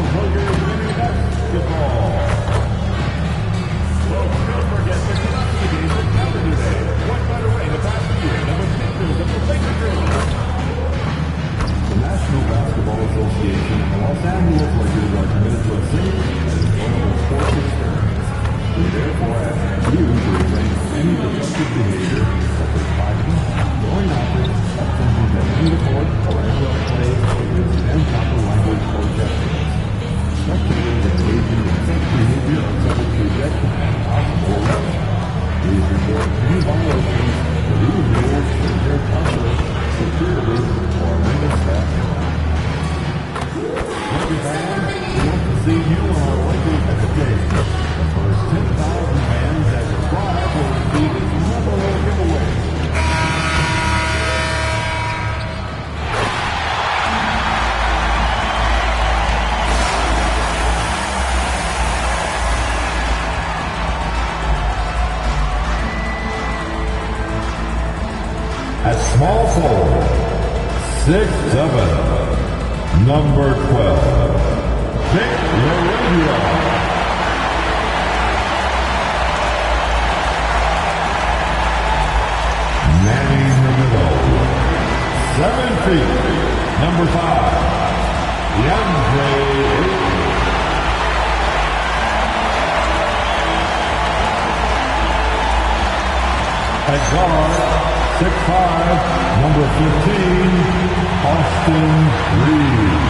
Lakers in basketball. Well, don't forget that tonight's the game that counted today. What better way to pass the year than with pictures of the Lakers girls? The National Basketball Association and the Los Angeles Lakers are committed to a safe and enjoyable sports experience. We therefore ask you to refrain from any disruptive behavior, such as fighting, going after, attempting to enter the court, or interrupt play, or using improper language or gestures. Spectators engaging in such behavior are subject to ejection and possible arrest. Please report any violations to these rules to your counselor, security, or member staff. Laker fans, we want to see you on our Lakers at the game. The first 10,000 fans that subscribe will receive a number giveaway. At small forward, 6'7", number 12, Vic Laravia. Manning in the middle, 7 feet, number 5, DeAndre Ayton. At guard, 6'5", number 15, Austin Reeves.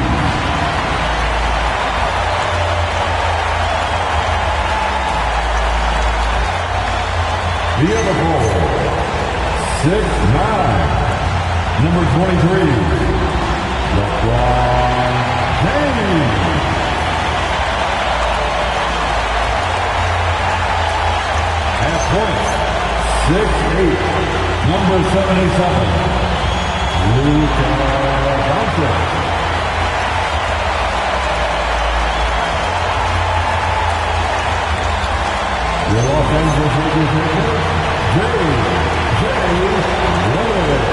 Via the ball, 6'9", number 23, LeBron James. At point, 6'8", number 77, Luka Doncic. Your Los Angeles Lakers hitter, J.J. Redick.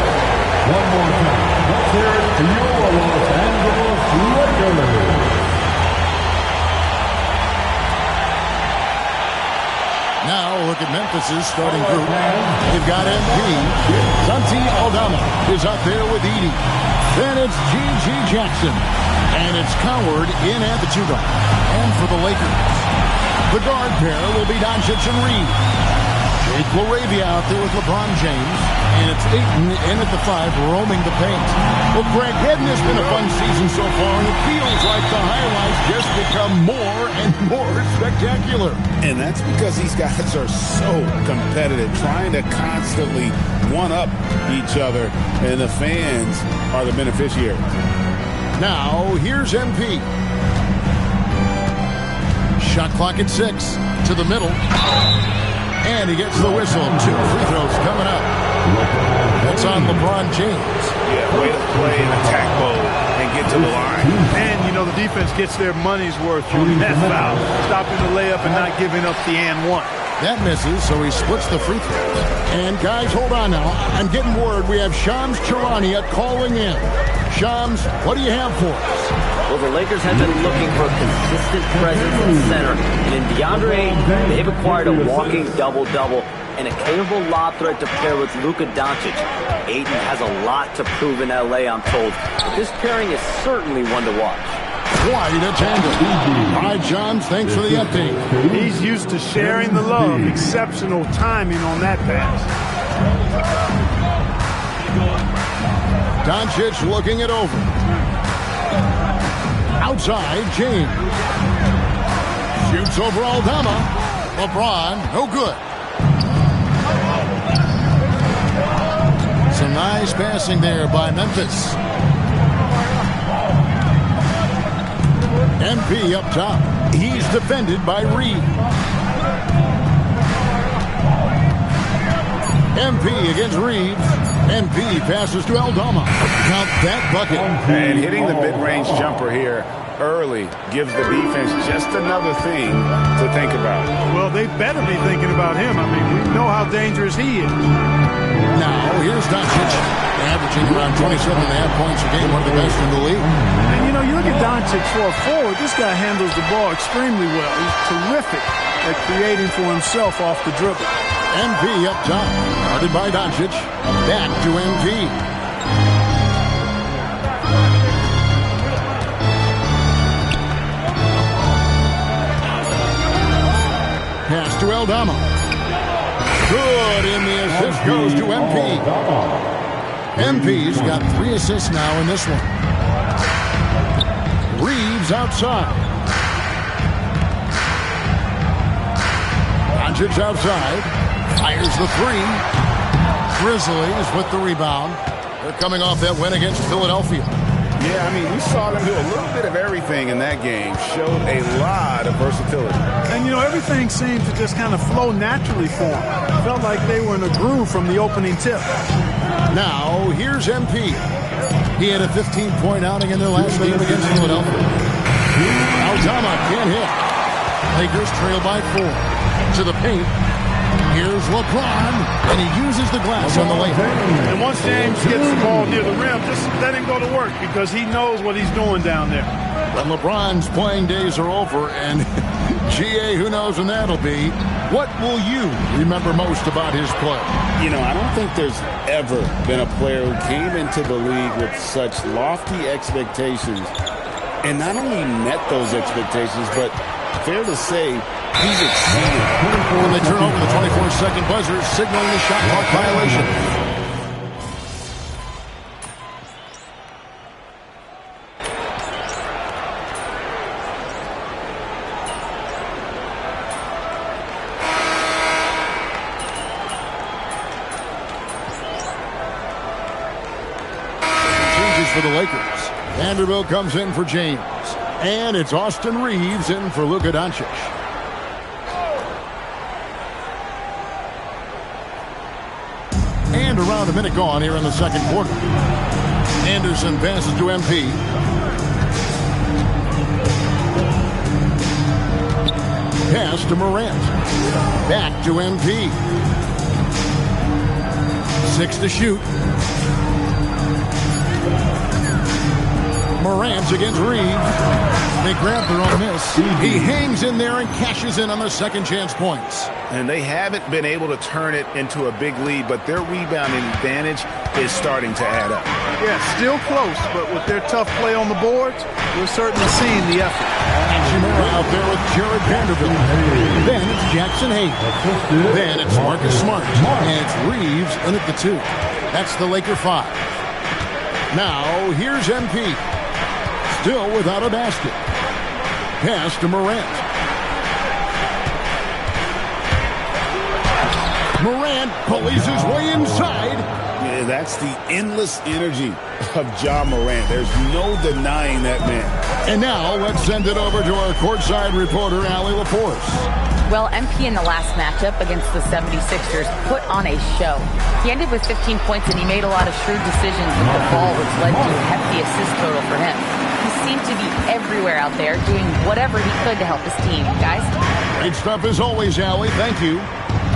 One more time. Let's hear it for your Los Angeles Lakers. Now look at Memphis' starting group. They've got MP. Santi Aldama is up there with Edey. Then it's G.G. Jackson. And it's Coward in at the 2 guard. And for the Lakers, the guard pair will be Doncic and Reed. Jake LaRavia out there with LeBron James. And it's Ayton in at the 5, roaming the paint. Well, Greg, hadn't this been a fun season so far? And it feels like the highlights just become more and more spectacular. And that's because these guys are so competitive, trying to constantly one-up each other. And the fans are the beneficiaries. Now, here's MP. Shot clock at 6. To the middle. And he gets the whistle. 2 free throws coming up. That's on LeBron James. Yeah, way to play in attack mode and get to the line. And, you know, the defense gets their money's worth on that foul. Stopping the layup and not giving up the and one. That misses, so he splits the free throws. And, guys, hold on now. I'm getting word we have Shams Charania calling in. Shams, what do you have for us? Well, the Lakers have been looking for a consistent presence in center. And in DeAndre Ayton, they've acquired a walking double-double and a capable lob threat to pair with Luka Doncic. Ayton has a lot to prove in L.A., I'm told. But this pairing is certainly one to watch. Quite a tandem. All right, John, thanks for the update. He's used to sharing the love. Exceptional timing on that pass. Doncic looking it over. Outside, James. Shoots over Aldama. LeBron, no good. Some nice passing there by Memphis. MP up top. He's defended by Reed. MP against Reeves. MP passes to Aldama. Count that bucket. And hitting the mid-range jumper here early gives the defense just another thing to think about. Well, they better be thinking about him. I mean, we know how dangerous he is. Now, here's Doncic, averaging around 27.5 points a game, one of the best in the league. And, you know, you look at Doncic Doncic for a forward, this guy handles the ball extremely well. He's terrific at creating for himself off the dribble. MP up top, guarded by Doncic. Back to MP. Pass to Aldama. Good, and the assist goes to MP. MP's got 3 assists now in this one. Reeves outside. Doncic outside. Fires the 3. Grizzlies with the rebound. They're coming off that win against Philadelphia. Yeah, I mean, we saw them do a little bit of everything in that game. Showed a lot of versatility. And, you know, everything seemed to just kind of flow naturally for them. Felt like they were in a groove from the opening tip. Now, here's MP. He had a 15-point outing in their last game against Philadelphia. Aldama can't hit. Lakers trail by 4. To the paint. Here's LeBron, and he uses the glass on the layup. And once James gets the ball near the rim, just let him go to work because he knows what he's doing down there. When LeBron's playing days are over, and GA, who knows when that'll be, what will you remember most about his play? You know, I don't think there's ever been a player who came into the league with such lofty expectations and not only met those expectations, but fair to say, he's exceeded. When they turn over the 24-second buzzer, signaling the shot clock violation. For the Lakers. Vanderbilt comes in for James. And it's Austin Reeves in for Luka Doncic. And around a minute gone here in the second quarter. Anderson passes to MP. Pass to Morant. Back to MP. 6 to shoot. Morant against Reeves. They grab their own miss. He hangs in there and cashes in on the second chance points. And they haven't been able to turn it into a big lead, but their rebounding advantage is starting to add up. Yeah, still close, but with their tough play on the boards, we're certainly seeing the effort. Hachimura out there with Jared Vanderbilt. Then it's Jackson Hayes. Then it's Marcus Smart. And it's Reeves in at the 2. That's the Laker 5. Now, here's MP. Still without a basket. Pass to Morant. Morant pulleys his way inside. Yeah, that's the endless energy of Ja Morant. There's no denying that man. And now let's send it over to our courtside reporter, Allie LaForce. Well, MP in the last matchup against the 76ers put on a show. He ended with 15 points, and he made a lot of shrewd decisions with the ball, which led to a hefty assist total for him. He seemed to be everywhere out there, doing whatever he could to help his team. Guys? Great stuff as always, Allie. Thank you.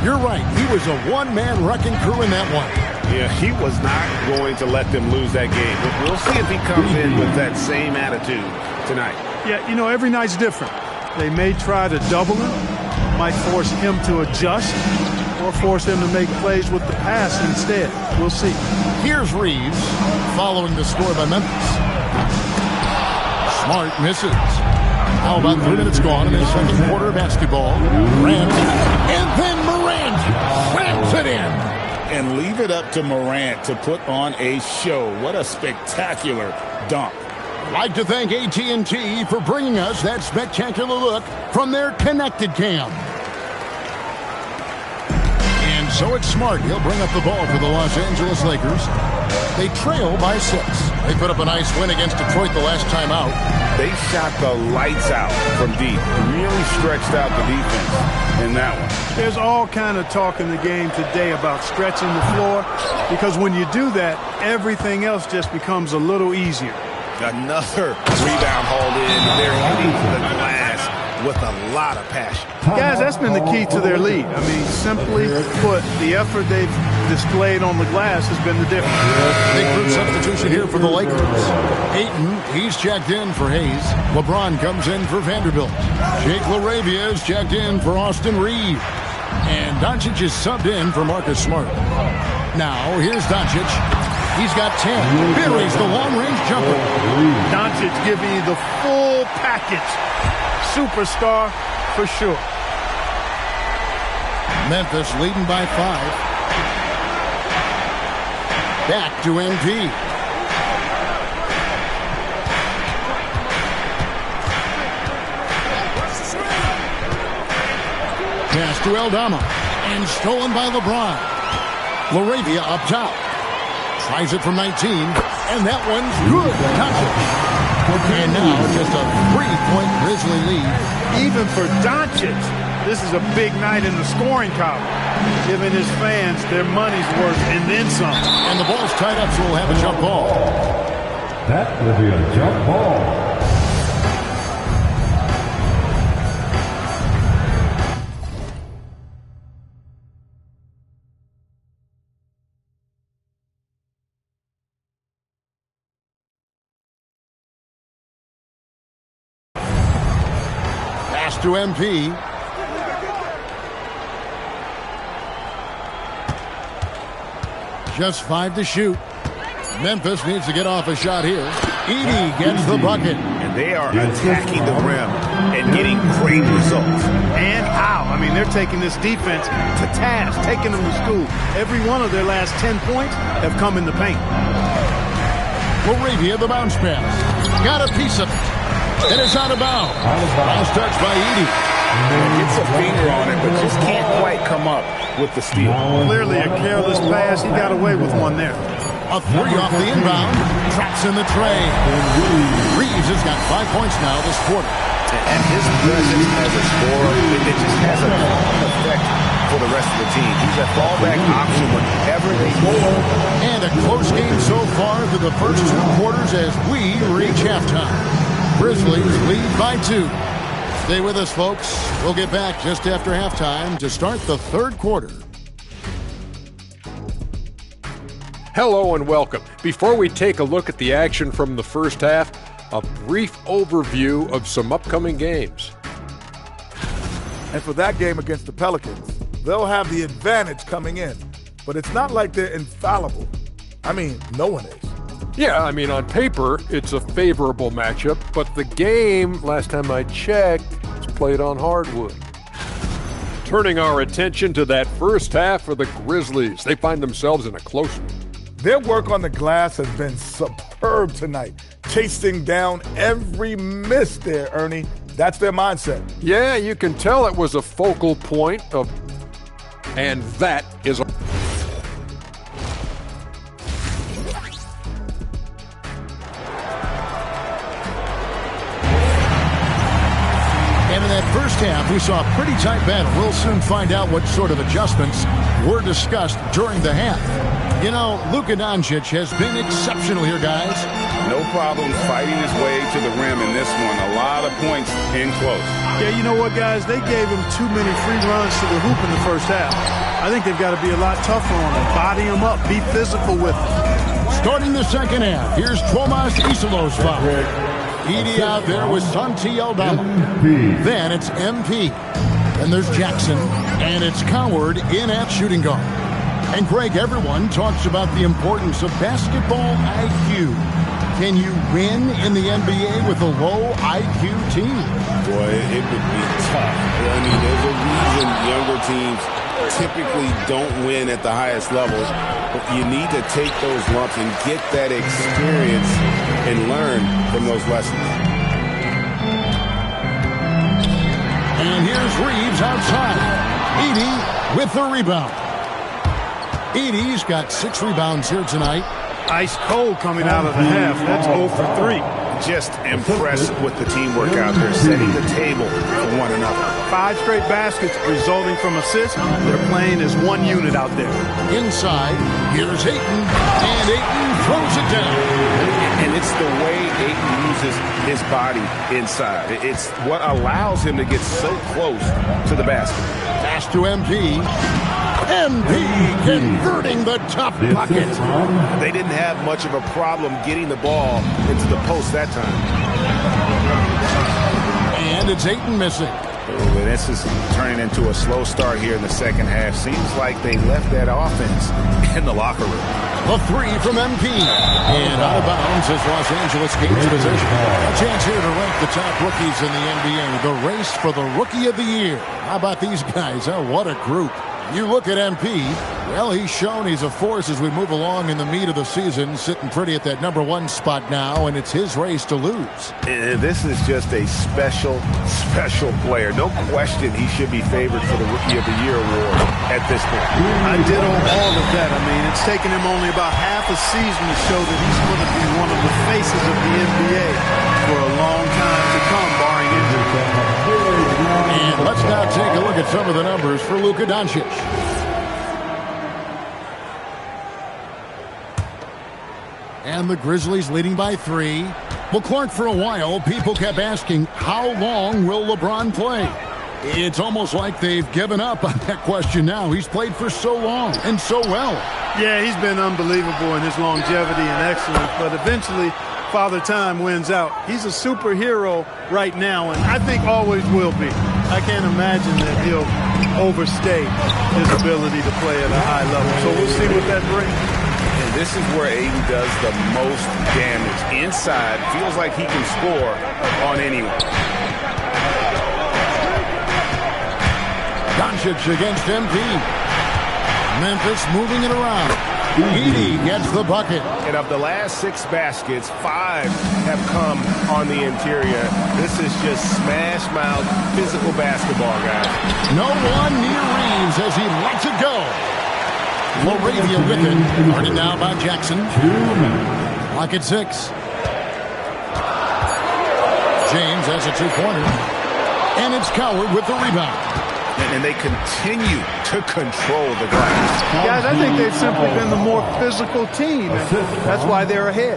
You're right. He was a one-man wrecking crew in that one. Yeah, he was not going to let them lose that game. We'll see if he comes in with that same attitude tonight. Yeah, you know, every night's different. They may try to double him, might force him to adjust, or force him to make plays with the pass instead. We'll see. Here's Reeves, following the score by Memphis. Smart misses. How about 3 minutes gone in the second quarter of basketball? Morant, and then Morant slams it in. And leave it up to Morant to put on a show. What a spectacular dunk. I'd like to thank AT&T for bringing us that spectacular look from their connected cam. And so it's Smart. He'll bring up the ball for the Los Angeles Lakers. They trail by 6. They put up a nice win against Detroit the last time out. They shot the lights out from deep. Really stretched out the defense in that one. There's all kind of talk in the game today about stretching the floor, because when you do that, everything else just becomes a little easier. Another rebound hauled in. They're hitting the glass with a lot of passion. Guys, that's been the key to their lead. I mean, simply put, the effort they've displayed on the glass has been the difference. Big group substitution here for the Lakers. Ayton, he's checked in for Hayes. LeBron comes in for Vanderbilt. Jake LaRavia is checked in for Austin Reeves. And Doncic is subbed in for Marcus Smart. Now, here's Doncic. He's got 10. Buries the long-range jumper. Doncic giving you the full package. Superstar for sure. Memphis leading by 5. Back to MP. Pass to Aldama. And stolen by LeBron. LaRavia up top. Tries it from 19. And that one's good. Doncic. And now just a 3-point Grizzly lead. Even for Doncic, this is a big night in the scoring column, giving his fans their money's worth and then some. And the ball's tied up, so we'll have a jump ball. That will be a jump ball. To MP. Just 5 to shoot. Memphis needs to get off a shot here. Edey gets the bucket. And they are attacking the rim and getting great results. And how? I mean, they're taking this defense to task, taking them to school. Every one of their last 10 points have come in the paint. LaRavia, the bounce pass. Got a piece of it. And it's out of bounds. Last touch by Edey. Gets a finger on it, but just can't quite come up with the steal. Clearly a careless pass. He got away with one there. A 3 off the inbound. Traps in the tray. Reeves has got 5 points now this quarter. And his presence as a scorer, it just has a effect for the rest of the team. He's a fallback option whenever they score. And a close game so far through the first 2 quarters as we reach halftime. Grizzlies lead by 2. Stay with us, folks. We'll get back just after halftime to start the 3rd quarter. Hello and welcome. Before we take a look at the action from the first half, a brief overview of some upcoming games. And for that game against the Pelicans, they'll have the advantage coming in. But it's not like they're infallible. I mean, no one is. Yeah, I mean, on paper, it's a favorable matchup, but the game, last time I checked, was played on hardwood. Turning our attention to that first half for the Grizzlies, they find themselves in a close one. Their work on the glass has been superb tonight, chasing down every miss there, Ernie. That's their mindset. Yeah, you can tell it was a focal point of, and that is a first half, we saw a pretty tight battle. We'll soon find out what sort of adjustments were discussed during the half. You know, Luka Doncic has been exceptional here, guys. No problem fighting his way to the rim in this one. A lot of points in close. Yeah, you know what, guys? They gave him too many free runs to the hoop in the first half. I think they've got to be a lot tougher on him. Body him up. Be physical with him. Starting the second half, here's Tomas Isolo's foul. Edey out there with Santi Aldama. Then it's MP. Then there's Jackson. And it's Coward in at shooting guard. And Greg, everyone talks about the importance of basketball IQ. Can you win in the NBA with a low IQ team? Boy, it would be tough. I mean, there's a reason younger teams typically don't win at the highest levels. But you need to take those lumps and get that experience and learn from those lessons. And here's Reeves outside. Edey with the rebound. Edey's got 6 rebounds here tonight. Ice cold coming out of the half. That's 0 for 3. Just impressed with the teamwork out there, setting the table for one another. 5 straight baskets resulting from assists. They're playing as one unit out there. Inside, here's Ayton, and Ayton throws it down. And It's the way Ayton uses his body inside. It's what allows him to get so close to the basket. Pass to MP. MP converting the tough bucket. They didn't have much of a problem getting the ball into the post that time. And it's Ayton missing. Ooh, this is turning into a slow start here in the second half. Seems like they left that offense in the locker room. A three from MP. And out of bounds as Los Angeles gains possession. A chance here to rank the top rookies in the NBA. The race for the Rookie of the Year. How about these guys? Oh, what a group. You look at MP, well, he's shown he's a force as we move along in the meat of the season, sitting pretty at that number 1 spot now, and it's his race to lose. And this is just a special, special player. No question he should be favored for the Rookie of the Year award at this point. I ditto all of that. I mean, it's taken him only about half a season to show that he's going to be one of the faces of the NBA for a long time to come, barring injury. And let's now take a look at some of the numbers for Luka Doncic. And the Grizzlies leading by 3. Well, Clark, for a while, people kept asking, how long will LeBron play? It's almost like they've given up on that question now. He's played for so long and so well. Yeah, he's been unbelievable in his longevity and excellence, but eventually Father Time wins out. He's a superhero right now, and I think always will be. I can't imagine that he'll overstay his ability to play at a high level. So we'll see what that brings. And this is where Ayton does the most damage. Inside, feels like he can score on anyone. Doncic against MP. Memphis moving it around. Edey gets the bucket. And of the last 6 baskets, 5 have come on the interior. This is just smash mouth physical basketball, guys. No one near Reeves as he lets it go. Laravia with it. Guarded now by Jackson. Clock at 6. James has a 2-pointer. And it's Coward with the rebound. And they continue to control the glass. Guys, I think they've simply been the more physical team, and that's why they're ahead.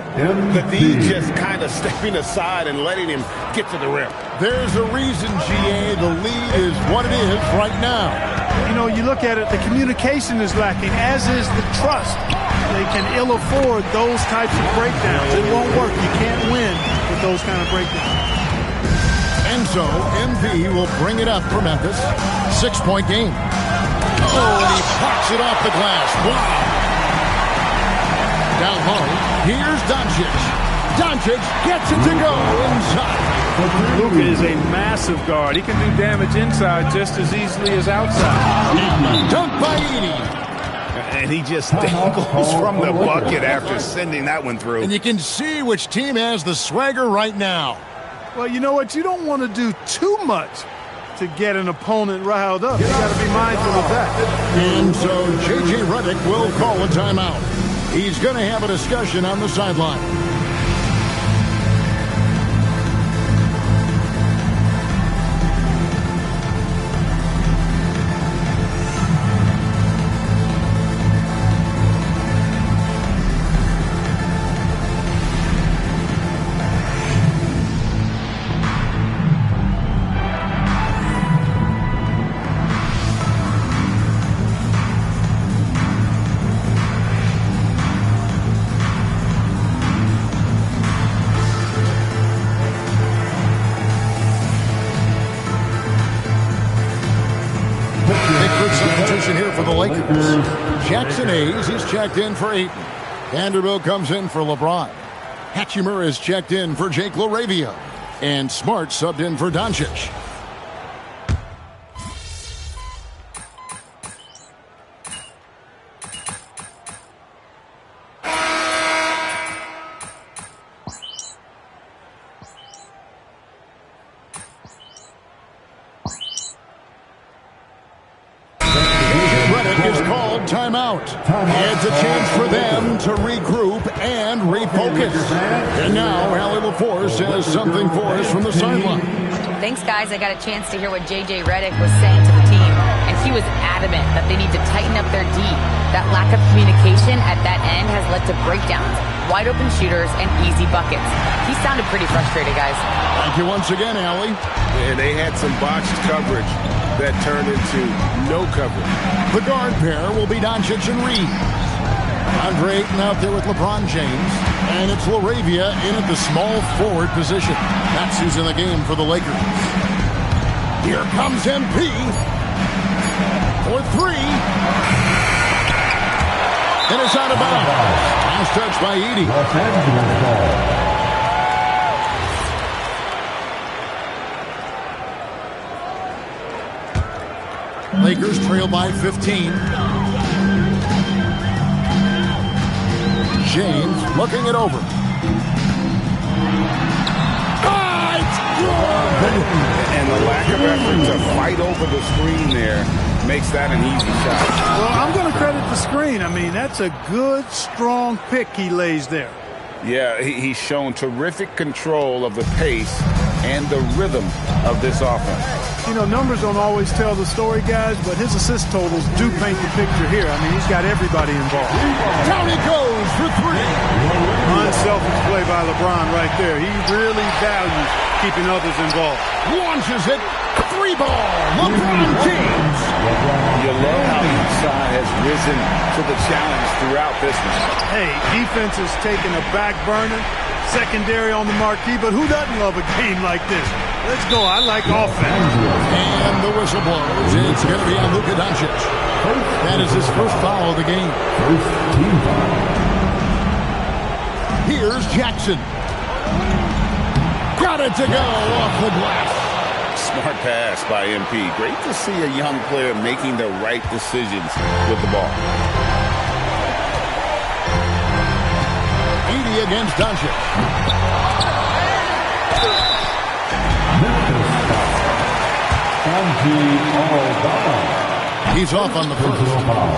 The D just kind of stepping aside and letting him get to the rim. There's a reason, GA, the lead is what it is right now. You know, you look at it, the communication is lacking, as is the trust. They can ill afford those types of breakdowns. It won't work. You can't win with those kind of breakdowns. And so, MP will bring it up for Memphis. 6-point game. Oh, and he pops it off the glass. Wow. Down low, here's Doncic. Doncic gets it to go inside. Luka is a massive guard. He can do damage inside just as easily as outside. Dunk by Edey. And he just dangles from the bucket after sending that one through. And you can see which team has the swagger right now. Well, you know what? You don't want to do too much to get an opponent riled up. You got to be mindful of that. And so J.J. Redick will call a timeout. He's going to have a discussion on the sideline. Here for the Lakers. Jackson Hayes, he's checked in for Ayton. Vanderbilt comes in for LeBron. Hachimura is checked in for Jake Laravia. And Smart subbed in for Doncic. Timeout. It's a chance for them to regroup and refocus. And now, Allie LaForce has something for us from the sideline. Thanks, guys. I got a chance to hear what J.J. Redick was saying to the team, and he was adamant that they need to tighten up their D. That lack of communication at that end has led to breakdowns. wide open shooters, and easy buckets. He sounded pretty frustrated, guys. Thank you once again, Allie. And they had some botched coverage that turned into no coverage. The guard pair will be Doncic and Reed. Andre Ayton out there with LeBron James. And it's LaRavia in at the small forward position. That's who's in the game for the Lakers. Here comes MP for three. And it's out of bounds. Last touch by Edey. Los Angeles ball. Lakers trail by 15. James looking it over. Ah, it's good! And the lack of effort to fight over the screen there makes that an easy shot. Well, I'm going to credit the screen. I mean, that's a good, strong pick he lays there. Yeah, he's shown terrific control of the pace and the rhythm of this offense. You know, numbers don't always tell the story, guys, but his assist totals do paint the picture here. I mean, he's got everybody involved. Down he goes for three. Unselfish play by LeBron right there. He really values keeping others involved. Launches it. Three ball. LeBron James. You love how each side has risen to the challenge throughout this one. Hey, defense is taking a back burner. Secondary on the marquee, but who doesn't love a game like this? Let's go. I like offense. And the whistle blows. It's going to be on Luka Doncic. That is his first foul of the game. Here's Jackson. Got it to go off the glass. Smart pass by MP. Great to see a young player making the right decisions with the ball. Edey against Doncic. He's off on the first.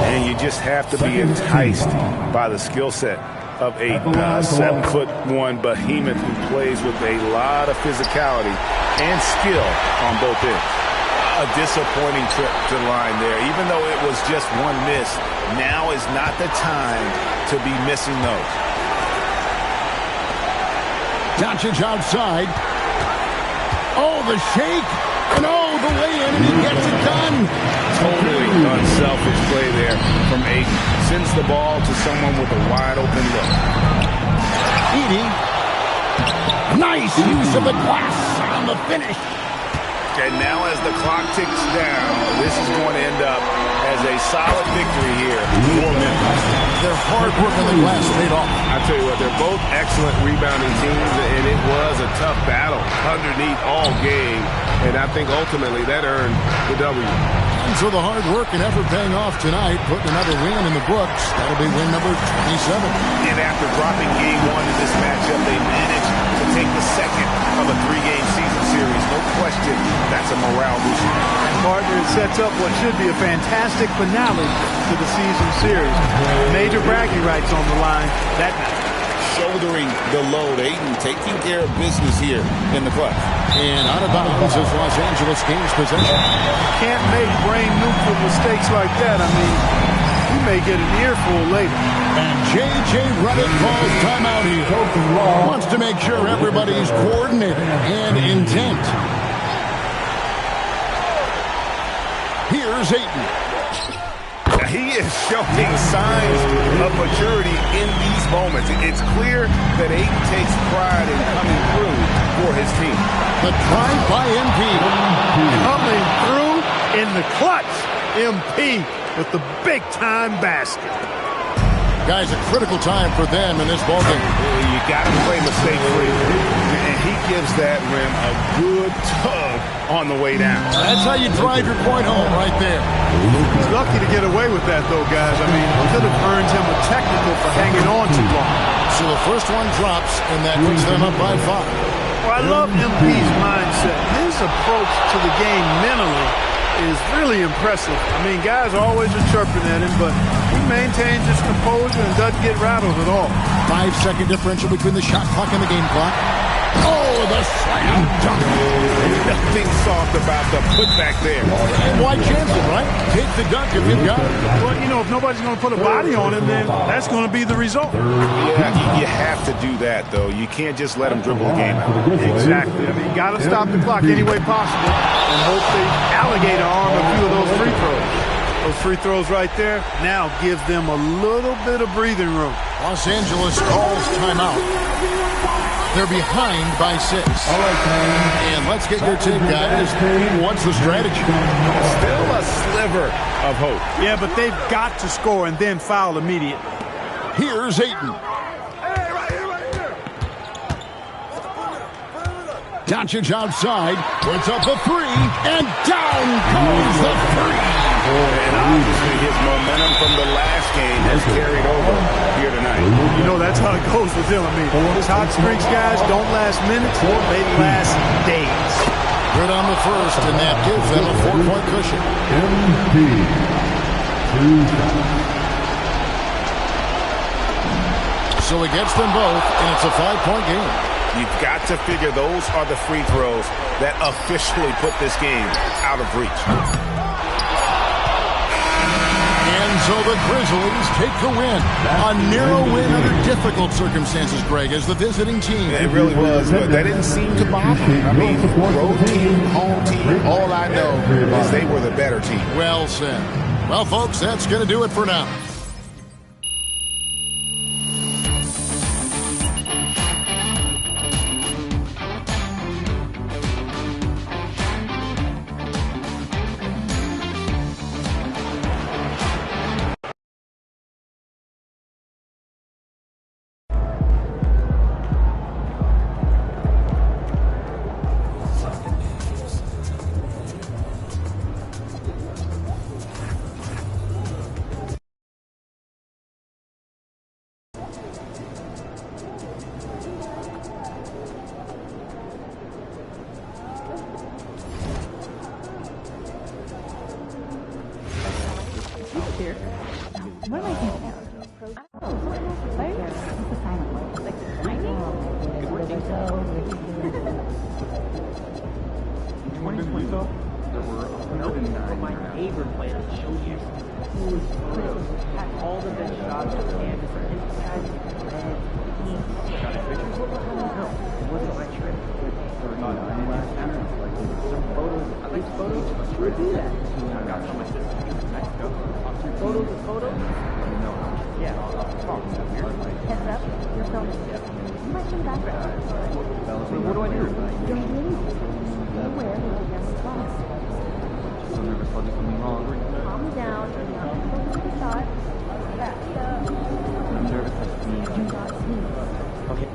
And you just have to be enticed by the skill set of a 7'1" behemoth who plays with a lot of physicality and skill on both ends. A disappointing trip to the line there. Even though it was just one miss, now is not the time to be missing those. Doncic outside. Oh, the shake. And oh, the lay-in, and he gets it done. Totally unselfish play there from Ayton. Sends the ball to someone with a wide-open look. Edey. Nice use of the glass on the finish. And now as the clock ticks down, this is going to end up as a solid victory here for Memphis. Their hard work on the glass paid off. I tell you what, they're both excellent rebounding teams, and it was a tough battle underneath all game. And I think ultimately that earned the W. And so the hard work and effort paying off tonight, putting another win in the books. That'll be win number 27. And after dropping game one in this matchup, they managed to take the second of a three-game season series. No question, that's a morale booster. And partner, it sets up what should be a fantastic finale to the season series. Major bragging rights on the line that night. Shouldering the load. Ayton taking care of business here in the clutch. And out of bounds as Los Angeles gains possession. Can't make brain neutral mistakes like that. I mean, you may get an earful later. And J.J. Redick calls timeout here. Wants to make sure everybody's coordinated and intent. Here's Ayton. He is showing signs of maturity in these moments. It's clear that Ayton takes pride in coming through for his team. The drive by MP. Coming through in the clutch. MP with the big-time basket. Guys, a critical time for them in this ballgame. You got to play mistake-free. And he gives that rim a good tug on the way down. That's how you drive your point home right there. He's lucky to get away with that, though, guys. I mean, it could have earned him a technical for hanging on too long. So the first one drops, and that puts them up by 5. Well, I love MP's mindset. His approach to the game mentally is really impressive. I mean, guys always are chirping at him, but he maintains his composure and doesn't get rattled at all. 5-second differential between the shot clock and the game clock. Oh, the slam dunk. nothing soft about the putback there. And why chance it, right? Take the dunk if you've got it. Well, you know, if nobody's going to put a body on him, then that's going to be the result. Yeah, you have to do that, though. You can't just let him dribble the game out. Exactly. I mean, you got to stop the clock any way possible and hope they alligator arm a few of those free throws. Those free throws right there now give them a little bit of breathing room. Los Angeles calls timeout. They're behind by 6. All right, man. And let's get your take, guys. What's the strategy? Still a sliver of hope. Yeah, but they've got to score and then foul immediately. Here's Ayton. Doncic outside, puts up a 3, and down goes the 3. And obviously his momentum from the last game has carried over here tonight. You know, that's how it goes with him. I mean, those hot streaks, guys, don't last minutes, they last days. Good on the first, and that gives them a 4-point cushion. So he gets them both, and it's a 5-point game. You've got to figure those are the free throws that officially put this game out of reach. And so the Grizzlies take the win. A narrow win under difficult circumstances, Greg, as the visiting team. It really was, but that didn't seem to bother me. I mean, road team, home team, all I know is they were the better team. Well said. Well, folks, that's going to do it for now. What am I thinking my neighbor played on the show here. He had all the best shots on campus for his guys, and he got a picture. No, it wasn't my trip. Some photos, I like photos. Who do that? I got some of my sister. Photos of photos? Yeah, I'll talk. heads up? You're filming. You might come back. What do I do? Don't leave. Nowhere will you get lost. So nervous about something wrong. Calm down. You're not supposed to be shot. Back up. I'm nervous like me. Do not sneeze. Okay.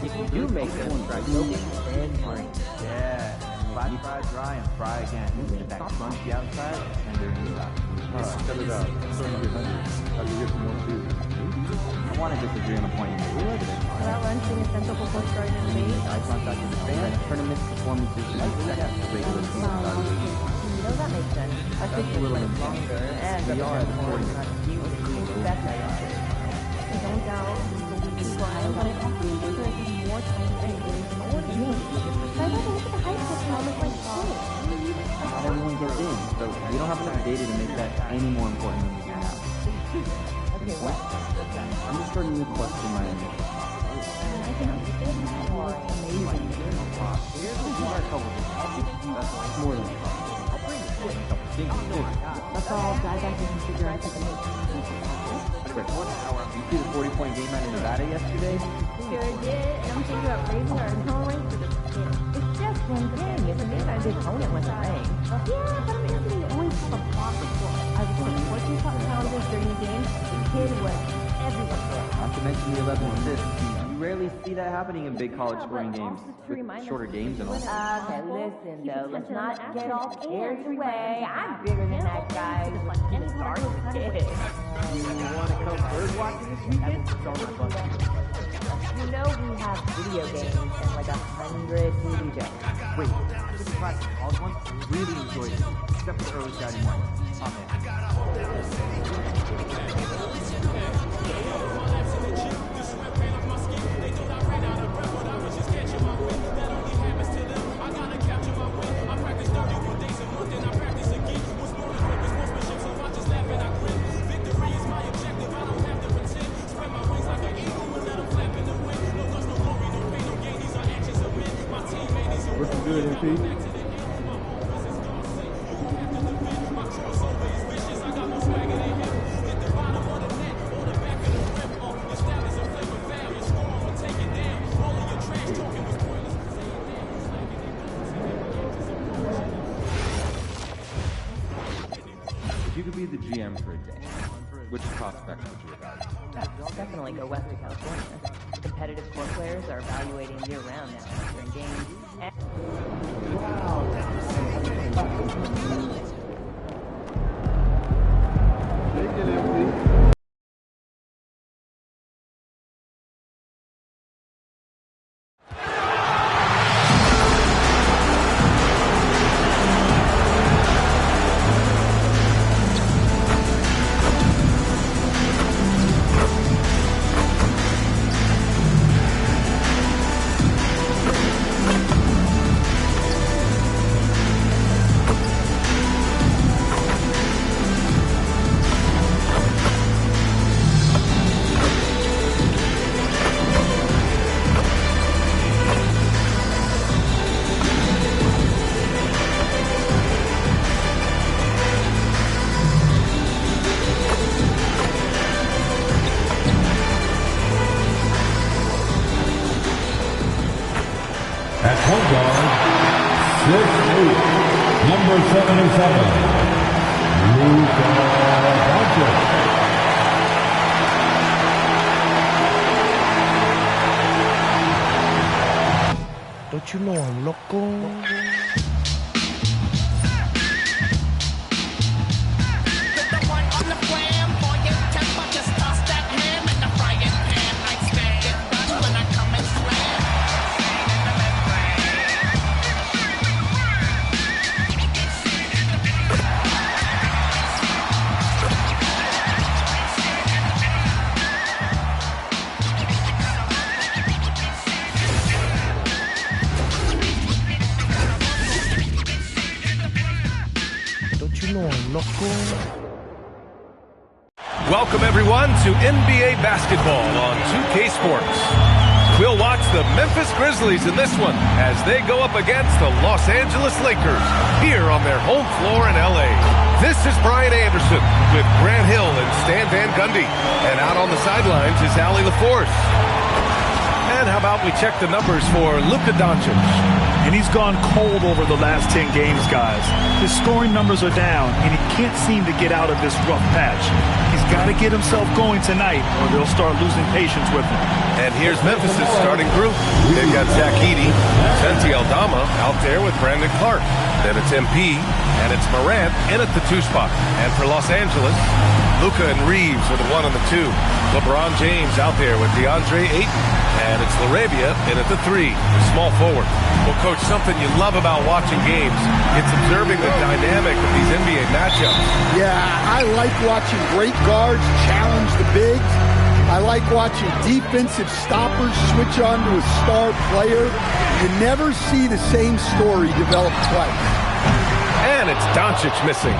If you do make them try soaking and drink. Yeah. Flash fry dry and fry again. Get that crunchy outside and they're inside. Alright, cut it out. I'm starting to get hungry. How do you get some more food? I want to disagree on the point you made today. About lunch being essential before starting the debate. Eye contact with the fan, tournament performances, and regular season starts. You know that makes sense. Our system is much longer and We are at the 40 better. I don't doubt the week try, but I also think there is more time than there is in order. I want to look at the high school time as like college. Not everyone gets in, so we don't have enough data to make that any more important than we do now. Okay, what? I'm just starting to question my initial thoughts. I can understand how you are amazing. That's more than a problem. That's all guys I can figure out. quick 1 hour. You see the 40-point game out of Nevada yesterday? Sure did. And I'm thinking about raising our internal rank for this kid. It's just one thing. It's a big idea opponent when the rank. Yeah, but I'm Anthony always have a plot before. I was putting 14 challenges during the game. The kid was everywhere. Not to mention the 11 assists. You rarely see that happening in big college scoring games with shorter games and all. Okay, listen though, let's not get all carried away. I'm bigger than that guy. Like any guard kid. You want to come bird watching this weekend? It's on my bucket. You know we have video games and like 100 TV shows. Wait, I took a class in college once and really enjoyed it, except for the early Saturday morning. Oh Looking good, MP. If you could be the GM for a day, which prospects would you evaluate? I'll definitely go west to California. Competitive core players are evaluating year-round now during games. Take it, MP. At point guard, 6'8", number 77, Luka Doncic. Don't you know I'm loco? Welcome, everyone, to NBA basketball on 2K Sports. We'll watch the Memphis Grizzlies in this one as they go up against the Los Angeles Lakers here on their home floor in LA. This is Brian Anderson with Grant Hill and Stan Van Gundy. And out on the sidelines is Allie LaForce. And how about we check the numbers for Luka Doncic? And he's gone cold over the last 10 games, guys. His scoring numbers are down, and he can't seem to get out of this rough patch. He's got to get himself going tonight, or they'll start losing patience with him. And here's Memphis' starting group. They've got Zach Edey, Santi Aldama out there with Brandon Clark. Then it's MP, and it's Morant in at the 2 spot. And for Los Angeles, Luka and Reeves are the 1 and the 2. LeBron James out there with DeAndre Ayton. And it's Laravia in at the 3, the small forward. Well, Coach, something you love about watching games, it's observing the dynamic of these NBA matchups. Yeah, I like watching great guards challenge the bigs. I like watching defensive stoppers switch on to a star player. You never see the same story develop twice. And it's Doncic missing.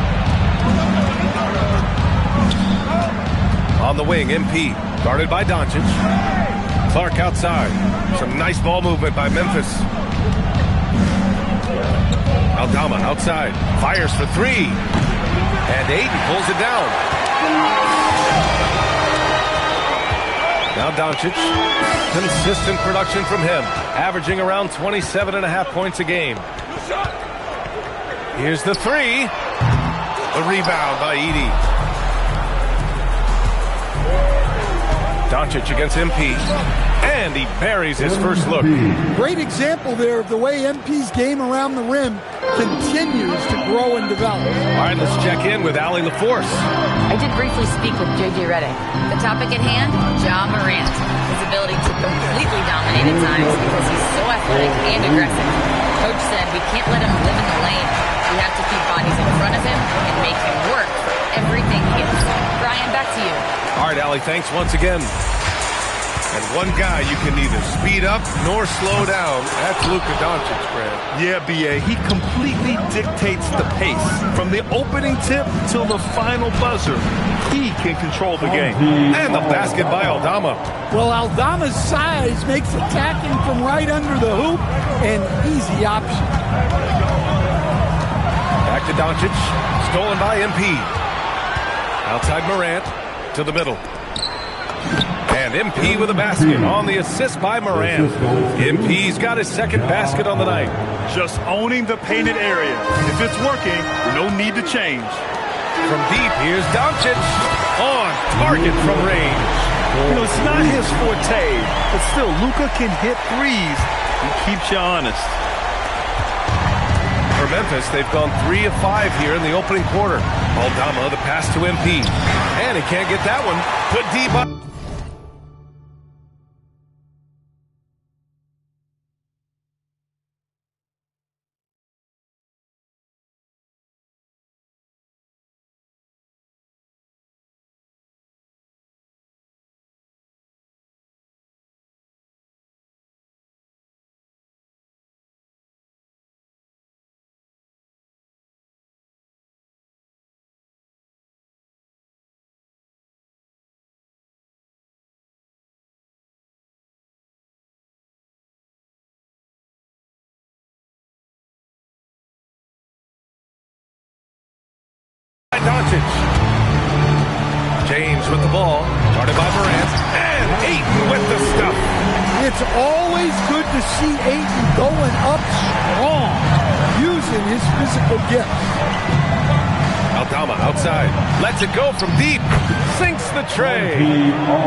On the wing, MP, guarded by Doncic. Clark outside. Some nice ball movement by Memphis. Aldama outside. Fires for 3. And Ayton pulls it down. Now Doncic. Consistent production from him, averaging around 27.5 points a game. Here's the three. The rebound by Edey. Doncic against MP. And he buries his first look. Great example there of the way MP's game around the rim continues to grow and develop. All right, let's check in with Allie LaForce. I did briefly speak with J.J. Redick. The topic at hand, Ja Morant. His ability to completely dominate at times because he's so athletic and aggressive. Coach said we can't let him live in the lane. We have to keep bodies in front of him and make him work for everything he gets. Brian, back to you. All right, Allie, thanks once again. And one guy you can neither speed up nor slow down. That's Luka Doncic, Brad. Yeah, B.A. He completely dictates the pace. From the opening tip till the final buzzer, he can control the game. And the basket by Aldama. Well, Aldama's size makes attacking from right under the hoop an easy option. Back to Doncic. Stolen by MP. Outside Morant to the middle. And MP with a basket on the assist by Morant. MP's got his second basket on the night. Just owning the painted area. If it's working, no need to change. From deep, here's Doncic. On target from range. You know, it's not his forte, but still, Luka can hit threes. He keeps you honest. For Memphis, they've gone 3 of 5 here in the opening quarter. Aldama, the pass to MP. And he can't get that one. Put deep up. Doncic. James with the ball, guarded by Morant, and Ayton with the stuff. It's always good to see Ayton going up strong, using his physical gifts. Aldama outside, lets it go from deep, sinks the tray.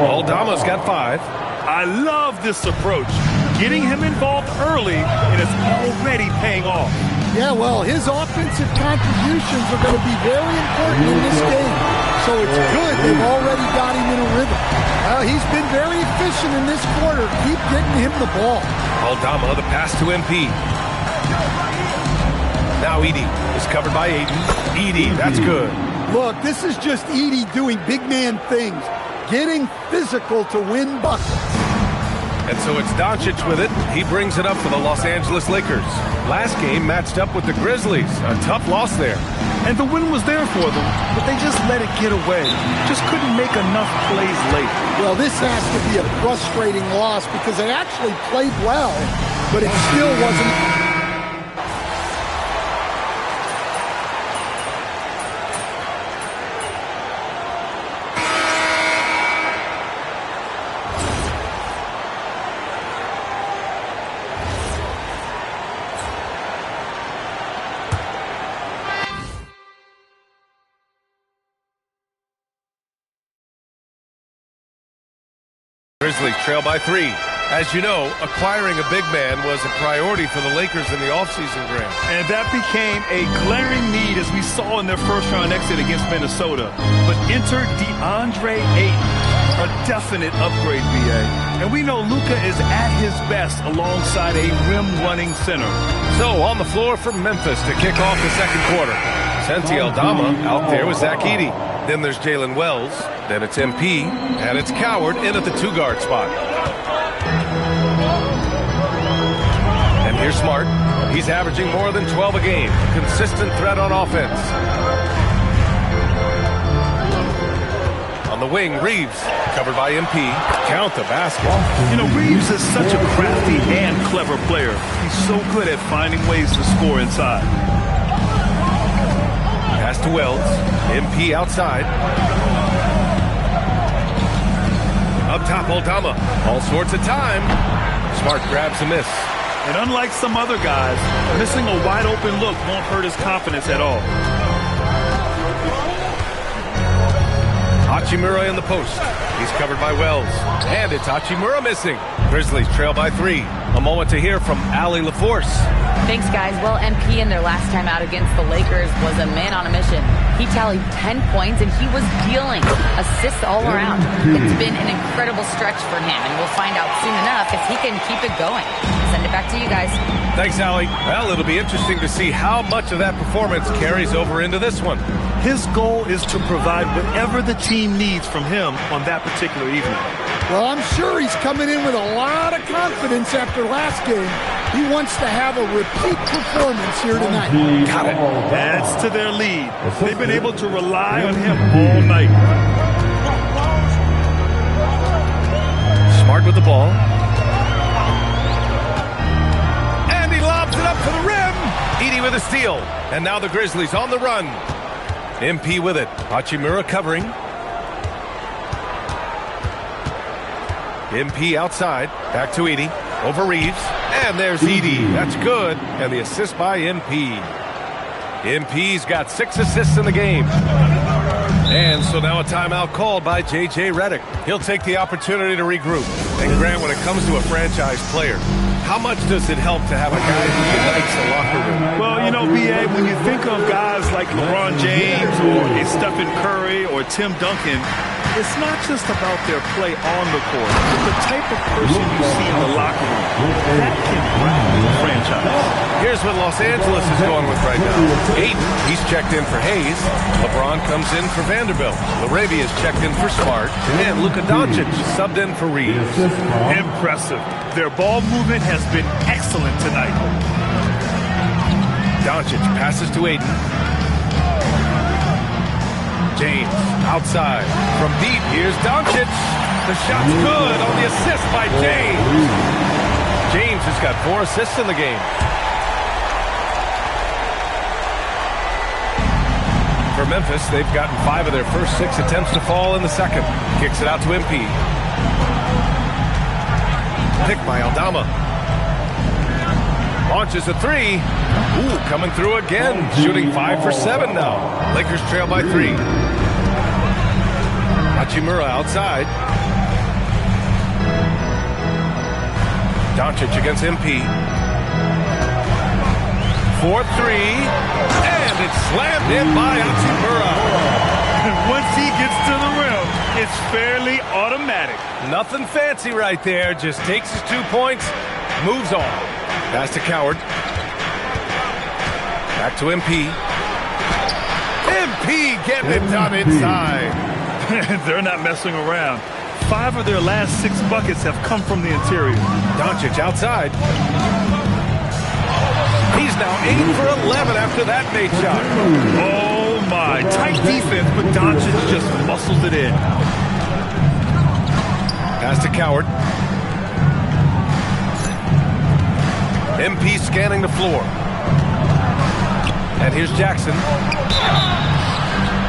Aldama's got 5. I love this approach. Getting him involved early, and it's already paying off. Yeah, well, his offensive contributions are going to be very important in this game. So it's good they've already got him in a rhythm. He's been very efficient in this quarter. Keep getting him the ball. Aldama, the pass to MP. Now Edey is covered by Ayton. Edey, that's good. Look, this is just Edey doing big man things. Getting physical to win buckets. And so it's Doncic with it. He brings it up for the Los Angeles Lakers. Last game matched up with the Grizzlies. A tough loss there. And the win was there for them, but they just let it get away. Just couldn't make enough plays late. Well, this has to be a frustrating loss because they actually played well, but it still wasn't. Grizzlies trail by 3. As you know, acquiring a big man was a priority for the Lakers in the offseason, Graham. And that became a glaring need as we saw in their first-round exit against Minnesota. But enter DeAndre Ayton, a definite upgrade, B.A. And we know Luka is at his best alongside a rim-running center. So on the floor for Memphis to kick off the second quarter. Santi Aldama out there with Zach Edey. Then there's Jalen Wells. Then it's MP. And it's Coward in at the 2-guard spot. And here's Smart. He's averaging more than 12 a game. Consistent threat on offense. On the wing, Reeves. Covered by MP. Count the basket. You know, Reeves is such a crafty and clever player. He's so good at finding ways to score inside. Pass to Wells. MP outside. Up top, Aldama. All sorts of time. Smart grabs a miss. And unlike some other guys, missing a wide open look won't hurt his confidence at all. Hachimura in the post. He's covered by Wells. And it's Hachimura missing. Grizzlies trail by 3. A moment to hear from Allie LaForce. Thanks, guys. Well, MP in their last time out against the Lakers was a man on a mission. He tallied 10 points, and he was dealing assists all around. It's been an incredible stretch for him, and we'll find out soon enough if he can keep it going. Send it back to you guys. Thanks, Allie. Well, it'll be interesting to see how much of that performance carries over into this one. His goal is to provide whatever the team needs from him on that particular evening. Well, I'm sure he's coming in with a lot of confidence after last game. He wants to have a repeat performance here tonight. Got it. Adds to their lead. They've been able to rely on him all night. Smart with the ball. And he lobs it up to the rim. Edey with a steal. And now the Grizzlies on the run. MP with it. Hachimura covering. MP outside. Back to Edey. Over Reeves. And there's Edey. That's good. And the assist by MP. MP's got 6 assists in the game. And so now a timeout called by J.J. Redick. He'll take the opportunity to regroup. And Grant, when it comes to a franchise player, how much does it help to have a guy who unites the locker room? Well, you know, B.A., when you think of guys like LeBron James or a Stephen Curry or Tim Duncan, it's not just about their play on the court, but the type of person you see in the locker room. That can rally the franchise. Here's what Los Angeles is going with right now. Ayton, he's checked in for Hayes. LeBron comes in for Vanderbilt. Larabia's checked in for Smart. And Luka Doncic subbed in for Reeves. Impressive. Their ball movement has been excellent tonight. Doncic passes to Ayton. James outside from deep. Here's Doncic. The shot's good on the assist by James. James has got 4 assists in the game. For Memphis, they've gotten 5 of their first 6 attempts to fall in the second. Kicks it out to MP. Picked by Aldama. Launches a 3. Ooh, coming through again. Shooting 5 for 7 now. Lakers trail by 3. Hachimura outside. Doncic against MP. 4-3. And it's slammed in by Hachimura. Once he gets to the rim, it's fairly automatic. Nothing fancy right there. Just takes his 2 points, moves on. Pass to Coward. Back to MP. MP getting it done inside. They're not messing around. 5 of their last 6 buckets have come from the interior. Doncic outside. He's now 8 for 11 after that made shot. Oh my, tight defense, but Doncic just muscles it in. Pass to Coward. MP scanning the floor. And here's Jackson.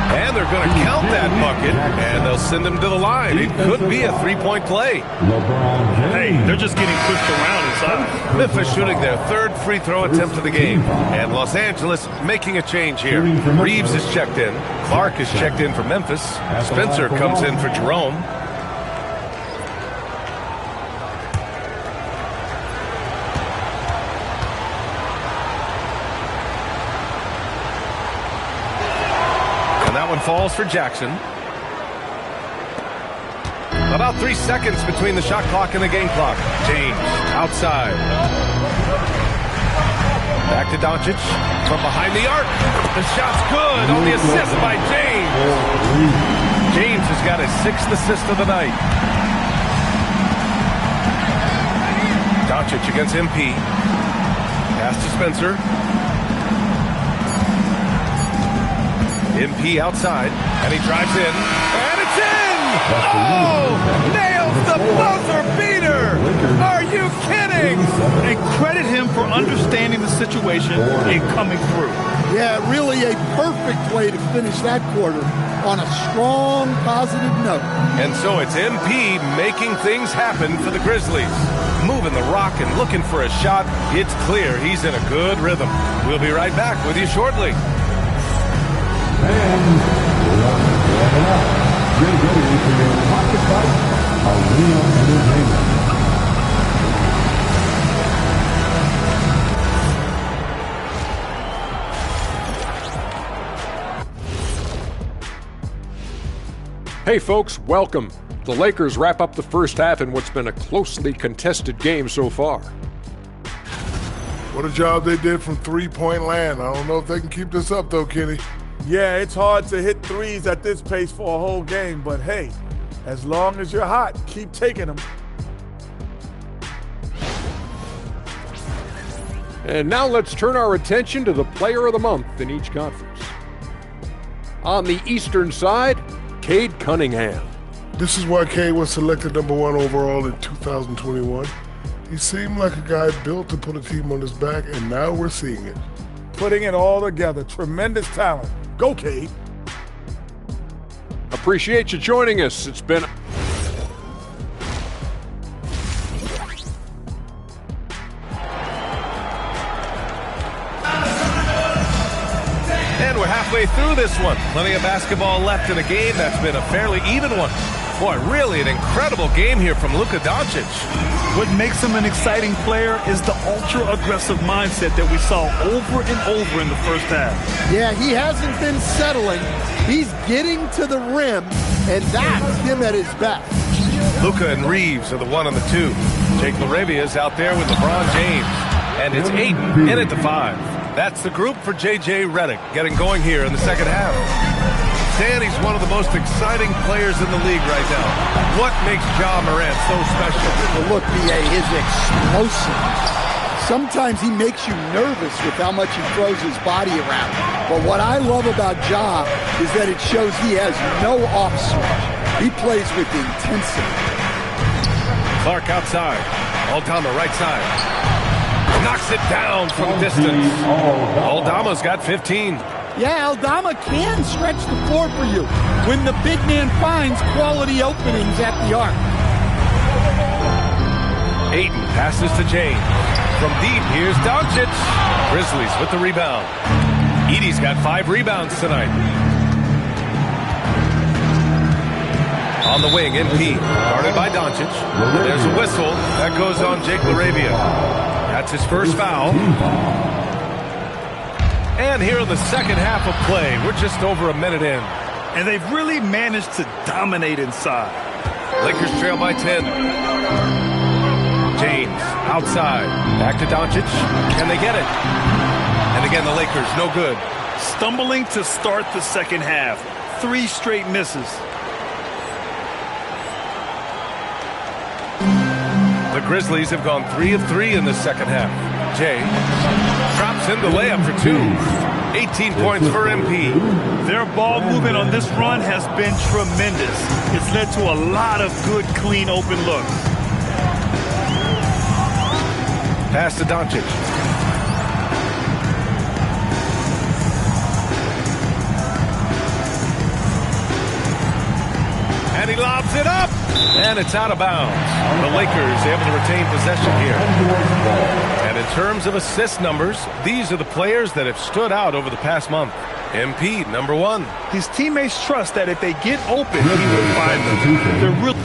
And they're going to count that bucket, and they'll send him to the line. It could be a 3-point play. Hey, they're just getting pushed around inside. Memphis shooting their 3rd free throw attempt of the game. And Los Angeles making a change here. Reeves is checked in. Clark is checked in for Memphis. Spencer comes in for Jerome. Falls for Jackson. About 3 seconds between the shot clock and the game clock. James outside. Back to Doncic from behind the arc. The shot's good on the assist by James. James has got his 6th assist of the night. Doncic against MP. Pass to Spencer. MP outside, and he drives in, and it's in! Oh! Nails the buzzer beater! Are you kidding? And credit him for understanding the situation and coming through. Yeah, really a perfect way to finish that quarter. on a strong, positive note. And so it's MP making things happen for the Grizzlies. Moving the rock and looking for a shot. It's clear he's in a good rhythm. We'll be right back with you shortly. And get ready for your pocket fight, Arena Entertainment. Hey folks, welcome. The Lakers wrap up the first half in what's been a closely contested game so far. What a job they did from three-point land. I don't know if they can keep this up though, Kenny. Yeah, it's hard to hit threes at this pace for a whole game, but hey, as long as you're hot, keep taking them. And now let's turn our attention to the player of the month in each conference. On the Eastern side, Cade Cunningham. This is why Cade was selected #1 overall in 2021. He seemed like a guy built to put a team on his back, and now we're seeing it. Putting it all together. Tremendous talent. Go, Cade. Appreciate you joining us. It's been... And we're halfway through this one. Plenty of basketball left in a game that's been a fairly even one. Boy, really an incredible game here from Luka Doncic. What makes him an exciting player is the ultra-aggressive mindset that we saw over and over in the first half. Yeah, he hasn't been settling. He's getting to the rim, and that's him at his best. Luka and Reeves are the 1 and the 2. Jake LaRavia's out there with LeBron James. And it's Ayton in at the 5. That's the group for J.J. Redick getting going here in the second half. Stan, he's one of the most exciting players in the league right now. What makes Ja Morant so special? Well, look, B.A., his explosiveness. Sometimes he makes you nervous with how much he throws his body around. But what I love about Ja is that it shows he has no off switch. He plays with intensity. Clark outside. Aldama right side. Knocks it down from distance. Aldama's got 15. Yeah, Aldama can stretch the floor for you when the big man finds quality openings at the arc. Ayton passes to James. From deep, here's Doncic. Grizzlies with the rebound. Edey's got 5 rebounds tonight. On the wing, MP, guarded by Doncic. There's a whistle. That goes on Jake LaRavia. That's his first foul. And here in the second half of play, we're just over a minute in. And they've really managed to dominate inside. Lakers trail by 10. James outside. Back to Doncic. Can they get it? And again, the Lakers, no good. Stumbling to start the second half. 3 straight misses. The Grizzlies have gone 3 of 3 in the second half. Jay drops in the layup for 2. 18 points for MP. Their ball movement on this run has been tremendous. It's led to a lot of good, clean, open looks. Pass to Doncic. And he lobs it up. And it's out of bounds. The Lakers able to retain possession here. And in terms of assist numbers, these are the players that have stood out over the past month. MP, #1. His teammates trust that if they get open, he will find them. They're really...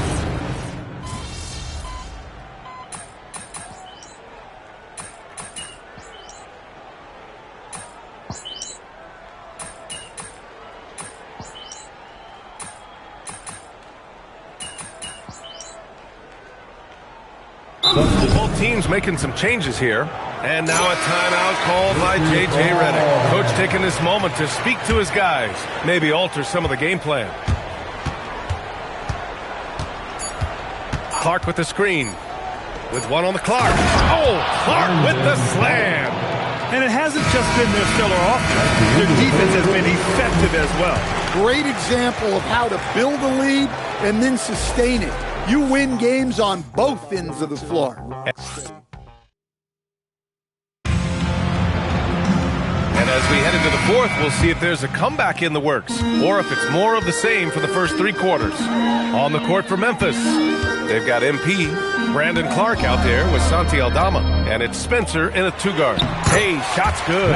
Both teams making some changes here. And now a timeout called by J.J. Redick. Coach taking this moment to speak to his guys. Maybe alter some of the game plan. Clark with the screen. With 1 on the clock. Oh, Clark with the slam. And it hasn't just been their stellar offense. Their defense has been effective as well. Great example of how to build a lead and then sustain it. You win games on both ends of the floor. And as As we head into the fourth, we'll see if there's a comeback in the works or if it's more of the same for the first 3 quarters. On the court for Memphis, they've got MP, Brandon Clark out there with Santi Aldama, and it's Spencer in a 2-guard. Hey, shot's good.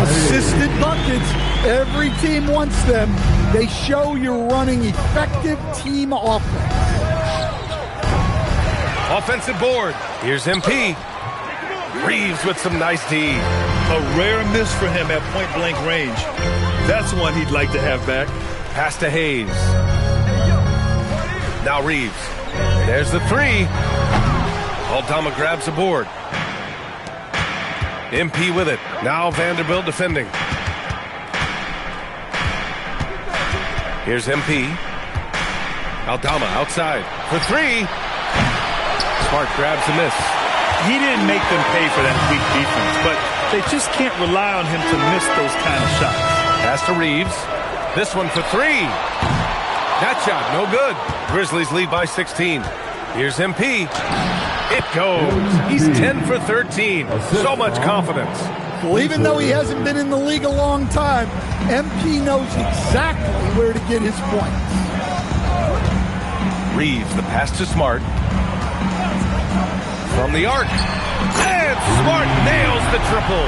Assisted buckets. Every team wants them. They show you're running effective team offense. Offensive board. Here's MP. Reeves with some nice D. A rare miss for him at point-blank range. That's one he'd like to have back. Pass to Hayes. Now Reeves. There's the 3. Aldama grabs the board. MP with it. Now Vanderbilt defending. Here's MP. Aldama outside for 3. Smart grabs the miss. He didn't make them pay for that weak defense, but they just can't rely on him to miss those kind of shots. Pass to Reeves. This one for 3. That shot, no good. Grizzlies lead by 16. Here's MP. It goes. He's 10 for 13. So much confidence. Well, even though he hasn't been in the league a long time, MP knows exactly where to get his points. Reeves, the pass to Smart. From the arc. And Smart nails the triple.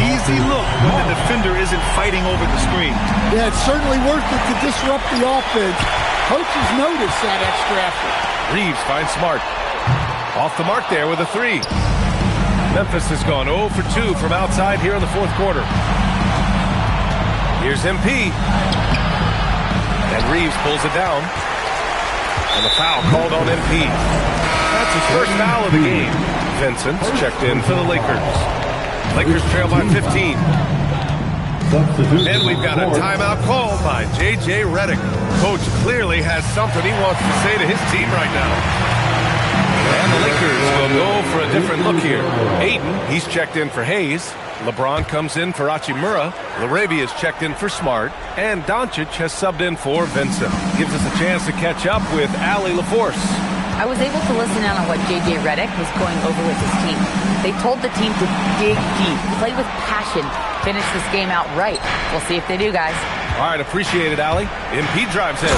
Easy look when the defender isn't fighting over the screen. Yeah, it's certainly worth it to disrupt the offense. Coaches notice that extra effort. Reeves finds Smart. Off the mark there with a 3. Memphis has gone 0 for 2 from outside here in the fourth quarter. Here's MP. And Reeves pulls it down. And the foul called on MP. That's his first foul of the game. Vincent's checked in for the Lakers. Lakers trail by 15. And we've got a timeout called by J.J. Redick. Coach clearly has something he wants to say to his team right now. And the Lakers will go for a different look here. Aiden, he's checked in for Hayes. LeBron comes in for Hachimura. Larabia's checked in for Smart. And Doncic has subbed in for Vincent. Gives us a chance to catch up with Allie LaForce. I was able to listen in on what J.J. Redick was going over with his team. They told the team to dig deep, play with passion, finish this game out right. We'll see if they do, guys. All right, appreciate it, Allie. MP drives in.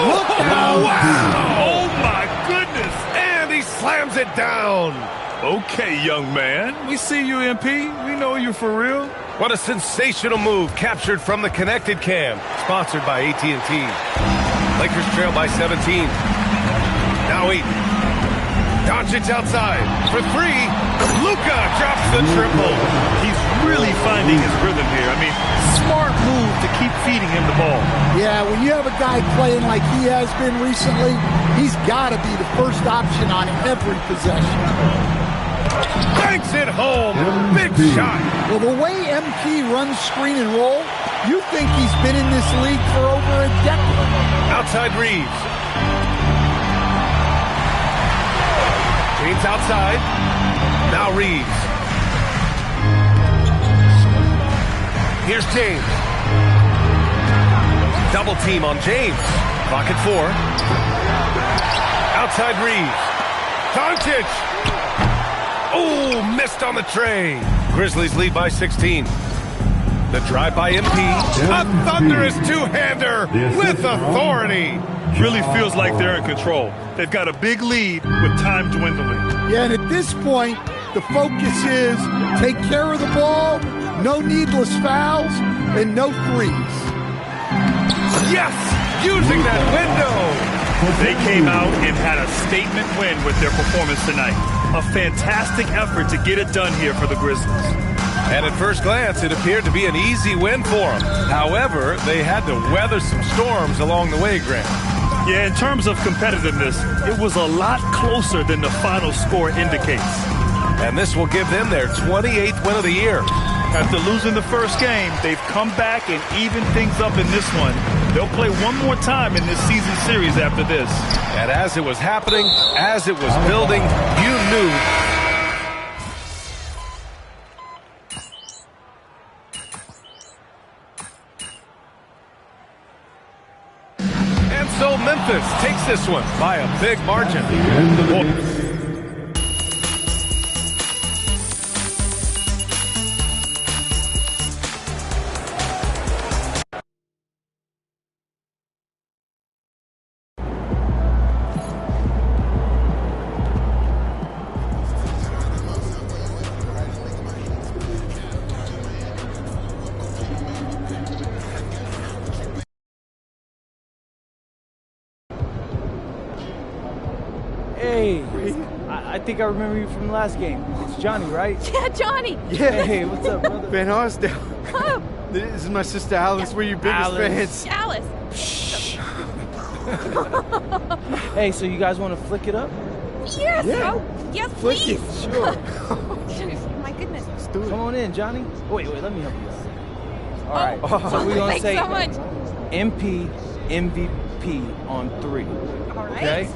Look out! Wow! Oh, my goodness! And he slams it down. Okay, young man. We see you, MP. We know you for real. What a sensational move captured from the Connected Cam, sponsored by AT&T. Lakers trail by 17. Now 8. Doncic outside for 3. Luka drops the triple. He's really finding his rhythm here. I mean, smart move to keep feeding him the ball. Yeah, when you have a guy playing like he has been recently, he's got to be the first option on every possession. Banks it home. Big shot. Well, the way MP runs screen and roll, you think he's been in this league for over a decade. Outside Reeves. James outside. Now Reeves. Here's James. Double team on James. Clock at 4. Outside Reeves. Doncic. Oh, missed on the tray. Grizzlies lead by 16. The drive by MP. A thunderous two-hander with authority. Really feels like they're in control. They've got a big lead with time dwindling. Yeah, and at this point, the focus is take care of the ball, no needless fouls, and no threes. Yes! Using that window! They came out and had a statement win with their performance tonight. A fantastic effort to get it done here for the Grizzlies. And at first glance, it appeared to be an easy win for them. However, they had to weather some storms along the way, Grant. Yeah, in terms of competitiveness, it was a lot closer than the final score indicates. And this will give them their 28th win of the year. After losing the first game, they've come back and evened things up in this one. They'll play one more time in this season series after this. And as it was happening, as it was building, you knew. And so Memphis takes this one by a big margin. I think I remember you from the last game. It's Johnny, right? Yeah, Johnny. Yeah. Hey, what's up, brother? Van Arsdale. Oh. This is my sister Alice. We're your biggest fans. Alice. Hey, so you guys want to flick it up? Yes. Yeah. Oh, yes, Flick please. it, sure. My goodness. Come on in, Johnny. Wait, let me help you out. All right. So we're going to Thanks say so much. MP, MVP on 3. All right. Okay?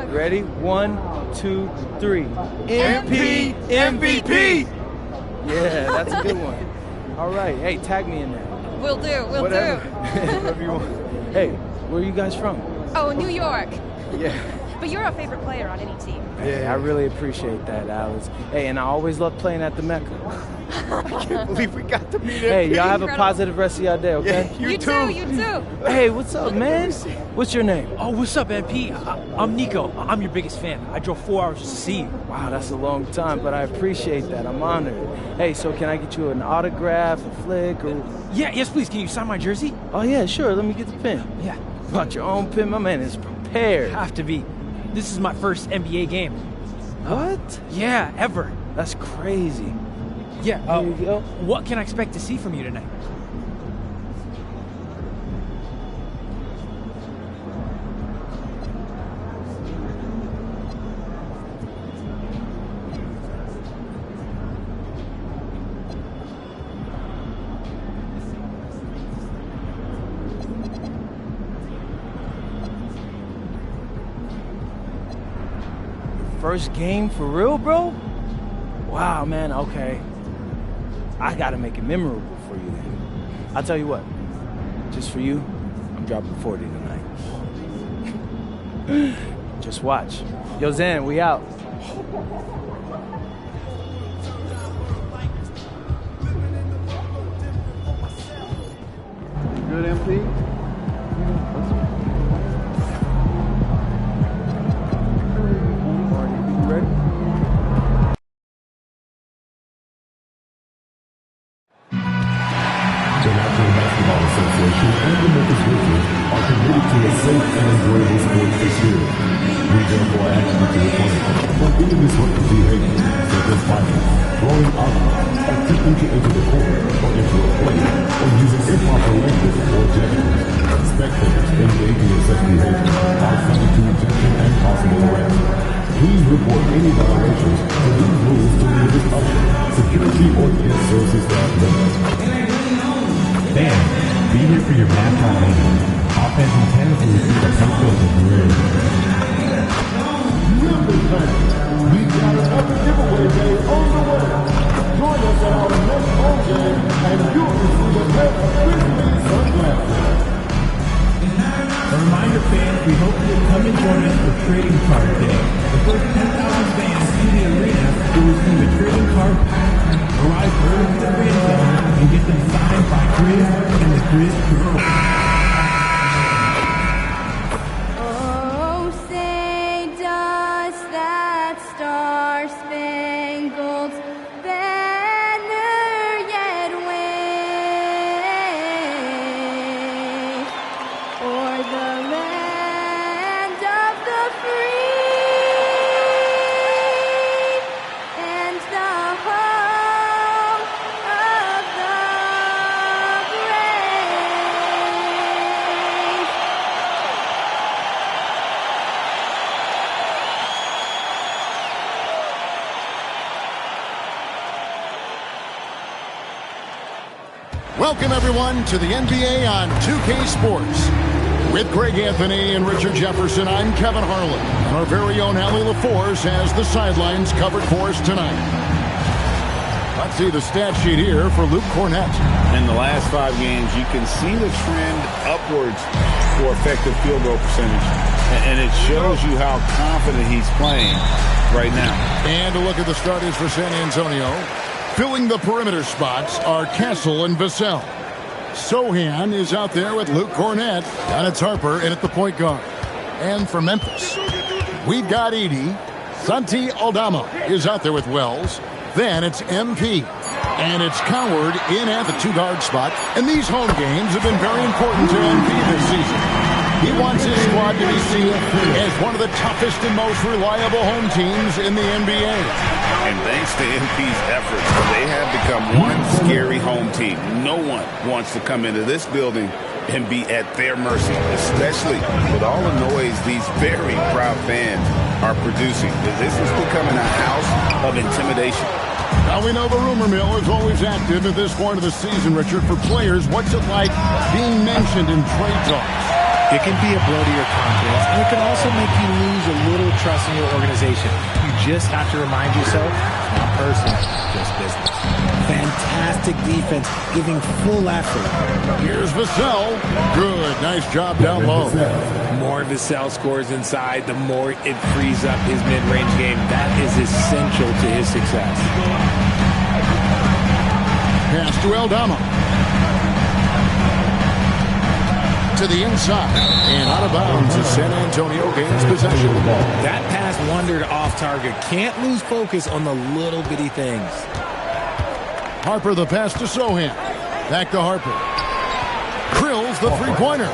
Ready? 1, 2, 3. MP, MVP. Yeah, that's a good one. All right. Hey, tag me in there. We'll do. We'll Whatever. do. Whatever you want. Hey, where are you guys from? Oh, New York. Yeah. But you're a favorite player on any team. Hey, I really appreciate that, Alice. Hey, and I always love playing at the Mecca. I can't believe we got to meet him. Hey, y'all have a positive rest of y'all day, okay? Yeah, you too. You too. Hey, what's up, man? What's your name? Oh, what's up, MP? I'm Nico. I'm your biggest fan. I drove 4 hours just to see you. Wow, that's a long time, but I appreciate that. I'm honored. Hey, so can I get you an autograph, a flick, or... Yeah, yes, please. Can you sign my jersey? Oh, yeah, sure. Let me get the pen. Yeah. Brought your own pen? My man is prepared. Have to be. This is my first NBA game. What? Yeah, ever. That's crazy. Yeah. Here you go. What can I expect to see from you tonight? First game for real, bro? Wow, man, okay. I gotta make it memorable for you then. I'll tell you what, just for you, I'm dropping 40 tonight. Just watch. Yo, Zan, we out. Good, MP? The National Basketball Association and the Memphis Grizzlies are committed to a safe and enjoyable sports experience. We therefore ask you to refrain from any disruptive behavior, such as fighting, throwing objects, attempting to enter the court or into a play, or using improper language or gestures. Spectators engaging in such behavior are subject to rejection and possible arrest. Please report any violations to these rules to the nearest usher, security, or guest services staff members. Fans, be here for your mascot meeting. Offense intends to receive a punt field of career. Memphis fans, we've got another giveaway day on the way. Join us at our next home game, and you'll receive a pair of Grizzlies sunglasses. A reminder, fans, we hope you'll come and join us for Trading Card Day. The first 10,000 fans in the arena will receive a trading card pack. Arrive early to the fan zone and get them signed by Grizz and the Grizz Crew. Oh, say does that star-spangled banner yet wave o'er the land of the free and the home of the brave. Welcome, everyone, to the NBA on 2K Sports. With Greg Anthony and Richard Jefferson, I'm Kevin Harlan. And our very own Allie LaForce has the sidelines covered for us tonight. Let's see the stat sheet here for Luke Cornett. In the last 5 games, you can see the trend upwards for effective field goal percentage. And it shows you how confident he's playing right now. And a look at the starters for San Antonio. Filling the perimeter spots are Castle and Vassell. Sohan is out there with Luke Cornett. And it's Harper in at the point guard. And for Memphis, we've got Edey. Santi Aldama is out there with Wells. Then it's MP. And it's Coward in at the 2-guard spot. And these home games have been very important to MP this season. He wants his squad to be seen as one of the toughest and most reliable home teams in the NBA. And thanks to MP's efforts, they have become one scary home team. No one wants to come into this building and be at their mercy, especially with all the noise these very proud fans are producing. This is becoming a house of intimidation. Now we know the rumor mill is always active at this point of the season, Richard. For players, what's it like being mentioned in trade talks? It can be a blow to your confidence, and it can also make you lose a little trust in your organization. You just have to remind yourself, it's not personal, just business. Fantastic defense, giving full effort. Here's Vassell. Good, nice job down low. More Vassell scores inside, the more it frees up his mid-range game. That is essential to his success. Pass to Aldama. To the inside and out of bounds as San Antonio gains possession of the ball. That pass wandered off target. Can't lose focus on the little bitty things. Harper the pass to Sohan. Back to Harper. Krills the three-pointer.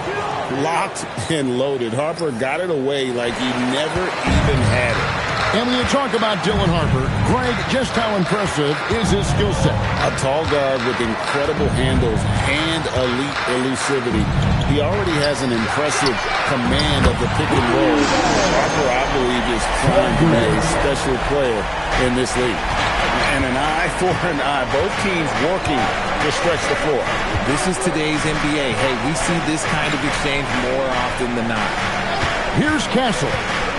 Locked and loaded. Harper got it away like he never even had it. And when you talk about Dylan Harper, Greg, just how impressive is his skill set? A tall guard with incredible handles and elite elusivity. He already has an impressive command of the pick and roll. Harper, I believe, is primed to be a special player in this league. And an eye for an eye. Both teams working to stretch the floor. This is today's NBA. Hey, we see this kind of exchange more often than not. Here's Castle.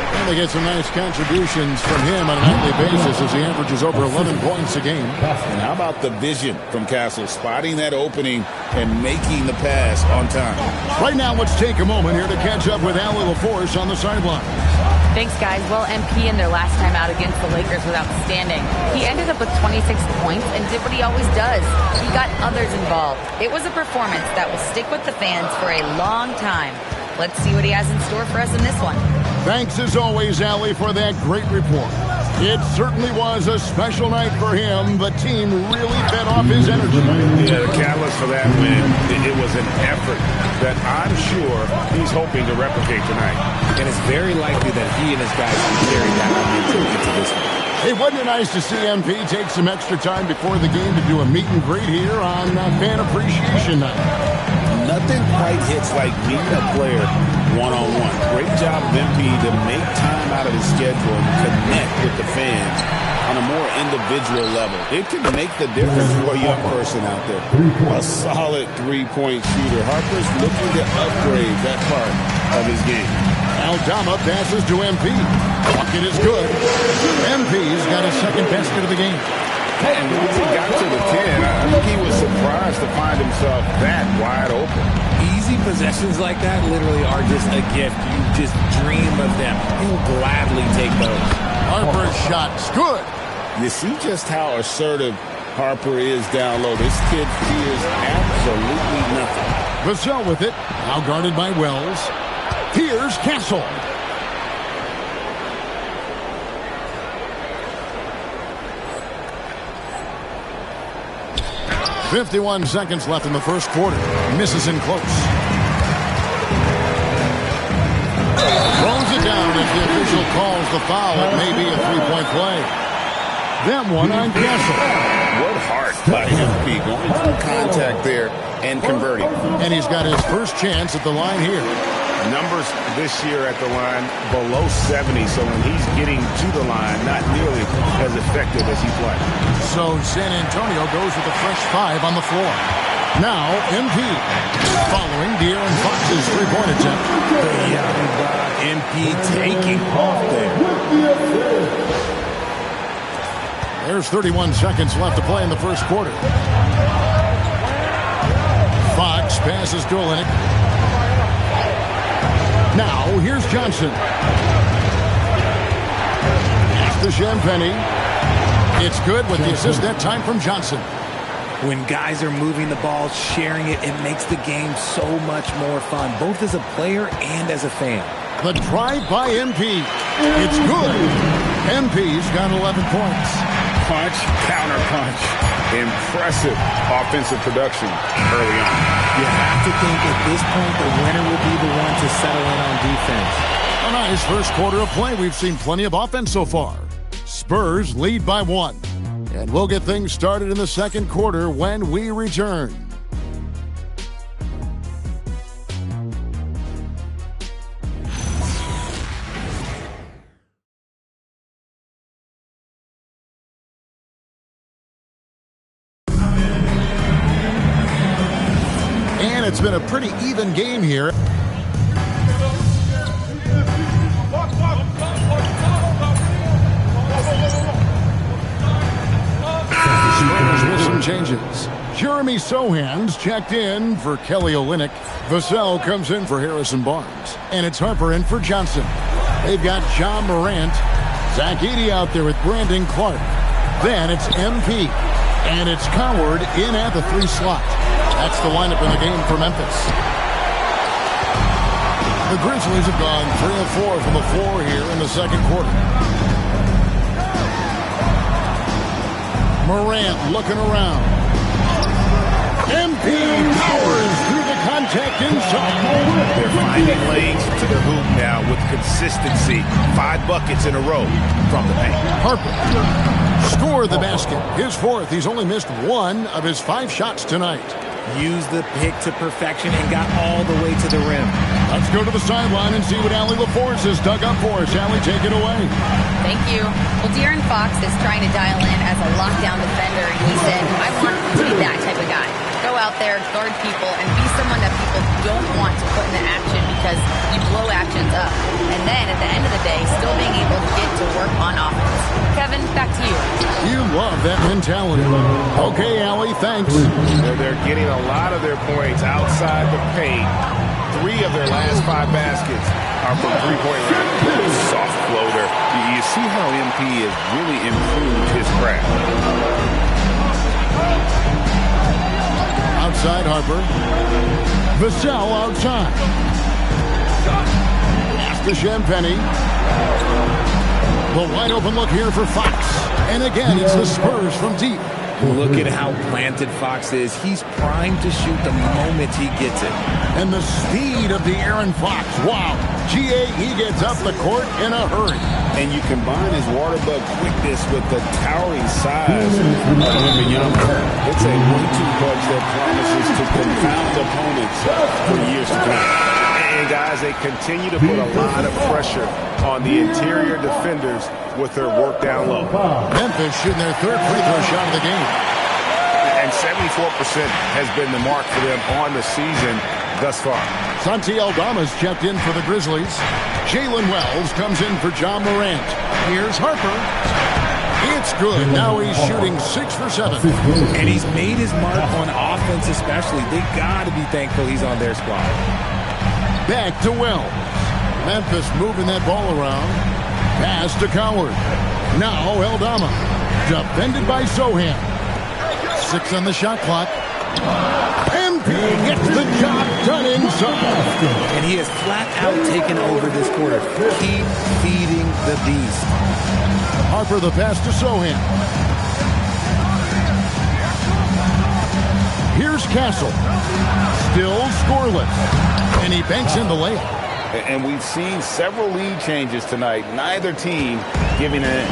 And they get some nice contributions from him on a nightly basis as he averages over 11 points a game. And how about the vision from Castle, spotting that opening and making the pass on time. Right now, let's take a moment here to catch up with Allie LaForce on the sideline. Thanks, guys. Well, MP in their last time out against the Lakers was outstanding. He ended up with 26 points and did what he always does. He got others involved. It was a performance that will stick with the fans for a long time. Let's see what he has in store for us in this one. Thanks as always, Allie, for that great report. It certainly was a special night for him. The team really fed off his energy. Yeah, the catalyst for that win, it was an effort that I'm sure he's hoping to replicate tonight. And it's very likely that he and his guys can carry that momentum into this one. Hey, wasn't it nice to see MP take some extra time before the game to do a meet and greet here on Fan Appreciation Night? Nothing quite hits like meeting a player one-on-one. Great job of MP to make time out of his schedule and connect with the fans on a more individual level. It can make the difference for a young person out there. A solid three-point shooter. Harper's looking to upgrade that part of his game. Aldama passes to MP. Bucket is good. MP's got his second basket of the game. And once he got to the 10, I think he was surprised to find himself that wide open. Easy possessions like that literally are just a gift. You just dream of them. He'll gladly take those. Harper's shot's good. You see just how assertive Harper is down low. This kid fears absolutely nothing. Vassell with it. Now guarded by Wells. Here's Castle. 51 seconds left in the first quarter. Misses in close. Throws it down as the official calls the foul. It may be a three-point play. That one on Castle. What heart by MP going through contact there and converting. And he's got his first chance at the line here. Numbers this year at the line below 70, so when he's getting to the line, not nearly as effective as he played. So San Antonio goes with a fresh 5 on the floor. Now MP following De'Aaron Fox's three-point attempt. MP taking off there. There's 31 seconds left to play in the first quarter. Fox passes to Olynyk. Now, here's Johnson. Pass to Champagny. It's good with the assist that time from Johnson. When guys are moving the ball, sharing it, it makes the game so much more fun, both as a player and as a fan. The drive by MP. It's good. MP's got 11 points. punch, counter punch. Impressive offensive production early on. You have to think at this point the winner will be the one to settle in on defense. A nice first quarter of play. We've seen plenty of offense so far. Spurs lead by 1. And we'll get things started in the second quarter when we return. And it's been a pretty even game here. With some changes. Jeremy Sohan's checked in for Kelly Olynyk. Vassell comes in for Harrison Barnes. And it's Harper in for Johnson. They've got John Morant. Zach Edey out there with Brandon Clark. Then it's MP. And it's Coward in at the 3 slot. That's the lineup in the game for Memphis. The Grizzlies have gone 3 of 4 from the floor here in the second quarter. Morant looking around. MP powers through the contact inside. They're finding lanes to the hoop now with consistency. 5 buckets in a row from the paint. Harper scored the basket. His 4th. He's only missed 1 of his 5 shots tonight. Used the pick to perfection and got all the way to the rim. Let's go to the sideline and see what Allie LaForce has dug up for us. Allie, take it away. Thank you. Well, De'Aaron Fox is trying to dial in as a lockdown defender, and he said, I want to be that type of guy. Go out there, guard people, and be someone that people don't want to put into action because you blow actions up. And then at the end of the day, still being able to get to work on offense. Kevin, back to you. You love that mentality. Okay, Allie, thanks. They're getting a lot of their points outside the paint. 3 of their last 5 baskets are from three-point range. Soft floater. You see how MP has really improved his craft. Outside Harper. Vassell outside. After Champagny. The wide open look here for Fox. And again, it's the Spurs from deep. Look at how planted Fox is. He's primed to shoot the moment he gets it. And the speed of De'Aaron Fox. Wow. He gets up the court in a hurry. And you combine his water bug quickness with the towering size of Wembanyama. It's a 1-2 punch that promises to confound opponents for years to come. And guys, they continue to put a lot of pressure on the interior defenders with their work down low. Memphis shooting their 3rd free throw shot of the game. And 74% has been the mark for them on the season thus far. Santi Aldama's checked in for the Grizzlies. Jalen Wells comes in for John Morant. Here's Harper. It's good. Now he's shooting 6 for 7. And he's made his mark on offense especially. They got to be thankful he's on their squad. Back to Wells. Memphis moving that ball around. Pass to Coward. Now Aldama. Defended by Sohan. 6 on the shot clock. MP gets the job done inside. And he has flat out taken over this quarter. Keep feeding the beast. Harper the pass to Sohan. Here's Castle. Still scoreless. And he banks in the layup. And we've seen several lead changes tonight. Neither team giving in.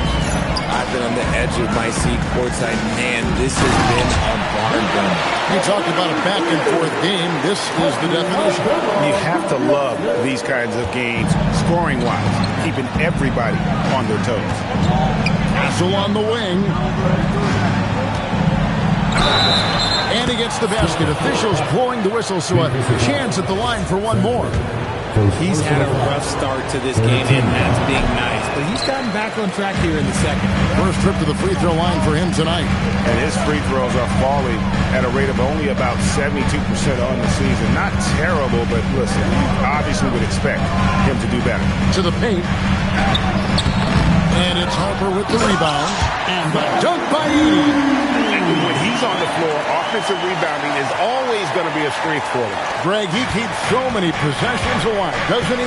I've been on the edge of my seat courtside. Man, this has been a barn burner. You talked about a back-and-forth game. This is the definition. You have to love these kinds of games, scoring-wise, keeping everybody on their toes. Castle on the wing. And he gets the basket. Officials blowing the whistle, so a chance at the line for one more. He's had a rough start to this game, and that's being nice. But he's gotten back on track here in the second. First trip to the free throw line for him tonight. And his free throws are falling at a rate of only about 72% on the season. Not terrible, but listen, you obviously would expect him to do better. To the paint. And it's Harper with the rebound. And the dunk by Edey. When he's on the floor, offensive rebounding is always going to be a strength for him. Greg, he keeps so many possessions alive, doesn't he?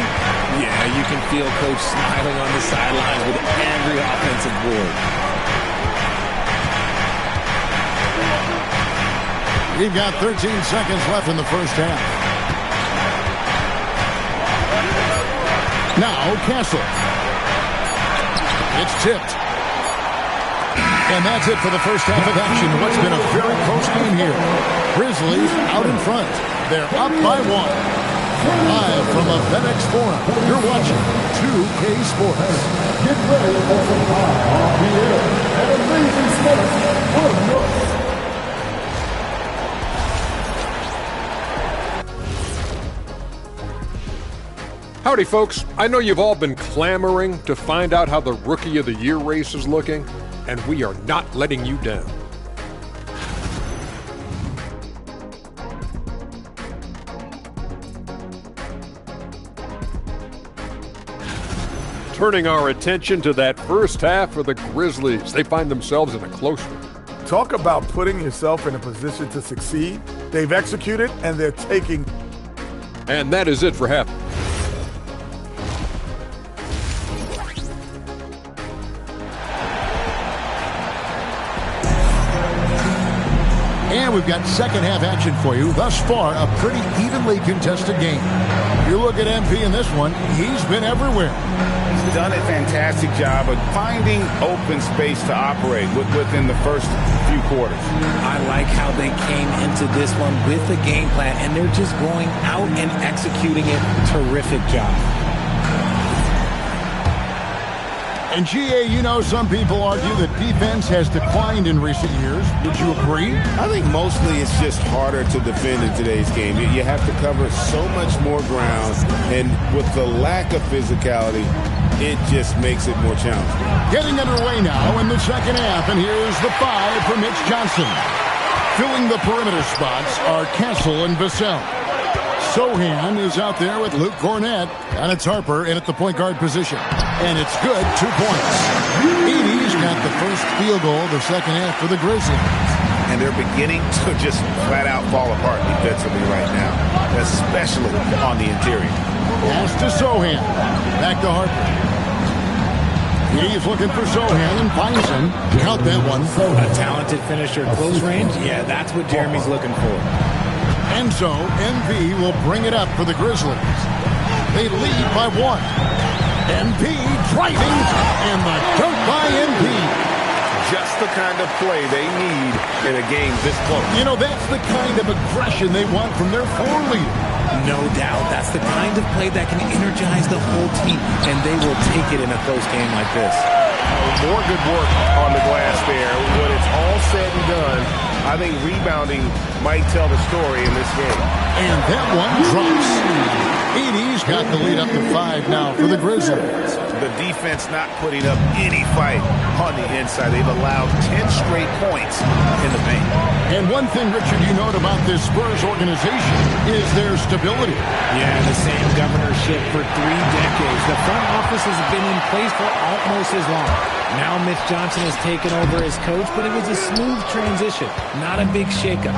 Yeah, you can feel Coach smiling on the sidelines with every offensive board. We've got 13 seconds left in the first half. Now, Castle. It's tipped. And that's it for the first half of action. What's been a very close game here. Grizzlies out in front. They're up by 1. Live from a FedEx Forum, you're watching 2K Sports. Get ready for some high off the air and amazing sports from North. Howdy, folks. I know you've all been clamoring to find out how the Rookie of the Year race is looking, and we are not letting you down. Turning our attention to that first half for the Grizzlies. They find themselves in a close one. Talk about putting yourself in a position to succeed. They've executed, and they're taking. And that is it for half. And we've got second half action for you. Thus far, a pretty evenly contested game. You look at MP in this one, he's been everywhere. He's done a fantastic job of finding open space to operate within the first few quarters. I like how they came into this one with a game plan, and they're just going out and executing it. Terrific job. And GA, you know, some people argue that defense has declined in recent years. Would you agree? I think mostly it's just harder to defend in today's game. You have to cover so much more ground, and with the lack of physicality, it just makes it more challenging. Getting underway now in the second half, and here's the 5 for Mitch Johnson. Filling the perimeter spots are Castle and Vassell. Sohan is out there with Luke Cornett, and it's Harper in at the point guard position. And it's good, 2 points. Edie's got the first field goal of the second half for the Grizzlies. And they're beginning to just flat out fall apart defensively right now, especially on the interior. Pass to Sohan. Back to Harper. He's looking for Sohan and finds him. Count that one. A talented finisher close range? Yeah, that's what Jeremy's looking for. And so, MP will bring it up for the Grizzlies. They lead by 1. MP driving, and the dunk by MP. Just the kind of play they need in a game this close. You know, that's the kind of aggression they want from their floor leader. No doubt. That's the kind of play that can energize the whole team, and they will take it in a close game like this. More good work on the glass there. When it's all said and done, I think rebounding might tell the story in this game. And that one drops. Edie's got the lead up to 5 now for the Grizzlies. The defense not putting up any fight on the inside. They've allowed 10 straight points in the paint. And one thing, Richard, you note about this Spurs organization is their stability. Yeah, the same governorship for 3 decades. The front office has been in place for almost as long. Now Mitch Johnson has taken over as coach, but it was a smooth transition, not a big shakeup.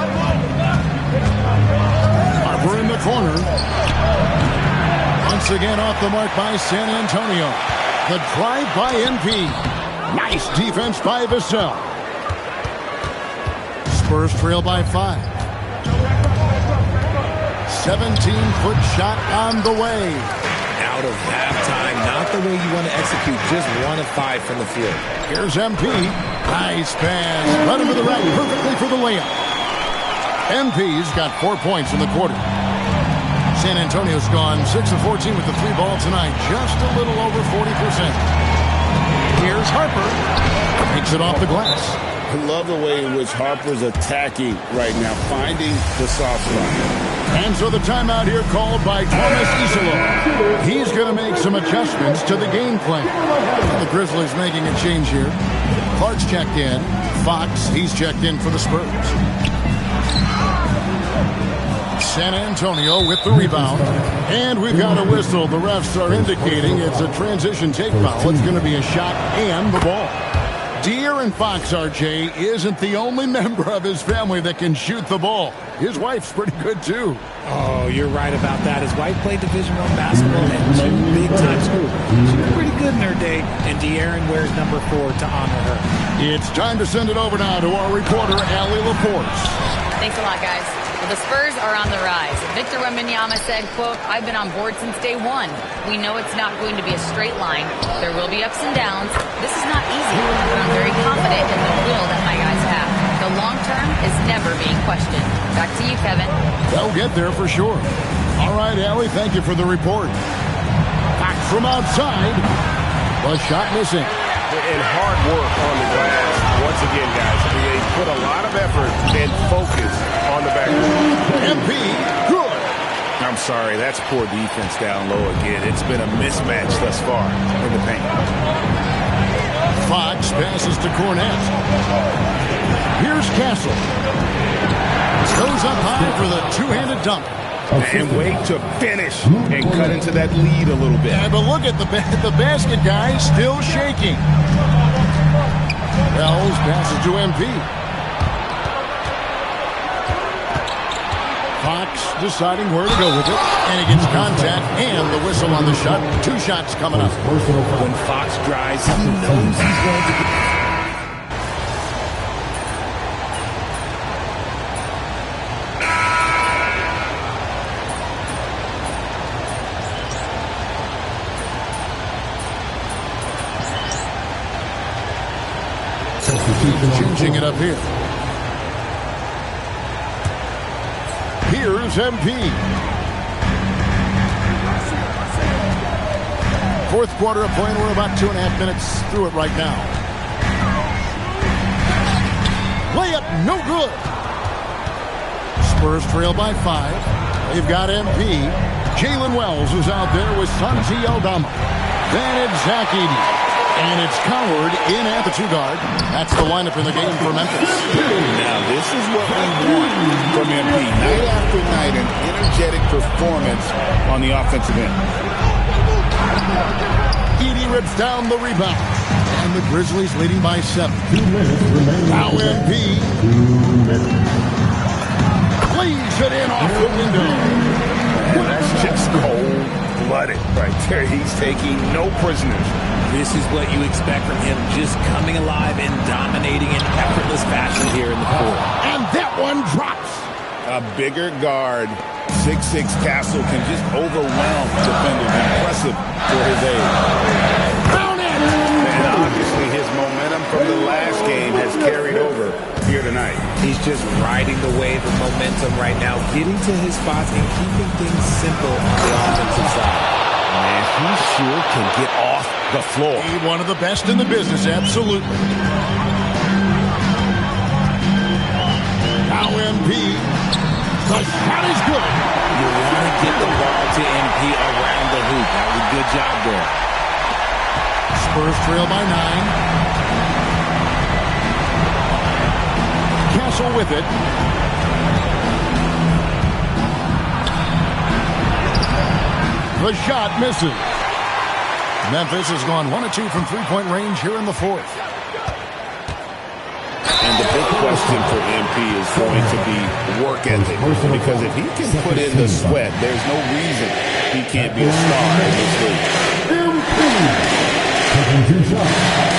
Harper in the corner. Once again off the mark by San Antonio. The drive by MP. Nice defense by Vassell. Spurs trail by 5. 17-foot shot on the way. Out of halftime, not the way you want to execute, just 1 of 5 from the field. Here's MP. Nice pass. Run him to the right perfectly for the layup. MP's got 4 points in the quarter. San Antonio's gone 6 of 14 with the 3 ball tonight. Just a little over 40%. Here's Harper. Takes it off the glass. I love the way in which Harper's attacking right now, finding the soft spot. And so the timeout here called by Thomas Isolo. He's going to make some adjustments to the game plan. The Grizzlies making a change here. Clark's checked in. Fox, he's checked in for the Spurs. San Antonio with the rebound. And we've got a whistle. The refs are indicating it's a transition take foul. It's going to be a shot and the ball. De'Aaron Fox, RJ, isn't the only member of his family that can shoot the ball. His wife's pretty good, too. Oh, you're right about that. His wife played Division I basketball at 2 big-time schools. She was pretty good in her day, and De'Aaron wears number 4 to honor her. It's time to send it over now to our reporter, Allie LaForce. Thanks a lot, guys. Well, the Spurs are on the rise. Victor Wembanyama said, quote, "I've been on board since day one. We know it's not going to be a straight line. There will be ups and downs. This is not easy, but I'm very confident in the will that my guys have. The long term is never being questioned." Back to you, Kevin. They'll get there for sure. All right, Allie, thank you for the report. Back from outside. The shot missing. And hard work on the glass. Once again, guys, they put a lot of effort and focus on the back. MP, good. I'm sorry, that's poor defense down low again. It's been a mismatch thus far in the paint. Fox passes to Cornette. Here's Castle. Goes up high for the two-handed dunk. And wait to finish and cut into that lead a little bit. Yeah, but look at the basket, guys, still shaking. Wells passes to MP. Fox deciding where to go with it. And he gets contact and the whistle on the shot. 2 shots coming up. When Fox drives, he knows he's going to get... Changing it up here. Here's MP. Fourth quarter of play, and we're about 2.5 minutes through it right now. Layup, no good. Spurs trail by 5. They've got MP. Jalen Wells is out there with Santi Aldama. Then it's Zach Edey. And it's Coward in at the 2 guard. That's the lineup in the game for Memphis. Now, this is what we want from MP. Night after night, an energetic performance on the offensive end. Edey rips down the rebound. And the Grizzlies leading by 7. Now MP. Lays it in off the window. Well, that's just cold-blooded right there. He's taking no prisoners. This is what you expect from him, just coming alive and dominating in effortless fashion here in the fourth. And that one drops. A bigger guard, 6'6" Castle, can just overwhelm defenders. Impressive for his age. Down it! And obviously his momentum from the last game has carried over here tonight. He's just riding the wave of momentum right now, getting to his spots and keeping things simple on the offensive side. And he sure can get off the floor. He's one of the best in the business, absolutely. Now MP. The shot is good. You want to get the ball to MP around the hoop. That was a good job there. Spurs trail by 9. Castle with it. The shot misses. Memphis has gone 1 of 2 from 3-point range here in the fourth. And the big question for MP is going to be work ethic. Because if he can put in the sweat, there's no reason he can't be a star in this league. Taking 2 shots.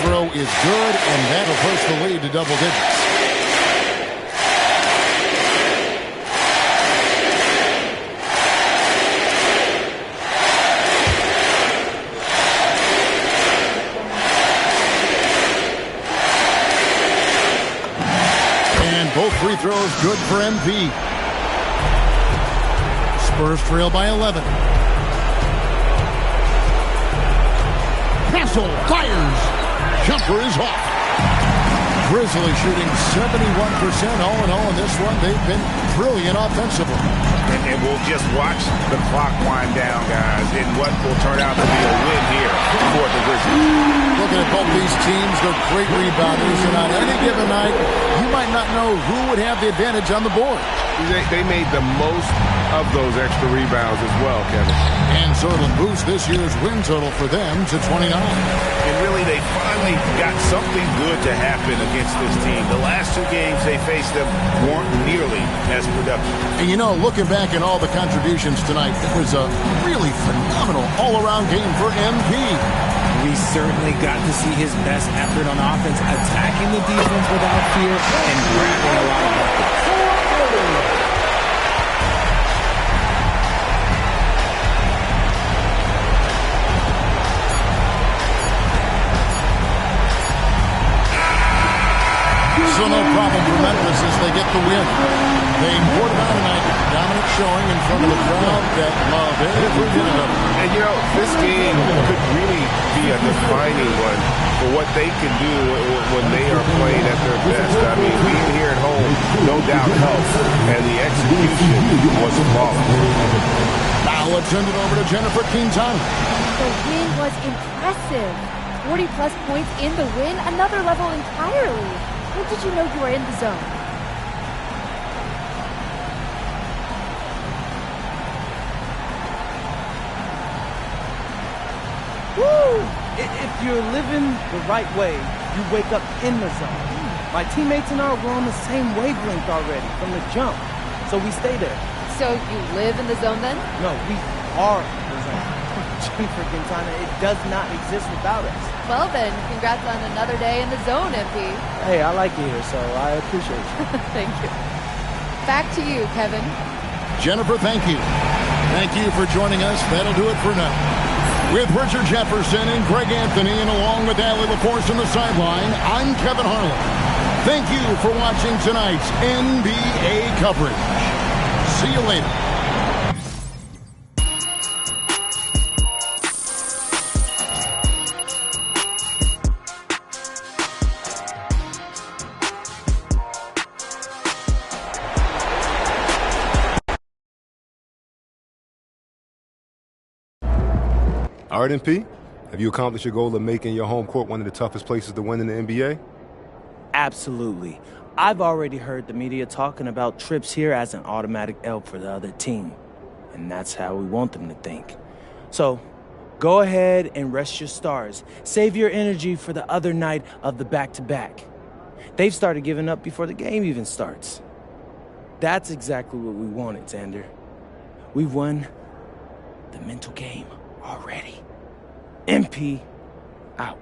Throw is good, and that'll push the lead to double digits. And both free throws good for MP. Spurs trail by 11. Castle fires. Jumper is off. Grizzlies shooting 71% all in all in this one. They've been brilliant offensively. And we'll just watch the clock wind down, guys, in what will turn out to be a win here for the Grizzlies. Looking at both these teams, they're great rebounders, and on any given night, you might not know who would have the advantage on the board. They made the most of those extra rebounds as well, Kevin. And So it'll boost this year's win total for them to 29. And really, they finally got something good to happen against this team. The last 2 games they faced them weren't nearly as productive. And you know, looking back at all the contributions tonight, it was a really phenomenal all-around game for MP. We certainly got to see his best effort on offense, attacking the defense without fear and grabbing a lot of buckets. So no problem for Memphis as they get the win. They poured it on tonight, dominant showing in front of the crowd that love every minute of it. And you know, this game could really be a defining one for what they can do when they are playing at their best. I mean, being here at home, no doubt helps, and the execution was flawless. Now let's send it over to Jennifer Quintana. The win was impressive. 40-plus points in the win, another level entirely. When did you know you were in the zone? Woo! If you're living the right way, you wake up in the zone. My teammates and I were on the same wavelength already from the jump, so we stay there. So you live in the zone then? No, we are the zone. Jennifer Quintana, it does not exist without us. Well then, congrats on another day in the zone, MP. Hey, I like you here, so I appreciate you. Thank you. Back to you, Kevin. Jennifer, thank you. Thank you for joining us. That'll do it for now. With Richard Jefferson and Greg Anthony, and along with Allie LaForce on the sideline, I'm Kevin Harlan. Thank you for watching tonight's NBA coverage. See you later. All right, MP, have you accomplished your goal of making your home court one of the toughest places to win in the NBA? Absolutely. I've already heard the media talking about trips here as an automatic L for the other team. And that's how we want them to think. So, go ahead and rest your stars. Save your energy for the other night of the back-to-back. They've started giving up before the game even starts. That's exactly what we wanted, Xander. We've won the mental game already. MP out.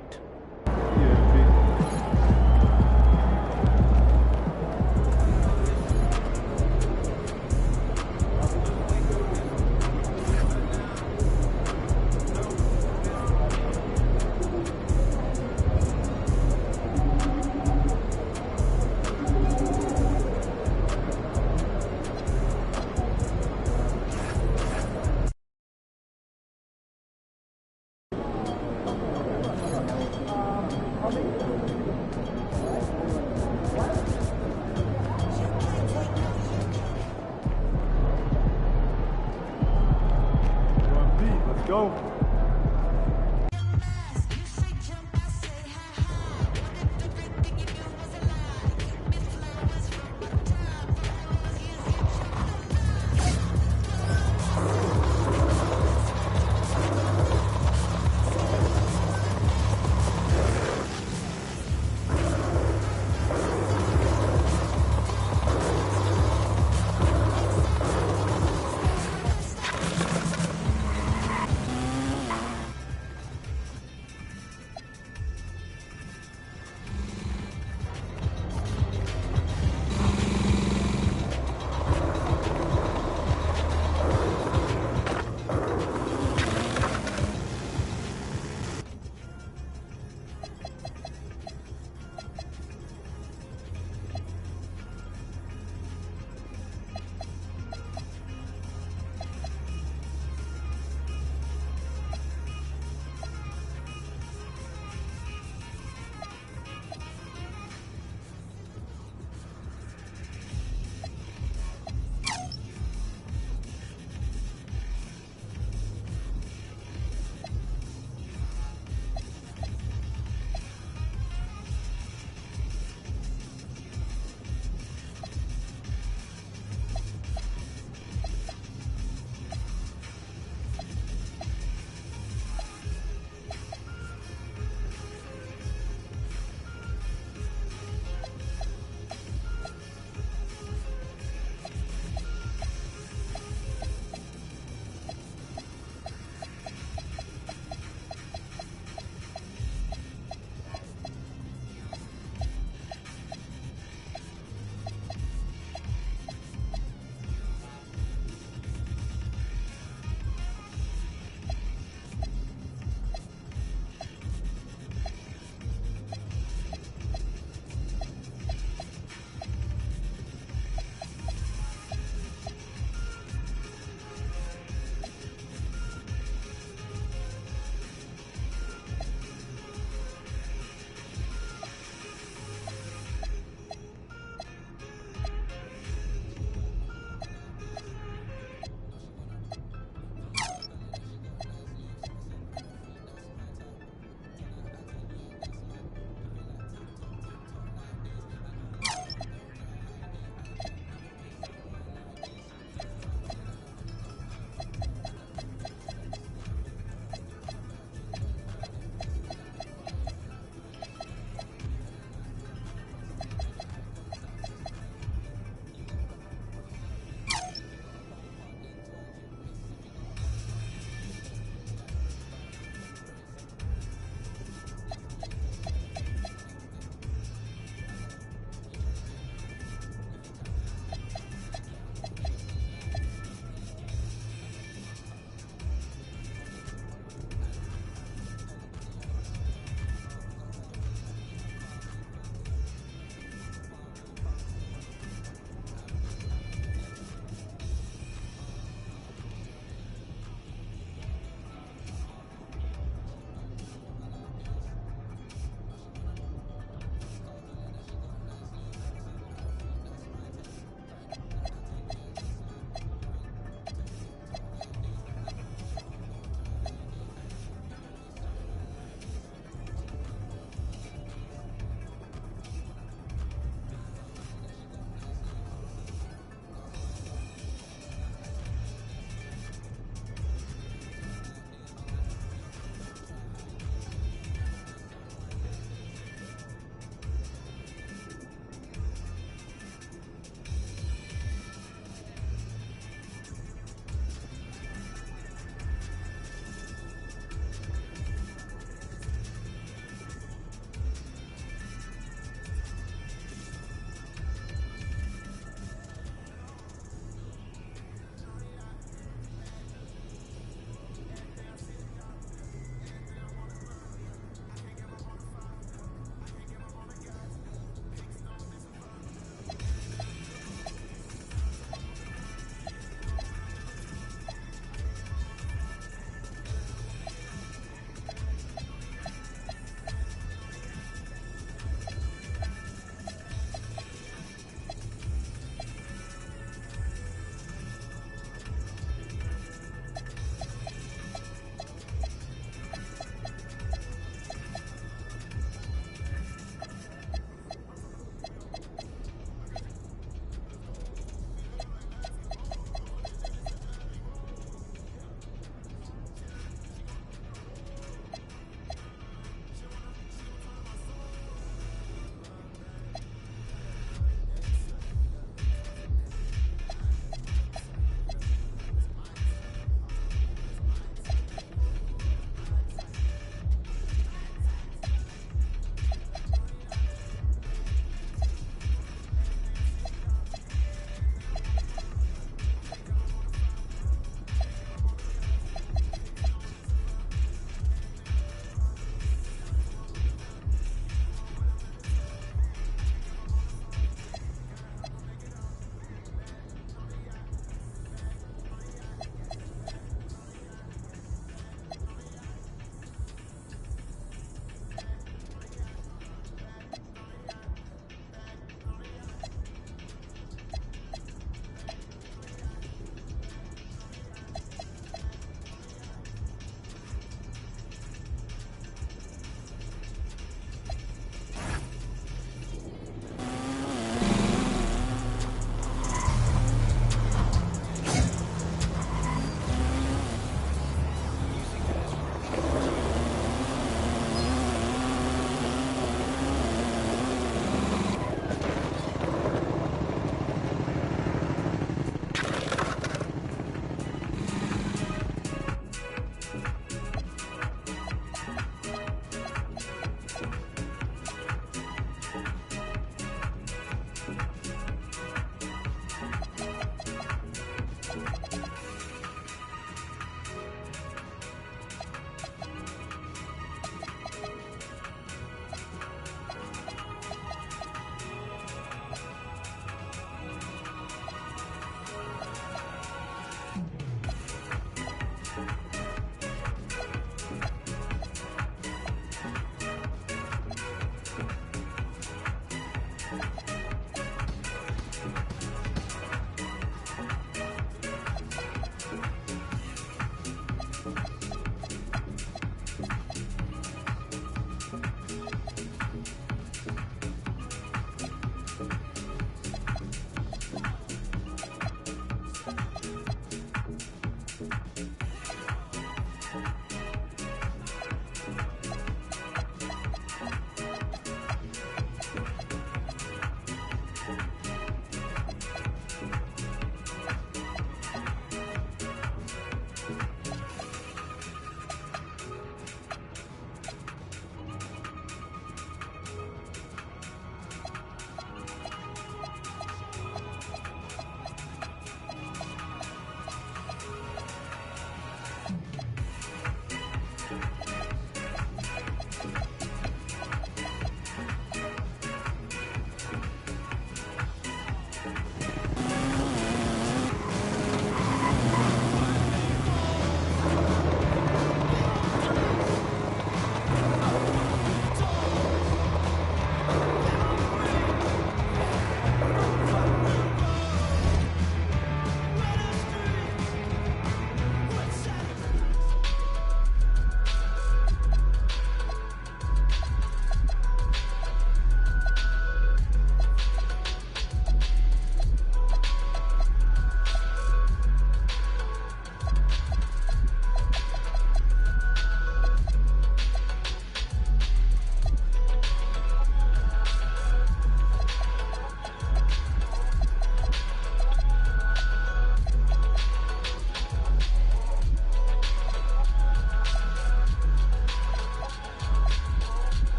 Go.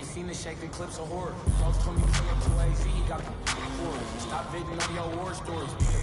seen the shake the clips of horror. Folks told me play up to AZ, got the forward. Stop bidding on your war stories.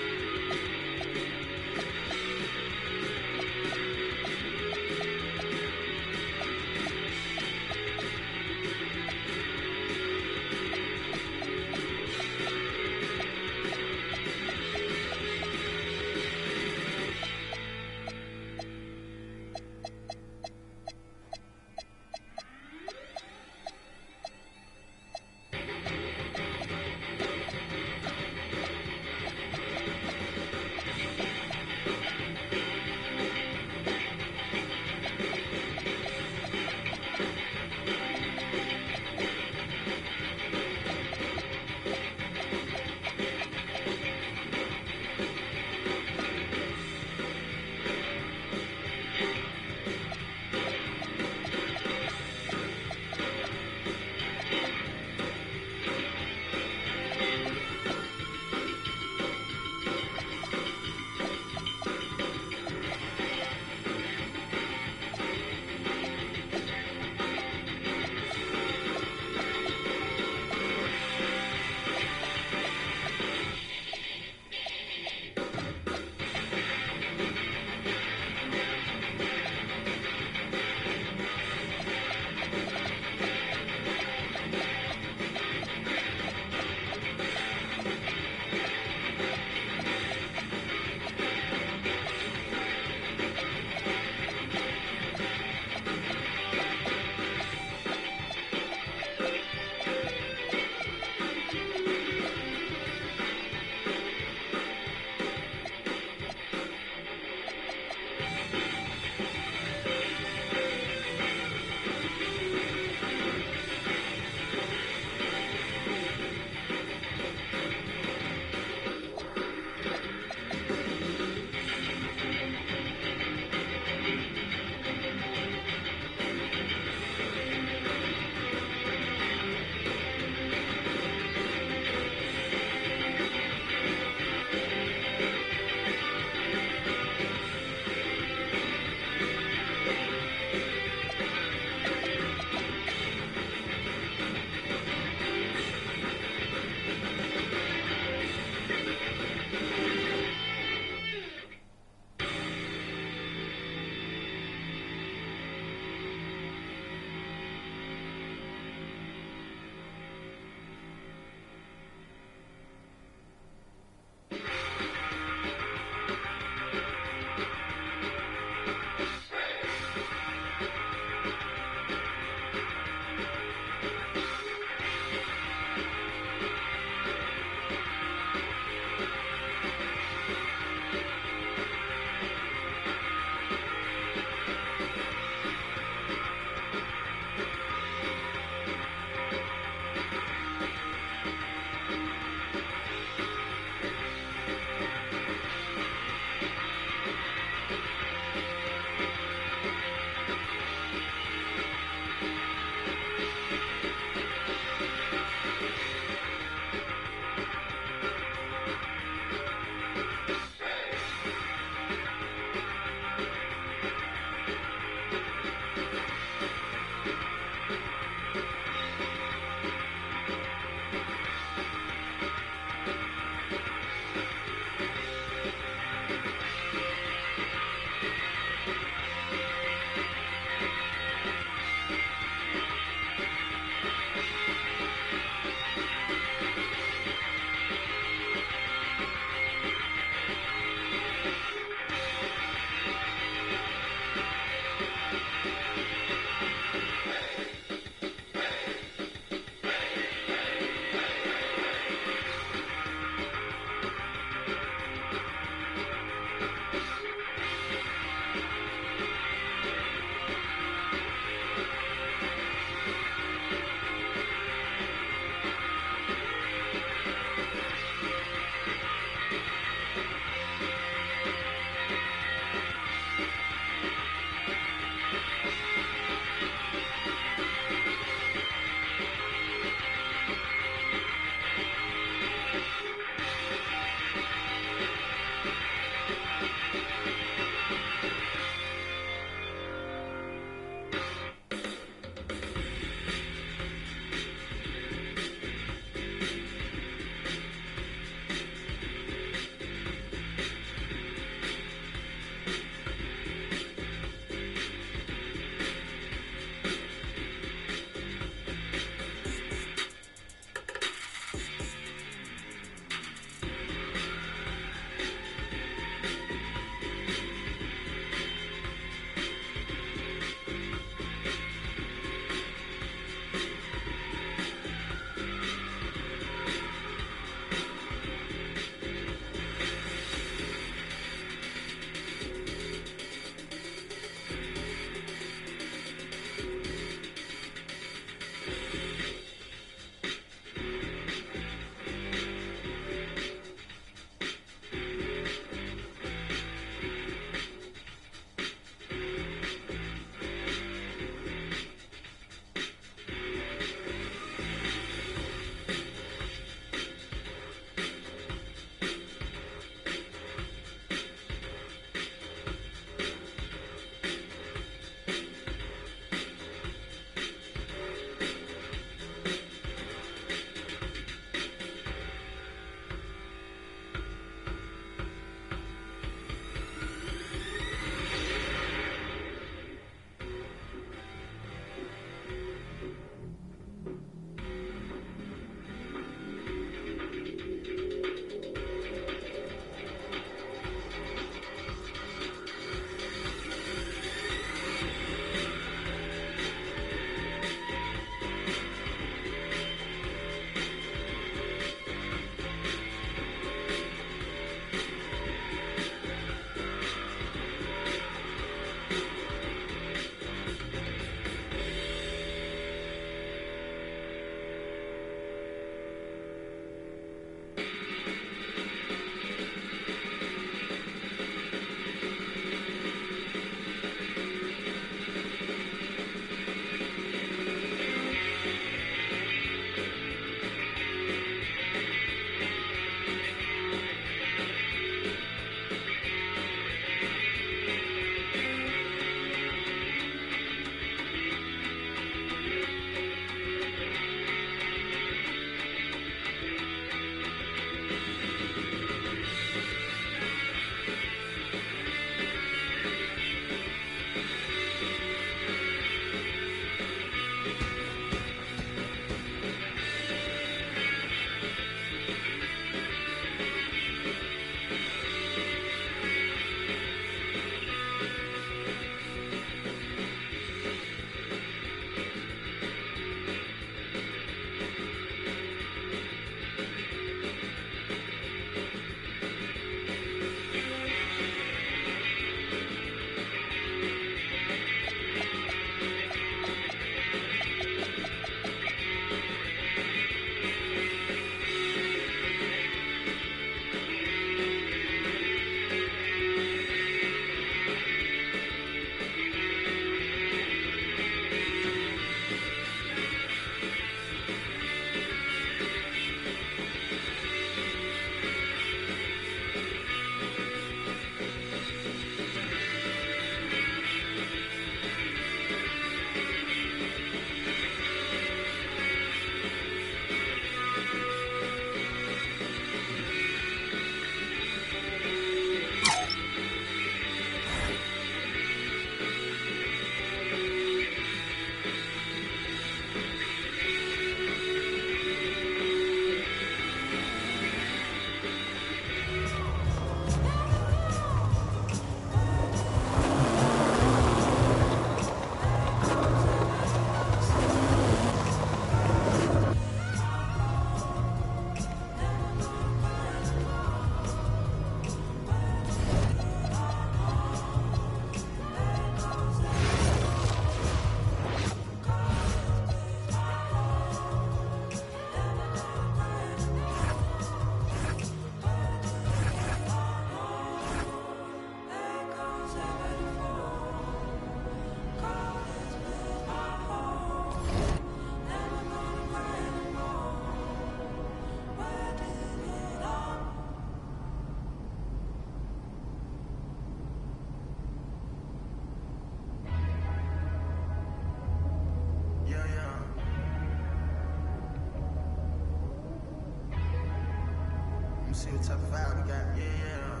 see what type of vibe we got. Yeah.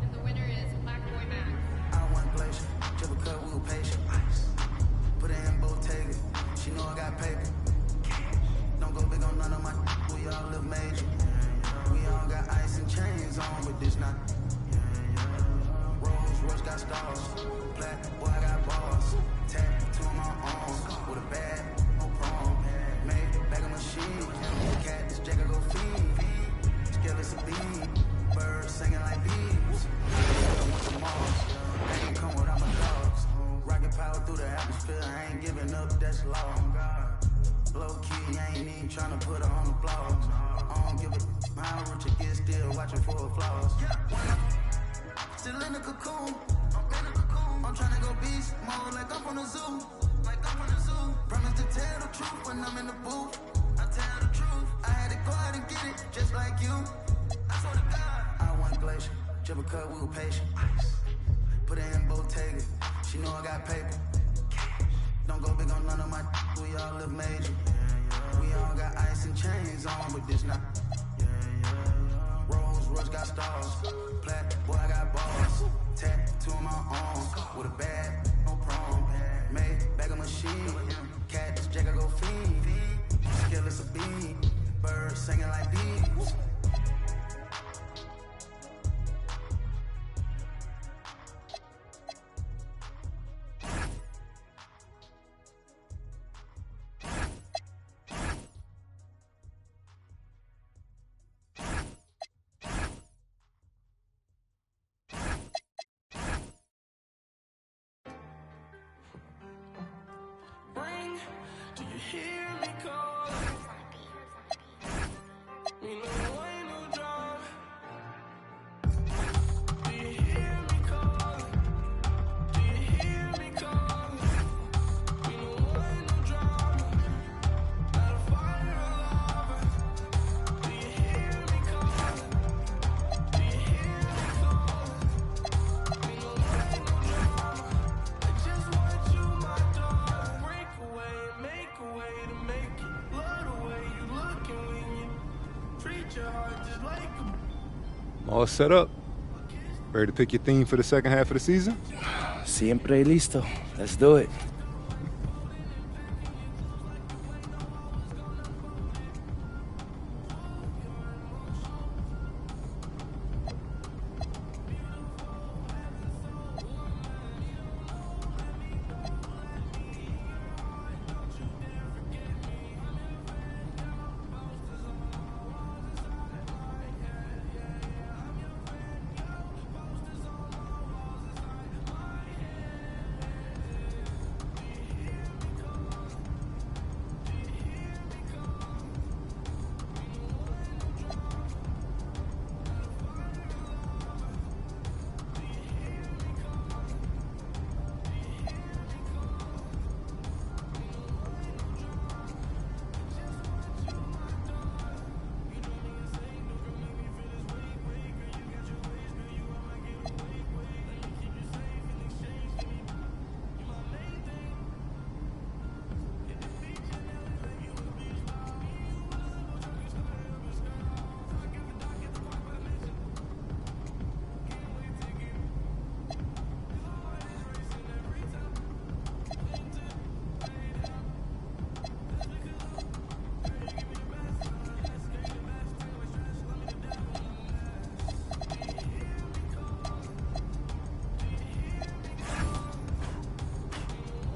And the winner is Black Boy Max. I want glacier, triple cut, we were patient. Ice. Put it in Bottega, she know I got paper. Don't go big on none of my, we all live major. We all got ice and chains on, but this not. Rolls Royce got stars, black boy I got bars. Tattoo on my arms, with a bag, no problem. Made bag of machine, cat this jacket go feed. Skillets a bead, birds singing like bees. I want some Mars, I ain't come without my dogs. Rocket power through the atmosphere, I ain't giving up, that's law. Low key, I ain't even tryna put her on the blogs. I don't give a how rich it gets, still watching for flaws. Still in the cocoon, I'm tryna go beast mode like I'm from the zoo. Promise to tell the truth when I'm in the booth. I tell the truth, I had to go out and get it, just like you. I swear to God, I want glacier, triple cut, we were patient. Ice. Put it in Bottega, she know I got paper. Don't go big on none of my, we all live major. We all got ice and chains on, but this not. Rolls Royce got stars, black boy I got bars. Tattoo on my arm, with a bag, no problem. Made bag of machine, cat this jacket go feed. Skillets a bead, birds singing like bees. Do you hear me calling? You know I ain't no drama. Do you hear me calling? Do you hear me calling? You know I ain't no drama. Not a fire alarm. Do you hear me calling? Do you hear me calling? You know I ain't no drama. I just want you, my daughter. Break away, make a way to make it. Love the way you looking when you treat your heart just like a. All set up. Ready to pick your theme for the second half of the season? Siempre listo. Let's do it.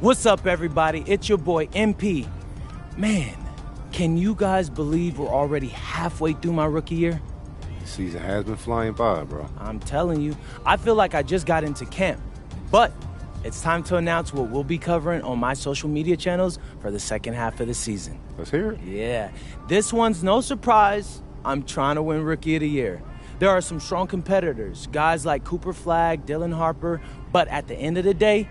What's up, everybody? It's your boy, MP. Man, can you guys believe we're already halfway through my rookie year? The season has been flying by, bro. I'm telling you, I feel like I just got into camp. But it's time to announce what we'll be covering on my social media channels for the second half of the season. Let's hear it. Yeah, this one's no surprise. I'm trying to win Rookie of the Year. There are some strong competitors, guys like Cooper Flagg, Dylan Harper, but at the end of the day,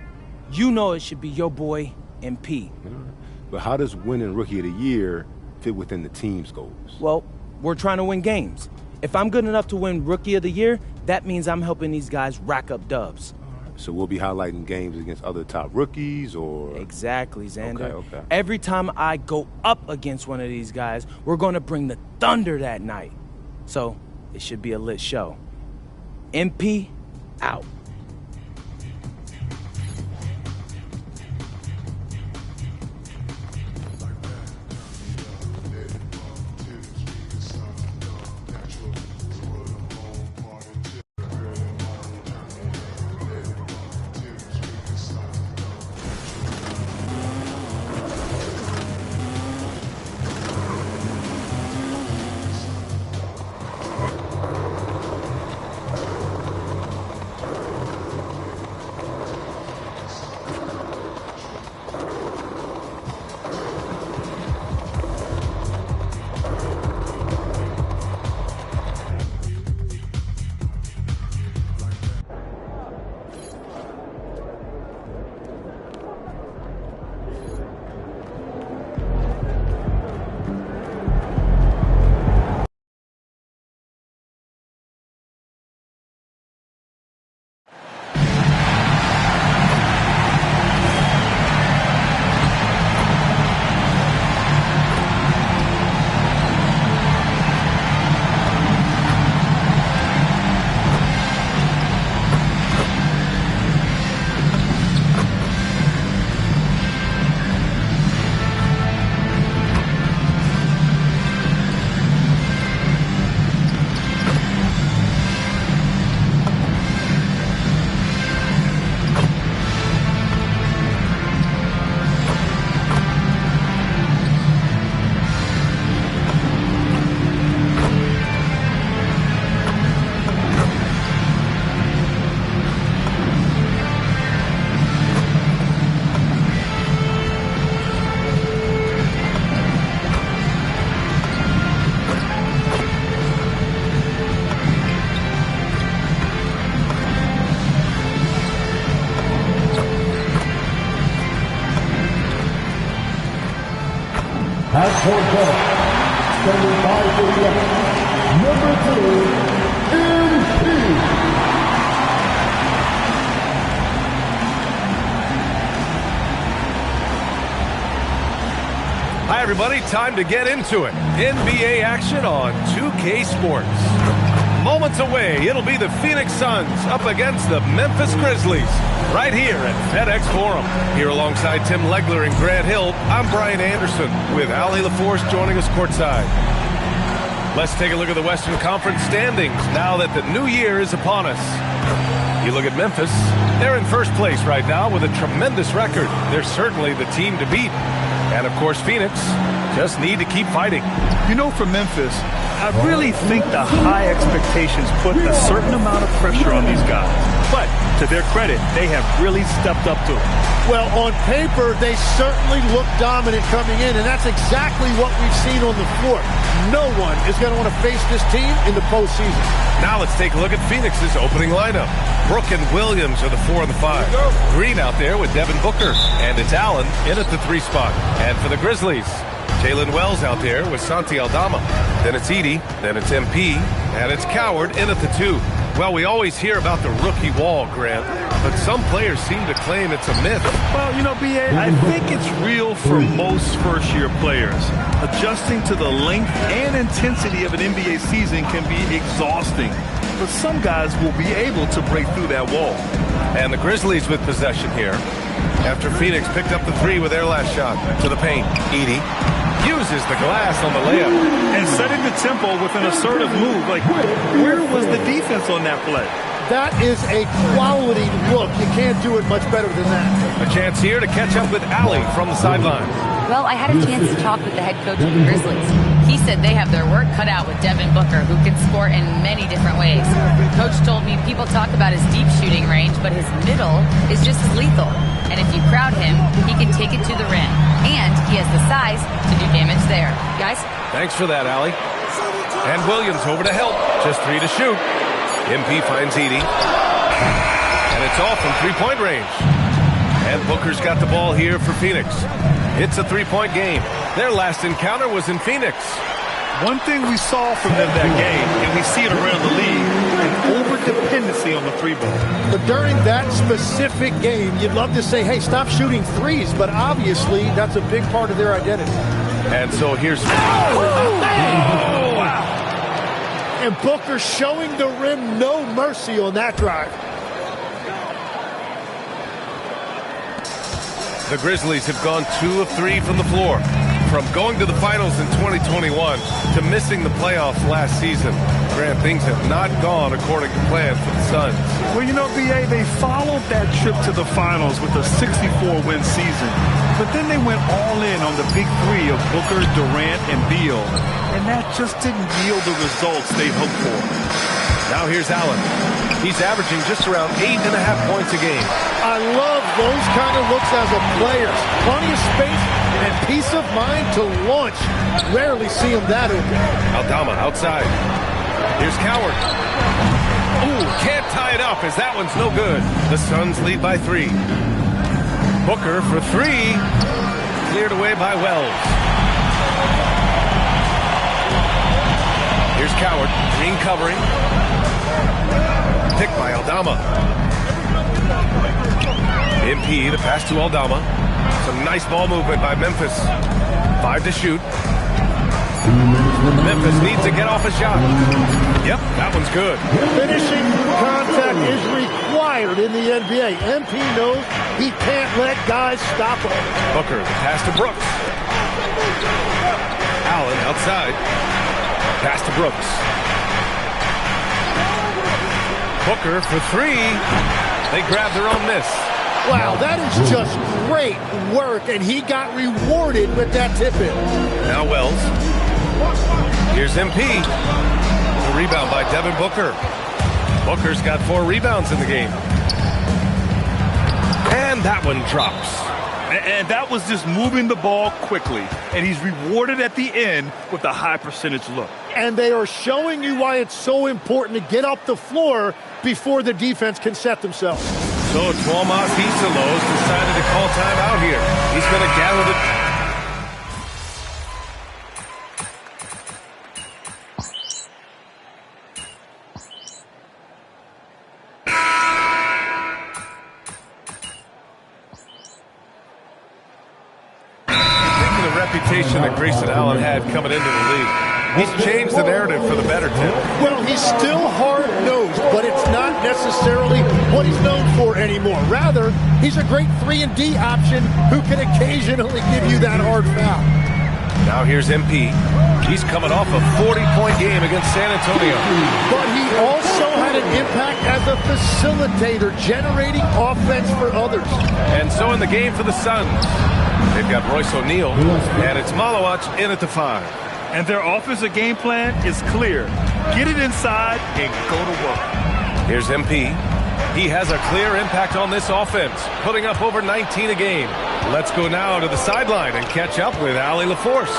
you know it should be your boy, MP. But how does winning Rookie of the Year fit within the team's goals? Well, we're trying to win games. If I'm good enough to win Rookie of the Year, that means I'm helping these guys rack up dubs. So we'll be highlighting games against other top rookies, or? Exactly, Xander. Okay. Every time I go up against one of these guys, we're going to bring the thunder that night. So it should be a lit show. MP out. Half court ball. Standing by for the number 2, MP. Hi, everybody. Time to get into it. NBA action on 2K Sports. Moments away, it'll be the Phoenix Suns up against the Memphis Grizzlies right here at FedEx Forum. Here alongside Tim Legler and Grant Hill, I'm Brian Anderson with Ali LaForce joining us courtside. Let's take a look at the Western Conference standings now that the new year is upon us. You look at Memphis, they're in first place right now with a tremendous record. They're certainly the team to beat. And, of course, Phoenix just need to keep fighting. You know, for Memphis, I really think the high expectations put a certain amount of pressure on these guys. But, to their credit, they have really stepped up to it. Well, on paper, they certainly look dominant coming in, and that's exactly what we've seen on the floor. No one is going to want to face this team in the postseason. Now let's take a look at Phoenix's opening lineup. Brooke and Williams are the 4 and the 5. Green out there with Devin Booker, and it's Allen in at the 3 spot. And for the Grizzlies, Jalen Wells out there with Santi Aldama. Then it's Edey, then it's MP, and it's Coward in at the 2. Well, we always hear about the rookie wall, Grant, but some players seem to claim it's a myth. Well, you know, B.A., I think it's real for most first-year players. Adjusting to the length and intensity of an NBA season can be exhausting, but some guys will be able to break through that wall. And the Grizzlies with possession here after Phoenix picked up the 3 with their last shot. To the paint, Edey uses the glass on the layup. And setting the tempo with an assertive move. Like, where was the defense on that play? That is a quality look. You can't do it much better than that. A chance here to catch up with Allie from the sideline. Well, I had a chance to talk with the head coach of the Grizzlies. He said they have their work cut out with Devin Booker, who can score in many different ways. Coach told me people talk about his deep shooting range, but his middle is just as lethal. And if you crowd him, he can take it to the rim. And he has the size to do damage there. Guys? Thanks for that, Allie. And Williams over to help. Just 3 to shoot. MP finds Edey. And it's all from three-point range. And Booker's got the ball here for Phoenix. It's a three-point game. Their last encounter was in Phoenix. One thing we saw from them that game, and we see it around the league, an over-dependency on the 3-ball. But during that specific game, you'd love to say, hey, stop shooting threes, but obviously that's a big part of their identity. And so here's... Wow. And Booker showing the rim no mercy on that drive. The Grizzlies have gone 2 of 3 from the floor. From going to the finals in 2021 to missing the playoffs last season, Grant, things have not gone according to plan for the Suns. Well, you know, B.A., they followed that trip to the finals with a 64-win season. But then they went all in on the big three of Booker, Durant, and Beal. And that just didn't yield the results they'd hoped for. Now here's Allen. He's averaging just around 8.5 points a game. I love those kind of looks as a player. Plenty of space and peace of mind to launch. Rarely see him that open. Aldama outside. Here's Coward. Ooh, can't tie it up as that one's no good. The Suns lead by 3. Booker for 3. Cleared away by Wells. Here's Coward. Green covering. Picked by Aldama. MP, the pass to Aldama. Some nice ball movement by Memphis. 5 to shoot. Memphis needs to get off a shot. Yep, that one's good. Finishing contact is required in the NBA. MP knows he can't let guys stop him. Booker, the pass to Brooks. Allen outside. Pass to Brooks. Booker for 3. They grab their own miss. Wow, that is just great work, and he got rewarded with that tip-in. Now Wells. Here's MP. The rebound by Devin Booker. Booker's got 4 rebounds in the game. And that one drops. And that was just moving the ball quickly. And he's rewarded at the end with a high percentage look. And they are showing you why it's so important to get up the floor before the defense can set themselves. So Tuomas Iselos decided to call time out here. He's going to gather the... reputation that Grayson Allen had coming into the league. He's changed the narrative for the better, Tim. Well, he's still hard-nosed, but it's not necessarily what he's known for anymore. Rather, he's a great 3-and-D option who can occasionally give you that hard foul. Now here's MP. He's coming off a 40-point game against San Antonio. But he also had an impact as a facilitator, generating offense for others. And so in the game for the Suns, they've got Royce O'Neal, and it's Malawach in at the 5. And their offensive game plan is clear. Get it inside and go to work. Here's MP. He has a clear impact on this offense, putting up over 19 a game. Let's go now to the sideline and catch up with Allie LaForce.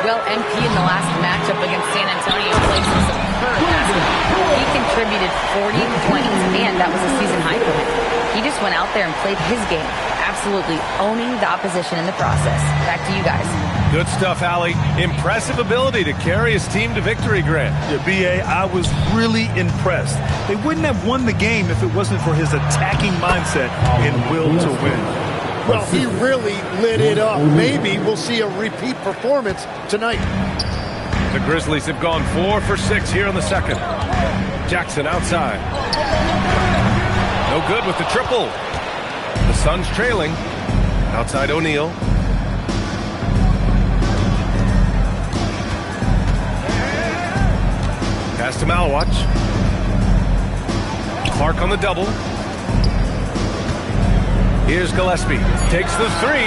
Well, MP in the last matchup against San Antonio played some superb basketball. He contributed 40 points, and that was a season high for him. He just went out there and played his game, absolutely owning the opposition in the process. Back to you guys. Good stuff, Allie. Impressive ability to carry his team to victory, Grant. Yeah, B.A., I was really impressed. They wouldn't have won the game if it wasn't for his attacking mindset and will to win. Well, he really lit it up. Maybe we'll see a repeat performance tonight. The Grizzlies have gone 4 for 6 here in the second. Jackson outside. No good with the triple. The Suns trailing. Outside O'Neal. Pass to Malawach. Clark on the double. Here's Gillespie. Takes the 3.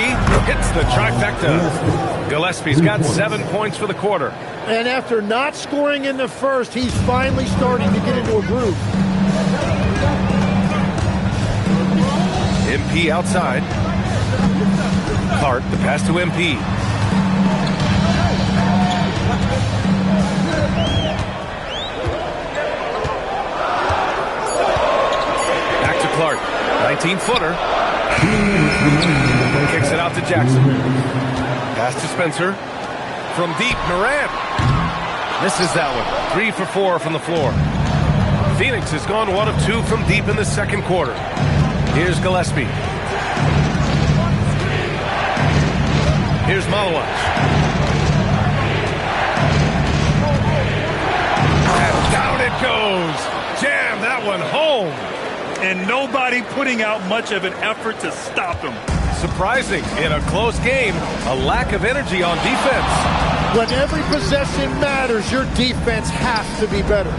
Hits the trifecta. Gillespie's got 7 points for the quarter. And after not scoring in the first, he's finally starting to get into a groove. MP outside. Hart, the pass to MP. Back to Clark. 19-footer. Kicks it out to Jackson. Pass to Spencer. From deep, Morant. Misses that one. 3 for 4 from the floor. Phoenix has gone 1 of 2 from deep in the second quarter. Here's Gillespie. Here's Malawach. And got one home. And nobody putting out much of an effort to stop him. Surprising in a close game, a lack of energy on defense. When every possession matters, your defense has to be better.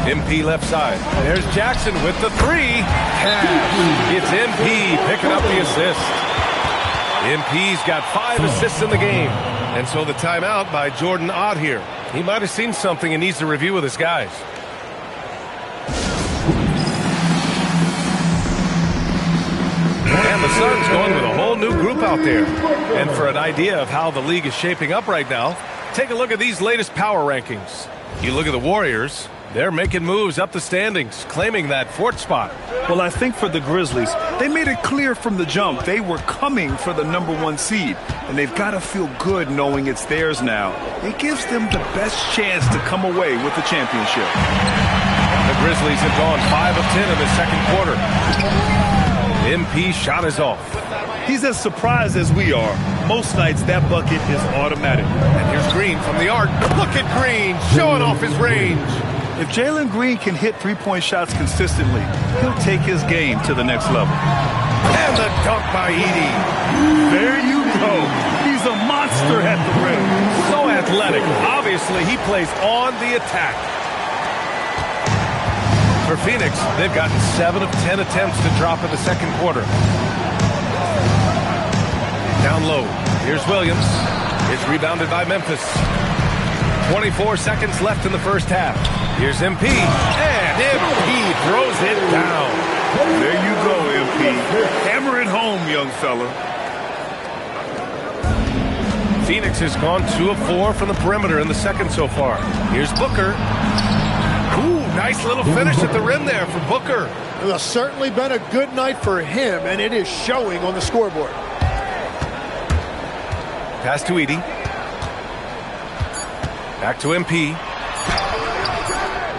MP left side. There's Jackson with the three. Cash. It's MP picking up the assist. MP's got 5 assists in the game. And so the timeout by Jordan Ott here. He might have seen something and needs to review with his guys. And the Suns going with a whole new group out there. And for an idea of how the league is shaping up right now, take a look at these latest power rankings. You look at the Warriors, they're making moves up the standings, claiming that 4th spot. Well, I think for the Grizzlies, they made it clear from the jump they were coming for the #1 seed. And they've got to feel good knowing it's theirs now. It gives them the best chance to come away with the championship. The Grizzlies have gone 5 of 10 in the second quarter. MP shot is off. He's as surprised as we are. Most nights that bucket is automatic. And here's Green from the arc. Look at Green showing off his range. If Jalen Green can hit three-point shots consistently, he'll take his game to the next level. And the dunk by Edey. There you go. He's a monster at the rim. So athletic. Obviously, he plays on the attack. For Phoenix, they've gotten 7 of 10 attempts to drop in the second quarter. Down low. Here's Williams. It's rebounded by Memphis. 24 seconds left in the first half. Here's MP. And MP throws it down. There you go, MP. Hammer it home, young fella. Phoenix has gone 2 of 4 from the perimeter in the second so far. Here's Booker. Ooh, nice little finish at the rim there for Booker. It has certainly been a good night for him, and it is showing on the scoreboard. Pass to Edey. Back to MP.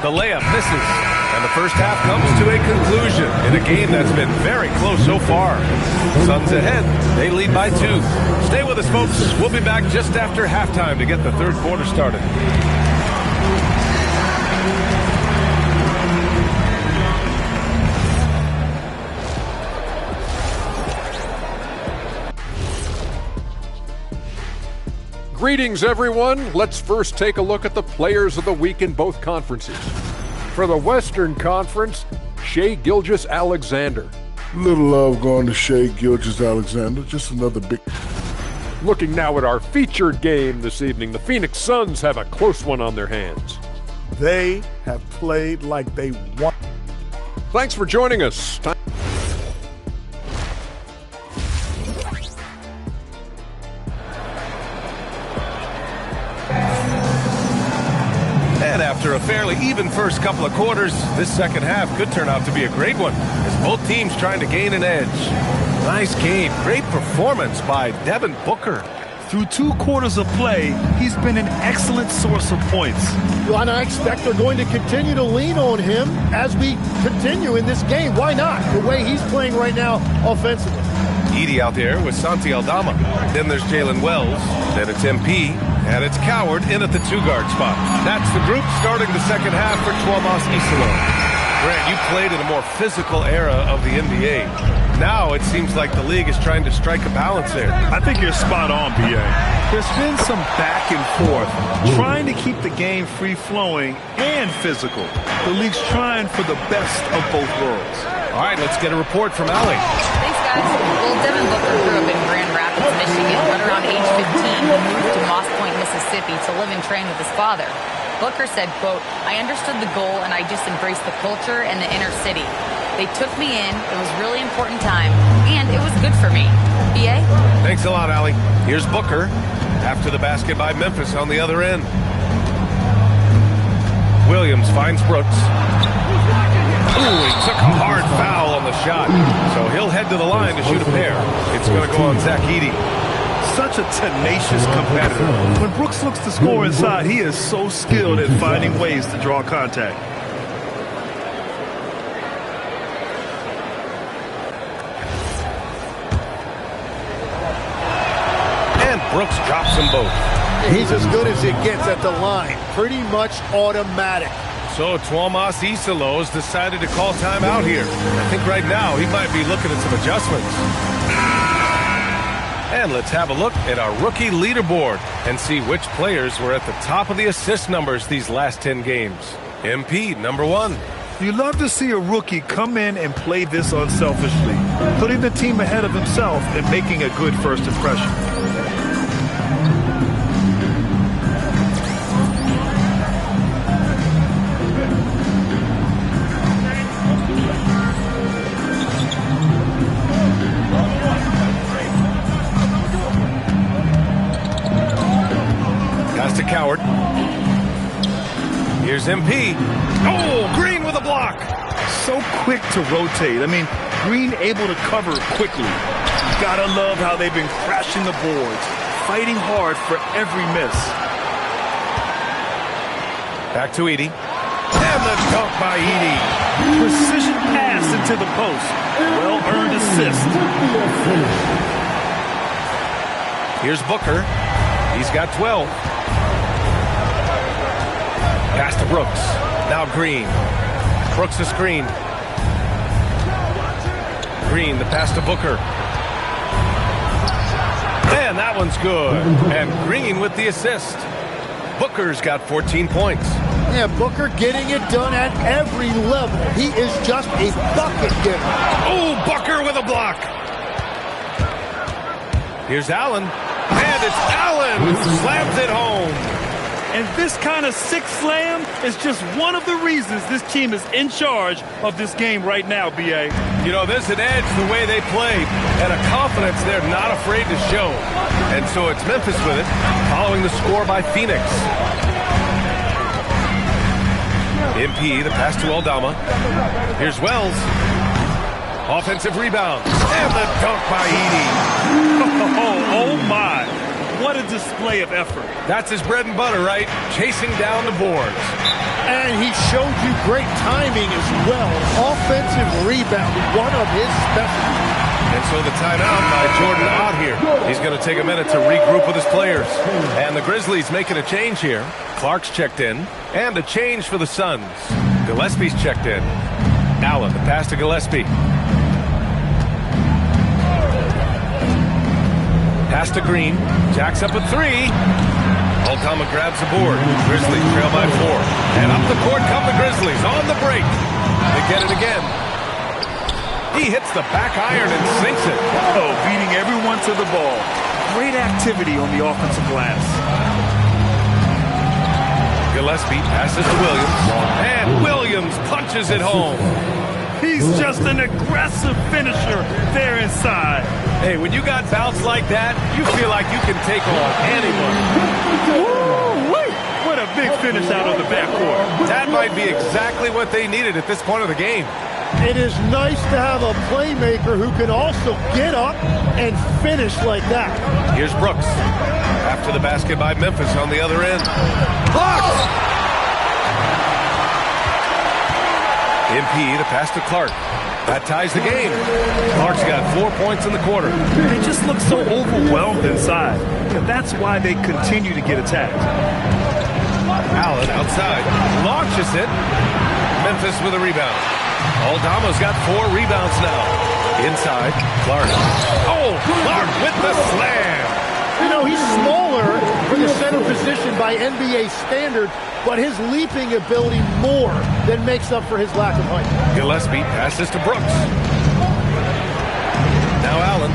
The layup misses. And the first half comes to a conclusion in a game that's been very close so far. Suns ahead. They lead by 2. Stay with us, folks. We'll be back just after halftime to get the third quarter started. Greetings, everyone. Let's first take a look at the players of the week in both conferences. For the Western Conference, Shai Gilgeous-Alexander. Little love going to Shai Gilgeous-Alexander. Just another big... Looking now at our featured game this evening, the Phoenix Suns have a close one on their hands. They have played like they want. Thanks for joining us. And after a fairly even first couple of quarters, this second half could turn out to be a great one, as both teams trying to gain an edge. Nice game. Great performance by Devin Booker. Through 2 quarters of play, he's been an excellent source of points. Well, and I expect they're going to continue to lean on him as we continue in this game. Why not? The way he's playing right now offensively. Edey out there with Santi Aldama. Then there's Jalen Wells. Then it's MP. And it's Coward in at the 2-guard spot. That's the group starting the second half for Tuomas Isalo. Grant, you played in a more physical era of the NBA. Now it seems like the league is trying to strike a balance there. I think you're spot on, B.A. There's been some back and forth, trying to keep the game free-flowing and physical. The league's trying for the best of both worlds. All right, let's get a report from Allie. Thanks, guys. Well, Devin Booker grew up in Grand Rapids, Michigan, but around age 15, he moved to Moss Point, Mississippi to live and train with his father. Booker said, quote, "I understood the goal and I just embraced the culture and the inner city. They took me in. It was a really important time, and it was good for me." B.A.? Thanks a lot, Allie. Here's Booker after the basket by Memphis on the other end. Williams finds Brooks. Ooh, he took a hard foul on the shot, so he'll head to the line to shoot a pair. It's going to go on Zach Edey. Such a tenacious competitor. When Brooks looks to score inside, he is so skilled at finding ways to draw contact. And Brooks drops them both. He's as good as it gets at the line. Pretty much automatic. So Tuomas Isalo has decided to call timeout here. I think right now he might be looking at some adjustments. And let's have a look at our rookie leaderboard and see which players were at the top of the assist numbers these last 10 games. MP, number 1. You love to see a rookie come in and play this unselfishly, putting the team ahead of himself and making a good first impression. Pass to Coward. Here's MP. Oh, Green with a block. So quick to rotate. I mean, Green able to cover quickly. Gotta love how they've been crashing the boards, fighting hard for every miss. Back to Edie. And the dunk by Edie. Precision pass into the post. Well-earned assist. Here's Booker. He's got 12. Pass to Brooks. Now Green. Brooks the screen. Green, the pass to Booker. And that one's good. And Green with the assist. Booker's got 14 points. Yeah, Booker getting it done at every level. He is just a bucket getter. Oh, Booker with a block. Here's Allen. And it's Allen who slams it home. And this kind of sick slam is just one of the reasons this team is in charge of this game right now, B.A. You know, there's an edge the way they play and a confidence they're not afraid to show. And so it's Memphis with it, following the score by Phoenix. MP, the pass to Aldama. Here's Wells. Offensive rebound. And the dunk by Edie. Oh my. What a display of effort. That's his bread and butter, right? Chasing down the boards. And he showed you great timing as well. Offensive rebound, one of his specialties. And so the timeout by Jordan Ott here. He's going to take a minute to regroup with his players. And the Grizzlies making a change here. Clark's checked in. And a change for the Suns. Gillespie's checked in. Allen, the pass to Gillespie. Pass to Green. Jacks up at 3. Aldama grabs the board. Grizzlies trail by 4. And up the court come the Grizzlies on the break. They get it again. He hits the back iron and sinks it. Oh, beating everyone to the ball. Great activity on the offensive glass. Gillespie passes to Williams. And Williams punches it home. He's just an aggressive finisher there inside. Hey, when you got bounce like that, you feel like you can take on anyone. Woo-wee! What a big finish out of the backcourt. That might be exactly what they needed at this point of the game. It is nice to have a playmaker who can also get up and finish like that. Here's Brooks. After the basket by Memphis on the other end. Blocked! MP, the pass to Clark. That ties the game. Clark's got 4 points in the quarter. They just look so overwhelmed inside. And that's why they continue to get attacked. Allen outside. Launches it. Memphis with a rebound. Aldama's got 4 rebounds now. Inside, Clark. Oh, Clark with the slam. You know, he's smaller for the center position by NBA standard, but his leaping ability more than makes up for his lack of height. Gillespie passes to Brooks. Now Allen.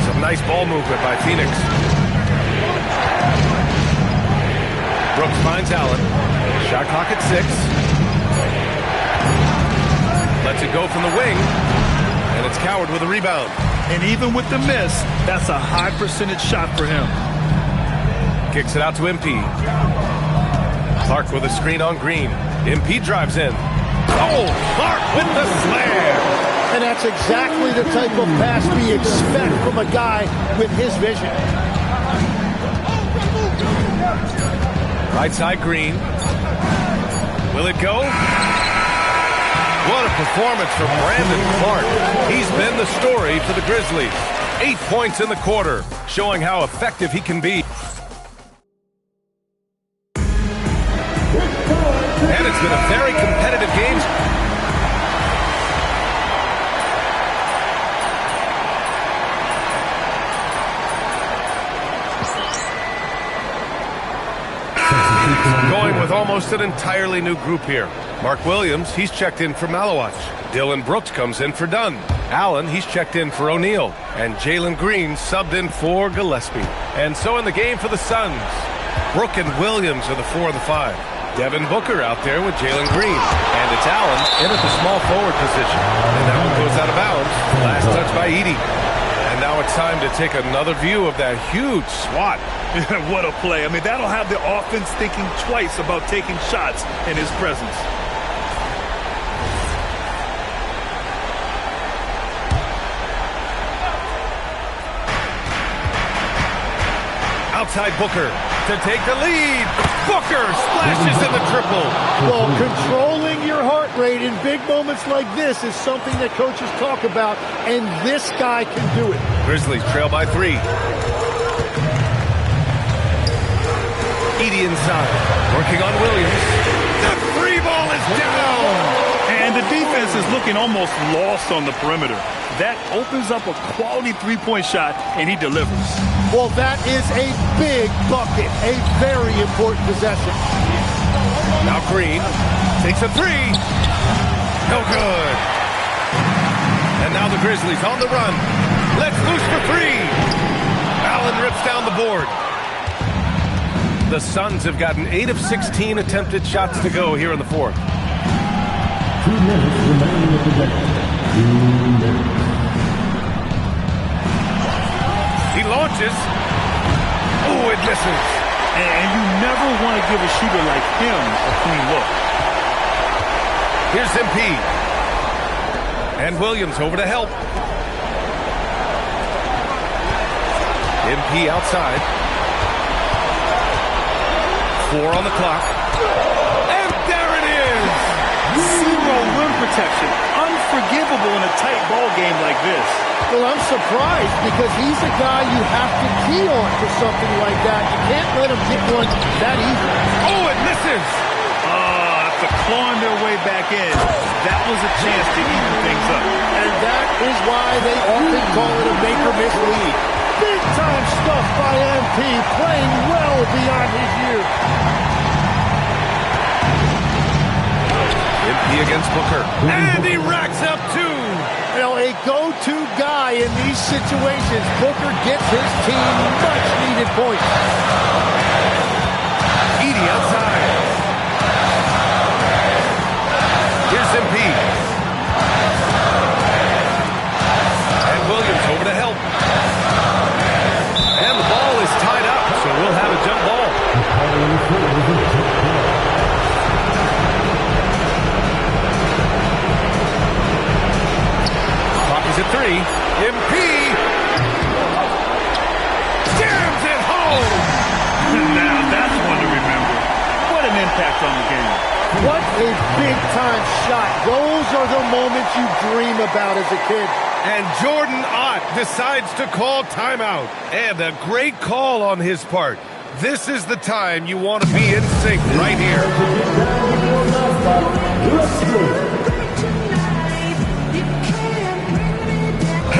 Some nice ball movement by Phoenix. Brooks finds Allen. Shot clock at 6. Lets it go from the wing. And it's Coward with a rebound. And even with the miss, that's a high percentage shot for him. Kicks it out to MP. Clark with a screen on Green. MP drives in. Oh, Clark with the slam. And that's exactly the type of pass we expect from a guy with his vision. Right side Green. Will it go? What a performance from Brandon Clark. He's been the story for the Grizzlies. 8 points in the quarter, showing how effective he can be. been a very competitive game. Going with almost an entirely new group here. Mark Williams, he's checked in for Malawach. Dylan Brooks comes in for Dunn. Allen, he's checked in for O'Neal. And Jalen Green subbed in for Gillespie. And so in the game for the Suns, Brooke and Williams are the 4 and the 5. Devin Booker out there with Jalen Green. And it's Allen in at the small forward position. And that one goes out of bounds. Last touch by Edey. And now it's time to take another view of that huge swat. What a play. I mean, that'll have the offense thinking twice about taking shots in his presence. Outside Booker to take the lead. Booker splashes in the triple. Well, controlling your heart rate in big moments like this is something that coaches talk about, and this guy can do it. Grizzlies trail by 3. Edey inside, working on Williams. The 3 ball is down. And the defense is looking almost lost on the perimeter. That opens up a quality three-point shot, and he delivers. Well, that is a big bucket, a very important possession. Now Green takes a 3. No good. And now the Grizzlies on the run. Let's loose for 3. Allen rips down the board. The Suns have gotten 8 of 16 attempted shots to go here in the 4th. 2 minutes remaining in the game. 2 minutes. He launches. Oh, it misses. And you never want to give a shooter like him a clean look. Here's MP. And Williams over to help. MP outside. 4 on the clock. And there it is! Zero rim protection. Unforgivable in a tight ball game like this. Well, I'm surprised because he's a guy you have to key on for something like that. You can't let him get one that easy. Oh, it misses! After clawing their way back in, that was a chance to even things up. And that is why they often call it a make-or-miss lead. Big-time stuff by MP, playing well beyond his years. MP against Booker. And he racks up 2. You know, a go-to guy in these situations. Booker gets his team much-needed points. Edey outside. Here's MP. And Williams over to help. And the ball is tied up, so we'll have a jump ball. Clock is at 3. MP jams it home. Now that's one to remember. What an impact on the game. What a big-time shot. Those are the moments you dream about as a kid. And Jordan Ott decides to call timeout. And a great call on his part. This is the time you want to be in sync right here.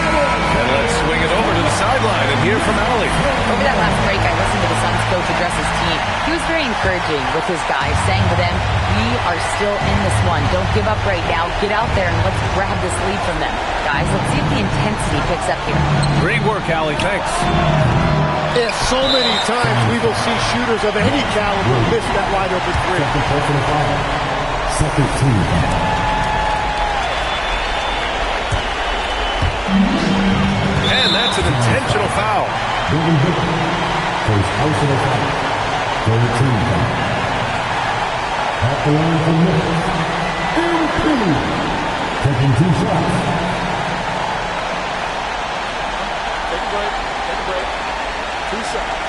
And let's swing it over to the sideline and hear from Allie. Over that last break, I listened to the Suns coach address his team. He was very encouraging with his guys, saying to them, we are still in this one. Don't give up right now. Get out there and let's grab this lead from them. Guys, let's see if the intensity picks up here. Great work, Allie. Thanks. Yeah, so many times we will see shooters of any caliber miss that wide open 3. Second team. And that's an intentional foul. Devin Booker goes personal foul. Third team foul. At the line for Memphis. MP taking 2 shots. Take a break. Take a break. 2 shots.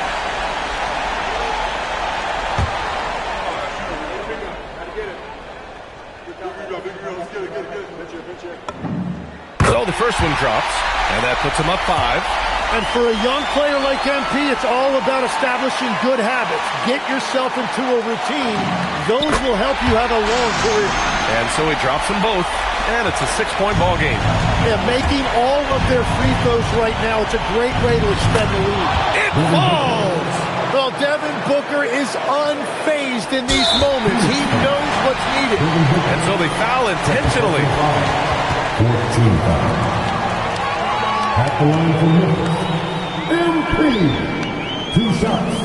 So So the first one drops, and that puts him up 5. And for a young player like MP, it's all about establishing good habits. Get yourself into a routine. Those will help you have a long career. And so he drops them both, and it's a 6-point ball game. Yeah, making all of their free throws right now, it's a great way to extend the lead. It falls! Well, Devin Booker is unfazed in these moments. He knows what's needed. And so they foul intentionally. 14 foul. At the line for Memphis, MP. 2 shots.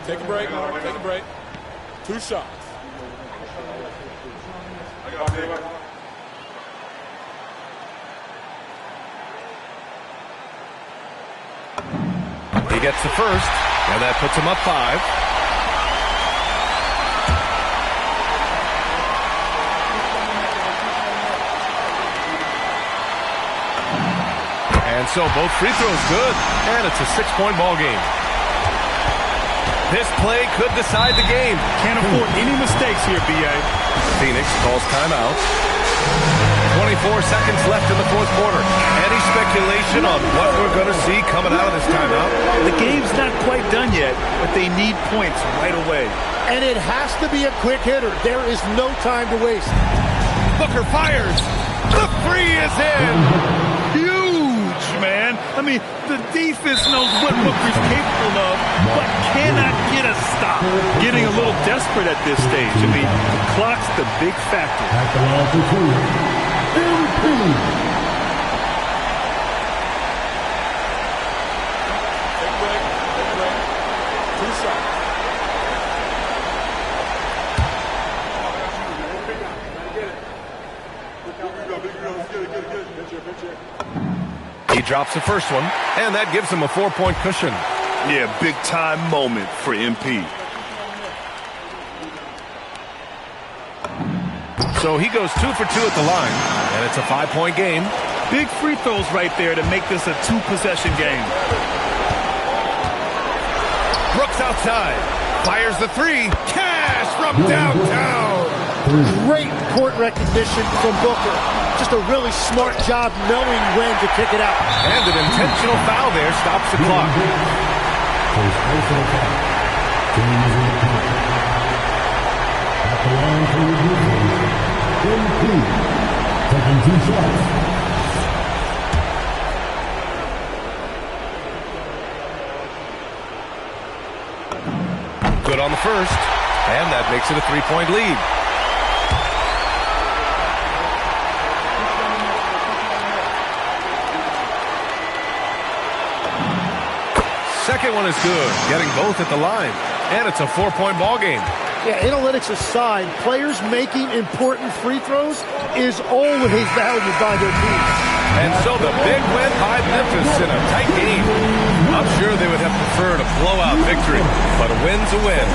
Take a break. Take a break. 2 shots. He gets the first, and that puts him up 5. And so both free throws good, and it's a 6-point ball game. This play could decide the game. Can't afford any mistakes here, B.A. Phoenix calls timeout. 24 seconds left in the fourth quarter. Any speculation on what we're going to see coming out of this timeout? The game's not quite done yet, but they need points right away. And it has to be a quick hitter. There is no time to waste. Booker fires. The 3 is in. Huge, man. I mean, the defense knows what Booker's capable of, but cannot get a stop. Getting a little desperate at this stage. I mean, the clock's the big factor. At the line for 2. MP. Take a break. Take a break. 2 shots. He drops the first one, and that gives him a 4-point cushion. Yeah, big-time moment for MP. So he goes 2 for 2 at the line, and it's a 5-point game. Big free throws right there to make this a 2-possession game. Brooks outside. Fires the 3. Cash from downtown. Great court recognition from Booker. Just a really smart job knowing when to kick it out. And an intentional foul there stops the clock. At the line for MP. Taking 2 shots. Good on the first, and that makes it a 3-point lead. Second one is good, getting both at the line, and it's a 4-point ball game. Yeah, analytics aside, players making important free throws is always valued by their team. And so the big win by Memphis in a tight game. I'm sure they would have preferred a blowout victory, but a win's a win.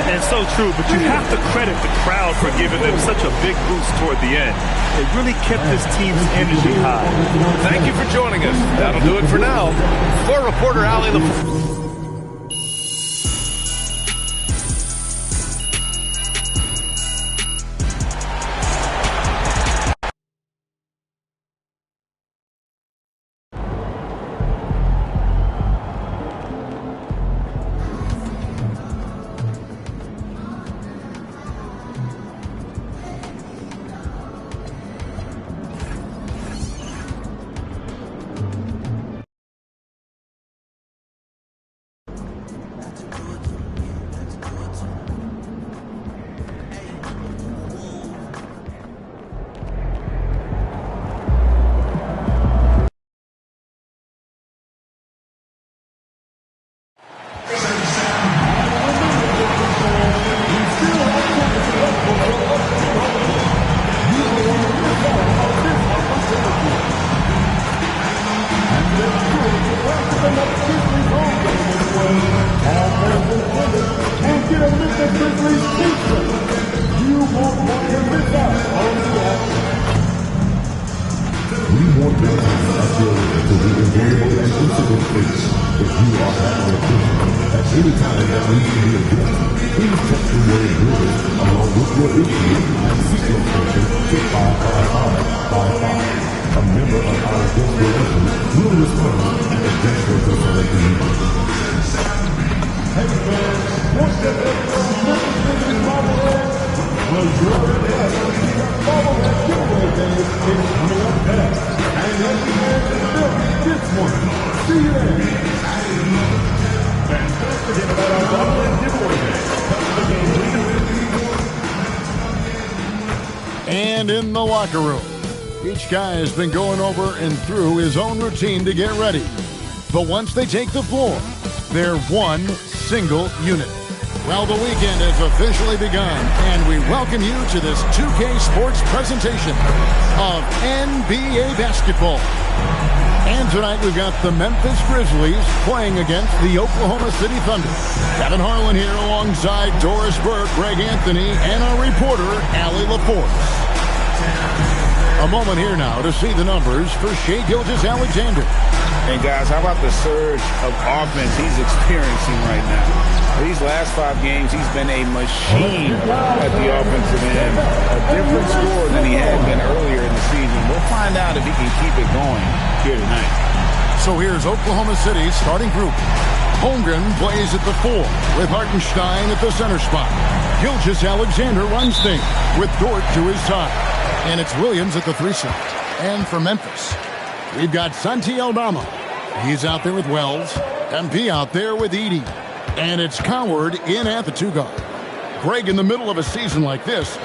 And so true, but you have to credit the crowd for giving them such a big boost toward the end. They really kept this team's energy high. Thank you for joining us. That'll do it for now. For reporter Allie LaFleur. We want business to be enjoyable and incident-free. If you are at our attention at any time that needs to be addressed, please text the word "British" along with your issue and seat location to 55555. A member of our guest relations will respond and address your selected needs. Hey fans, once the Memphis bobblehead, well, you're bobblehead giveaway day is coming up next. And every man in the building gets one. See you there. And don't forget about our bobblehead giveaway day. Come to the game. And in the locker room, each guy has been going over and through his own routine to get ready. But once they take the floor, they're one single unit. Well, the weekend has officially begun, and we welcome you to this 2K Sports presentation of NBA basketball. And tonight we've got the Memphis Grizzlies playing against the Oklahoma City Thunder. Kevin Harlan here alongside Doris Burke, Greg Anthony, and our reporter, Allie LaForce. A moment here now to see the numbers for Shai Gilgeous-Alexander. And guys, how about the surge of offense he's experiencing right now? These last 5 games, he's been a machine at the offensive end. A different score than he had been earlier in the season. We'll find out if he can keep it going here tonight. So here's Oklahoma City's starting group. Holmgren plays at the 4 with Hartenstein at the center spot. Gilgeous-Alexander runs things with Dort to his side. And it's Williams at the 3 slot. And for Memphis, we've got Santi Aldama. He's out there with Wells. MP out there with Edey. And it's Coward in at the 2 guard. Greg, in the middle of a season like this,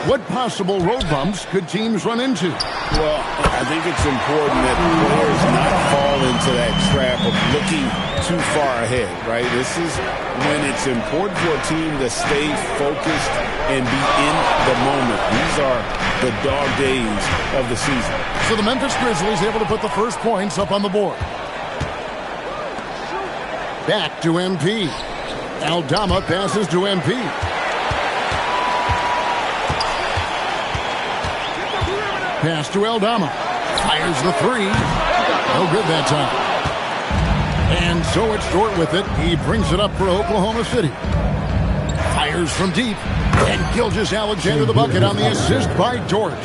what possible road bumps could teams run into? Well, I think it's important that players not fall into that trap of looking too far ahead, right? This is when it's important for a team to stay focused and be in the moment. These are the dog days of the season. So the Memphis Grizzlies able to put the first points up on the board. Back to MP. Aldama passes to MP. Pass to Aldama. Fires the 3. No good that time. And so it's Dort with it. He brings it up for Oklahoma City. Fires from deep. And Gilgeous-Alexander the bucket on the assist by Dort.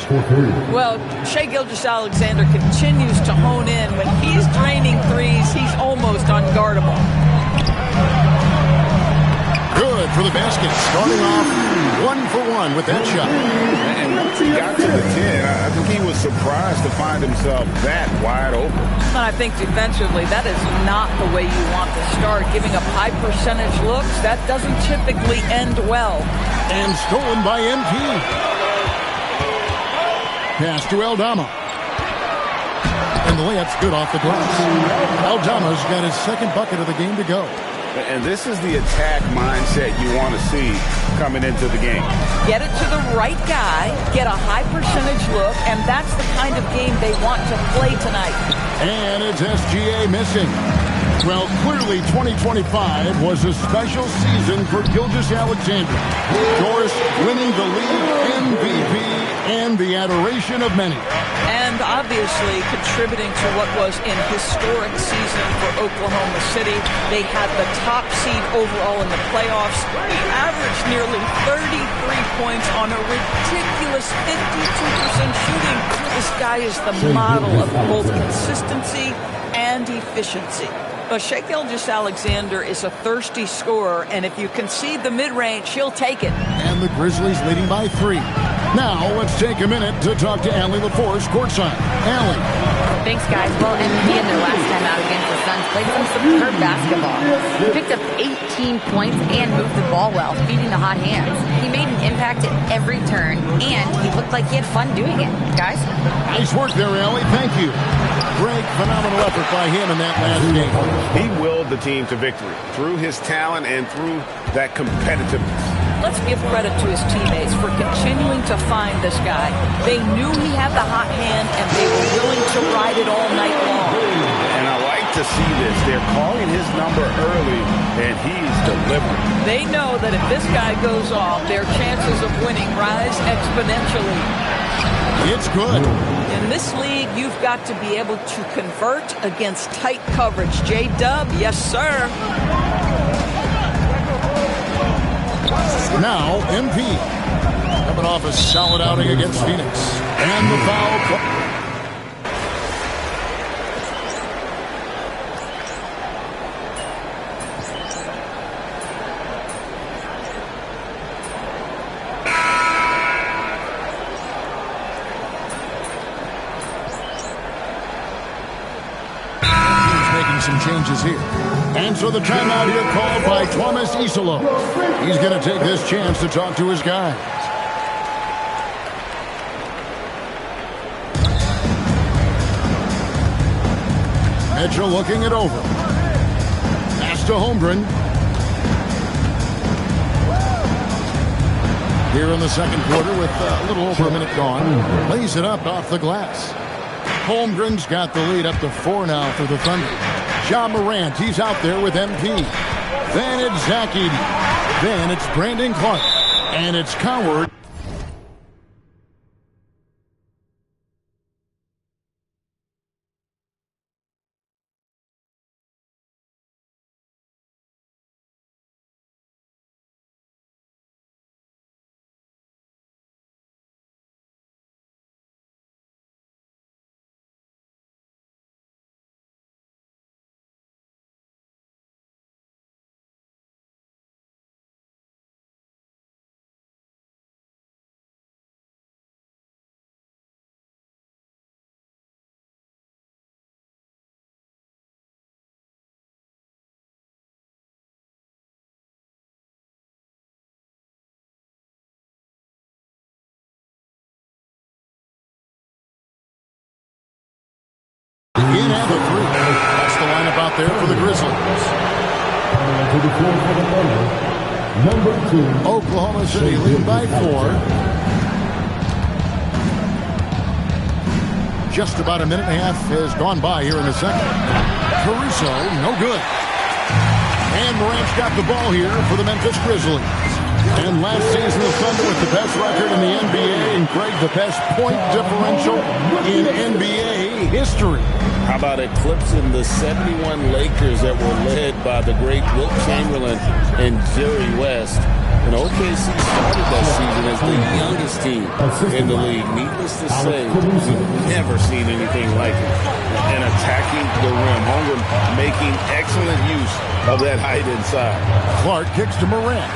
Well, Shai Gilgeous-Alexander continues to hone in. When he's draining threes, he's almost unguardable. Good for the basket. Starting off 1 for 1 with that shot. And once he got to the 10, I think he was surprised to find himself that wide open. And I think defensively, that is not the way you want to start. Giving up high percentage looks, that doesn't typically end well. And stolen by MP. Pass to Aldama. And the layup's good off the glass. Aldama's got his second bucket of the game to go. And this is the attack mindset you want to see coming into the game. Get it to the right guy, get a high percentage look, and that's the kind of game they want to play tonight. And it's SGA missing. Well, clearly 2025 was a special season for Gilgeous-Alexander. Doris winning the league MVP and the adoration of many. And obviously contributing to what was an historic season for Oklahoma City. They had the top seed overall in the playoffs. They averaged nearly 33 points on a ridiculous 52% shooting. This guy is the model of both consistency and efficiency. But Shai Gilgeous-Alexander is a thirsty scorer, and if you concede the mid-range, he'll take it. And the Grizzlies leading by 3. Now, let's take a minute to talk to Allie LaForce courtside. Allie. Thanks, guys. Well, MVP in their last time out against the Suns played some superb basketball. He picked up 18 points and moved the ball well, feeding the hot hands. He made an impact at every turn, and he looked like he had fun doing it. Guys? Nice work there, Allie. Thank you. Great, phenomenal effort by him in that last game. He willed the team to victory through his talent and through that competitiveness. Let's give credit to his teammates for continuing to find this guy. They knew he had the hot hand, and they were willing to ride it all night long. And I like to see this. They're calling his number early, and he's delivering. They know that if this guy goes off, their chances of winning rise exponentially. It's good. In this league, you've got to be able to convert against tight coverage. J-Dub, yes, sir. Now, MP. Coming off a solid outing against Phoenix. And the foul. Some changes here. And so the timeout here called by Thomas Isolo. He's going to take this chance to talk to his guys. Mitchell looking it over. Pass to Holmgren. Here in the second quarter with a little over a minute gone. Lays it up off the glass. Holmgren's got the lead up to 4 now for the Thunder. Ja Morant, he's out there with MP. Then it's Zach Edey. Then it's Brandon Clark. And it's Coward. In at the 3. That's the lineup out there for the Grizzlies. Oklahoma City lead by 4. Just about a minute and a half has gone by here in the second. Caruso, no good. And Morant's got the ball here for the Memphis Grizzlies. And last season, the Thunder with the best record in the NBA, and Greg, the best point differential in NBA history. How about eclipsing the 71 Lakers that were led by the great Wilt Chamberlain and Jerry West? And OKC started that season as the youngest team in the league. Needless to say, we've never seen anything like it. And attacking the rim. Holmgren making excellent use of that height inside. Clark kicks to Morant.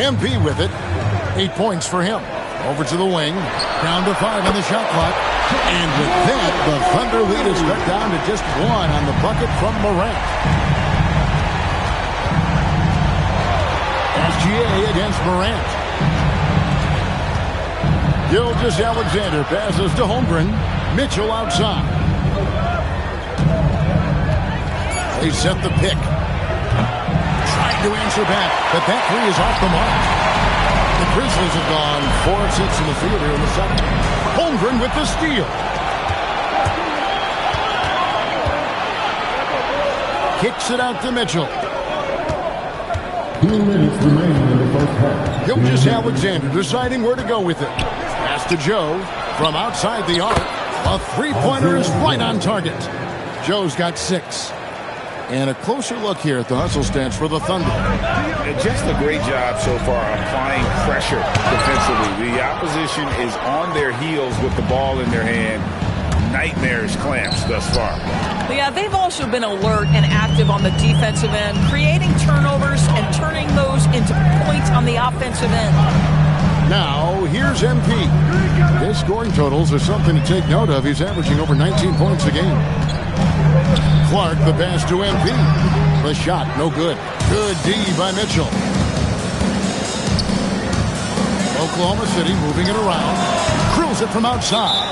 MP with it. 8 points for him. Over to the wing. Down to 5 on the shot clock. And with that, the Thunder lead is cut down to just 1 on the bucket from Morant. SGA against Morant. Gilgeous-Alexander passes to Holmgren. Mitchell outside. They set the pick. Tried to answer back, but that 3 is off the mark. The Grizzlies have gone 4 of 6 in the field here in the second. Holmgren with the steal. Kicks it out to Mitchell. 2 minutes remaining in the first half. Gilgeous-Alexander deciding where to go with it. Pass to Joe from outside the arc. A 3-pointer is right on target. Joe's got 6. And a closer look here at the hustle stance for the Thunder. Just a great job so far applying pressure defensively. The opposition is on their heels with the ball in their hand. Nightmarish clamps thus far. Yeah, they've also been alert and active on the defensive end, creating turnovers and turning those into points on the offensive end. Now, here's MP. His scoring totals are something to take note of. He's averaging over 19 points a game. Clark, the pass to MP. The shot, no good. Good D by Mitchell. Oklahoma City moving it around. Cruise it from outside.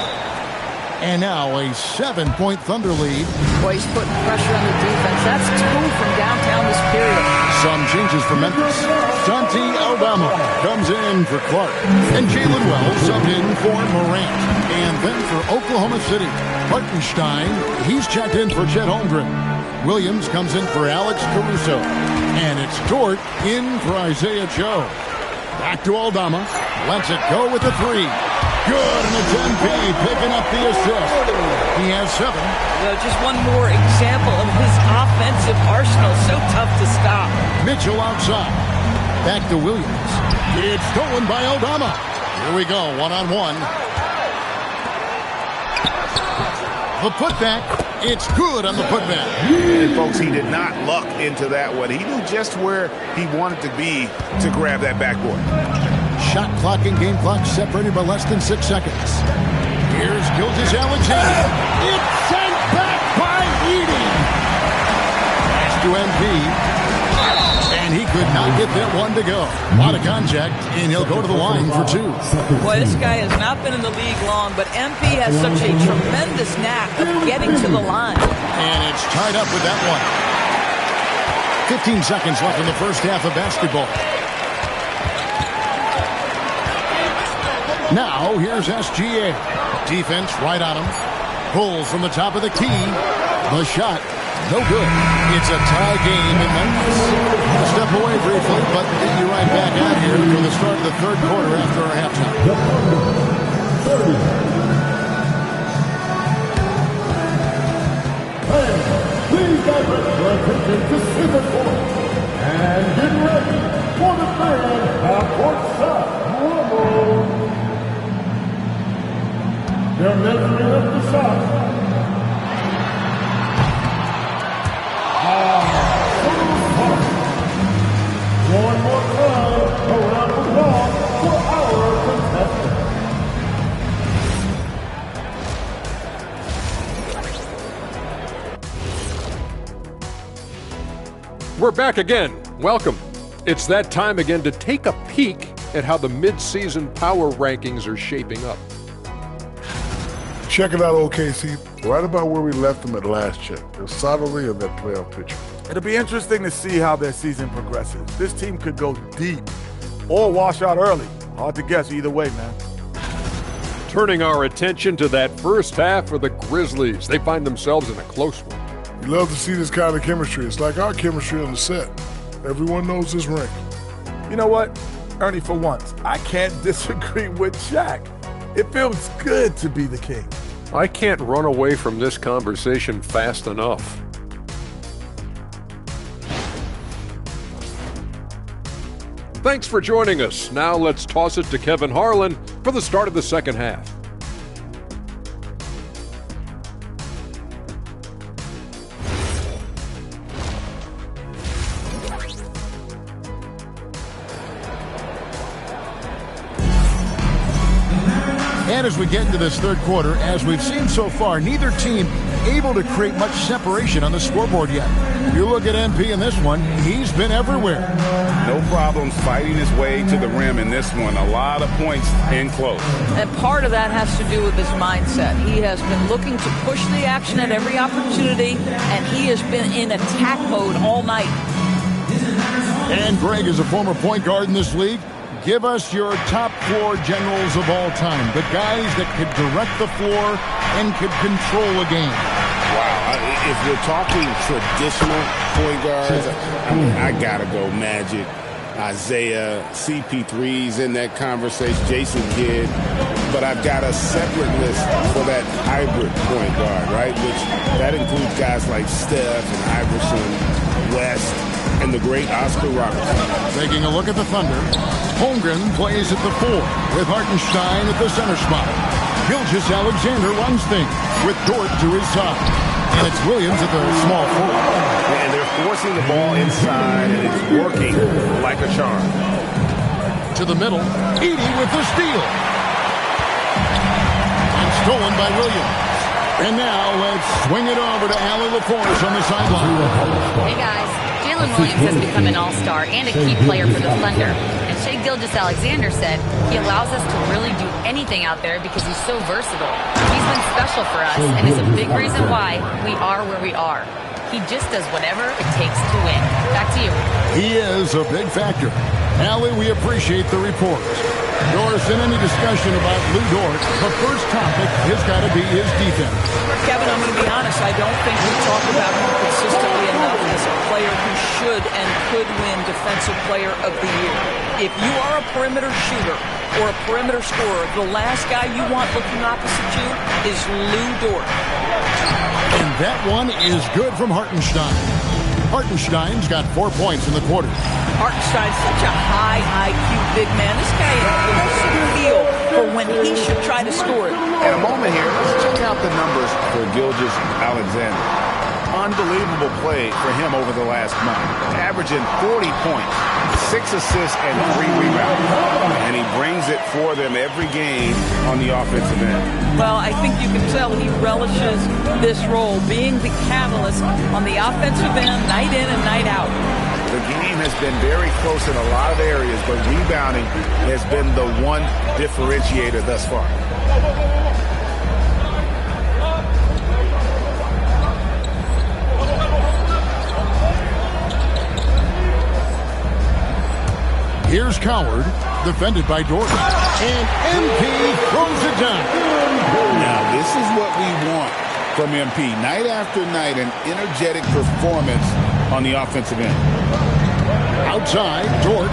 And now a 7-point Thunder lead. Boy, he's putting pressure on the defense. That's 2 from downtown this period. Some changes for Memphis. Santi Aldama comes in for Clark. And Jalen Wells subbed in for Morant. And then for Oklahoma City, Hartenstein, he's checked in for Chet Holmgren. Williams comes in for Alex Caruso. And it's Dort in for Isaiah Joe. Back to Aldama. Lets it go with the three. Good, and it's MP picking up the assist. He has 7. Just one more example of his offensive arsenal. So tough to stop. Mitchell outside. Back to Williams. It's stolen by Aldama. Here we go, one-on-one. The putback. It's good on the putback. And folks, he did not luck into that one. He knew just where he wanted to be to grab that backboard. Shot clock and game clock separated by less than 6 seconds. Here's Gilgeous-Alexander. It's sent back by Edey. Pass to MP. And he could not get that one to go. A lot of contact, and he'll go to the line for 2. Boy, this guy has not been in the league long, but MP has such a tremendous knack of getting to the line. And it's tied up with that one. 15 seconds left in the first half of basketball. Now, here's SGA. Defense right on him. Pull from the top of the key. The shot, no good. It's a tie game in Memphis. We'll step away briefly, but we'll get you right back out here for the start of the third quarter after our halftime. Please direct your attention to center court. And get ready for the third half-court shot. They're measuring up the shot. One more time around the block for our contestant. We're back again. Welcome. It's that time again to take a peek at how the mid-season power rankings are shaping up. Check it out, OKC. Right about where we left them at last check. They're solidly in that playoff picture. It'll be interesting to see how their season progresses. This team could go deep or wash out early. Hard to guess either way, man. Turning our attention to that first half for the Grizzlies. They find themselves in a close one. You love to see this kind of chemistry. It's like our chemistry on the set. Everyone knows this ring. You know what, Ernie, for once, I can't disagree with Shaq. It feels good to be the king. I can't run away from this conversation fast enough. Thanks for joining us. Now let's toss it to Kevin Harlan for the start of the second half. And as we get into this third quarter, as we've seen so far, neither team able to create much separation on the scoreboard yet. You look at MP in this one, he's been everywhere. No problems fighting his way to the rim in this one. A lot of points in close. And part of that has to do with his mindset. He has been looking to push the action at every opportunity, and he has been in attack mode all night. And Greg is a former point guard in this league. Give us your top 4 generals of all time, the guys that could direct the floor and could control a game. Wow, if we're talking traditional point guards, I gotta go Magic, Isaiah, CP3's in that conversation, Jason Kidd, but I've got a separate list for that hybrid point guard, right? Which that includes guys like Steph and Iverson, West, and the great Oscar Robertson. Taking a look at the Thunder, Holmgren plays at the 4 with Hartenstein at the center spot. Gilgeous-Alexander runs things with Dort to his side. And it's Williams at the small 4. And they're forcing the ball inside, and it's working like a charm. To the middle, Edey with the steal. And stolen by Williams. And now let's swing it over to Allie LaForce on the sideline. Hey guys, Jalen Williams has become an all-star and a key player for the Thunder. And Shai Gilgeous-Alexander said he allows us to really do anything out there because he's so versatile. He's been special for us and is a big reason why we are where we are. He just does whatever it takes to win. Back to you. He is a big factor. Allie, we appreciate the report. Doris, in any discussion about Lou Dort, the first topic has got to be his defense. Kevin, I'm going to be honest. I don't think we talk about him consistently enough as a player who should and could win Defensive Player of the Year. If you are a perimeter shooter or a perimeter scorer, the last guy you want looking opposite you is Lou Dort. And that one is good from Hartenstein. Hartenstein's got 4 points in the quarter. Hartenstein's such a high IQ big man. This guy has a feel for when he should try to score it. In a moment here, let's check out the numbers for Gilgeous Alexander. Unbelievable play for him over the last month. Averaging 40 points, 6 assists, and 3 rebounds. And he brings it for them every game on the offensive end. Well, I think you can tell he relishes this role, being the catalyst on the offensive end, night in and night out. The game has been very close in a lot of areas, but rebounding has been the one differentiator thus far. Here's Coward, defended by Dorton. And MP throws it down. Now, this is what we want from MP. Night after night, an energetic performance on the offensive end. Outside, Dort.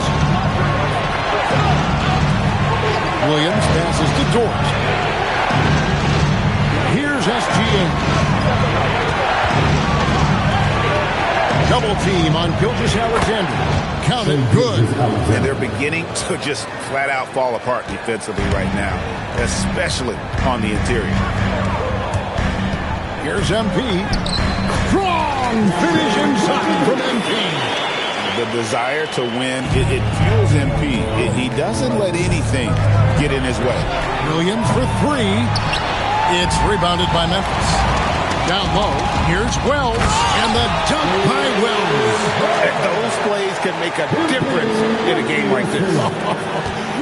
Williams passes to Dort. Here's SGA. Double team on Gilgeous Alexander. Counted good. And they're beginning to just flat out fall apart defensively right now, especially on the interior. Here's MP. Strong finish inside from MP. The desire to win, it fuels MP. He doesn't let anything get in his way. Williams for 3. It's rebounded by Memphis. Down low, here's Wells, and the dunk by Wells. Those plays can make a difference in a game like this.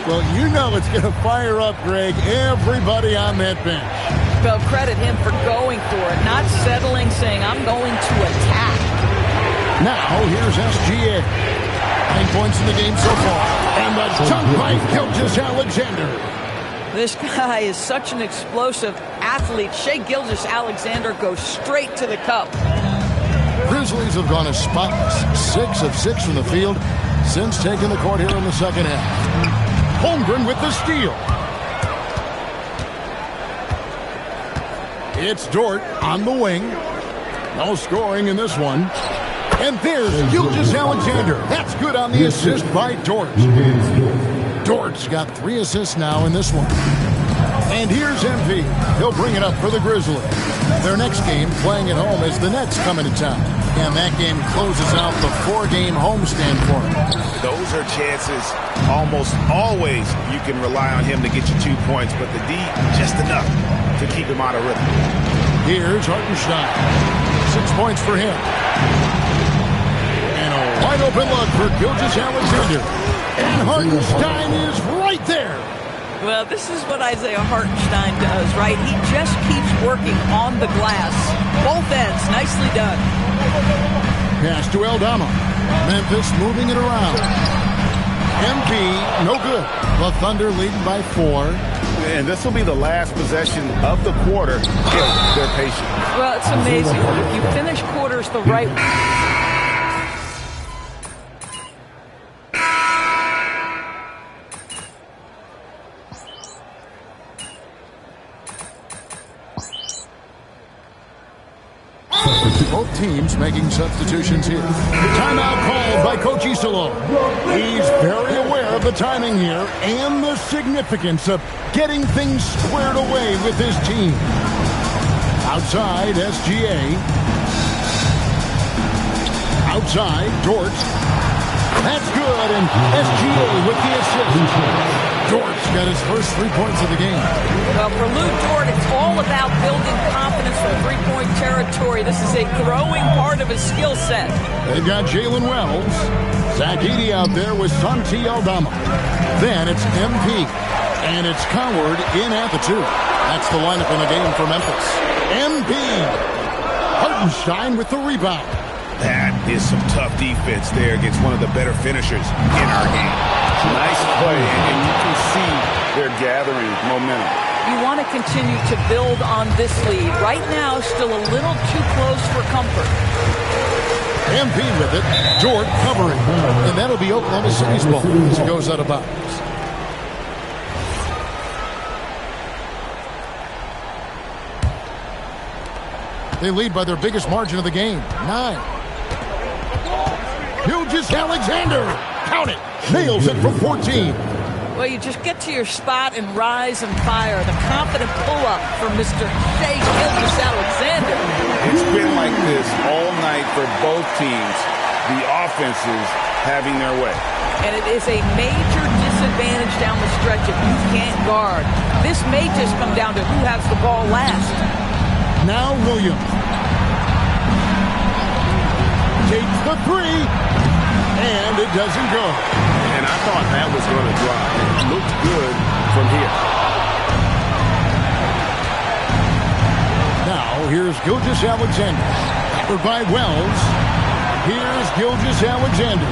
Well, you know it's going to fire up, Greg, everybody on that bench. Well, credit him for going for it, not settling, saying, I'm going to attack. Now, here's SGA. 9 points in the game so far. And the dunk by Gilgeous Alexander. This guy is such an explosive athlete. Shai Gilgeous-Alexander goes straight to the cup. Grizzlies have gone as spotless. 6 of 6 from the field since taking the court here in the second half. Holmgren with the steal. It's Dort on the wing. No scoring in this one. And there's Gilgeous-Alexander. That's good on the assist by Dort. Dort's got 3 assists now in this one. And here's MP. He'll bring it up for the Grizzlies. Their next game, playing at home, is the Nets coming to town. And that game closes out the 4-game homestand for him. Those are chances almost always you can rely on him to get you 2 points, but the D, just enough to keep him out of rhythm. Here's Hartenstein. 6 points for him. And a wide open look for Gilgeous-Alexander. And Hartenstein is right there. Well, this is what Isaiah Hartenstein does, right? He just keeps working on the glass. Both ends, nicely done. Pass to Aldama. Memphis moving it around. MP, no good. The Thunder leading by 4. And this will be the last possession of the quarter if they're patient. Well, it's amazing. If you finish quarters the right way. Both teams making substitutions here. Timeout called by Coach Isolo. He's very aware of the timing here and the significance of getting things squared away with his team. Outside, SGA. Outside, Dort. That's good, and SGA with the assist. Dort's got his first 3 points of the game. Well, for Lou Dort, it's all about building confidence from three-point territory. This is a growing part of his skill set. They've got Jalen Wells. Zach Edey out there with Santi Aldama. Then it's MP. And it's Coward in at the 2. That's the lineup in the game for Memphis. MP. Hartenstein with the rebound. That is some tough defense there against one of the better finishers in our game. Nice play, and you can see they're gathering momentum. You want to continue to build on this lead. Right now, still a little too close for comfort. MP with it. Jordan covering. And that'll be Oklahoma City's ball as it goes out of bounds. They lead by their biggest margin of the game, 9. Gilgeous-Alexander, count it, nails it from 14. Well, you just get to your spot and rise and fire. The confident pull-up from Mr. Shea Gilgeous-Alexander. It's been like this all night for both teams. The offenses having their way. And it is a major disadvantage down the stretch if you can't guard. This may just come down to who has the ball last. Now Williams takes the 3, and it doesn't go. And I thought that was going to drop. It looked good from here. Now here's Gilgeous-Alexander, covered by Wells. Here's Gilgeous-Alexander.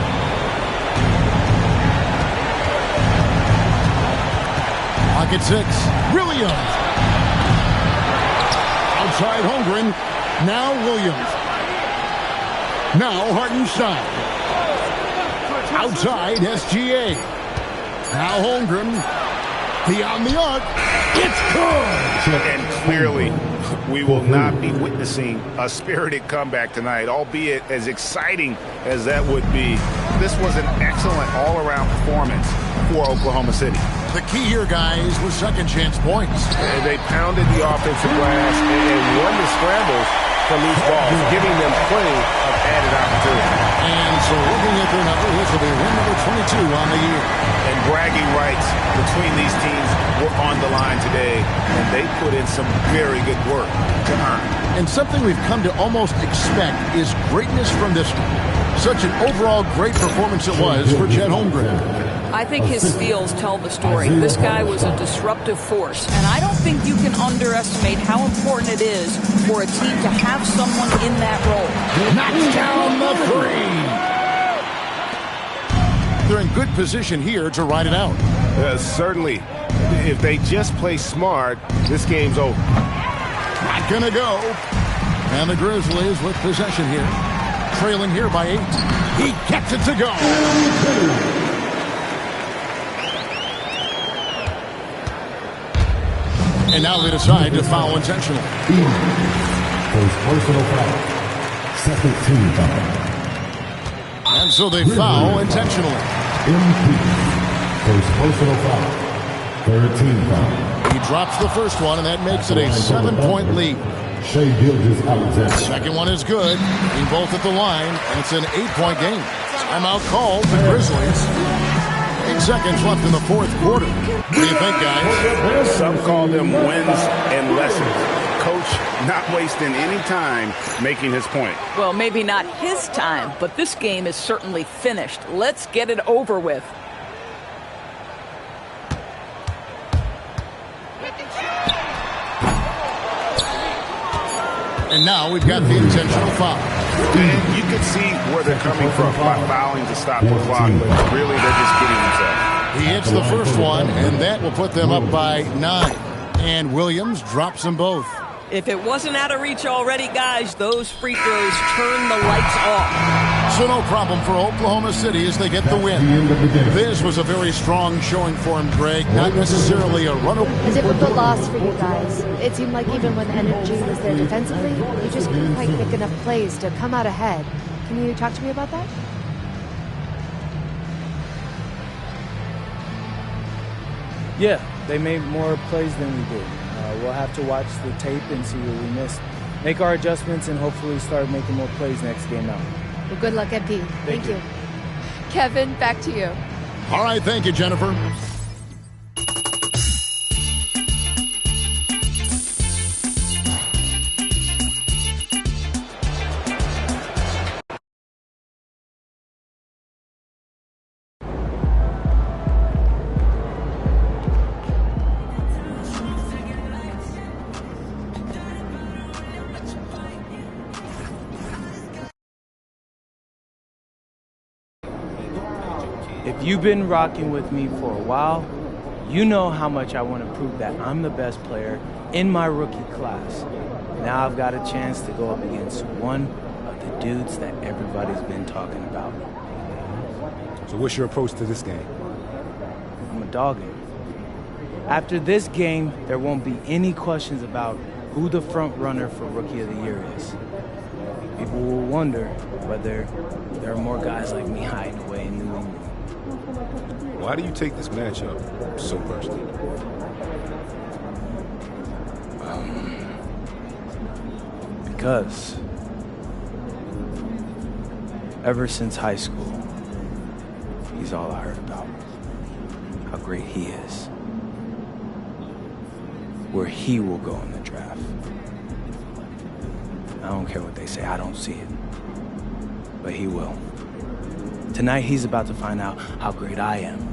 Pocket 6, Williams. Outside Holmgren. Now Williams. Now Hartenstein. Outside SGA. Now Holmgren. Beyond the arc. It's good. And clearly, we will not be witnessing a spirited comeback tonight, albeit as exciting as that would be. This was an excellent all-around performance for Oklahoma City. The key here, guys, was second chance points. And they pounded the offensive glass and won the scrambles from these balls, giving them plenty of added opportunity. And so looking at their number, this will be win number 22 on the year. And bragging rights between these teams were on the line today, and they put in some very good work to earn. And something we've come to almost expect is greatness from this one. Such an overall great performance it was for Chet Holmgren. I think his steals tell the story. This guy was a disruptive force, and I don't think you can underestimate how important it is for a team to have someone in that role. Knocks down the 3. They're in good position here to ride it out. Certainly, if they just play smart, this game's over. Not gonna go. And the Grizzlies with possession here. Trailing here by 8. He gets it to go. And now they decide to foul intentionally. First personal foul. Second team foul. And so they foul intentionally. MP. First personal foul. Third team foul. He drops the first one, and that makes it a 7-point lead. Shea Gilgeous-Alexander. Second one is good. Being both at the line, and it's an 8-point game. Timeout called the Grizzlies. 8 seconds left in the fourth quarter. What do you think, guys? Some call them wins and lessons. Coach not wasting any time making his point. Well, maybe not his time, but this game is certainly finished. Let's get it over with. And now we've got the intentional foul. And you can see where they're coming from by fouling to stop the clock, but really they're just kidding themselves. He hits the first one, and that will put them up by 9. And Williams drops them both. If it wasn't out of reach already, guys, those free throws turn the lights off. So no problem for Oklahoma City as they get the win. This was a very strong showing for him, Greg. Not necessarily a run. A difficult loss for you guys. It seemed like even when the energy was there defensively, you just couldn't quite make enough plays to come out ahead. Can you talk to me about that? Yeah, they made more plays than we did. We'll have to watch the tape and see what we missed. Make our adjustments and hopefully start making more plays next game out. Well, good luck, MP. Thank you. Kevin, back to you. All right, thank you, Jennifer. If you've been rocking with me for a while, you know how much I want to prove that I'm the best player in my rookie class. Now I've got a chance to go up against one of the dudes that everybody's been talking about. So what's your approach to this game? I'm a dogging. After this game, there won't be any questions about who the front runner for Rookie of the Year is. People will wonder whether there are more guys like me hiding away in New England. Why do you take this matchup so personally? Because ever since high school, he's all I heard about. How great he is. Where he will go in the draft. I don't care what they say, I don't see it. But he will. Tonight he's about to find out how great I am.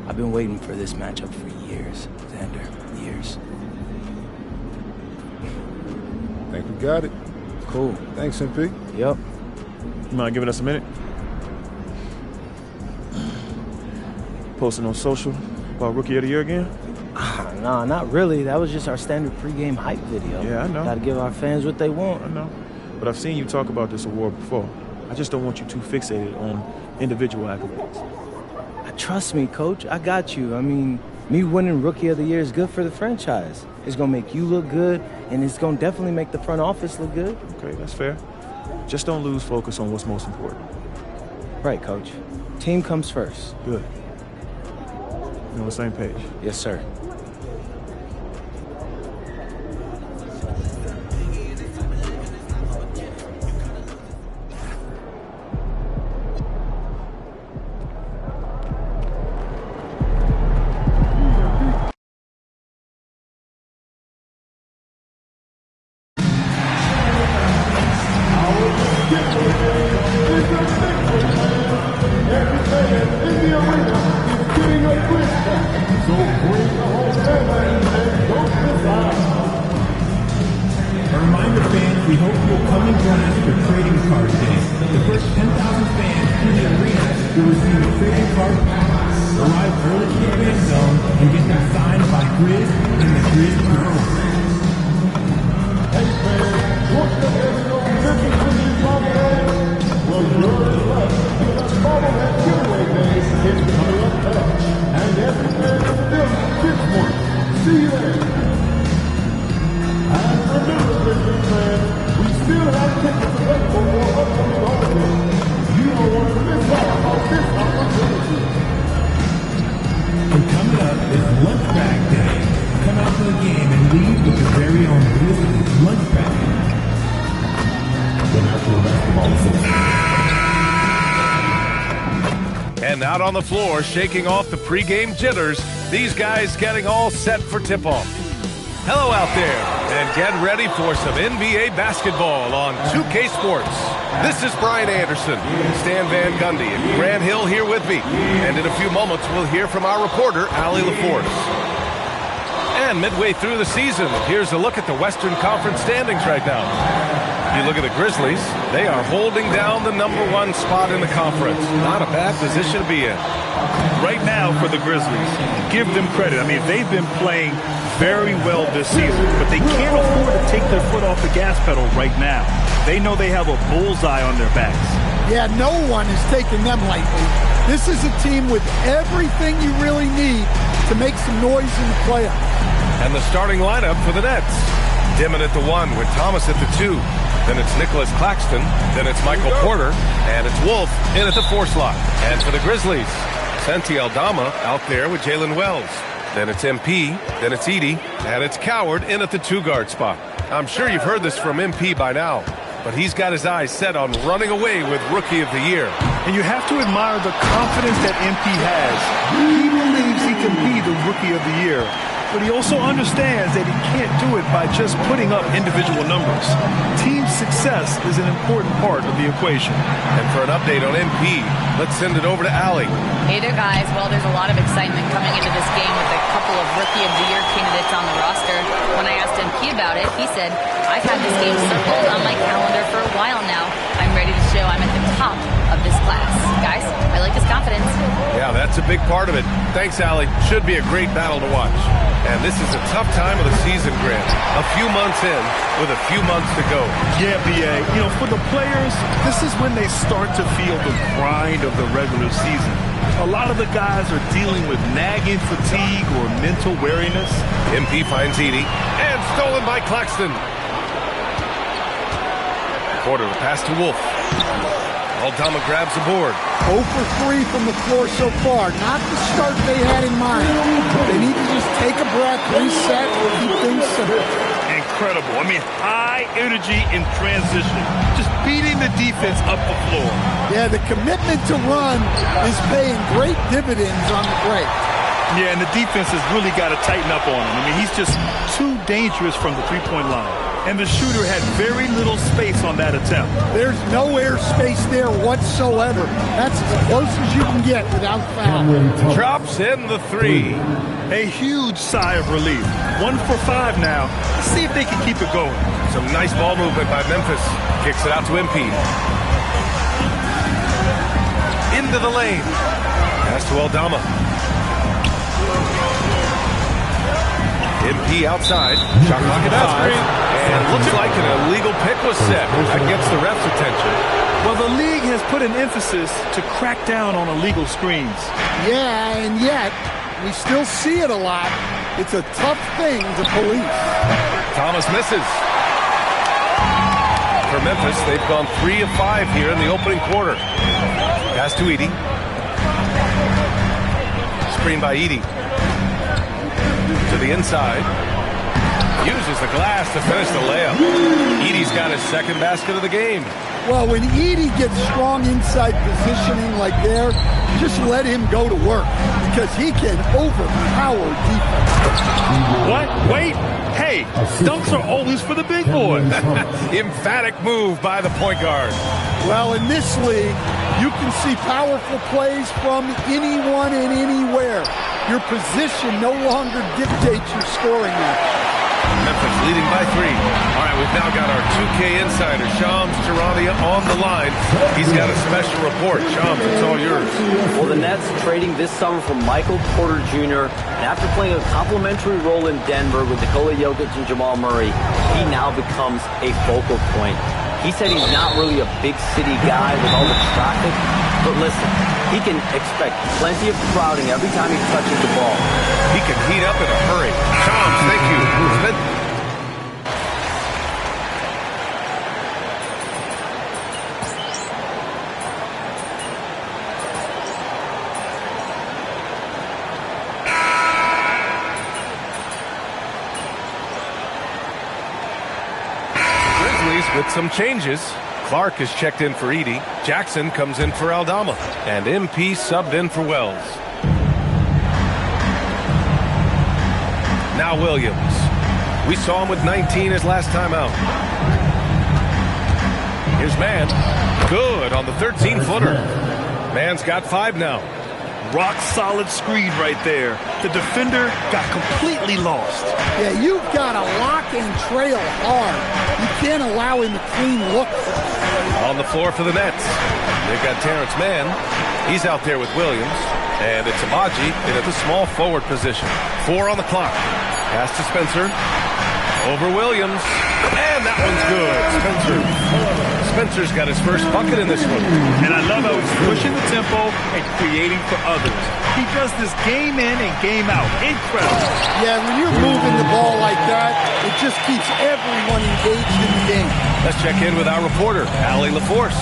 I've been waiting for this matchup for years, Xander, years. I think we got it. Cool. Thanks, MP. Yep. You mind giving us a minute? Posting on social about Rookie of the Year again? Nah, not really. That was just our standard pregame hype video. Yeah, I know. Gotta give our fans what they want. I know. But I've seen you talk about this award before. I just don't want you too fixated on individual accolades. Trust me, Coach. I got you. I mean, me winning Rookie of the Year is good for the franchise. It's going to make you look good, and it's going to definitely make the front office look good. Okay, that's fair. Just don't lose focus on what's most important. Right, Coach. Team comes first. Good. You're on the same page. Yes, sir. And out on the floor, shaking off the pregame jitters, these guys getting all set for tip-off. Hello out there, and get ready for some NBA basketball on 2K Sports. This is Brian Anderson, Stan Van Gundy, and Grant Hill here with me. And in a few moments, we'll hear from our reporter, Allie LaForce. And midway through the season, here's a look at the Western Conference standings right now. You look at the Grizzlies, they are holding down the #1 spot in the conference. Not a bad position to be in. Right now for the Grizzlies, give them credit. I mean, they've been playing very well this season, but they can't afford to take their foot off the gas pedal right now. They know they have a bullseye on their backs. Yeah, no one is taking them lightly. This is a team with everything you really need to make some noise in the playoffs. And the starting lineup for the Nets. Dimon at the 1 with Thomas at the 2. Then it's Nicholas Claxton. Then it's Michael Porter. And it's Wolf in at the 4 slot. And for the Grizzlies, Santi Aldama out there with Jalen Wells. Then it's MP. Then it's Edey. And it's Coward in at the 2-guard spot. I'm sure you've heard this from MP by now, but he's got his eyes set on running away with Rookie of the Year. And you have to admire the confidence that MP has. He believes he can be the Rookie of the Year, but he also understands that he can't do it by just putting up individual numbers. Team success is an important part of the equation. And for an update on MP, let's send it over to Allie. Hey there, guys. Well, there's a lot of excitement coming into this game with a couple of Rookie of the Year candidates on the roster. When I asked MP about it, he said, I've had this game circled on my calendar for a while now. I'm ready to show I'm at the top of this class. Guys, I like his confidence. Yeah, that's a big part of it. Thanks, Allie. Should be a great battle to watch. And this is a tough time of the season, Grant. A few months in with a few months to go. Yeah, B.A. You know, for the players, this is when they start to feel the grind of the regular season. A lot of the guys are dealing with nagging fatigue or mental weariness. MP finds Edie. And stolen by Claxton. Quarter to pass to Wolf. Aldama grabs the board. 0 for 3 from the floor so far. Not the start they had in mind. They need to just take a breath, reset, and keep things simple. Incredible. I mean, high energy in transition. Just beating the defense up the floor. Yeah, the commitment to run is paying great dividends on the break. Yeah, and the defense has really got to tighten up on him. I mean, he's just too dangerous from the three-point line. And the shooter had very little space on that attempt. There's no airspace there whatsoever. That's as close as you can get without foul. Drops in the three. A huge sigh of relief. 1 for 5 now. Let's see if they can keep it going. Some nice ball movement by Memphis. Kicks it out to MP. Into the lane. Pass to Aldama. MP outside. Shot clock at 5. And looks like an illegal pick was set. That gets the ref's attention. Well, the league has put an emphasis to crack down on illegal screens. Yeah, and yet we still see it a lot. It's a tough thing to police. Thomas misses. For Memphis, they've gone 3 of 5 here in the opening quarter. Pass to Edie. Screen by Edie. To the inside. Uses the glass to finish the layup. Edie's got his second basket of the game. Well, when Edie gets strong inside positioning like there, just let him go to work because he can overpower defense. What? Wait. Hey, dunks are always for the big boys. Emphatic move by the point guard. Well, in this league, you can see powerful plays from anyone and anywhere. Your position no longer dictates your scoring match. Memphis leading by 3. All right, we've now got our 2K insider, Shams Charania, on the line. He's got a special report. Shams, it's all yours. Well, the Nets trading this summer for Michael Porter Jr. And after playing a complimentary role in Denver with Nikola Jokic and Jamal Murray, he now becomes a focal point. He said he's not really a big city guy with all the traffic, but listen, he can expect plenty of crowding every time he touches the ball. He can heat up in a hurry. Shams, thank you. With some changes, Clark has checked in for Edie. Jackson comes in for Aldama. And MP subbed in for Wells. Now Williams. We saw him with 19 his last time out. Here's Mann. Good on the 13-footer. Mann's got 5 now. Rock solid screen right there. The defender got completely lost. Yeah, you've got to lock and trail hard. You can't allow him to clean look. On the floor for the Nets. They've got Terrence Mann. He's out there with Williams. And it's Amaji in at the small forward position. 4 on the clock. Pass to Spencer. Over Williams. And that one's good. Spencer's got his first bucket in this one. And I love how he's pushing the tempo and creating for others. He does this game in and game out. Incredible. Yeah, when you're moving the ball like that, it just keeps everyone engaged in the game. Let's check in with our reporter, Allie LaForce.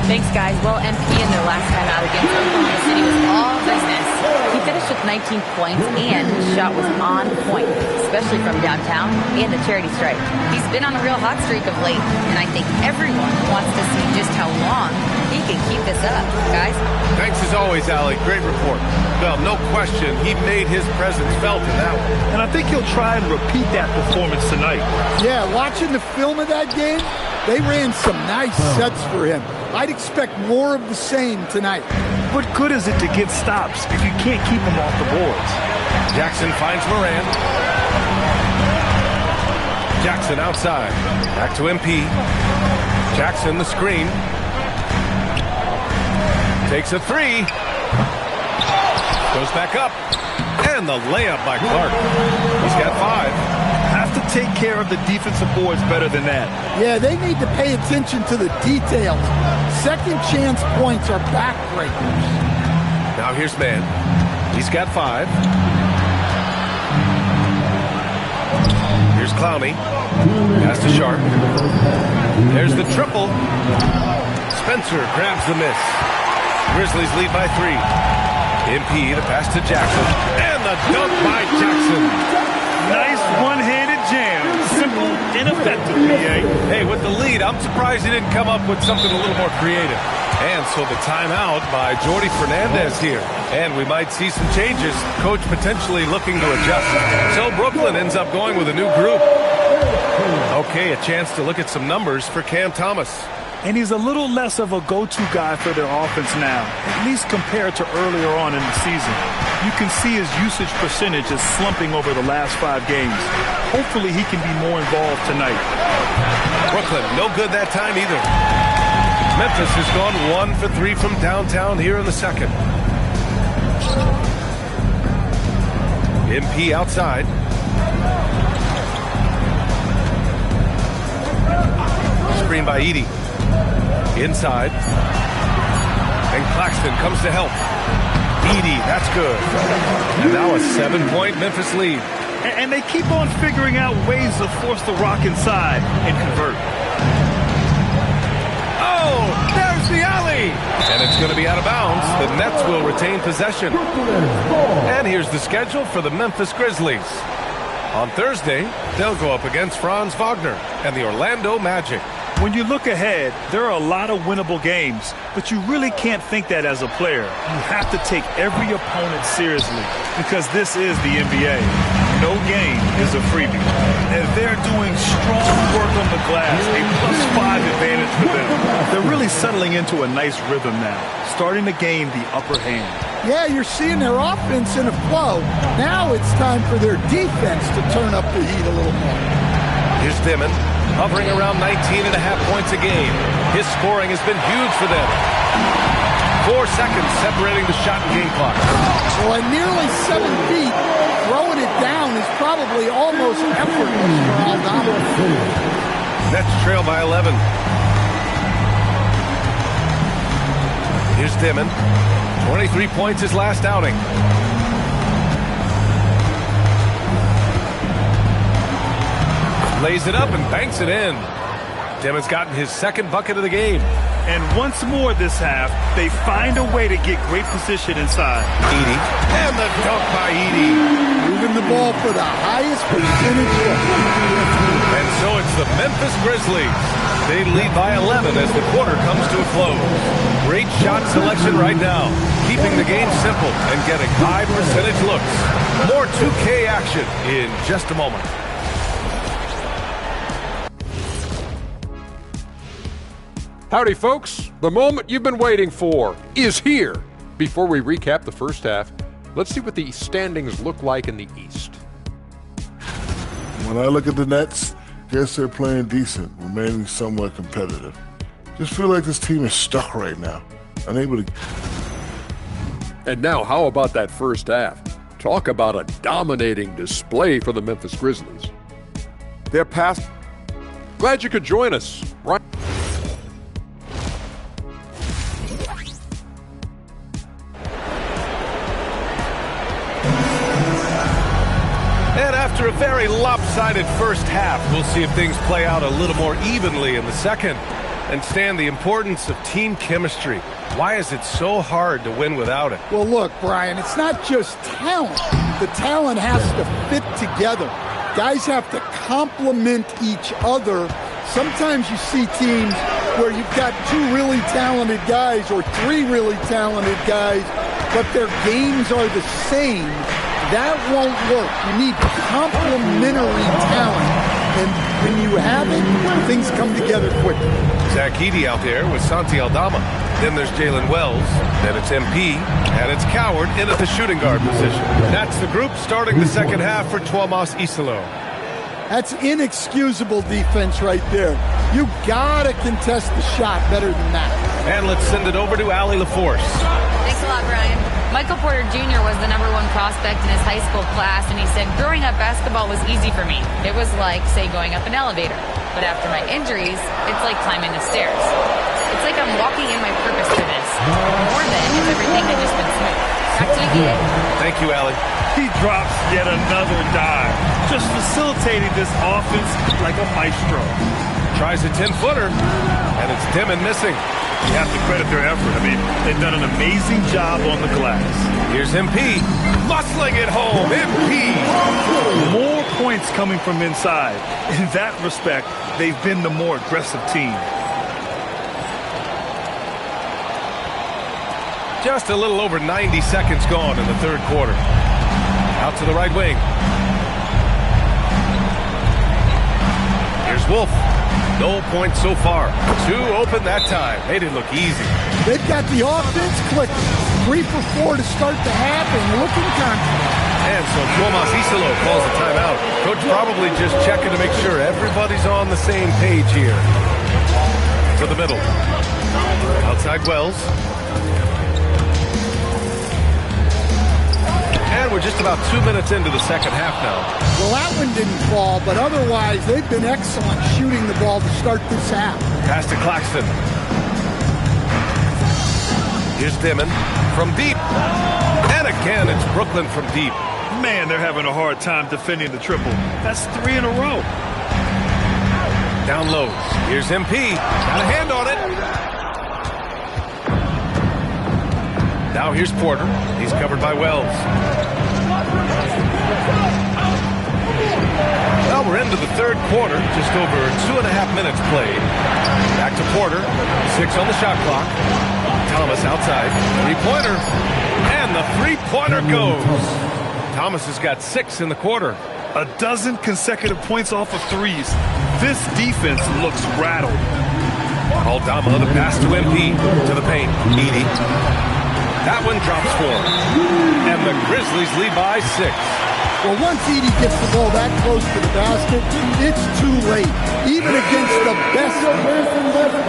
Thanks, guys. Well, MP in their last time out against Oklahoma City was all business. He finished with 19 points, and his shot was on point, especially from downtown and the charity stripe. He's been on a real hot streak of late, and I think everyone wants to see just how long he can keep this up. Guys? Thanks as always, Allie. Great report. Well, no question, he made his presence felt in that one. And I think he'll try and repeat that performance tonight. Yeah, watching the film of that game, they ran some nice sets for him. I'd expect more of the same tonight. What good is it to get stops if you can't keep them off the boards? Jackson finds Moran. Jackson outside. Back to MP. Jackson the screen. Takes a 3. Goes back up. And the layup by Clark. He's got 5. Have to take care of the defensive boards better than that. Yeah, they need to pay attention to the details. Second chance points are backbreakers. Now here's Man. He's got 5. Here's Clowney. Pass to Sharp. There's the triple. Spencer grabs the miss. Grizzlies lead by 3. MP, the pass to Jackson. And the dunk by Jackson. Nice one-handed jam. Simple and effective, BA. Hey, with the lead, I'm surprised he didn't come up with something a little more creative. And so the timeout by Jordi Fernandez here. And we might see some changes. Coach potentially looking to adjust. So Brooklyn ends up going with a new group. Okay, a chance to look at some numbers for Cam Thomas. And he's a little less of a go-to guy for their offense now, at least compared to earlier on in the season. You can see his usage percentage is slumping over the last 5 games. Hopefully he can be more involved tonight. Brooklyn, no good that time either. Memphis has gone 1 for 3 from downtown here in the second. MP outside. Screen by Edey. Inside. And Claxton comes to help. Edey, that's good. And now a 7-point Memphis lead. And they keep on figuring out ways to force the rock inside and convert. Oh, there's the alley. And it's going to be out of bounds. The Nets will retain possession. And here's the schedule for the Memphis Grizzlies. On Thursday, they'll go up against Franz Wagner and the Orlando Magic. When you look ahead, there are a lot of winnable games, but you really can't think that as a player. You have to take every opponent seriously because this is the NBA. No game is a freebie. And they're doing strong work on the glass, a +5 advantage for them. They're really settling into a nice rhythm now, starting to gain the upper hand. Yeah, you're seeing their offense in a flow. Now it's time for their defense to turn up the heat a little more. Here's Dimon, hovering around 19.5 points a game. His scoring has been huge for them. 4 seconds separating the shot and game clock. Well, at nearly 7 feet, throwing it down is probably almost effortless for Aldama. Nets trail by 11. Here's Dimon. 23 points his last outing. Lays it up and banks it in. Dimon's gotten his second bucket of the game. And once more this half, they find a way to get great position inside. Edey. And the dunk by Edey. Moving the ball for the highest percentage. And so it's the Memphis Grizzlies. They lead by 11 as the quarter comes to a close. Great shot selection right now. Keeping the game simple and getting high percentage looks. More 2K action in just a moment. Howdy, folks. The moment you've been waiting for is here. Before we recap the first half, let's see what the standings look like in the East. When I look at the Nets, guess they're playing decent, remaining somewhat competitive. Just feel like this team is stuck right now, unable to... And now, how about that first half? Talk about a dominating display for the Memphis Grizzlies. They're past... Glad you could join us. Right. And after a very lopsided first half, we'll see if things play out a little more evenly in the second. And Stan, the importance of team chemistry. Why is it so hard to win without it? Well, look, Brian, it's not just talent. The talent has to fit together. Guys have to complement each other. Sometimes you see teams where you've got 2 really talented guys or 3 really talented guys, but their games are the same. That won't work. You need complementary talent. And when you have it, things come together quickly. Zach Edey out there with Santi Aldama. Then there's Jalen Wells. Then it's MP. And it's Coward in at the shooting guard position. That's the group starting the second half for Tuomas Isalo. That's inexcusable defense right there. You gotta contest the shot better than that. And let's send it over to Allie LaForce. Thanks a lot, Brian. Michael Porter Jr. was the #1 prospect in his high school class, and he said, growing up, basketball was easy for me. It was like, say, going up an elevator. But after my injuries, it's like climbing the stairs. It's like I'm walking in my purpose to this. More than if everything had just been smooth. Back to you, Gabe. Thank you, Allie. He drops yet another dive, just facilitating this offense like a maestro. Tries a 10-footer, and it's Dimon missing. You have to credit their effort. I mean, they've done an amazing job on the glass. Here's MP, muscling it home. MP. More points coming from inside. In that respect, they've been the more aggressive team. Just a little over 90 seconds gone in the third quarter. Out to the right wing. Here's Wolf. No points so far. 2 open that time. Made it look easy. They've got the offense clicking. 3 for 4 to start the half and looking confident. And so Tomas Isolo calls a timeout. Coach probably just checking to make sure everybody's on the same page here. To the middle. Outside Wells. And we're just about 2 minutes into the second half now. Well, that one didn't fall, but otherwise they've been excellent shooting the ball to start this half. Pass to Claxton. Here's Dimon from deep. And again, it's Brooklyn from deep. Man, they're having a hard time defending the triple. That's 3 in a row. Down low. Here's MP. Got a hand on it. Now here's Porter. He's covered by Wells. Well, we're into the third quarter. Just over 2.5 minutes played. Back to Porter. 6 on the shot clock. Thomas outside. 3-pointer. And the 3-pointer goes. Thomas has got 6 in the quarter. A dozen consecutive points off of threes. This defense looks rattled. Aldama, the pass to MP. To the paint. Edie. That one drops 4. And the Grizzlies lead by 6. Well, once Edie gets the ball that close to the basket, it's too late. Even against the best of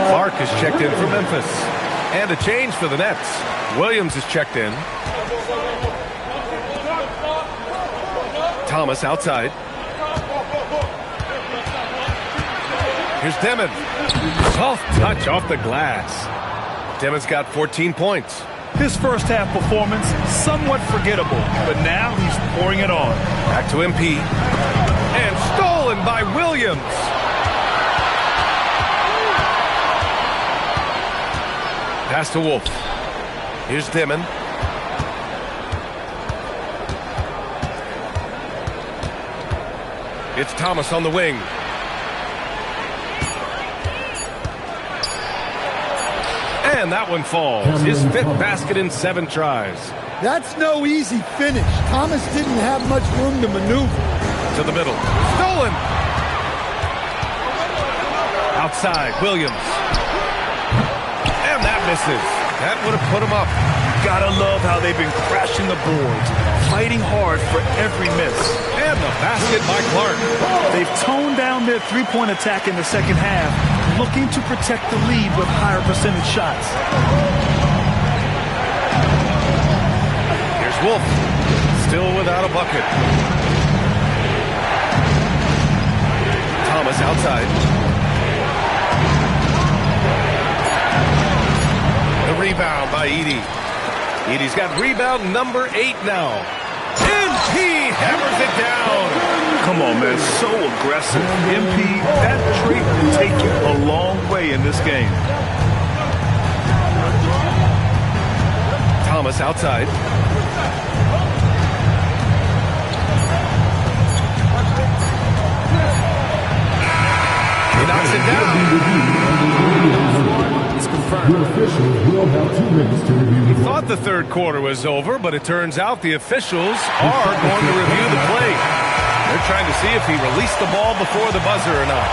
Clark is checked in for Memphis. And a change for the Nets. Williams is checked in. Thomas outside. Here's Dimon. Soft touch off the glass. Dimon's got 14 points. His first half performance, somewhat forgettable, but now he's pouring it on. Back to MP. And stolen by Williams. Pass to Wolf. Here's Dimon. It's Thomas on the wing. And that one falls. His 5th basket in 7 tries. That's no easy finish. Thomas didn't have much room to maneuver. To the middle. Stolen. Outside, Williams. And that misses. That would have put him up. Gotta love how they've been crashing the boards, fighting hard for every miss. And the basket by Clark. They've toned down their 3-point attack in the second half, looking to protect the lead with higher percentage shots. Here's Wolf, still without a bucket. Thomas outside. The rebound by Edie. Edie's got rebound number 8 now. And he hammers it down. Come on, man. So aggressive. MP, that trait will take you a long way in this game. Thomas outside. He knocks it down. It's confirmed. The officials will have 2 minutes to review the play. Thought the third quarter was over, but it turns out the officials are going to review the play. They're trying to see if he released the ball before the buzzer or not.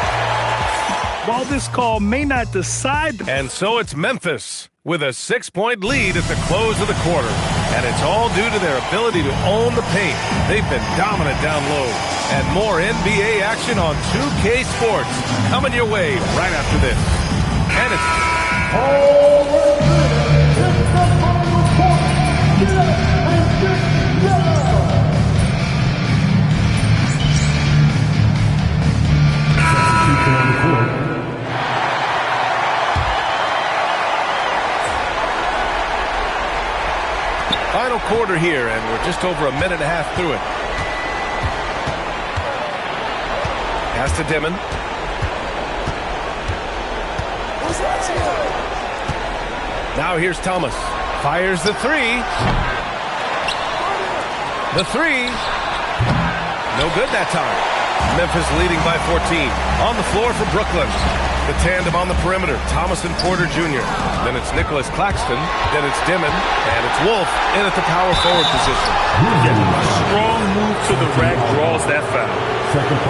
While this call may not decide... And so it's Memphis with a 6-point lead at the close of the quarter. And it's all due to their ability to own the paint. They've been dominant down low. And more NBA action on 2K Sports coming your way right after this. And it's... quarter here, and we're just over a minute and a half through it. Pass to Dimon. Now here's Thomas. Fires the three. The three. No good that time. Memphis leading by 14. On the floor for Brooklyn. The tandem on the perimeter. Thomas and Porter Jr. Then it's Nicholas Claxton. Then it's Dimon. And it's Wolf in at the power forward position. A strong move to the rack draws that foul.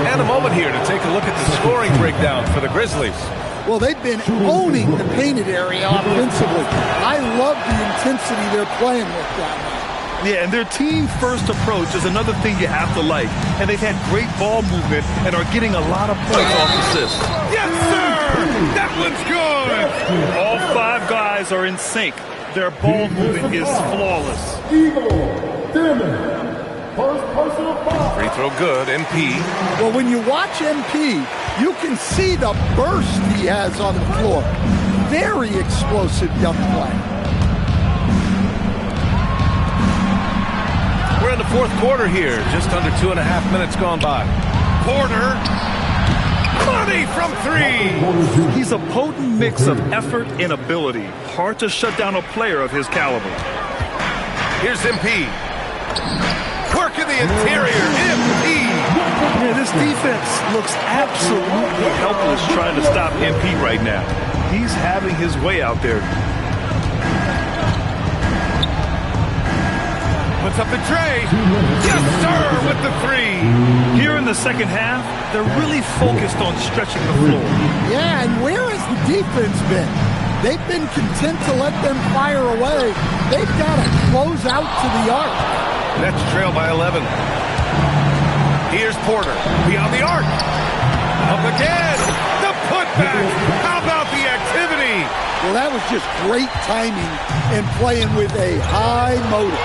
And a moment here to take a look at the scoring breakdown for the Grizzlies. Well, they've been owning the painted area offensively. I love the intensity they're playing with down there. Yeah, and their team-first approach is another thing you have to like. And they've had great ball movement and are getting a lot of points off assists. Yes, sir! That one's good! All 5 guys are in sync. Their ball movement is flawless. Free throw good, MP. Well, when you watch MP, you can see the burst he has on the floor. Very explosive young player. We're in the fourth quarter here. Just under 2.5 minutes gone by. Porter. Money from 3. He's a potent mix of effort and ability. Hard to shut down a player of his caliber. Here's MP. Work in the interior. MP. Yeah, this defense looks absolutely helpless trying to stop MP right now. He's having his way out there. Puts up the tray. Yes, sir, with the 3. Here in the second half, they're really focused on stretching the floor. Yeah, and where has the defense been? They've been content to let them fire away. They've got to close out to the arc. Nets trail by 11. Here's Porter. Beyond the arc. Up again. The putback. How about the activity? Well, that was just great timing and playing with a high motor.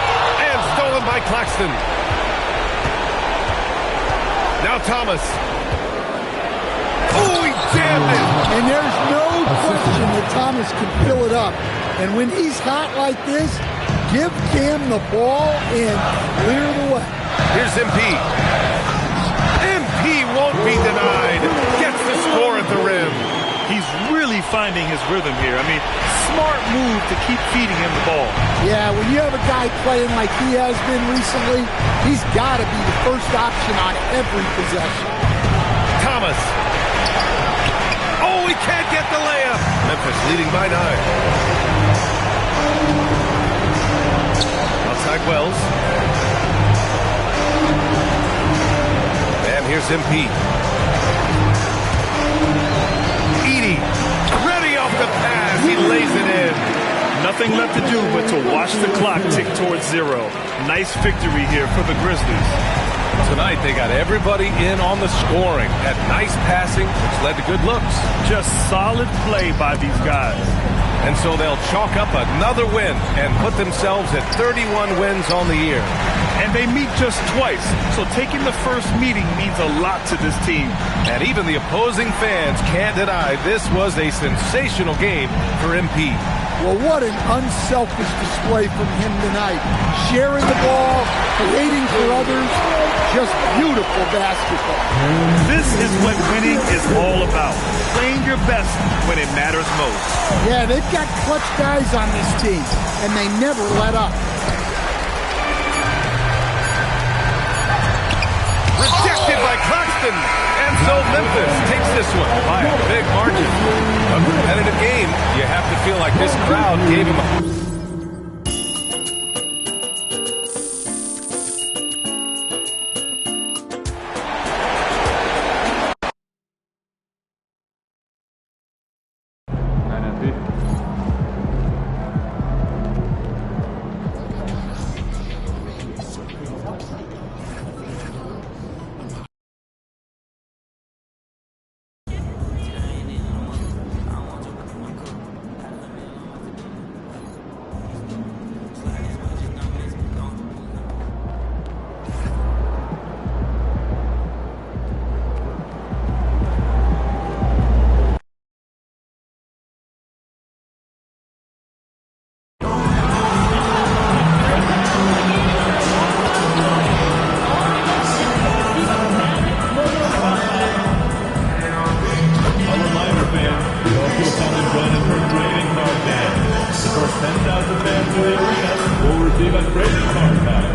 Stolen by Claxton. Now Thomas. Oh, he jammed it. And there's no question that Thomas can fill it up. And when he's hot like this, give Cam the ball and clear the way. Here's MP. MP won't be denied. Gets the score at the rim. He's really finding his rhythm here. I mean, smart move to keep feeding him the ball. Yeah, when you have a guy playing like he has been recently, he's got to be the first option on every possession. Thomas. Oh, he can't get the layup. Memphis leading by 9. Outside Wells. And here's MP. Ready off the pass. He lays it in. Nothing left to do but to watch the clock tick towards 0. Nice victory here for the Grizzlies. Tonight they got everybody in on the scoring. Had nice passing, which led to good looks. Just solid play by these guys. And so they'll chalk up another win and put themselves at 31 wins on the year. And they meet just twice, so taking the first meeting means a lot to this team. And even the opposing fans can't deny this was a sensational game for MP. Well, what an unselfish display from him tonight. Sharing the ball, creating for others, just beautiful basketball. This is what winning is all about. Playing your best when it matters most. Yeah, they've got clutch guys on this team, and they never let up. Rejected by Claxton. And so Memphis takes this one by a big margin. A competitive game. You have to feel like this crowd gave him a... 10,000 fans in the arena will receive a trading card pack.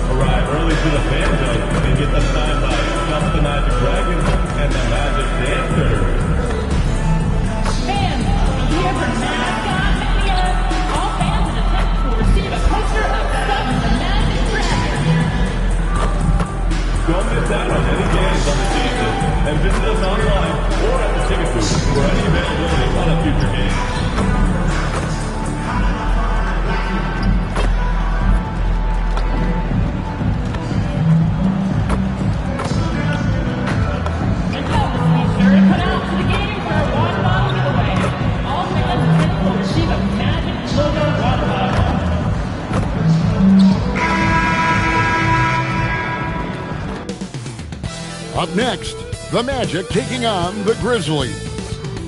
Arrive early to the fan zone and get them signed by Stuff the Magic Dragon and the Magic Dancer. Fans, here for mascot here. All fans in attendance will receive a poster of Stuff the Magic Dragon. Don't miss out on any games on the season and visit us online or at the ticket booth for any availability on a future game. Up next, the Magic taking on the Grizzlies.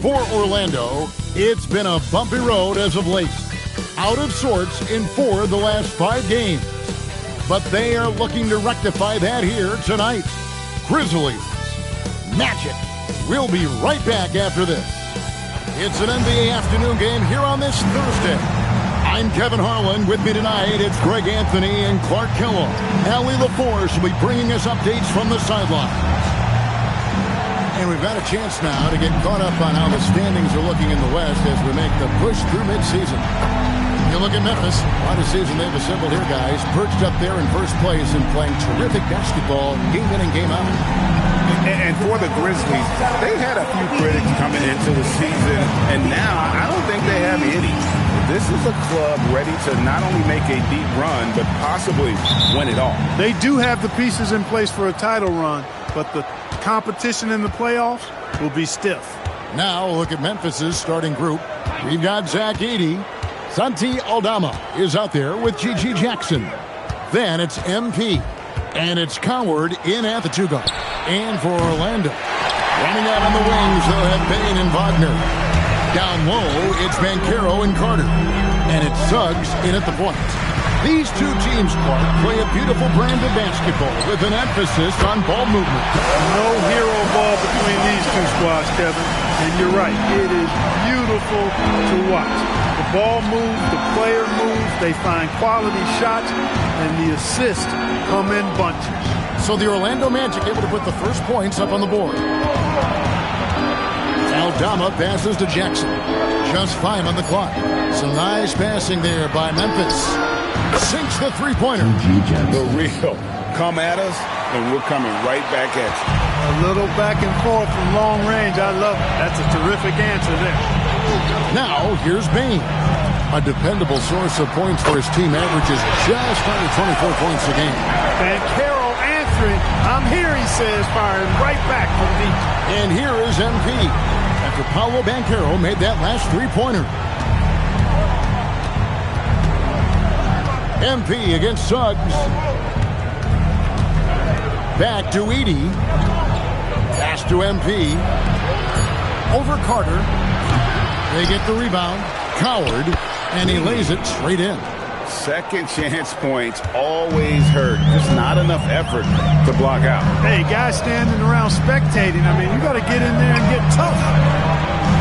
For Orlando, it's been a bumpy road as of late. Out of sorts in 4 of the last 5 games. But they are looking to rectify that here tonight. Grizzlies, Magic. We'll be right back after this. It's an NBA afternoon game here on this Thursday. I'm Kevin Harlan. With me tonight, it's Greg Anthony and Clark Kellogg. Allie LaForce will be bringing us updates from the sideline. And we've got a chance now to get caught up on how the standings are looking in the West as we make the push through midseason. You look at Memphis, what a season they've assembled here, guys. Perched up there in first place and playing terrific basketball game in and game out. And for the Grizzlies, they've had a few critics coming into the season, and now I don't think they have any. This is a club ready to not only make a deep run, but possibly win it all. They do have the pieces in place for a title run, but the competition in the playoffs will be stiff. Now look at Memphis's starting group. We've got Zach Edey. Santi Aldama is out there with G.G. Jackson. Then it's MP. And it's Coward in at the 2 guard. And for Orlando, running out on the wings, they'll have Bain and Wagner. Down low, it's Banchero and Carter. And it's Suggs in at the point. These two teams, Clark, play a beautiful brand of basketball with an emphasis on ball movement. No hero ball between these two squads, Kevin. And you're right, it is beautiful to watch. The ball moves, the player moves, they find quality shots, and the assists come in bunches. So the Orlando Magic able to put the first points up on the board. Aldama passes to Jackson. Just 5 on the clock. Some nice passing there by Memphis. Sinks the three-pointer. The real come at us, and we're coming right back at you. A little back and forth from long range. I love it. That's a terrific answer there. Now, here's Bain. A dependable source of points for his team, averages just under 24 points a game. Banchero answering. I'm here, he says, firing right back from deep. And here is MP. After Paolo Banchero made that last three-pointer. MP against Suggs. Back to Edey. Pass to MP. Over Carter. They get the rebound. Coward. And he lays it straight in. Second chance points always hurt. Just not enough effort to block out. Hey, guys standing around spectating. I mean, you got to get in there and get tough.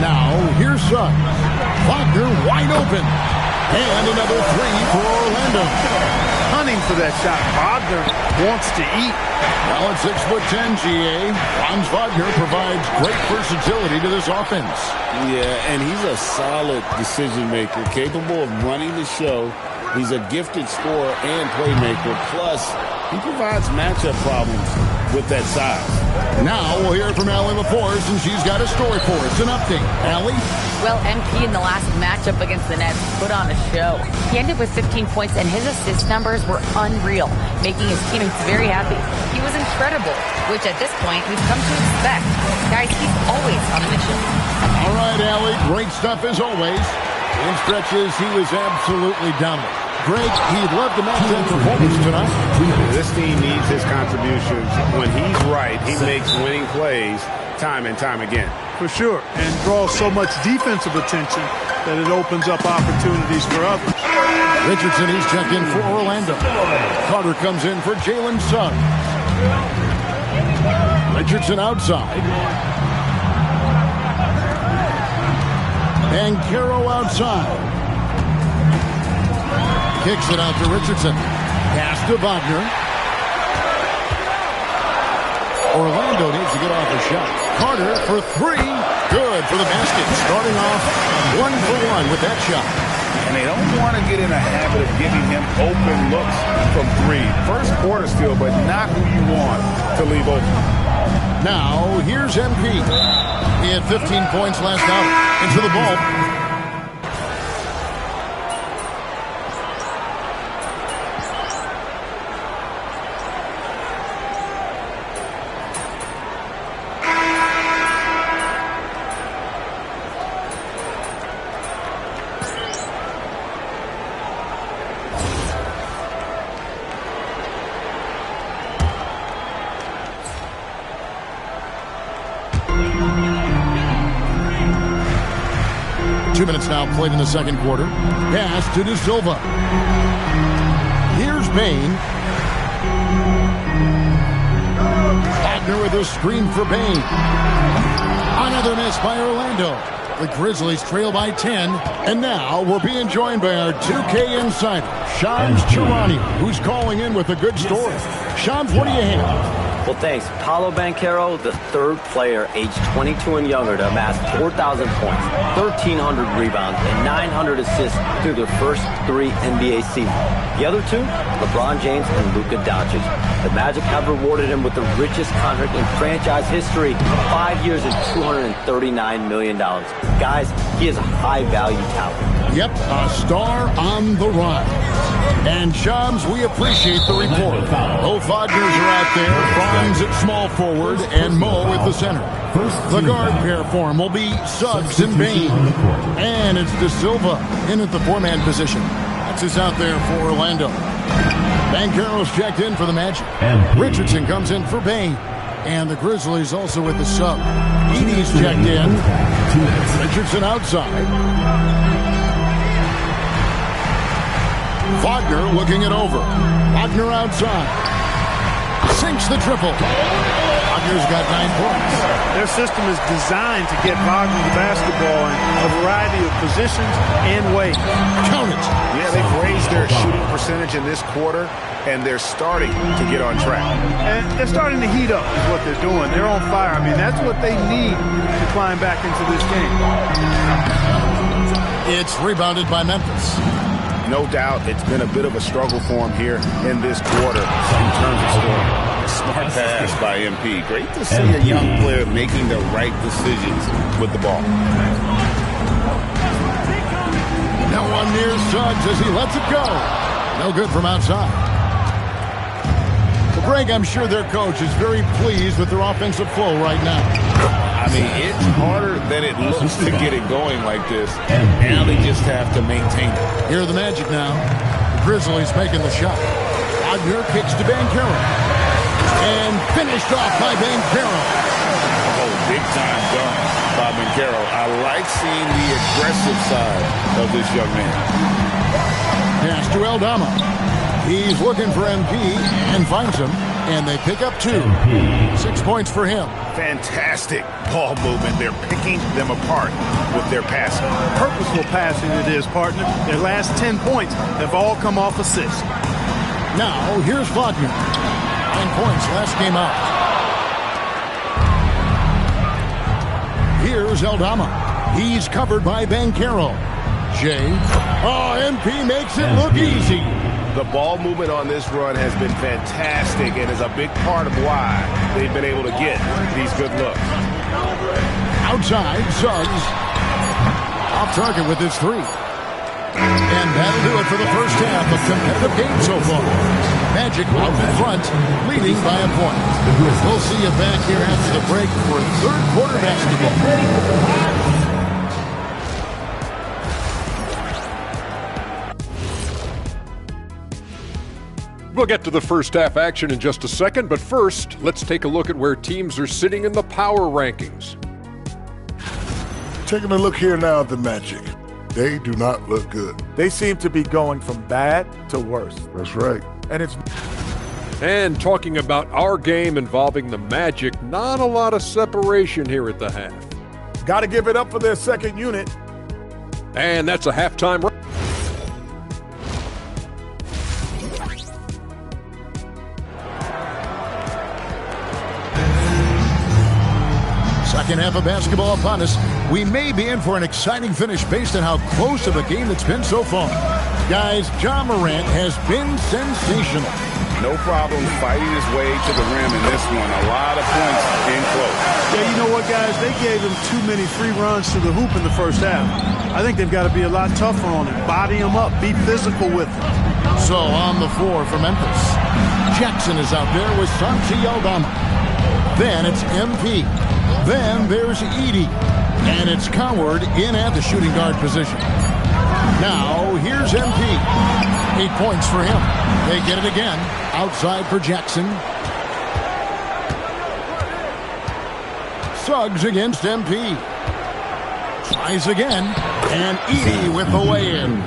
Now, here's Suggs. Wagner wide open. And another three for Orlando. Hunting for that shot. Wagner wants to eat. Well, at 6'10", GA, Franz Wagner provides great versatility to this offense. Yeah, and he's a solid decision maker, capable of running the show. He's a gifted scorer and playmaker. Plus, he provides matchup problems with that size. Now we'll hear from Allie LaForce, and she's got a story for us. An update. Allie? Well, MP in the last matchup against the Nets put on a show. He ended with 15 points, and his assist numbers were unreal, making his teammates very happy. He was incredible, which at this point we've come to expect. Guys, he's always on a mission. All right, Allie, great stuff as always. In stretches, he was absolutely dominant. Greg, he'd love to match that performance tonight. This team needs his contributions. When he's right, he makes winning plays time and time again. For sure, and draws so much defensive attention that it opens up opportunities for others. Richardson, he's checked in for Orlando. Carter comes in for Jalen Suggs. Richardson outside. Banchero outside. Kicks it out to Richardson. Pass to Wagner. Orlando needs to get off a shot. Carter for three. Good for the basket. Starting off 1-for-1 with that shot. And they don't want to get in a habit of giving him open looks from three. First quarter still, but not who you want to leave open. Now, here's MP. He had 15 points last out. Into the ball. Now played in the second quarter. Pass to De Silva. Here's Bain. Wagner with a screen for Bain. Another miss by Orlando. The Grizzlies trail by 10. And now we're being joined by our 2K insider, Shams Charania, who's calling in with a good story. Shams, what do you have? Well, thanks. Paolo Banchero, the third player aged 22 and younger to amass 4,000 points, 1,300 rebounds, and 900 assists through their first three NBA seasons. The other two, LeBron James and Luka Doncic. The Magic have rewarded him with the richest contract in franchise history, 5 years and $239 million. Guys, he is a high-value talent. Yep, a star on the rise. And Shams, we appreciate the report. Both Wagners are out there. Franz at small forward and Mo at the center. The guard pair form will be Suggs and Bain. And it's De Silva in at the four-man position. That's who's out there for Orlando. Banchero's checked in for the Magic. Richardson comes in for Bain. And the Grizzlies also with the sub. Edey's checked in. Richardson outside. Wagner looking it over. Wagner outside. Sinks the triple. Wagner's got 9 points. Their system is designed to get Wagner the basketball in a variety of positions and ways. Count it. Yeah, they've raised their shooting percentage in this quarter, and they're starting to get on track. And they're starting to heat up is what they're doing. They're on fire. I mean, that's what they need to climb back into this game. It's rebounded by Memphis. No doubt it's been a bit of a struggle for him here in this quarter in terms of scoring. Smart pass by MP. Great to see a young player making the right decisions with the ball. Now one near Suggs as he lets it go. No good from outside. Well, Greg, I'm sure their coach is very pleased with their offensive flow right now. I mean, it's harder than it looks to get it going like this. Now they just have to maintain it. Here are the Magic now. The Grizzlies making the shot. Wagner kicks to Banchero. And finished off by Banchero. Oh, big time dunk by Banchero. I like seeing the aggressive side of this young man. Pass to Aldama. He's looking for MP and finds him. And they pick up 2. 6 points for him. Fantastic ball movement. They're picking them apart with their passing. Purposeful passing it is, partner. Their last 10 points have all come off assists. Now, here's Wagner. 9 points last game out. Here's Aldama. He's covered by Banchero. Jay. Oh, MP makes it look easy. The ball movement on this run has been fantastic and is a big part of why they've been able to get these good looks. Outside, Suggs. Off target with his 3. And that'll do it for the first half of competitive game so far. Magic out in front, leading by a point. We'll see you back here after the break for third quarter basketball. We'll get to the first half action in just a second, but first, let's take a look at where teams are sitting in the power rankings. Taking a look here now at the Magic. They do not look good. They seem to be going from bad to worse. That's right. And talking about our game involving the Magic, not a lot of separation here at the half. Got to give it up for their second unit. And that's a halftime. Second half of basketball upon us. We may be in for an exciting finish based on how close of a game it's been so far. Guys, Ja Morant has been sensational. No problem fighting his way to the rim in this one. A lot of points in close. Yeah, you know what, guys? They gave him too many free runs to the hoop in the first half. I think they've got to be a lot tougher on him. Body him up. Be physical with him. So on the floor for Memphis, Jackson is out there with Santi Aldama. Then it's MP. Then there's Edey. And it's Coward in at the shooting guard position. Now here's MP. 8 points for him. They get it again. Outside for Jackson. Suggs against MP. Tries again. And Edey with the lay-in.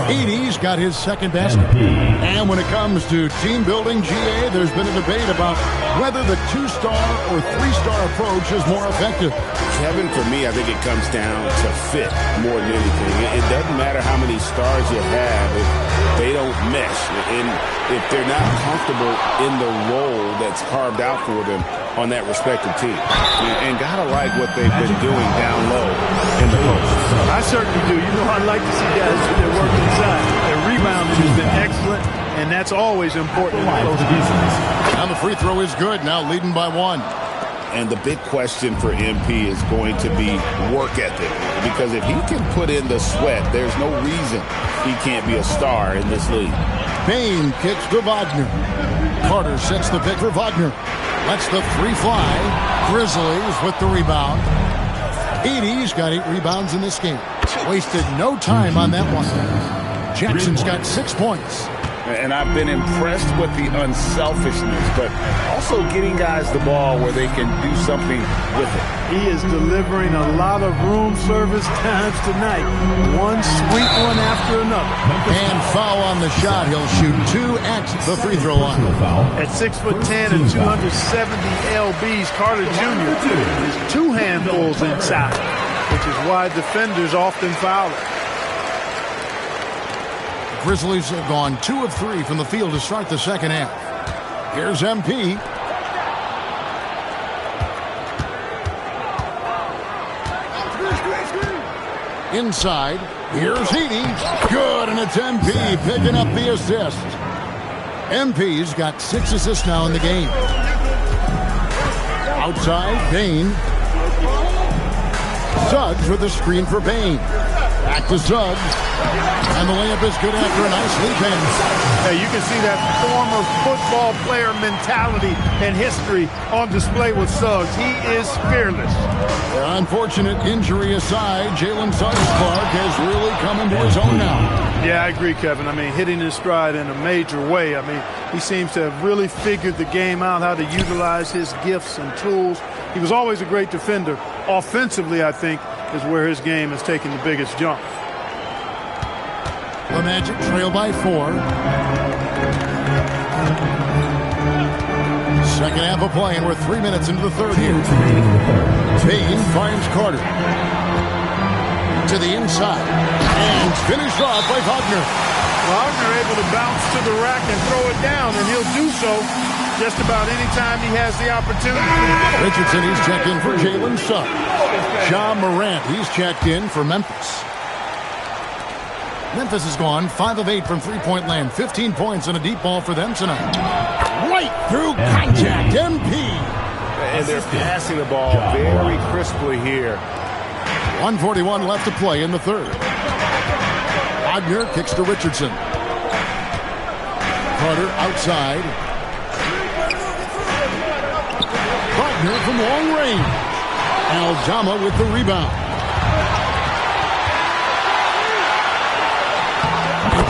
Edey's got his second basket. And when it comes to team building, GA, there's been a debate about whether the 2-star or 3-star approach is more effective. Kevin, for me, I think it comes down to fit more than anything. It doesn't matter how many stars you have if they don't mesh. And if they're not comfortable in the role that's carved out for them on that respective team. And gotta like what they've been doing down low in the post. I certainly do. You know, I like to see guys do their work inside. Their rebounding has been excellent, and that's always important in the post. And the free throw is good, now leading by 1. And the big question for MP is going to be work ethic. Because if he can put in the sweat, there's no reason he can't be a star in this league. Bain kicks to Wagner. Carter sets the pick for Wagner. Lets the 3 fly. Grizzlies with the rebound. Edey's got 8 rebounds in this game. Wasted no time on that one. Jackson's got 6 points. And I've been impressed with the unselfishness, but also getting guys the ball where they can do something with it. He is delivering a lot of room service times tonight. One sweet one after another. And foul on the shot. He'll shoot 2 at the free throw line. At 6'10" and 270 lbs, Carter Jr. is 2 handfuls inside, which is why defenders often foul it. Grizzlies have gone 2 of 3 from the field to start the second half. Here's MP. Inside, here's Edey. Good, and it's MP picking up the assist. MP's got 6 assists now in the game. Outside, Bain. Suggs with the screen for Bain. Back to Suggs. And the layup is good after a nice leap in. Hey, you can see that former football player mentality and history on display with Suggs. He is fearless. Unfortunate injury aside, Jalen Suggs-Clark has really come into his own now. Yeah, I agree, Kevin. I mean, hitting his stride in a major way. I mean, he seems to have really figured the game out, how to utilize his gifts and tools. He was always a great defender. Offensively, I think, is where his game has taken the biggest jump. The Magic trail by 4. Second half of play, and we're 3 minutes into the third here. Bain finds Carter. To the inside. And finished off by Wagner. Wagner able to bounce to the rack and throw it down, and he'll do so just about any time he has the opportunity. Richardson, he's checked in for Jalen Suggs. Ja Morant, he's checked in for Memphis. Memphis has gone 5 of 8 from three-point land. 15 points and a deep ball for them tonight. Right through contact, MP. And they're passing the ball very crisply here. 1:41 left to play in the third. Wagner kicks to Richardson. Carter outside. Wagner from long range. Aldama with the rebound.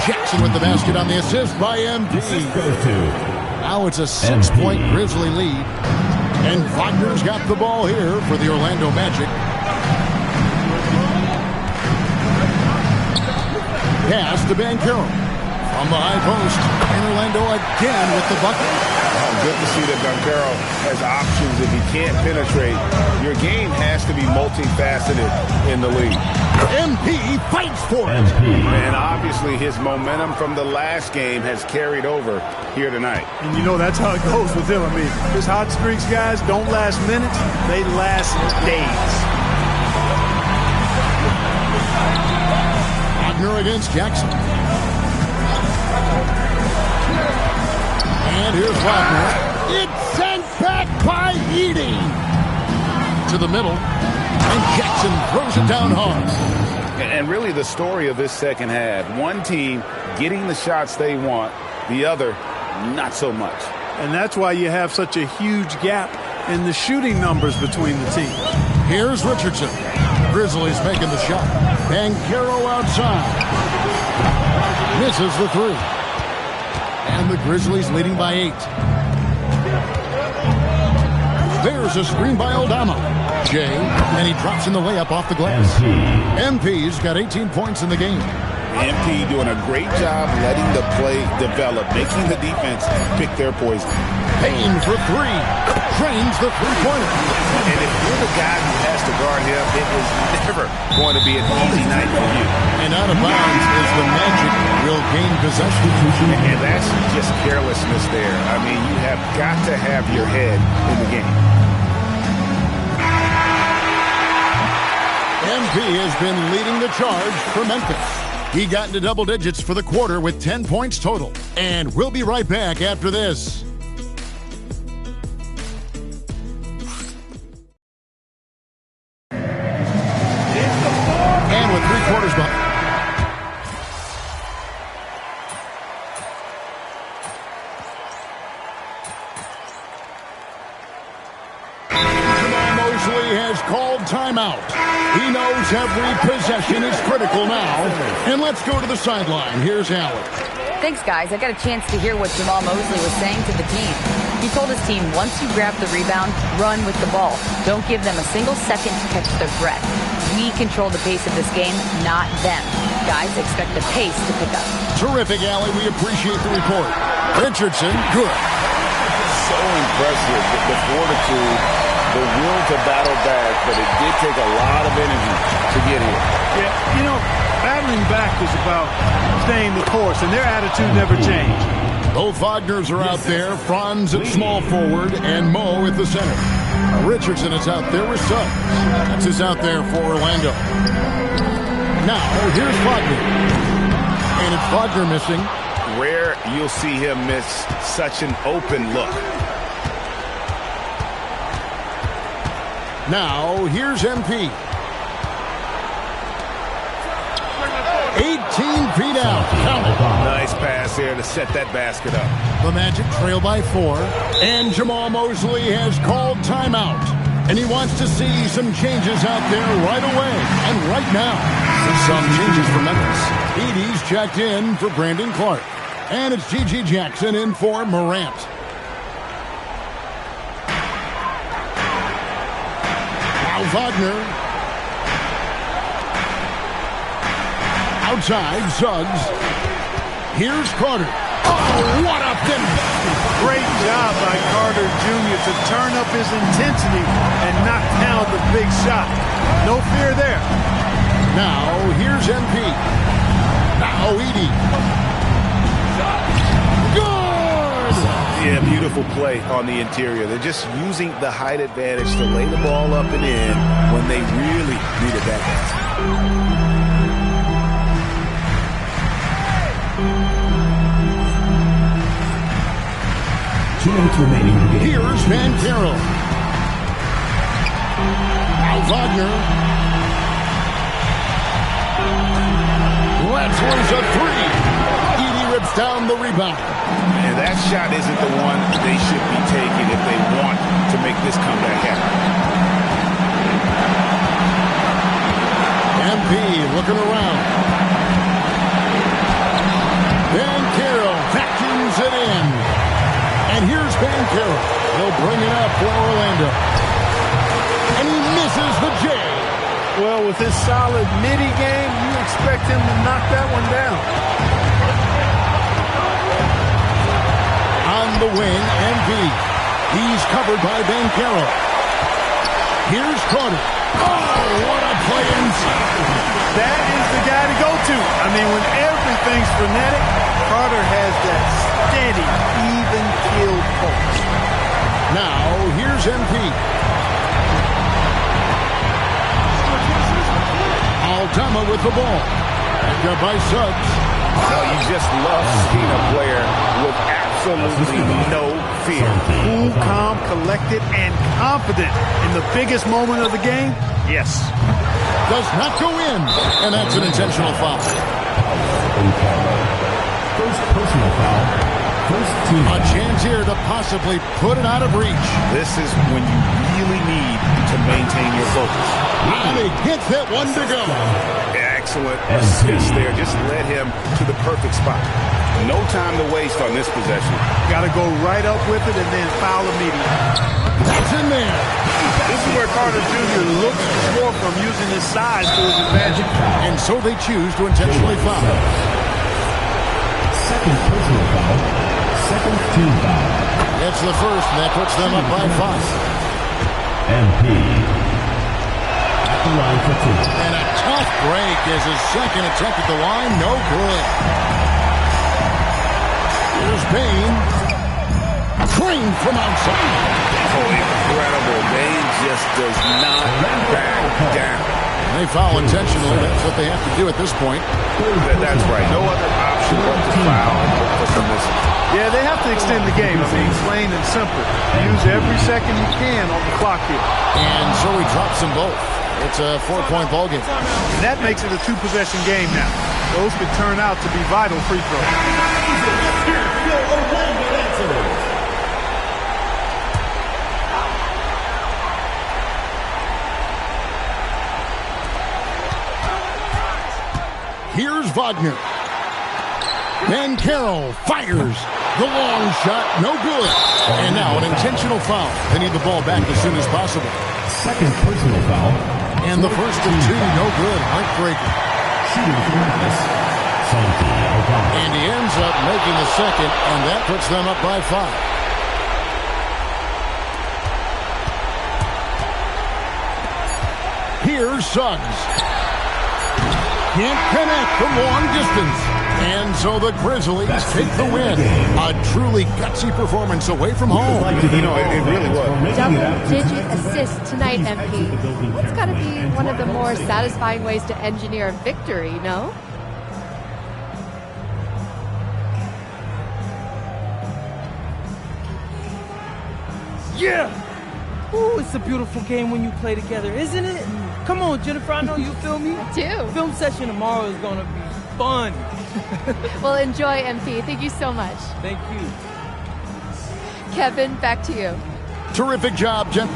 Jackson with the basket on the assist by MP. Now it's a 6-point Grizzly lead. And Wagner's got the ball here for the Orlando Magic. Pass to Banchero. On the high post, and Orlando again with the bucket. Good to see that Banchero has options if he can't penetrate. Your game has to be multifaceted in the league. MP fights for it. And obviously his momentum from the last game has carried over here tonight. And you know that's how it goes with him. I mean, his hot streaks, guys, don't last minutes. They last days. Wagner against Jackson. And here's Wagner. It's sent back by Edey. To the middle. And Jackson throws it down hard. And really the story of this second half. One team getting the shots they want. The other, not so much. And that's why you have such a huge gap in the shooting numbers between the teams. Here's Richardson. Grizzlies making the shot. Banchero outside. Misses the three. And the Grizzlies leading by 8. There's a screen by Aldama. Jay, and he drops in the layup off the glass. MP's got 18 points in the game. MP doing a great job letting the play develop, making the defense pick their poison. Payne for 3. Drains the three-pointer. And if you're the guy who has to guard him, it is never going to be an easy night for you. And out of bounds is the Magic will gain possession. And that's just carelessness there. I mean, you have got to have your head in the game. MP has been leading the charge for Memphis. He got into double digits for the quarter with 10 points total. And we'll be right back after this. And with 3/4 behind. Jamal Mosley has called timeout. He knows every possession is critical now. And let's go to the sideline. Here's Allen. Thanks, guys. I got a chance to hear what Jamal Mosley was saying to the team. He told his team, once you grab the rebound, run with the ball. Don't give them a single second to catch their breath. We control the pace of this game, not them. Guys, expect the pace to pick up. Terrific, Allie. We appreciate the report. Richardson, good. So impressive, the fortitude, the will to battle back, but it did take a lot of energy to get here. Yeah, you know, battling back is about staying the course, and their attitude never changed. Both Wagners are out there. Franz at small forward and Mo at the center. Richardson is out there with Suggs. That's his out there for Orlando. Now, here's Wagner. And it's Wagner missing. Rare you'll see him miss such an open look. Now, here's MP. 18 feet out. Count it. Nice pass here to set that basket up. The Magic trail by 4. And Jamal Mosley has called timeout. And he wants to see some changes out there right away. And right now, some changes for Memphis. Edey's checked in for Brandon Clark. And it's G.G. Jackson in for Morant. Now Wagner. Outside, Suggs. Here's Carter. Oh, what a finish. Great job by Carter Jr. to turn up his intensity and knock down the big shot. No fear there. Now, here's MP. Now, Edey. Good! Yeah, beautiful play on the interior. They're just using the height advantage to lay the ball up and in when they really needed that basket. 2 minutes remaining in the game. Here's Banchero. Now Wagner. Let's lose a 3. Edey rips down the rebound. And that shot isn't the one they should be taking if they want to make this comeback happen. MP looking around. Banchero vacuums it in. And here's Banchero. He'll bring it up for Orlando. And he misses the J. Well, with his solid midi game, you expect him to knock that one down. the wing, MP. He's covered by Bankero. Here's Carter. Oh, what a play inside. That is the guy to go to. I mean, when everything's frenetic, Carter has that steady, even keel pulse. Now, here's MP. Aldama with the ball. Backed up by Suggs. Well, you just love seeing a player with absolutely no fear. Cool, calm, collected, and confident in the biggest moment of the game. Yes. Does not go in, and that's an intentional foul. First personal foul. First team. A chance here to possibly put it out of reach. This is when you really need to maintain your focus. And he gets that one to go. Excellent assist there. Just led him to the perfect spot. No time to waste on this possession. Got to go right up with it and then foul immediately. That's in there. This is where Carter Jr. looks to score from using his size to his advantage. And so they choose to intentionally foul. Second personal foul. Second team foul. It's the first, and that puts them up by 5. MP. At the line for 2. And a tough break is his second attempt at the line. No good. Here's Bain. Trained from outside. Oh, incredible. Bain just does not back down. And they foul intentionally. That's what they have to do at this point. That's right. No other option but to foul and look for some misses. Yeah, they have to extend the game. I mean, plain and simple. Use every second you can on the clock here. And so he drops them both. It's a 4-point ball game. And that makes it a 2-possession game now. Those could turn out to be vital free throws. Here's Wagner. Then Carroll fires. The long shot, no good. And now an intentional foul. They need the ball back as soon as possible. Second personal foul. And the first of 2, no good. Heartbreaker. Shooting from this, Santi Aldama. And he ends up making the second, and that puts them up by 5. Here's Suggs. Can't connect from long distance. And so the Grizzlies take the win. A truly gutsy performance away from home. You know, it really was. Double-digit assists tonight, MP. That's got to be one of the more satisfying ways to engineer a victory, no? Yeah! Ooh, it's a beautiful game when you play together, isn't it? Come on, Jennifer, I know you feel me. I do. Film session tomorrow is going to be fun. Well, enjoy, MP. Thank you so much. Thank you. Kevin, back to you. Terrific job, Jen.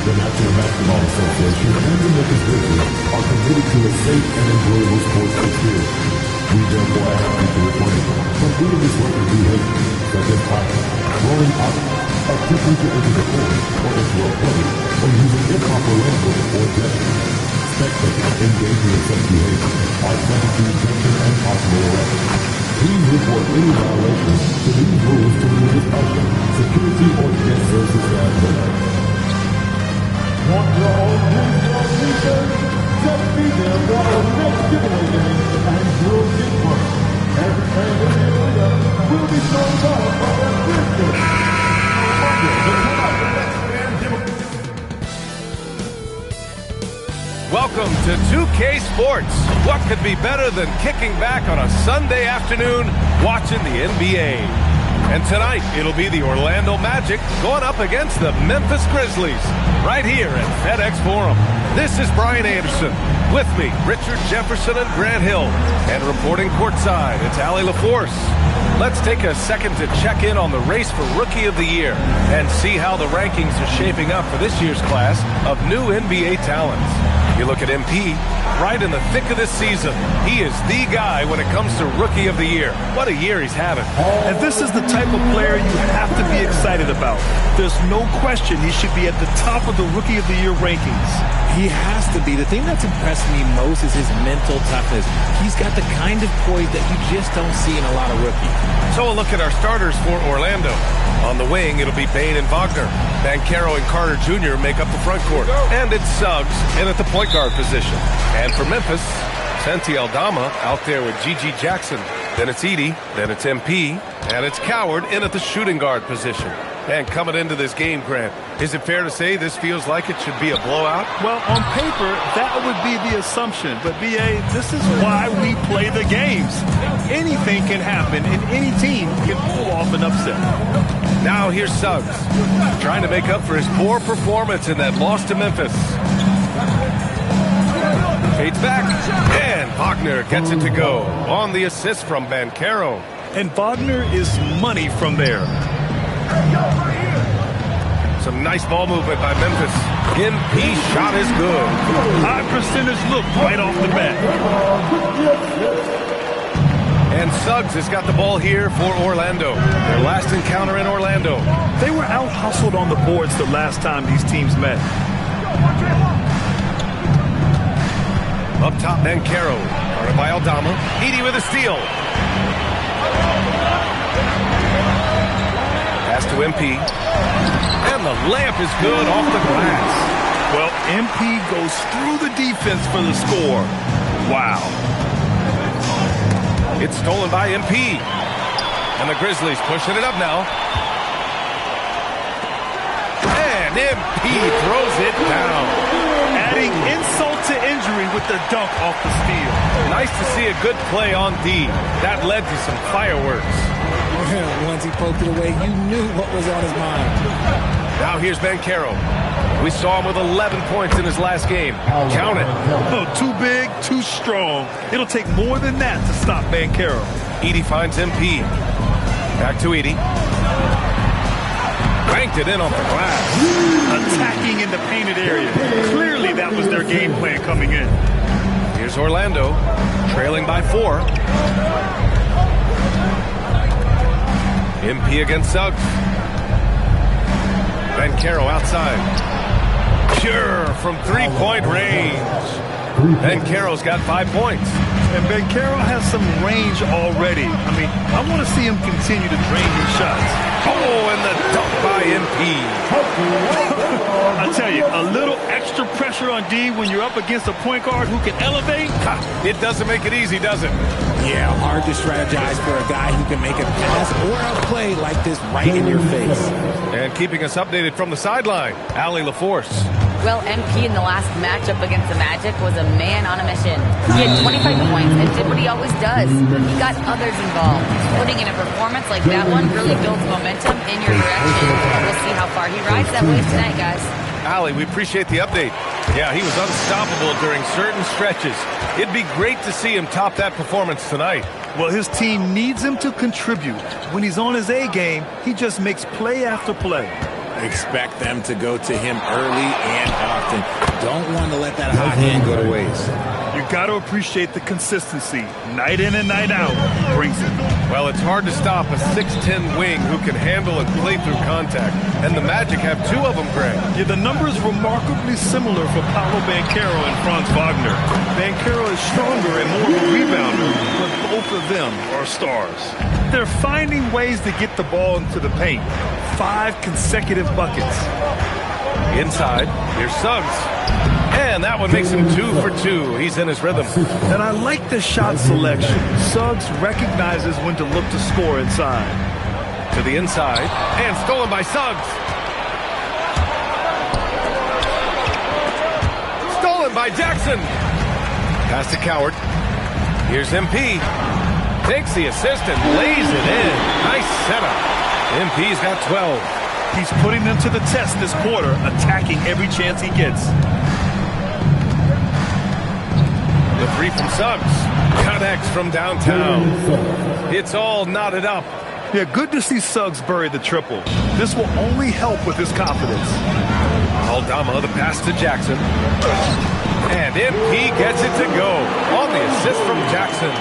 The National Basketball Association and the Memphis Grizzlies are committed to a safe and enjoyable sports experience. We therefore ask you to refrain from doing disruptive behavior, such as fighting, throwing objects, attempting to enter the court or into a play, or using improper language or gestures. Spectators engaging in such behavior are subject to detention and possible arrest. Please report any violations to these rules to the nearest usher, security, or guest services staff member. Want your own retail sneakers? Just be there for our next giveaway game and you'll get one. Every pair in the arena will be sold out by their business. Welcome to 2K Sports. What could be better than kicking back on a Sunday afternoon watching the NBA? And tonight, it'll be the Orlando Magic going up against the Memphis Grizzlies right here at FedEx Forum. This is Brian Anderson. With me, Richard Jefferson and Grant Hill. And reporting courtside, it's Allie LaForce. Let's take a second to check in on the race for Rookie of the Year and see how the rankings are shaping up for this year's class of new NBA talents. You look at MP, right in the thick of this season. He is the guy when it comes to Rookie of the Year. What a year he's having. And this is the type of player you have to be excited about. There's no question he should be at the top of the Rookie of the Year rankings. He has to be. The thing that's impressed me most is his mental toughness. He's got the kind of poise that you just don't see in a lot of rookies. So a look at our starters for Orlando. On the wing, it'll be Bane and Wagner. Banchero and Carter Jr. make up the front court. And it's Suggs in at the point guard position. And for Memphis, Santi Aldama out there with Gigi Jackson. Then it's Edey, then it's MP, and it's Coward in at the shooting guard position. And coming into this game, Grant, is it fair to say this feels like it should be a blowout? Well, on paper, that would be the assumption. But, B.A., this is why we play the games. Anything can happen, and any team can pull off an upset. Now here's Suggs, trying to make up for his poor performance in that loss to Memphis. Fades back, and Wagner gets it to go on the assist from Banchero. And Wagner is money from there. Some nice ball movement by Memphis. MP shot is good. High percentage look right off the bat. And Suggs has got the ball here for Orlando. Their last encounter in Orlando. They were out-hustled on the boards the last time these teams met. Up top, Banchero. Guarded by Aldama. Edey with a steal. Pass to MP. And the layup is good off the glass. Well, MP goes through the defense for the score. Wow. It's stolen by MP. And the Grizzlies pushing it up now. And MP throws it down. Adding insult to injury with the dunk off the steal. Nice to see a good play on D. That led to some fireworks. Once he poked it away, you knew what was on his mind. Now here's Banchero. We saw him with 11 points in his last game. Count it. Oh, too big, too strong. It'll take more than that to stop Banchero. Edey finds MP. Back to Edey. Banked it in off the glass. Attacking in the painted area. Clearly that was their game plan coming in. Here's Orlando, trailing by 4. MP against Suggs. Banchero outside. Pure from three-point range. Banchero's got 5 points. And Banchero has some range already. I mean, I want to see him continue to drain these shots. Oh, and the dunk by MP. I tell you, a little extra pressure on D when you're up against a point guard who can elevate. It doesn't make it easy, does it? Yeah, hard to strategize for a guy who can make a pass or a play like this right in your face. And keeping us updated from the sideline, Allie LaForce. Well, MP in the last matchup against the Magic was a man on a mission. He had 25 points and did what he always does. He got others involved. Putting in a performance like that one really builds momentum in your direction. We'll see how far he rides that wave tonight, guys. Allie, we appreciate the update. Yeah, he was unstoppable during certain stretches. It'd be great to see him top that performance tonight. Well, his team needs him to contribute. When he's on his A game, he just makes play after play. Expect them to go to him early and often. don't want to let that hot hand go to waste. You got to appreciate the consistency. Night in and night out, he brings it. Well, it's hard to stop a 6'10 wing who can handle and play through contact. And the Magic have two of them, Greg. Yeah, the numbers remarkably similar for Paolo Banchero and Franz Wagner. Banchero is stronger and more of a rebounder, but both of them are stars. They're finding ways to get the ball into the paint. 5 consecutive buckets. Inside, here's Suggs. And that one makes him 2 for 2. He's in his rhythm. And I like the shot selection. Suggs recognizes when to look to score inside. To the inside, and stolen by Suggs. Stolen by Jackson. Pass to Coward. Here's MP. Takes the assist and lays it in. Nice setup. MP's got 12. He's putting them to the test this quarter, attacking every chance he gets. The three from Suggs. Connects from downtown. It's all knotted up. Yeah, good to see Suggs bury the triple. This will only help with his confidence. Aldama, the pass to Jackson. And MP gets it to go. On the assist from Jackson.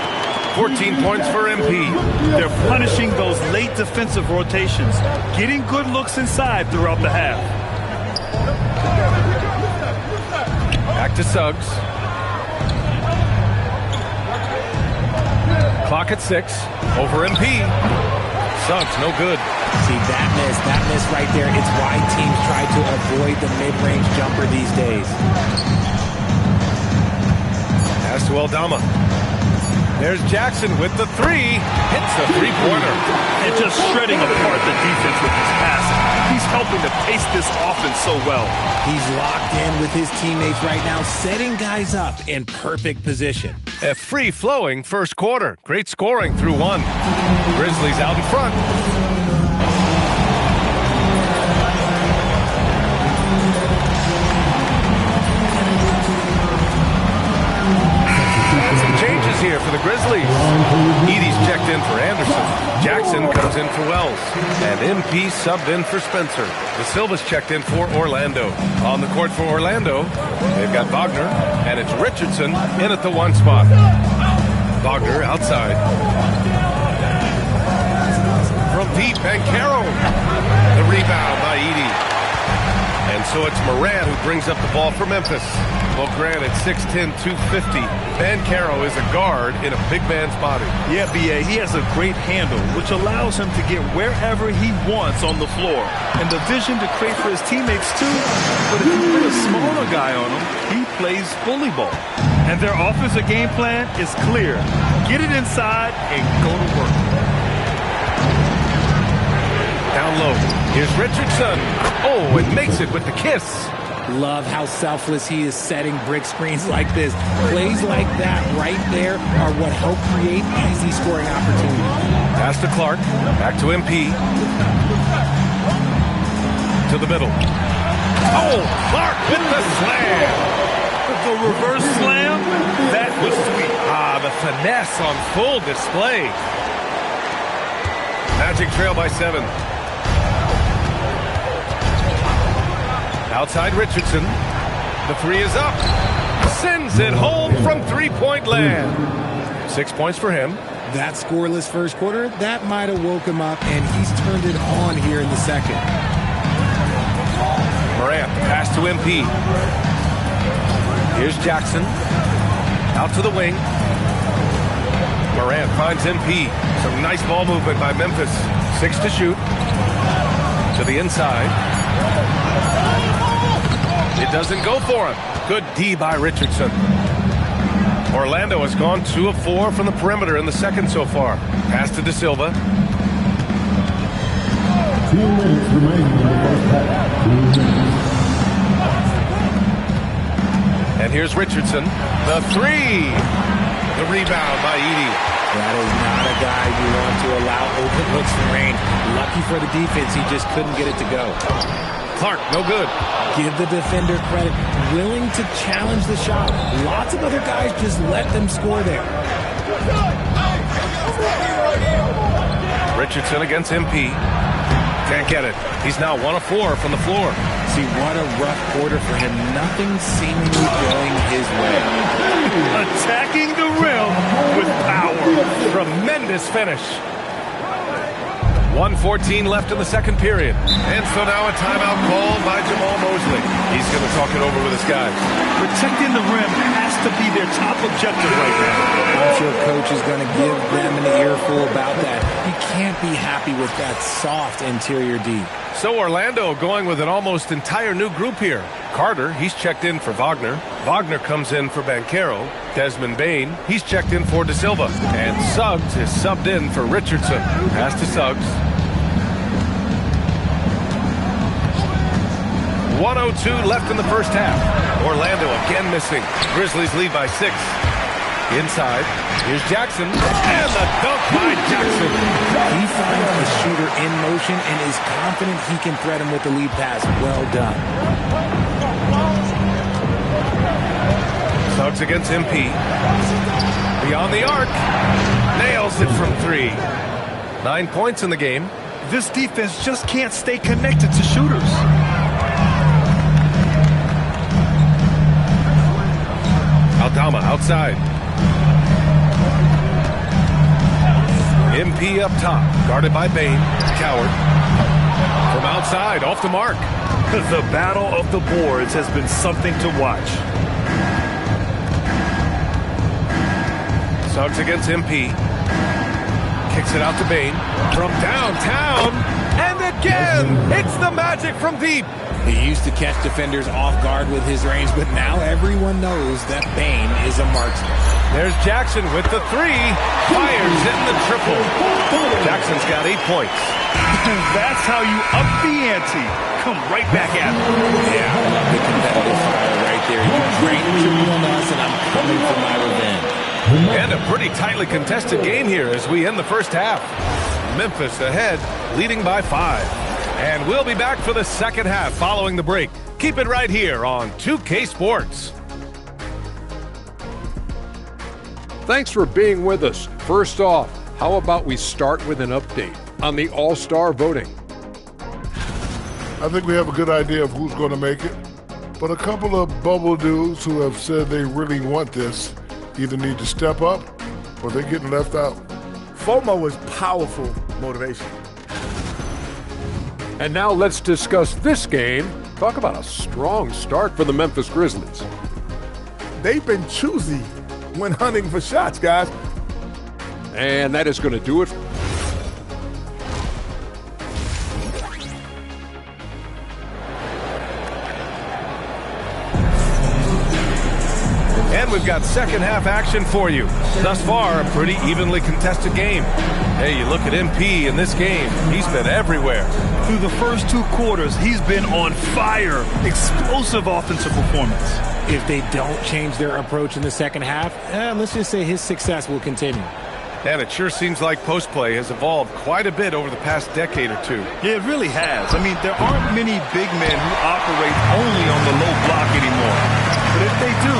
14 points for MP. They're punishing those late defensive rotations, getting good looks inside throughout the half. Back to Suggs. Clock at 6. Over MP. Suggs, no good. See, that miss right there, it's why teams try to avoid the mid-range jumper these days. Pass to Aldama. There's Jackson with the 3. Hits the three-pointer. And just shredding apart the defense with his passing. He's helping to pace this offense so well. He's locked in with his teammates right now, setting guys up in perfect position. A free-flowing first quarter. Great scoring through 1. Grizzlies out in front. Changes here for the Grizzlies. Edie's checked in for Anderson. Jackson comes in for Wells. And MP subbed in for Spencer. De Silva's checked in for Orlando. On the court for Orlando, they've got Wagner, and it's Richardson in at the 1 spot. Wagner outside. From deep, Banchero. The rebound by Edie. And so it's Morant who brings up the ball for Memphis. Well, granted, 6'10", 250. Banchero is a guard in a big man's body. Yeah, B.A., he has a great handle, which allows him to get wherever he wants on the floor. And the vision to create for his teammates, too. But if you put a smaller guy on him, he plays bully ball. And their offensive game plan is clear. Get it inside and go to work. Down low. Here's Richardson. Oh, and makes it with the kiss. Love how selfless he is setting brick screens like this. Plays like that right there are what help create easy scoring opportunities. Pass to Clark. Back to MP. To the middle. Oh, Clark with the slam. The reverse slam, that was sweet. Ah, the finesse on full display. Magic trail by 7. Outside Richardson. The 3 is up. Sends it home from three-point land. 6 points for him. That scoreless first quarter, that might have woke him up, and he's turned it on here in the second. Morant, pass to MP. Here's Jackson. Out to the wing. Morant finds MP. Some nice ball movement by Memphis. 6 to shoot. To the inside. It doesn't go for him. Good D by Richardson. Orlando has gone 2 of 4 from the perimeter in the second so far. Pass to De Silva. 2 minutes remaining in the first half. 2 minutes. And here's Richardson. The 3. The rebound by Edie. That is not a guy you want to allow open looks from range. Lucky for the defense, he just couldn't get it to go. Clark, no good. Give the defender credit. Willing to challenge the shot. Lots of other guys just let them score there. Richardson against MP. Can't get it. He's now 1 of 4 from the floor. See, what a rough quarter for him. Nothing seemingly going his way. Attacking the rim with power. Tremendous finish. 1:14 left in the second period. And so now a timeout called by Jamal Mosley. He's going to talk it over with his guys. Protecting the rim has to be their top objective right now. I'm sure coach is going to give them an earful about that. He can't be happy with that soft interior D. So Orlando going with an almost entire new group here. Carter, he's checked in for Wagner. Wagner comes in for Banchero. Desmond Bain, he's checked in for De Silva. And Suggs is subbed in for Richardson. Pass to Suggs. 1:02 left in the first half. Orlando again missing. Grizzlies lead by 6. Inside, here's Jackson, and the dunk by Jackson. He finds the shooter in motion and is confident he can thread him with the lead pass. Well done. Suggs against MP. Beyond the arc. Nails it from 3. 9 points in the game. This defense just can't stay connected to shooters. Aldama outside. MP up top, guarded by Bain. Coward. From outside, off the mark. The battle of the boards has been something to watch. Suggs against MP. Kicks it out to Bain. From downtown. And again, it's the Magic from deep. He used to catch defenders off guard with his range, but now everyone knows that Bain is a marksman. There's Jackson with the 3. Fires in the triple. Jackson's got 8 points. That's how you up the ante. Come right back at him. Yeah, I love the competitive fire right there. You drained the triple on us, and I'm coming for my revenge. And a pretty tightly contested game here as we end the first half. Memphis ahead, leading by 5. And we'll be back for the second half following the break. Keep it right here on 2K Sports. Thanks for being with us. First off, how about we start with an update on the All-Star voting? I think we have a good idea of who's going to make it, but a couple of bubble dudes who have said they really want this either need to step up or they're getting left out. FOMO is powerful motivation. And now let's discuss this game. Talk about a strong start for the Memphis Grizzlies. They've been choosy when hunting for shots, guys. And that is going to do it. And we've got second half action for you. Thus far, a pretty evenly contested game. Hey, you look at MP in this game. He's been everywhere. Through the first 2 quarters, he's been on fire. Explosive offensive performance. If they don't change their approach in the second half, let's just say his success will continue. And it sure seems like post play has evolved quite a bit over the past decade or 2. Yeah, it really has. I mean, there aren't many big men who operate only on the low block anymore. But if they do,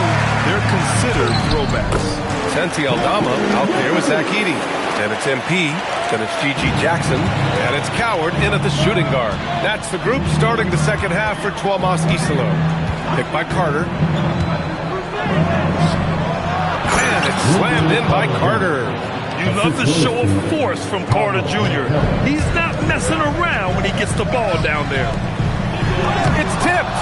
they're considered throwbacks. Santi Aldama out there with Zach Edey. And it's MP, then it's G.G. Jackson, and it's Coward in at the shooting guard. That's the group starting the second half for Tuomas Isalo. Picked by Carter. And it's slammed in by Carter. You love the show of force from Carter Jr. He's not messing around when he gets the ball down there. It's tipped.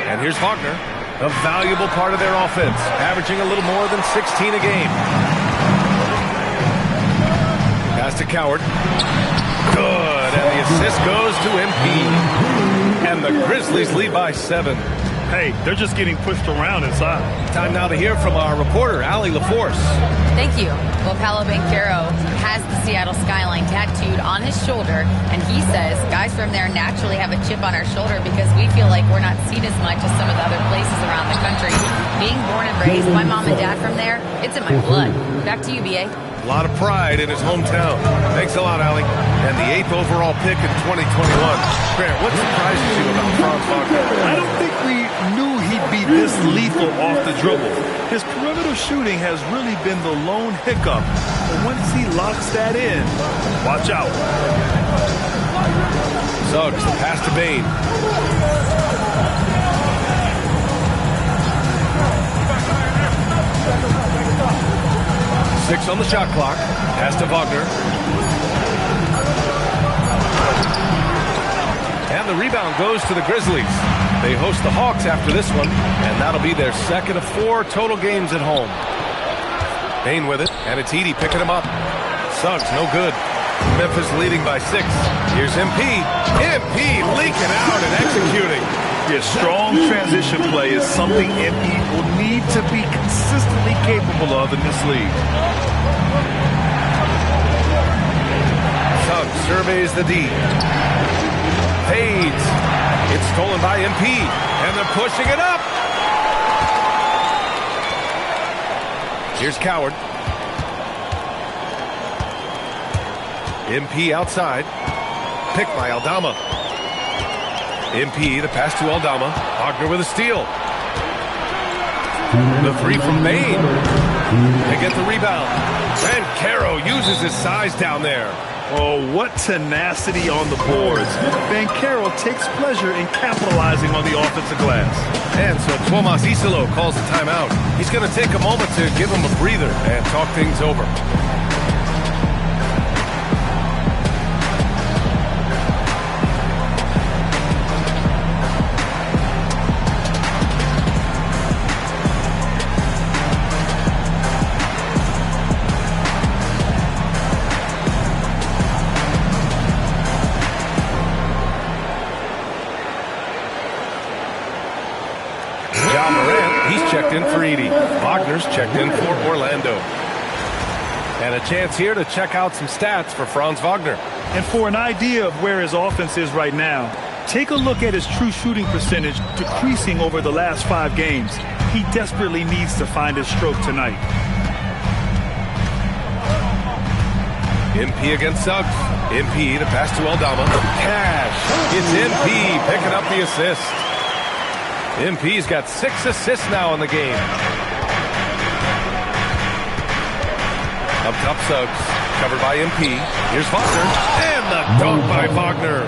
And here's Wagner, a valuable part of their offense, averaging a little more than 16 a game. Pass to Coward. Good, and the assist goes to MP. And the Grizzlies lead by 7. Hey, they're just getting pushed around inside. Time now to hear from our reporter, Allie LaForce. Thank you. Well, Paolo Banchero has the Seattle skyline tattooed on his shoulder, and he says guys from there naturally have a chip on our shoulder because we feel like we're not seen as much as some of the other places around the country. Being born and raised, my mom and dad from there, it's in my blood. Back to you, BA. A lot of pride in his hometown. Thanks a lot, Allie. and the 8th overall pick in 2021. Grant, what surprises you about Franz Wagner? I don't think we knew he'd be this lethal off the dribble. His perimeter shooting has really been the lone hiccup. But once he locks that in, watch out. Suggs, the pass to Bain. 6 on the shot clock. Pass to Wagner. And the rebound goes to the Grizzlies. They host the Hawks after this one, and that'll be their second of 4 total games at home. Bain with it, and it's Edey picking him up. Suggs, no good. Memphis leading by 6. Here's MP. MP leaking out and executing. Yeah, strong transition play is something MP will need to be consistently capable of in this league. Suggs surveys the D. Fades. It's stolen by MP, and they're pushing it up. Here's Coward. MP outside. Picked by Aldama. MP, the pass to Aldama. Wagner with a steal. The 3 from Bain. They get the rebound. And Caro uses his size down there. Oh, what tenacity on the boards. Banchero takes pleasure in capitalizing on the offensive glass. And so Tomas Isolo calls a timeout. He's going to take a moment to give him a breather and talk things over. Checked in for Edey. Wagner's checked in for Orlando. And a chance here to check out some stats for Franz Wagner. And for an idea of where his offense is right now, take a look at his true shooting percentage decreasing over the last 5 games. He desperately needs to find his stroke tonight. MP against Suggs. MP, the pass to Aldama. Cash. It's MP picking up the assist. MP's got 6 assists now in the game. Up top, Suggs. Covered by MP. Here's Wagner. And the dunk by Wagner.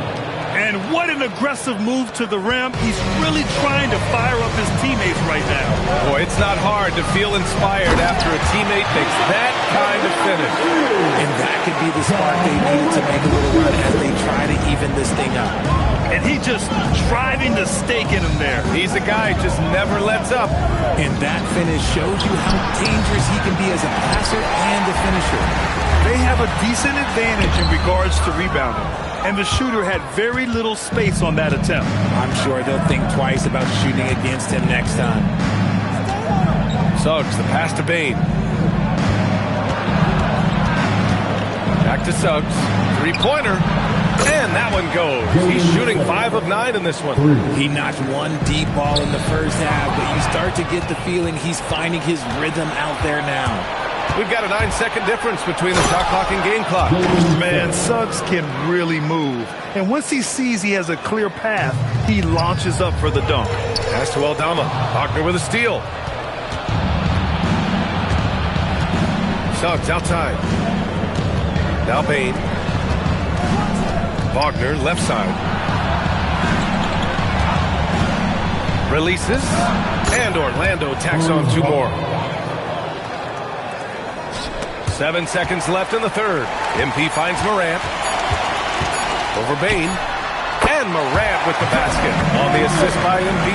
And what an aggressive move to the rim. He's really trying to fire up his teammates right now. Boy, it's not hard to feel inspired after a teammate makes that kind of finish. And that could be the spark they needed to make a little run as they try to even this thing up. And he just driving the stake in him there. He's a guy who just never lets up. And that finish shows you how dangerous he can be as a passer and a finisher. They have a decent advantage in regards to rebounding. And the shooter had very little space on that attempt. I'm sure they'll think twice about shooting against him next time. Suggs, the pass to Bain. Back to Suggs. 3-pointer. And that one goes. He's shooting 5 of 9 in this one. He knocked one deep ball in the first half, but you start to get the feeling he's finding his rhythm out there now. We've got a 9-second difference between the shot clock and game clock. Man, Suggs can really move. And once he sees he has a clear path, he launches up for the dunk. Pass to Aldama. Wagner with a steal. Suggs outside. Now Bain. Wagner, left side. Releases. And Orlando tacks on 2 more. 7 seconds left in the third. MP finds Morant. Over Bain. And Morant with the basket on the assist by MP.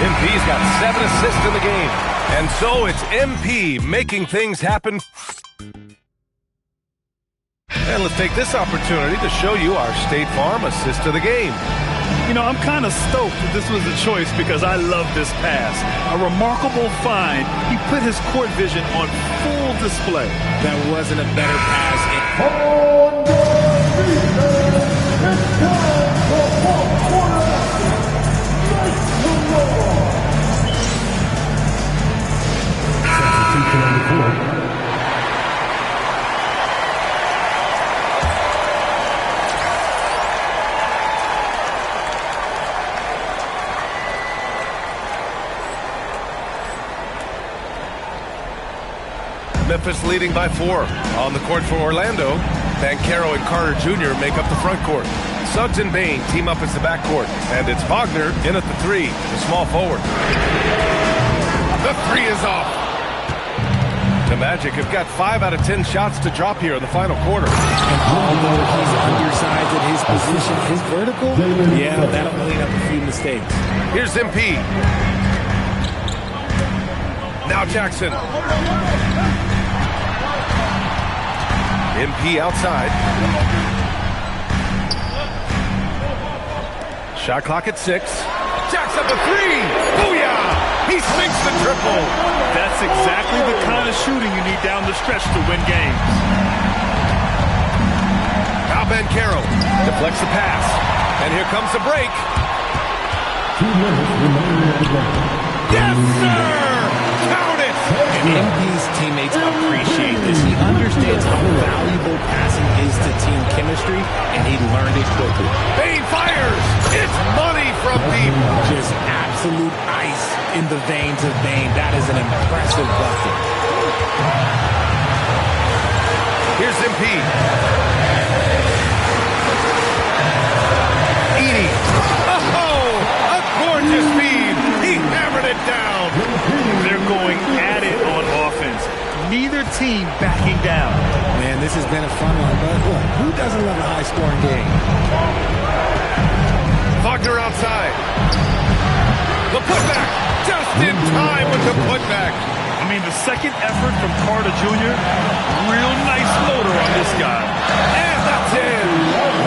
MP's got 7 assists in the game. And so it's MP making things happen. And let's take this opportunity to show you our State Farm assist of the game. You know, I'm kind of stoked that this was a choice because I love this pass. A remarkable find. He put his court vision on full display. That wasn't a better pass. Memphis leading by 4. On the court for Orlando, Banchero and Carter Jr. make up the front court. Suggs and Bain team up as the backcourt. And it's Wagner in at the 3, the small forward. The 3 is off. The Magic have got 5 out of 10 shots to drop here in the final quarter. And although he's undersized at his position, his vertical, yeah, that'll clean up a few mistakes. Here's MP. Now Jackson. MP outside. Shot clock at 6. Jacks up a 3. Booyah! He sinks the triple. That's exactly the kind of shooting you need down the stretch to win games. Now Banchero deflects the pass. And here comes the break. 2 minutes remaining in the game. Yes, sir! Count it! And MP's teammates appreciate this. He understands how valuable passing is to team chemistry, and he learned it quickly. Bain fires! It's money from deep! Just absolute ice in the veins of Bain. That is an impressive bucket. Here's MP. Edie. Oh, a gorgeous feed. He hammered it down. They're going at it on offense. Neither team backing down. Man, this has been a fun one, but look, who doesn't love a high-scoring game? Wagner outside. The putback. Just in time with the putback. I mean, the second effort from Carter Jr., real nice floater on this guy. And that's in.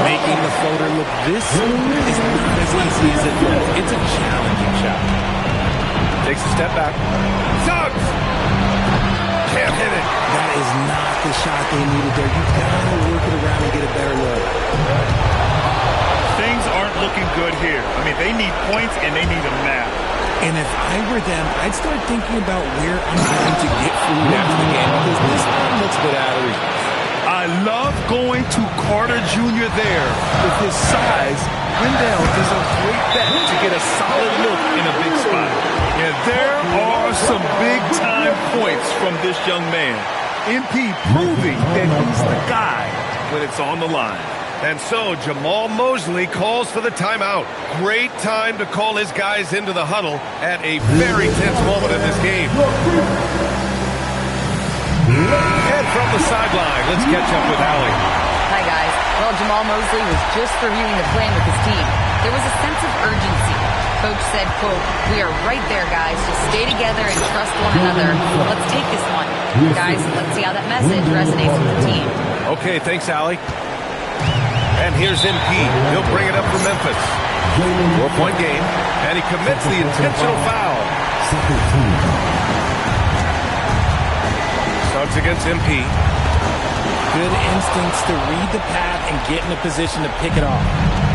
Making the floater look this is not as easy as it looks. It's a challenging shot. Takes a step back. Suggs! Can't hit it. That is not the shot they needed there. You've got to work it around and get a better look. Things aren't looking good here. I mean, they need points and they need a map. And if I were them, I'd start thinking about where I'm going to get food after the game because this one looks a bit out of reach. I love going to Carter Jr. there. With his size, Wendell is a great bet to get a solid look in a big spot. And there are some big-time points from this young man. MP proving that he's the guy when it's on the line. And so Jamal Mosley calls for the timeout. Great time to call his guys into the huddle at a very tense moment in this game. And from the sideline, let's catch up with Allie. Hi, guys. Well, Jamal Mosley was just reviewing the plan with his team. There was a sense of urgency. Coach said, quote, "We are right there, guys. Just stay together and trust one another. Let's take this one." Guys, let's see how that message resonates with the team. Okay, thanks, Allie. And here's MP. He'll bring it up for Memphis. 4-point game, and he commits the intentional foul. Suggs against MP. Good instincts to read the path and get in a position to pick it off.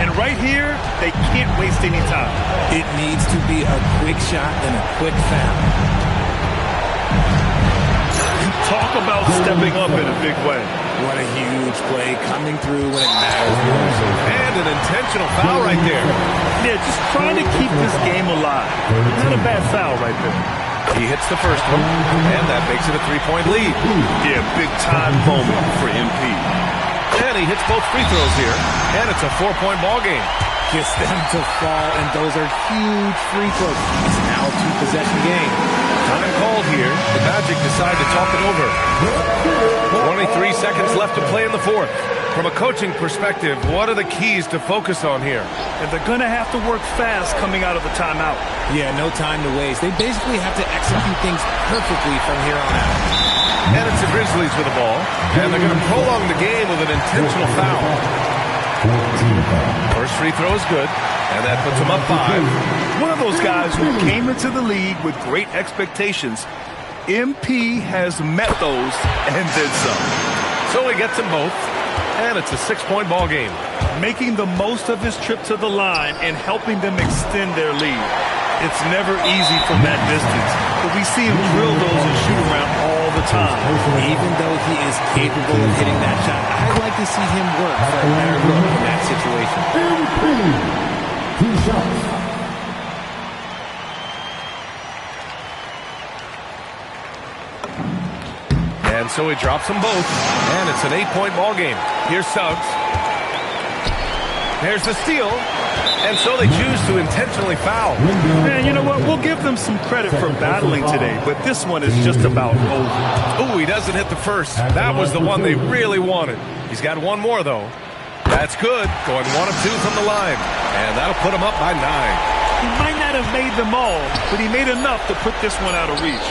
And right here, they can't waste any time. It needs to be a quick shot and a quick foul. Talk about stepping up in a big way. What a huge play coming through when it matters most. And an intentional foul right there. Yeah, just trying to keep this game alive. Not a bad foul right there. He hits the first one, and that makes it a 3-point lead. Yeah, big-time moment for MP. And he hits both free throws here, and it's a 4-point ball game. Gets them to fall, and those are huge free throws. It's now a 2-possession game. Time called here. The Magic decide to talk it over. 23 seconds left to play in the fourth. From a coaching perspective, what are the keys to focus on here? And they're going to have to work fast coming out of the timeout. Yeah, no time to waste. They basically have to execute things perfectly from here on out. And it's the Grizzlies with the ball. And they're going to prolong the game with an intentional foul. First free throw is good, and that puts them up 5. One of those guys who came into the league with great expectations. MP has met those and then some. So he gets them both, and it's a 6-point ball game. Making the most of his trip to the line and helping them extend their lead. It's never easy from that distance, but we see him drill those and shoot around all the time. Even though he is capable of hitting that shot, I'd like to see him work for a better look in that situation. 2 shots. And And so he drops them both, and it's an 8-point ball game. Here's Suggs. There's the steal, and so they choose to intentionally foul. Man, you know what? We'll give them some credit for battling today, but this one is just about over. Ooh, he doesn't hit the first. That was the one they really wanted. He's got one more, though. That's good. Going 1 of 2 from the line, and that'll put him up by 9. He might not have made them all, but he made enough to put this one out of reach.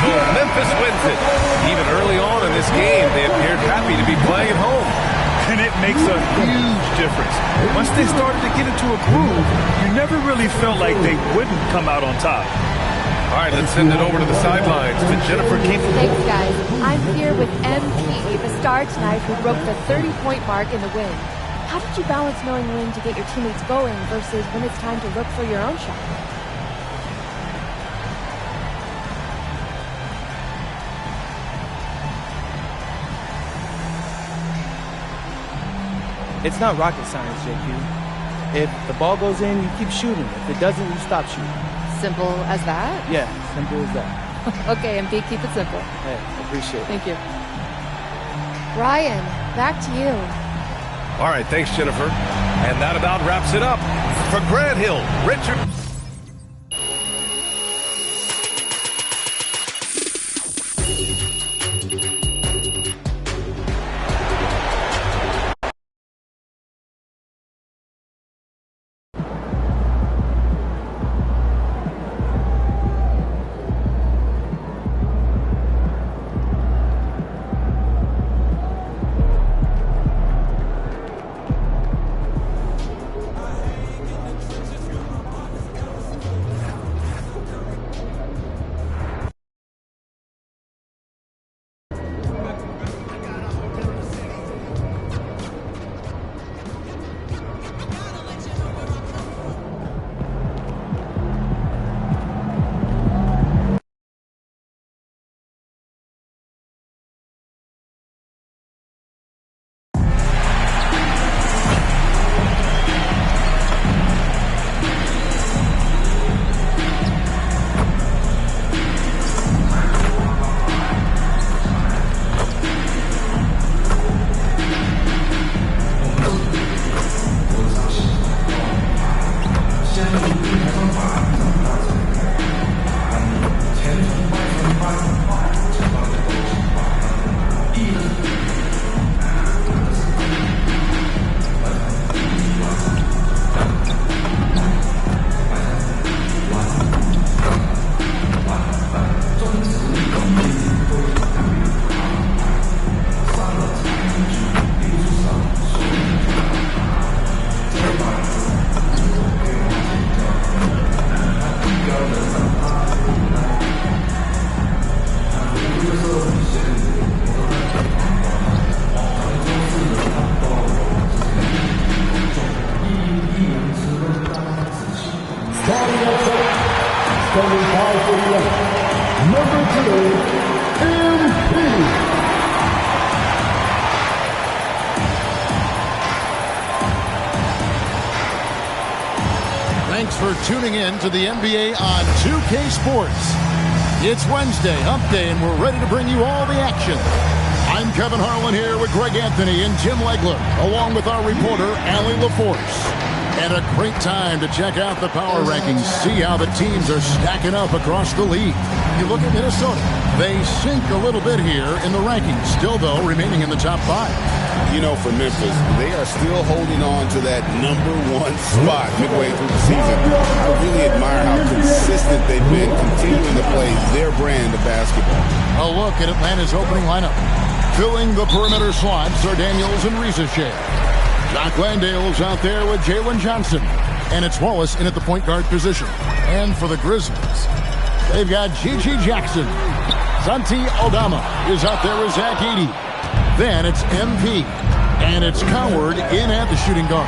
So Memphis wins it. Even early on in this game, they appeared happy to be playing at home. And it makes a huge difference. Once they started to get into a groove, you never really felt like they wouldn't come out on top. All right, let's send it over to the sidelines to Jennifer Keefe. Thanks, guys. I'm here with MP, the star tonight who broke the 30-point mark in the win. How did you balance knowing when to get your teammates going versus when it's time to look for your own shot? It's not rocket science, JQ. If the ball goes in, you keep shooting. If it doesn't, you stop shooting. Simple as that? Yeah, simple as that. Okay, MP, keep it simple. Hey, appreciate it. Thank you. Ryan, back to you. All right, thanks, Jennifer. And that about wraps it up. For Grant Hill, Richard. Standing by for the number 2, MP. Thanks for tuning in to the NBA on 2K Sports. It's Wednesday, hump day, and we're ready to bring you all the action. I'm Kevin Harlan here with Greg Anthony and Jim Legler, along with our reporter, Allie LaForce. And a great time to check out the power rankings, see how the teams are stacking up across the league. You look at Minnesota, they sink a little bit here in the rankings, still, though, remaining in the top 5. You know, for Memphis, they are still holding on to that #1 spot midway through the season. I really admire how consistent they've been continuing to play their brand of basketball. A look at Atlanta's opening lineup. Filling the perimeter slots are Daniels and Riza-Shea. Doc Landale's out there with Jalen Johnson. And it's Wallace in at the point guard position. And for the Grizzlies, they've got G.G. Jackson. Santi Aldama is out there with Zach Edey. Then it's MP. And it's Coward in at the shooting guard.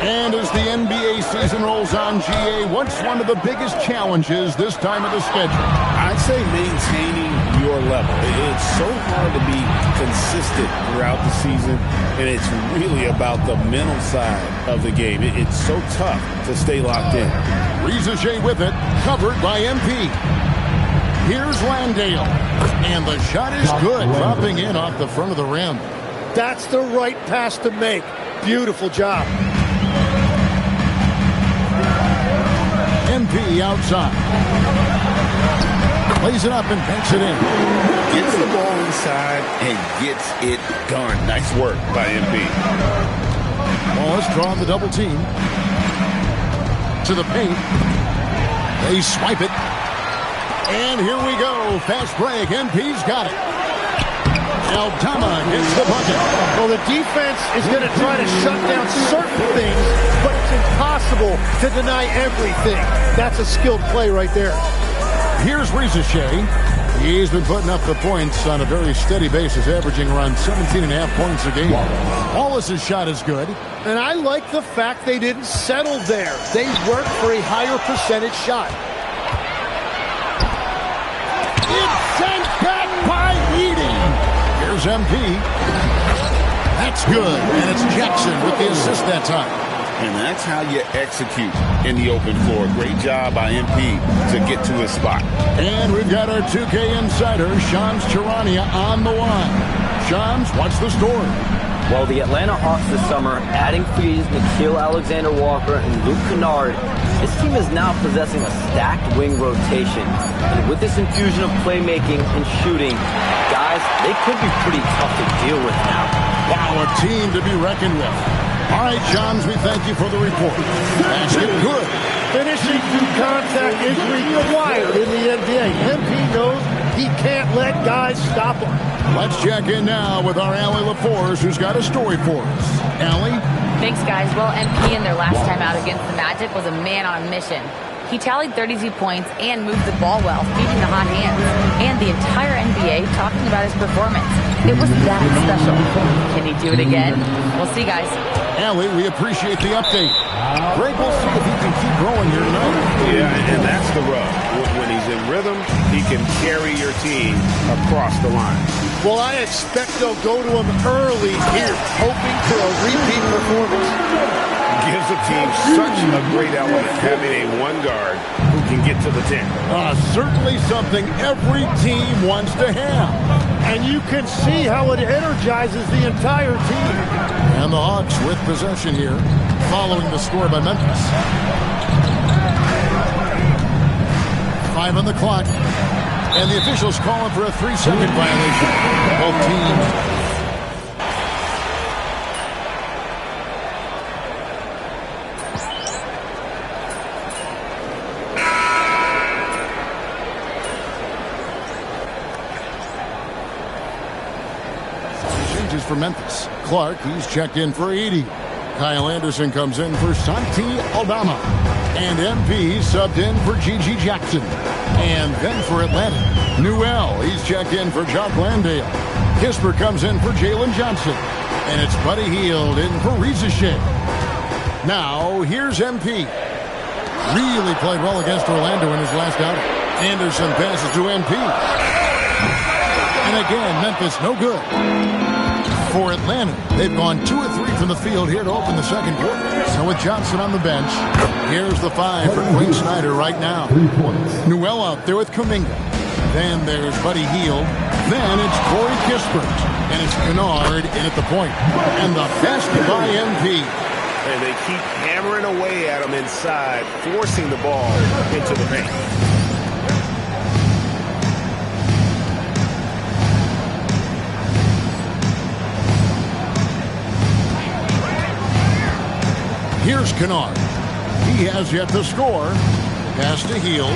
And as the NBA season rolls on, GA, what's one of the biggest challenges this time of the schedule? I'd say maintaining your level. It's so hard to be consistent throughout the season, and it's really about the mental side of the game. It's so tough to stay locked in. Riza-Shea with it, covered by MP. Here's Landale. And the shot is good, dropping in off the front of the rim. That's the right pass to make. Beautiful job. MP outside. Plays it up and banks it in. Gets the ball inside and gets it done. Nice work by MP. Wallace drawing the double team. To the paint. They swipe it. And here we go. Fast break. MP's got it. Aldama gets the bucket. Well, the defense is going to try to shut down certain things, but it's impossible to deny everything. That's a skilled play right there. Here's Rizachet. He's been putting up the points on a very steady basis, averaging around 17.5 points a game. Wallace's shot is good. And I like the fact they didn't settle there. They worked for a higher percentage shot. It's sent back by Edie. Here's MP. That's good. And it's Jackson with the assist that time. And that's how you execute in the open floor. Great job by MP to get to his spot. And we've got our 2K insider, Shams Charania, on the line. Shams, what's the story? Well, the Atlanta Hawks this summer, adding frees Nickeil Alexander-Walker and Luke Kennard, this team is now possessing a stacked wing rotation. And with this infusion of playmaking and shooting, guys, they could be pretty tough to deal with now. Wow, a team to be reckoned with. All right, Shams, we thank you for the report. Basket good. Finishing through contact is required in the NBA. MP knows he can't let guys stop him. Let's check in now with our Allie LaForce, who's got a story for us. Allie? Thanks, guys. Well, MP in their last time out against the Magic was a man on a mission. He tallied 32 points and moved the ball well, feeding the hot hands. And the entire NBA talking about his performance. It was that special. Can he do it again? We'll see, guys. Allie, we appreciate the update. Greg, we'll see if he can keep growing here tonight. Yeah, and that's the rub. When he's in rhythm, he can carry your team across the line. Well, I expect they'll go to him early here, hoping for a repeat performance. Gives a team such a great element, having a one guard who can get to the 10. Certainly something every team wants to have. And you can see how it energizes the entire team. And the Hawks with possession here, following the score by Memphis. 5 on the clock. And the officials calling for a 3-second violation. Both teams. Changes for Memphis. Clark, he's checked in for 80. Kyle Anderson comes in for Santi Aldama. And MP subbed in for Gigi Jackson. And then for Atlanta, Newell, he's checked in for Jock Landale. Kisper comes in for Jalen Johnson. And it's Buddy Hield in for Rizachet. Now, here's MP. Really played well against Orlando in his last outing. Anderson passes to MP. And again, Memphis no good. For Atlanta, they've gone 2 of 3 from the field here to open the second quarter. So with Johnson on the bench, here's the 5 for Quinn Snyder right now. Newell out there with Kuminga. Then there's Buddy Hield. Then it's Corey Kispert. And it's Kennard in at the point. And the basket by MP. And they keep hammering away at him inside, forcing the ball into the paint. Here's Kennard. He has yet to score. Pass to Hield.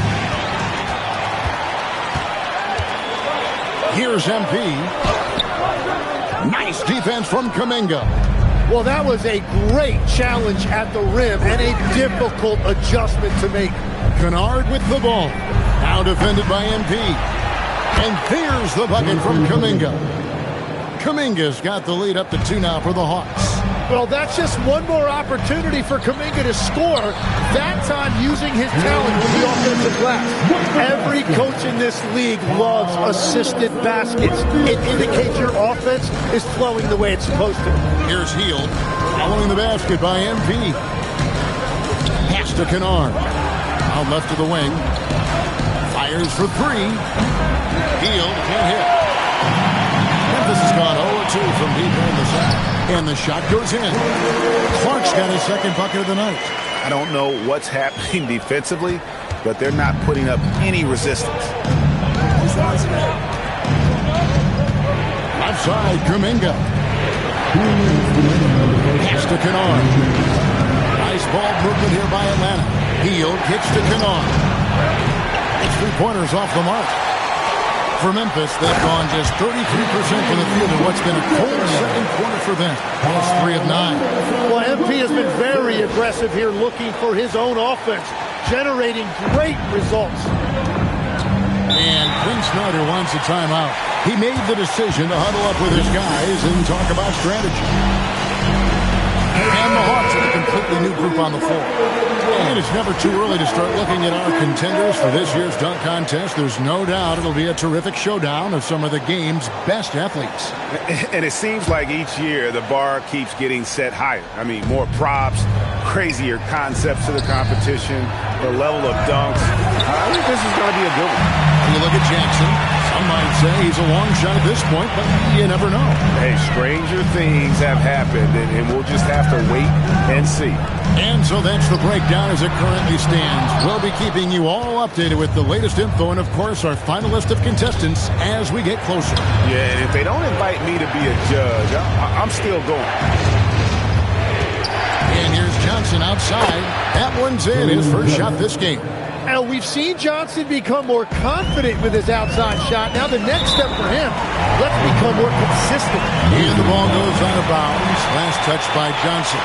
Here's MP. Nice defense from Kuminga. Well, that was a great challenge at the rim and a difficult adjustment to make. Kennard with the ball. Now defended by MP. And there's the bucket from Kuminga. Kuminga's got the lead up to 2 now for the Hawks. Well, that's just one more opportunity for Kuminga to score, that time using his talent with the offensive glass. Every coach in this league loves assisted baskets. It indicates your offense is flowing the way it's supposed to. Here's Hield, following the basket by MP. Pass to Kennard. Out left to the wing. Fires for three. Healed, can't hit. Memphis has gone 0-2 from deep in the set. And the shot goes in. Clark's got his second bucket of the night. I don't know what's happening defensively, but they're not putting up any resistance. Outside, Kuminga. Pass to Kennard. Nice ball movement here by Atlanta. Healed, kicks to Kennard. It's 3-pointers off the mark. For Memphis, they've gone just 33% from the field in what's been a cold second quarter for them. That's 3 of 9. Well, MP has been very aggressive here, looking for his own offense, generating great results. And Quinn Snyder wants a timeout. He made the decision to huddle up with his guys and talk about strategy. And the Hawks are a completely new group on the floor. And it's never too early to start looking at our contenders for this year's dunk contest. There's no doubt it'll be a terrific showdown of some of the game's best athletes. And it seems like each year the bar keeps getting set higher. I mean, more props, crazier concepts to the competition, the level of dunks. I think this is going to be a good one. When you look at Jackson, some might say he's a long shot at this point, but you never know. Hey, stranger things have happened, and we'll just have to wait and see. And so that's the breakdown as it currently stands. We'll be keeping you all updated with the latest info and, of course, our final list of contestants as we get closer. Yeah, and if they don't invite me to be a judge, I'm still going. And here's Johnson outside. That one's in, his first shot this game. Now, we've seen Johnson become more confident with his outside shot. Now, the next step for him, let's become more consistent. And the ball goes out of bounds. Last touch by Johnson.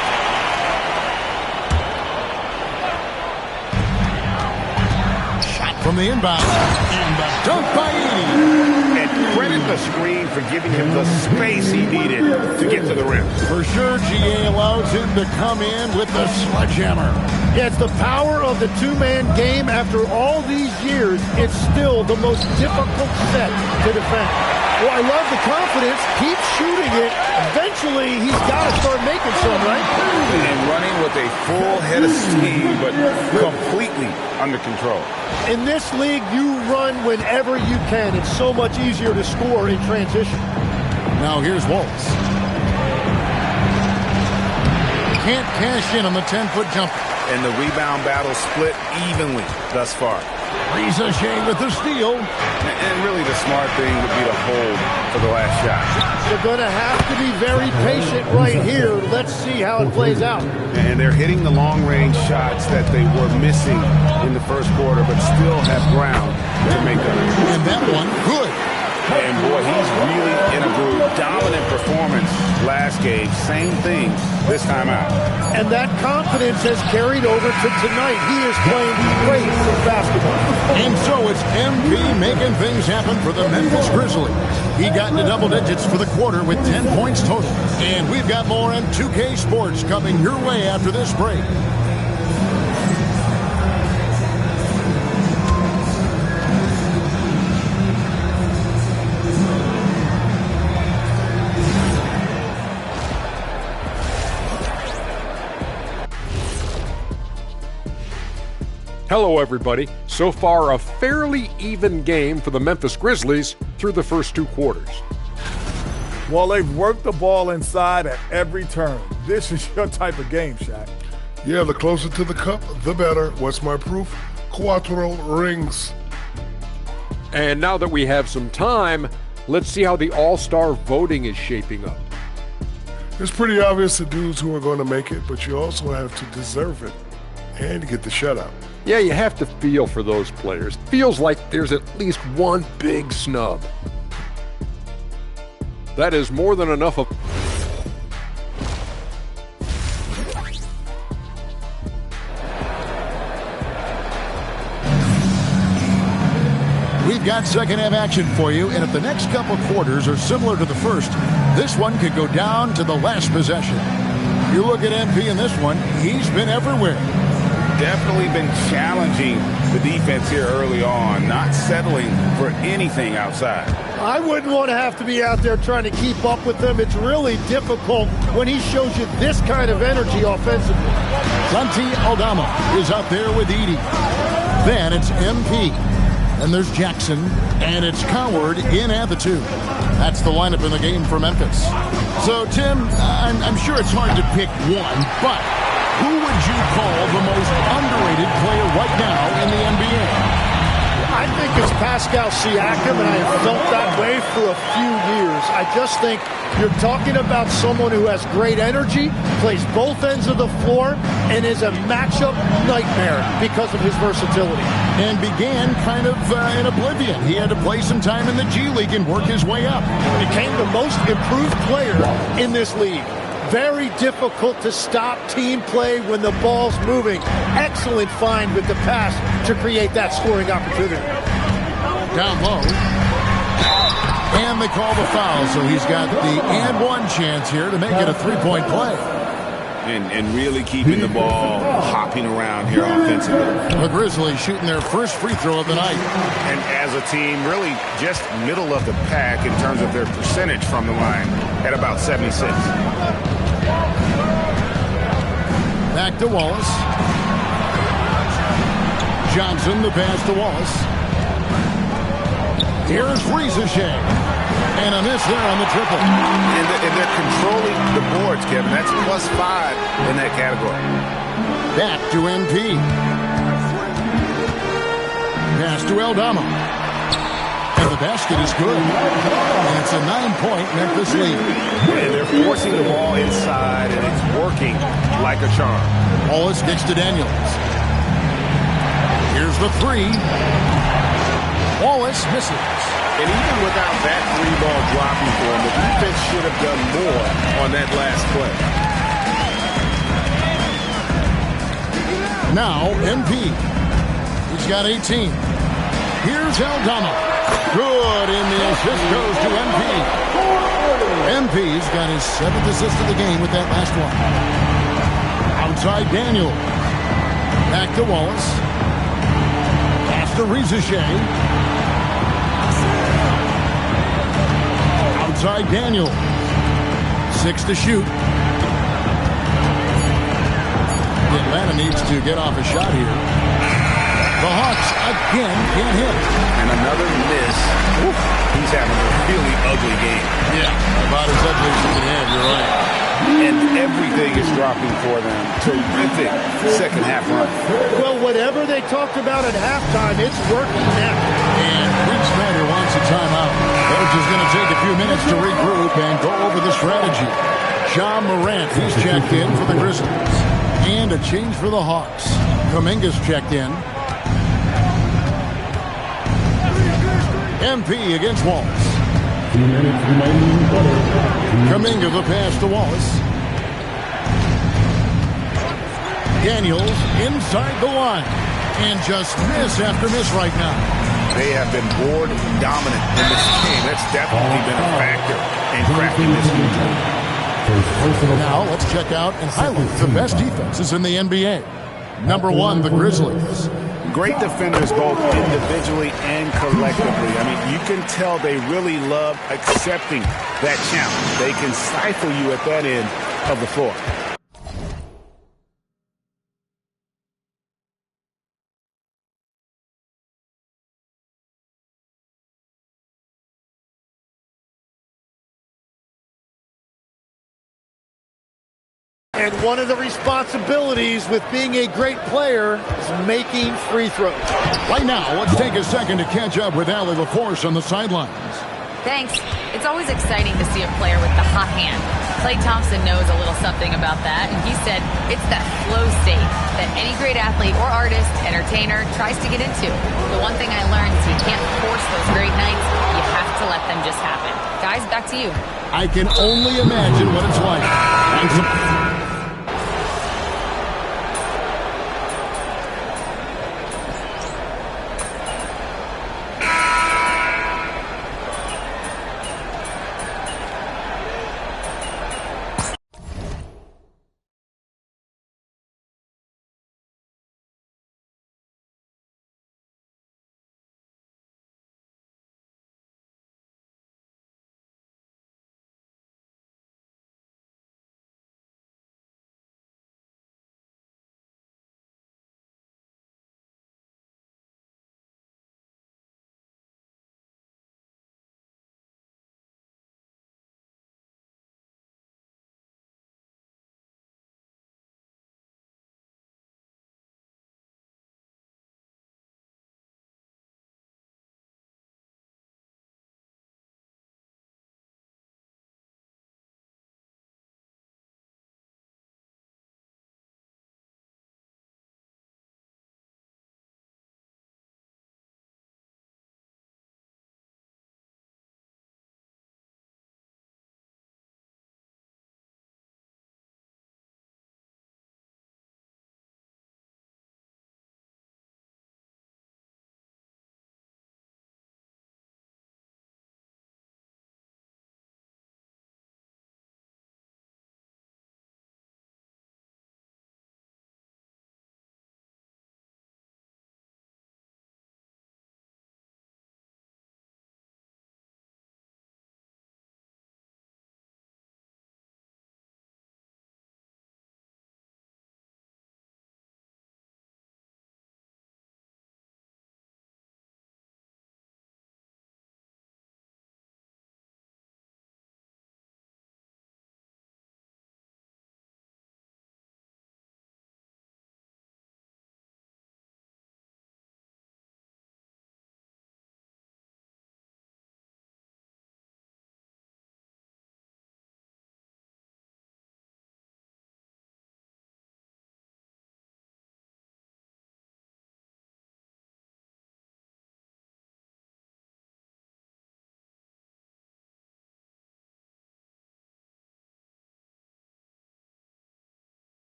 Shot from the inbound. And the dunk by Edey. And credit the screen for giving him the space he needed to get to the rim. For sure, GA allows him to come in with the sledgehammer. Yeah, it's the power of the two-man game. After all these years, it's still the most difficult set to defend. Well, I love the confidence. Keep shooting it. Eventually, he's got to start making some, right? And running with a full head of steam, but completely under control. In this league, you run whenever you can. It's so much easier to score in transition. Now here's Waltz. Can't cash in on the 10-foot jumper. And the rebound battle split evenly thus far. Ricochet with the steal. And really the smart thing would be to hold for the last shot. They're going to have to be very patient right here. Let's see how it plays out. And they're hitting the long-range shots that they were missing in the first quarter, but still have ground to make them. And that one, good. And boy, he's really in a groove. Dominant performance last game. Same thing this time out. And that confidence has carried over to tonight. He is playing great basketball. And so it's MP making things happen for the Memphis Grizzlies. He got into double digits for the quarter with 10 points total. And we've got more M2K Sports coming your way after this break. Hello, everybody. So far, a fairly even game for the Memphis Grizzlies through the first two quarters. Well, they've worked the ball inside at every turn. This is your type of game, Shaq. Yeah, the closer to the cup, the better. What's my proof? Cuatro rings. And now that we have some time, let's see how the All-Star voting is shaping up. It's pretty obvious the dudes who are going to make it, but you also have to deserve it and get the shutout. Yeah, you have to feel for those players. Feels like there's at least one big snub. That is more than enough of... We've got second half action for you, and if the next couple quarters are similar to the first, this one could go down to the last possession. You look at MP in this one, he's been everywhere. Definitely been challenging the defense here early on, not settling for anything outside. I wouldn't want to have to be out there trying to keep up with them. It's really difficult when he shows you this kind of energy offensively. Santi Aldama is out there with Edey. Then it's MP. And there's Jackson. And it's Coward in at the 2. That's the lineup in the game for Memphis. So, Tim, I'm sure it's hard to pick one, but who would you call the most underrated player right now in the NBA? I think it's Pascal Siakam, and I have felt that way for a few years. I just think you're talking about someone who has great energy, plays both ends of the floor, and is a matchup nightmare because of his versatility. And began kind of in oblivion. He had to play some time in the G League and work his way up. Became the most improved player in this league. Very difficult to stop team play when the ball's moving. Excellent find with the pass to create that scoring opportunity. Down low. And they call the foul, so he's got the and one chance here to make it a three-point play. And really keeping the ball hopping around here offensively. The Grizzlies shooting their first free throw of the night. And as a team, really just middle of the pack in terms of their percentage from the line at about 76. Back to Wallace. Johnson, the pass to Wallace. Here's Rizashea. And a miss there on the triple. And they're controlling the boards, Kevin. That's +5 in that category. Back to MP. Pass to Aldama. And the basket is good. And it's a 9-point Memphis lead. And they're forcing the ball inside, and it's working like a charm. Wallace gets to Daniels. Here's the 3. Wallace misses. And even without that 3-ball dropping for him, the defense should have done more on that last play. Now, MP. He's got 18. Here's Aldama. Good, and the assist goes to MP. MP's got his 7th assist of the game with that last one. Outside Daniel. Back to Wallace. Pass to Rizashea. Outside Daniel. 6 to shoot. Atlanta needs to get off a shot here. The Hawks again can't hit. And another miss. Oof. He's having a really ugly game. Yeah, about as ugly as you can have, you're right. And everything is dropping for them. Terrific second half run. Well, whatever they talked about at halftime, it's working now. And Quinn Snyder wants a timeout. Coach is going to take a few minutes to regroup and go over the strategy. John Morant, he's checked in for the Grizzlies. And a change for the Hawks. Kuminga's checked in. MP against Wallace. Kuminga the pass to Wallace. Daniels inside the line. And just miss after miss right now. They have been board dominant in this game. That's definitely been a factor in cracking this game. Now let's check out and highlight the best defenses in the NBA. Number 1, the Grizzlies. Great defenders both individually and collectively. I mean, you can tell they really love accepting that challenge. They can stifle you at that end of the floor. And one of the responsibilities with being a great player is making free throws. Right now, let's take a second to catch up with Allie LaForce on the sidelines. Thanks. It's always exciting to see a player with the hot hand. Klay Thompson knows a little something about that, and he said it's that flow state that any great athlete or artist, entertainer, tries to get into. The one thing I learned is you can't force those great nights. You have to let them just happen. Guys, back to you. I can only imagine what it's like.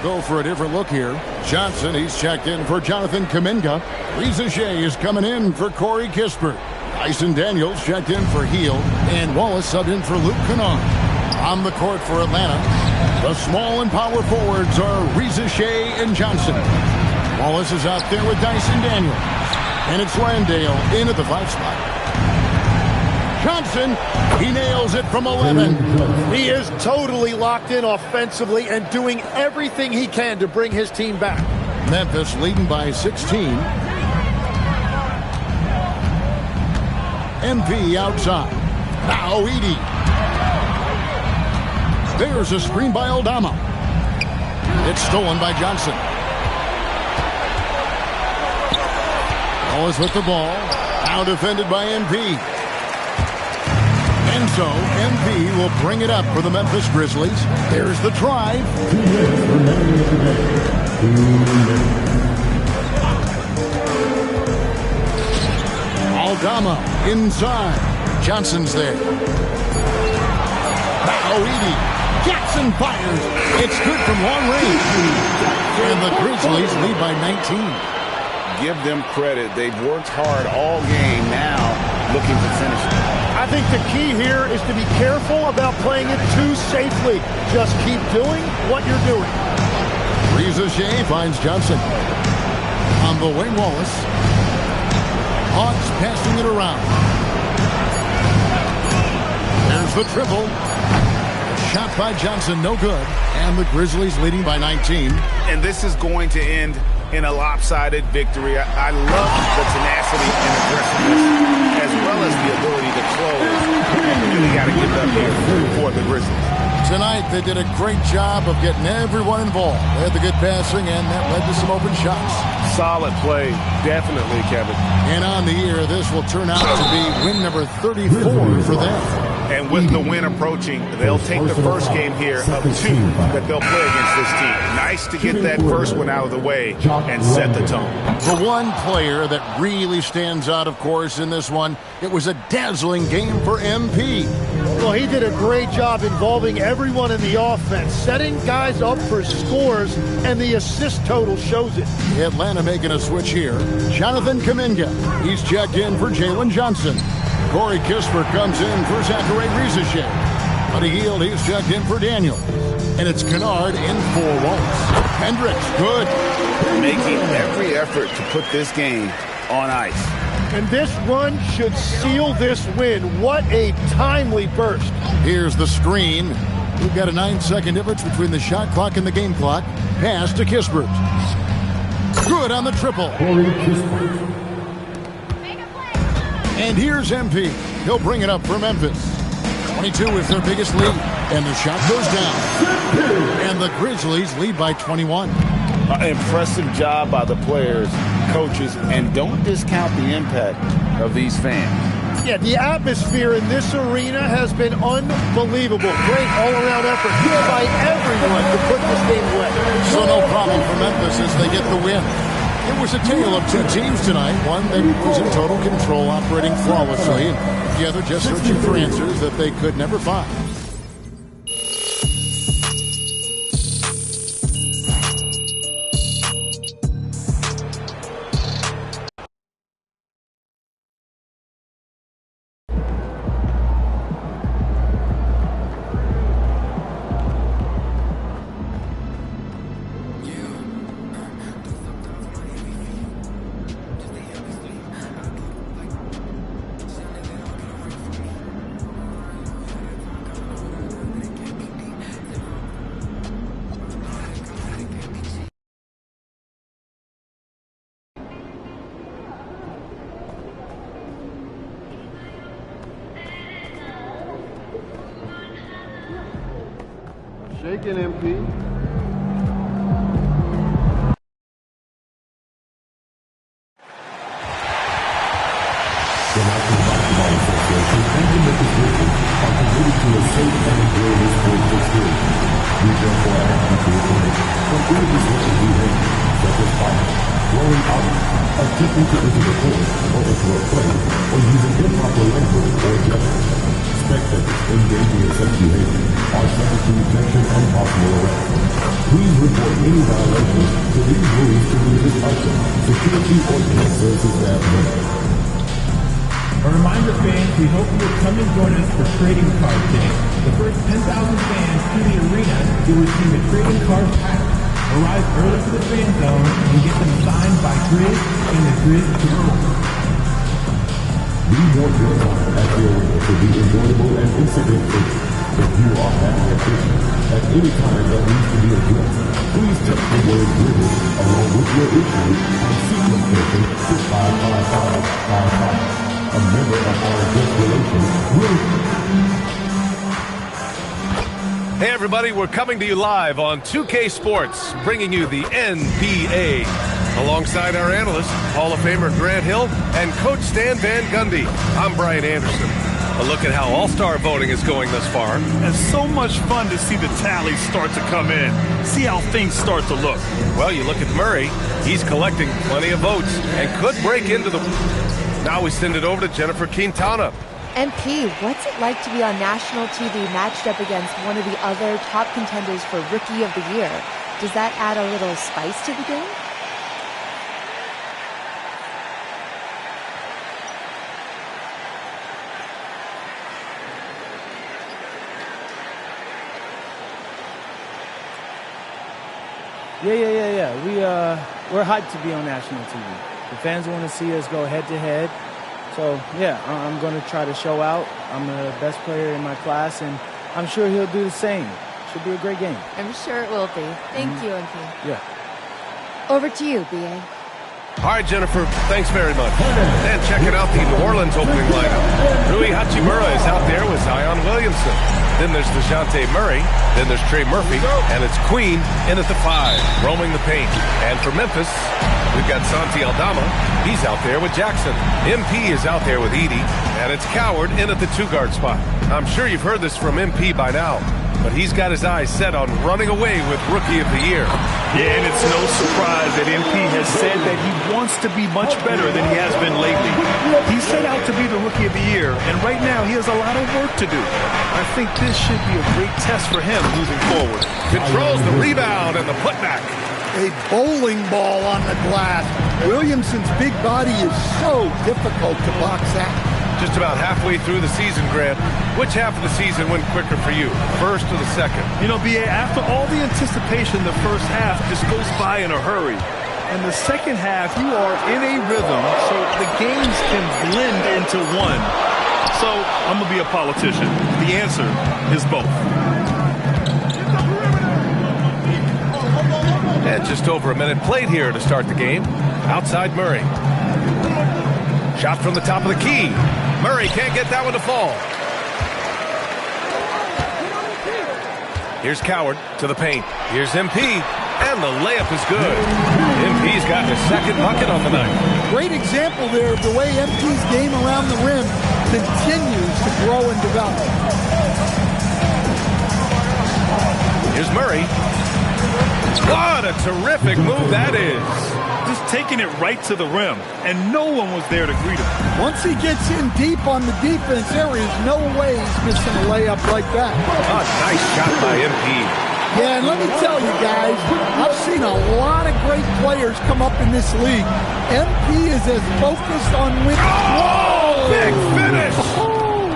go for a different look here. Johnson, he's checked in for Jonathan Kuminga. Reza Shea is coming in for Corey Kispert. Dyson Daniels checked in for Heel. And Wallace subbed in for Luke Kennard. On the court for Atlanta, the small and power forwards are Reza Shea and Johnson. Wallace is out there with Dyson Daniels. And it's Landale in at the 5 spot. Johnson, he nails it from 11. He is totally locked in offensively and doing everything he can to bring his team back. Memphis leading by 16. MP outside. Now Edey. There's a screen by Aldama. It's stolen by Johnson. Wallace with the ball. Now defended by MP. And so, MP will bring it up for the Memphis Grizzlies. There's the drive. Aldama inside. Johnson's there. Now Edey. Jackson fires. It's good from long range. And the Grizzlies lead by 19. Give them credit. They've worked hard all game, now looking to finish it. I think the key here is to be careful about playing it too safely. Just keep doing what you're doing. Reza Shea finds Johnson. On the way, Wallace. Hawks passing it around. There's the triple. Shot by Johnson, no good. And the Grizzlies leading by 19. And this is going to end in a lopsided victory. I love the tenacity and aggressiveness, as well as the ability to close. And you really got to give it up here for the Grizzlies. Tonight, they did a great job of getting everyone involved. They had the good passing, and that led to some open shots. Solid play, definitely, Kevin. And on the year, this will turn out to be win number 34 for them. And with the win approaching, they'll take the first game here of 2 that they'll play against this team. Nice to get that first one out of the way and set the tone. The one player that really stands out, of course, in this one, it was a dazzling game for MP. Well, he did a great job involving everyone in the offense, setting guys up for scores, and the assist total shows it. Atlanta making a switch here. Jonathan Kuminga, he's checked in for Jalen Johnson. Corey Kispert comes in for Zachary Reza Shea. Buddy Hield, he's checked in for Daniel. And it's Kennard in for Wallace. Hendricks, good. Making every effort to put this game on ice. And this run should seal this win. What a timely burst. Here's the screen. We've got a 9-second difference between the shot clock and the game clock. Pass to Kispert. Good on the triple. And here's MP. He'll bring it up for Memphis. 22 is their biggest lead. And the shot goes down. And the Grizzlies lead by 21. Impressive job by the players, coaches, and don't discount the impact of these fans. Yeah, the atmosphere in this arena has been unbelievable. Great all-around effort by everyone to put this game away. So no problem for Memphis as they get the win. It was a tale of 2 teams tonight. One that was in total control, operating flawlessly, and the other just searching for answers that they could never find. Shaking MP. The National Basketball Association and the Memphis Grizzlies are committed to a safe and enjoyable sports experience. We therefore ask you to refrain from any discussion behavior, such as fighting, blowing out, attempting to enter the court or into a play, or using improper language or gestures. Spectators engaging in such behavior are subject to rejection and possible arrest. Please report any distributed item. Security ordinance services that way. A reminder, fans, we hope you will come and join us for Trading Card Day. The first 10,000 fans to the arena will receive a trading card pack. Arrive early to the fan zone and get them signed by Grizz and the Grizz Crew. We want your time at the arena to be enjoyable and incident-free. If you are having a business at any time that needs to be addressed, please text the word Grizz along with your issue and sequence station to 55555. A member of our guest relations will... Hey everybody, we're coming to you live on 2K Sports, bringing you the NBA. Alongside our analyst, Hall of Famer Grant Hill, and Coach Stan Van Gundy. I'm Brian Anderson. A look at how All-Star voting is going thus far. It's so much fun to see the tallies start to come in. See how things start to look. Well, you look at Murray. He's collecting plenty of votes and could break into the... Now we send it over to Jennifer Quintana. MP, what's it like to be on national TV matched up against one of the other top contenders for Rookie of the Year? Does that add a little spice to the game? Yeah. We're hyped to be on national TV. The fans want to see us go head-to-head. So, yeah, I'm going to try to show out. I'm the best player in my class, and I'm sure he'll do the same. Should be a great game. I'm sure it will be. Thank you, MP. Yeah. Over to you, B.A. All right, Jennifer, thanks very much. And checking out the New Orleans opening lineup. Rui Hachimura is out there with Zion Williamson. Then there's DeJounte Murray. Then there's Trey Murphy. And it's Queen in at the 5, roaming the paint. And for Memphis, we've got Santi Aldama. He's out there with Jackson. MP is out there with Edey. And it's Coward in at the 2-guard spot. I'm sure you've heard this from MP by now, but he's got his eyes set on running away with Rookie of the Year. Yeah, and it's no surprise that MP has said that he wants to be much better than he has been lately. He set out to be the Rookie of the Year, and right now he has a lot of work to do. I think this should be a great test for him moving forward. Controls the rebound and the putback. A bowling ball on the glass. Williamson's big body is so difficult to box out. Just about halfway through the season, Grant. Which half of the season went quicker for you, first or the second? You know, B.A., after all the anticipation, the first half just goes by in a hurry. And the second half, you are in a rhythm, so the games can blend into one. So, I'm going to be a politician. The answer is both. And just over a minute played here to start the game. Outside Murray. Shot from the top of the key. Murray can't get that one to fall. Here's Coward to the paint. Here's MP, and the layup is good. MP's got his second bucket on the night. Great example there of the way MP's game around the rim continues to grow and develop. Here's Murray. What a terrific move that is. Just taking it right to the rim, and no one was there to greet him. Once he gets in deep on the defense, there is no way he's missing a layup like that. A nice shot by MP. Yeah, and let me tell you guys, I've seen a lot of great players come up in this league. MP is as focused on winning. Oh, big finish! Oh,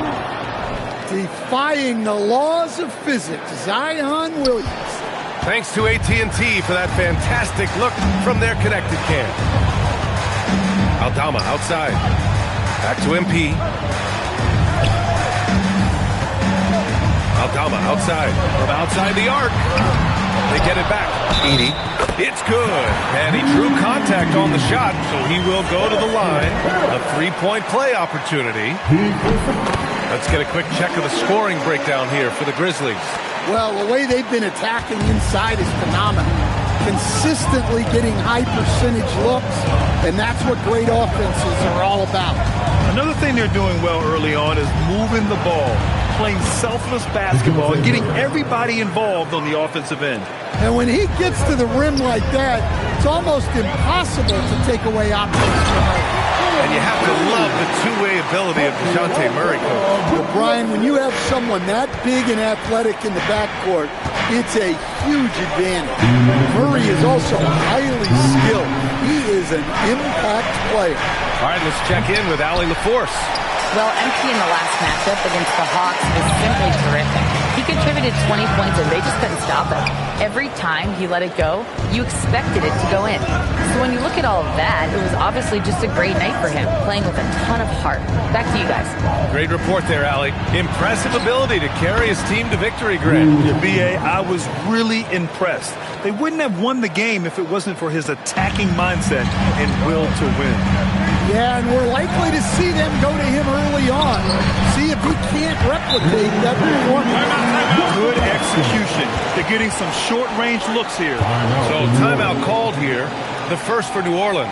defying the laws of physics, Zion Williamson. Thanks to AT&T for that fantastic look from their connected cam. Aldama outside. Back to MP. Aldama outside. From outside the arc. They get it back. Edey. It's good. And he drew contact on the shot, so he will go to the line. A 3-point play opportunity. Let's get a quick check of the scoring breakdown here for the Grizzlies. Well, the way they've been attacking inside is phenomenal. Consistently getting high percentage looks, and that's what great offenses are all about. Another thing they're doing well early on is moving the ball, playing selfless basketball, and getting everybody involved on the offensive end. And when he gets to the rim like that, it's almost impossible to take away options from him. And you have to love the two-way playability of DeJounte Murray, Coach. Well, Brian, when you have someone that big and athletic in the backcourt, it's a huge advantage. Murray is also highly skilled. He is an impact player. All right, let's check in with Allie LaForce. Well, MP in the last matchup against the Hawks was simply terrific. He contributed 20 points and they just couldn't stop him. Every time he let it go, you expected it to go in. So when you look at all of that, it was obviously just a great night for him, playing with a ton of heart. Back to you guys. Great report there, Allie. Impressive ability to carry his team to victory, Greg. BA, I was really impressed. They wouldn't have won the game if it wasn't for his attacking mindset and will to win. Yeah, and we're likely to see them go to him early on. See if he can't replicate that performance. Good execution. They're getting some short-range looks here. So timeout called here, the first for New Orleans.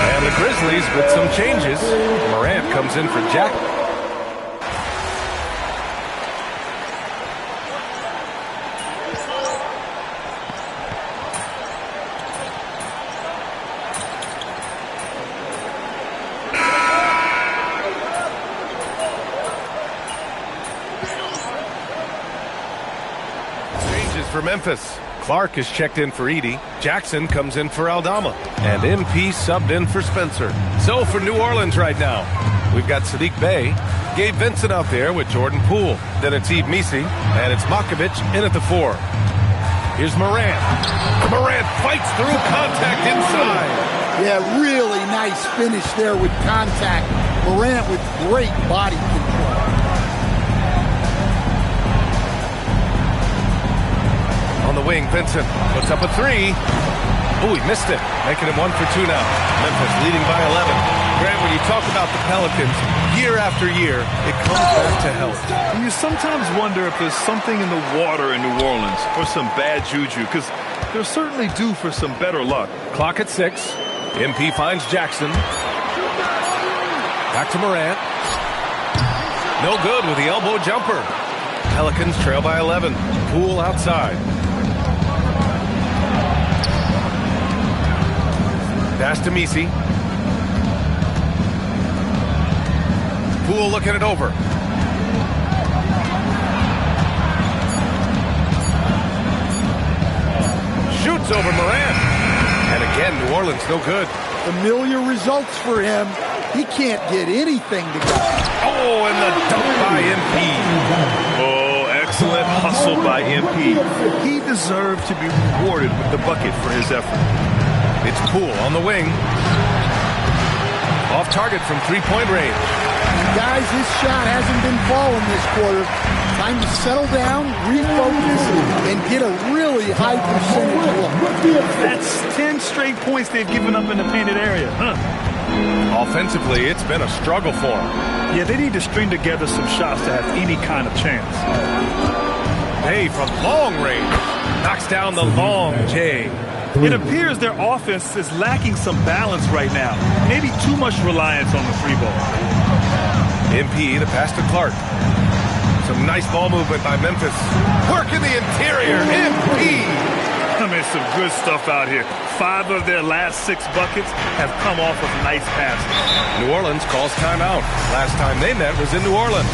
And the Grizzlies with some changes. Morant comes in for Jack. For Memphis. Clark is checked in for Edey. Jackson comes in for Aldama. And MP subbed in for Spencer. So for New Orleans right now, we've got Sadiq Bey, Gabe Vincent out there with Jordan Poole. Then it's Yves Missi, and it's Makovic in at the 4. Here's Morant. Morant fights through contact inside. Yeah, really nice finish there with contact. Morant with great body control. On the wing, Vincent puts up a 3. Oh, he missed it, making it 1 for 2 now. Memphis leading by 11. Grant, when you talk about the Pelicans, year after year, it comes back to health. You sometimes wonder if there's something in the water in New Orleans or some bad juju, because they're certainly due for some better luck. Clock at 6. MP finds Jackson. Back to Morant. No good with the elbow jumper. Pelicans trail by 11. Poole outside. Pass to Missi. Poole looking it over. Shoots over Morant. And again, New Orleans no good. Familiar results for him. He can't get anything to go. Oh, and the dunk by MP. Oh, excellent hustle by MP. He deserved to be rewarded with the bucket for his effort. It's Poole on the wing. Off target from three-point range. Guys, his shot hasn't been falling this quarter. Time to settle down, refocus, and get a really high percentage look. That's 10 straight points they've given up in the painted area. Offensively, it's been a struggle for them. Yeah, they need to string together some shots to have any kind of chance. Hey, from long range. Knocks down the long J. It appears their offense is lacking some balance right now. Maybe too much reliance on the free ball. MP, the pass to Clark. Some nice ball movement by Memphis. Work in the interior. MP. I mean, some good stuff out here. 5 of their last 6 buckets have come off of nice passes. New Orleans calls timeout. Last time they met was in New Orleans.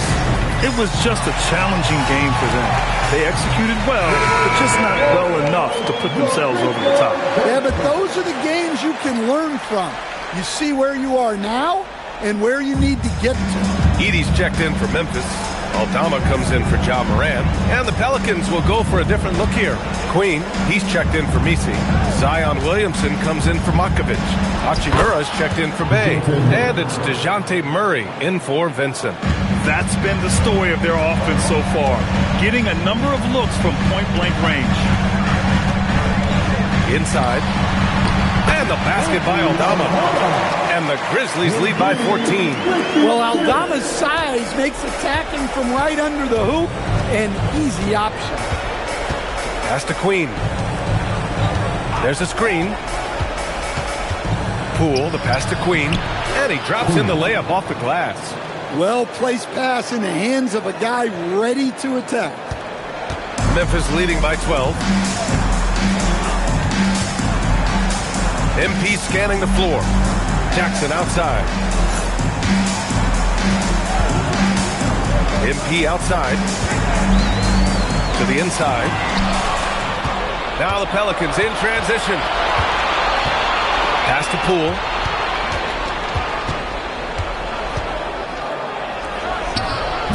It was just a challenging game for them. They executed well, but just not well enough to put themselves over the top. Yeah, but those are the games you can learn from. You see where you are now and where you need to get to. Edey's checked in for Memphis. Aldama comes in for Ja Morant. And the Pelicans will go for a different look here. Queen, he's checked in for Missi. Zion Williamson comes in for Makovic. Hachimura's checked in for Bey. And it's DeJounte Murray in for Vincent. That's been the story of their offense so far. Getting a number of looks from point-blank range. Inside. And the basket by Aldama. And the Grizzlies lead by 14. Well, Aldama's size makes attacking from right under the hoop an easy option. Pass to Queen. There's a screen. Poole, the pass to Queen. And he drops in the layup off the glass. Well-placed pass in the hands of a guy ready to attack. Memphis leading by 12. MP scanning the floor. Jackson outside. MP outside. To the inside. Now the Pelicans in transition. Pass to Poole.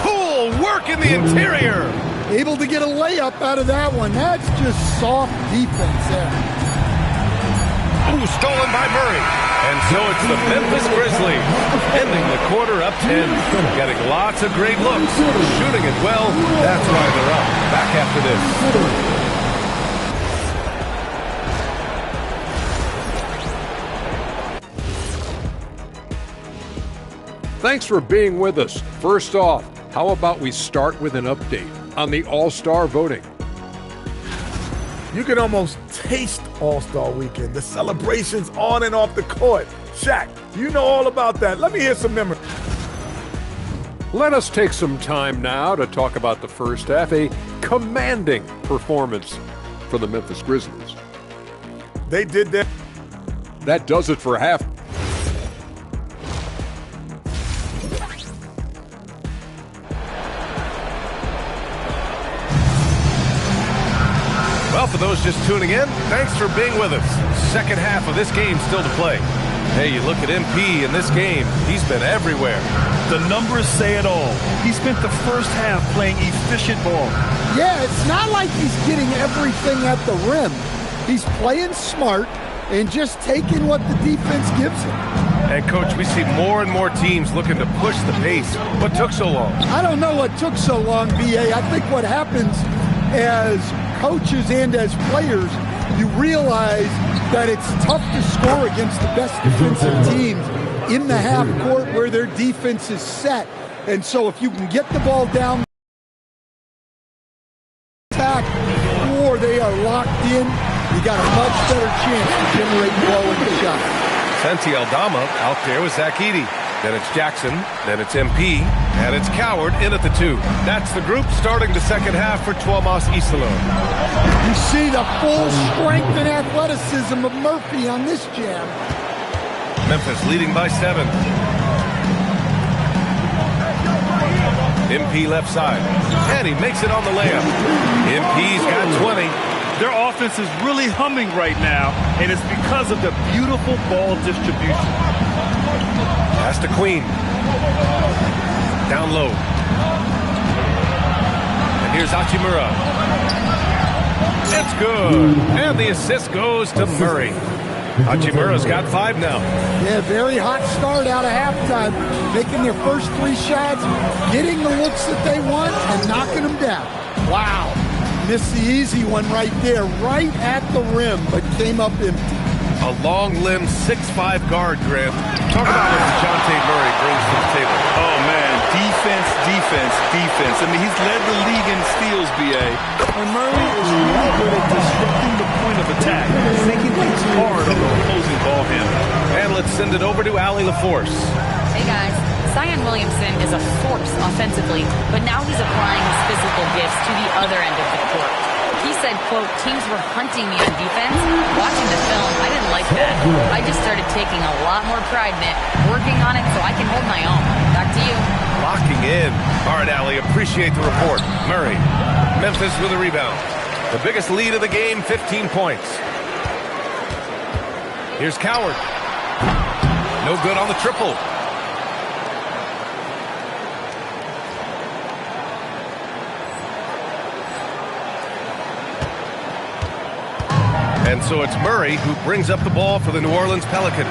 Poole work in the interior. Able to get a layup out of that one. That's just soft defense there. Ooh, stolen by Murray. And so it's the Memphis Grizzlies ending the quarter up 10. Getting lots of great looks. Shooting it well. That's why they're up. Back after this. Thanks for being with us. First off, how about we start with an update on the All-Star voting? You can almost taste All-Star Weekend, the celebrations on and off the court. Shaq, you know all about that. Let me hear some memories. Let us take some time now to talk about the first half, a commanding performance for the Memphis Grizzlies. They did that. That does it for half. Well, for those just tuning in, thanks for being with us. Second half of this game still to play. Hey, you look at MP in this game, he's been everywhere. The numbers say it all. He spent the first half playing efficient ball. Yeah, it's not like he's getting everything at the rim. He's playing smart and just taking what the defense gives him. And, Coach, we see more and more teams looking to push the pace. What took so long? I don't know what took so long, B.A. I think what happens as coaches and as players, you realize that it's tough to score against the best defensive teams in the half court where their defense is set. And so if you can get the ball down attack or they are locked in, you got a much better chance to generate quality shots. Santi Aldama out there with Zach Edey. Then it's Jackson, then it's MP, and it's Coward in at the 2. That's the group starting the second half for Tuomas Isilon. You see the full strength and athleticism of Murphy on this jam. Memphis leading by 7. MP left side, and he makes it on the layup. MP's got 20. Their offense is really humming right now, and it's because of the beautiful ball distribution. Pass to Queen. Down low. And here's Hachimura. It's good. And the assist goes to Murray. Hachimura's got 5 now. Yeah, very hot start out of halftime. Making their first 3 shots, getting the looks that they want, and knocking them down. Wow. Missed the easy one right there, right at the rim, but came up empty. A long-limbed 6'5" guard, Graham. Talk about what DeJounte Murray brings to the table. Oh, man. Defense, defense, defense. I mean, he's led the league in steals, B.A. And Murray is really good at disrupting the point of attack, making things hard on the opposing ball handler. And let's send it over to Allie LaForce. Hey, guys. Zion Williamson is a force offensively, but now he's applying his physical gifts to the other end of the court. He said, quote, teams were hunting me on defense. Watching the film, I didn't like that. I just started taking a lot more pride in it, working on it so I can hold my own. Back to you. Locking in. All right, Allie, appreciate the report. Murray, Memphis with a rebound. The biggest lead of the game, 15 points. Here's Coward. No good on the triple. And so it's Murray who brings up the ball for the New Orleans Pelicans.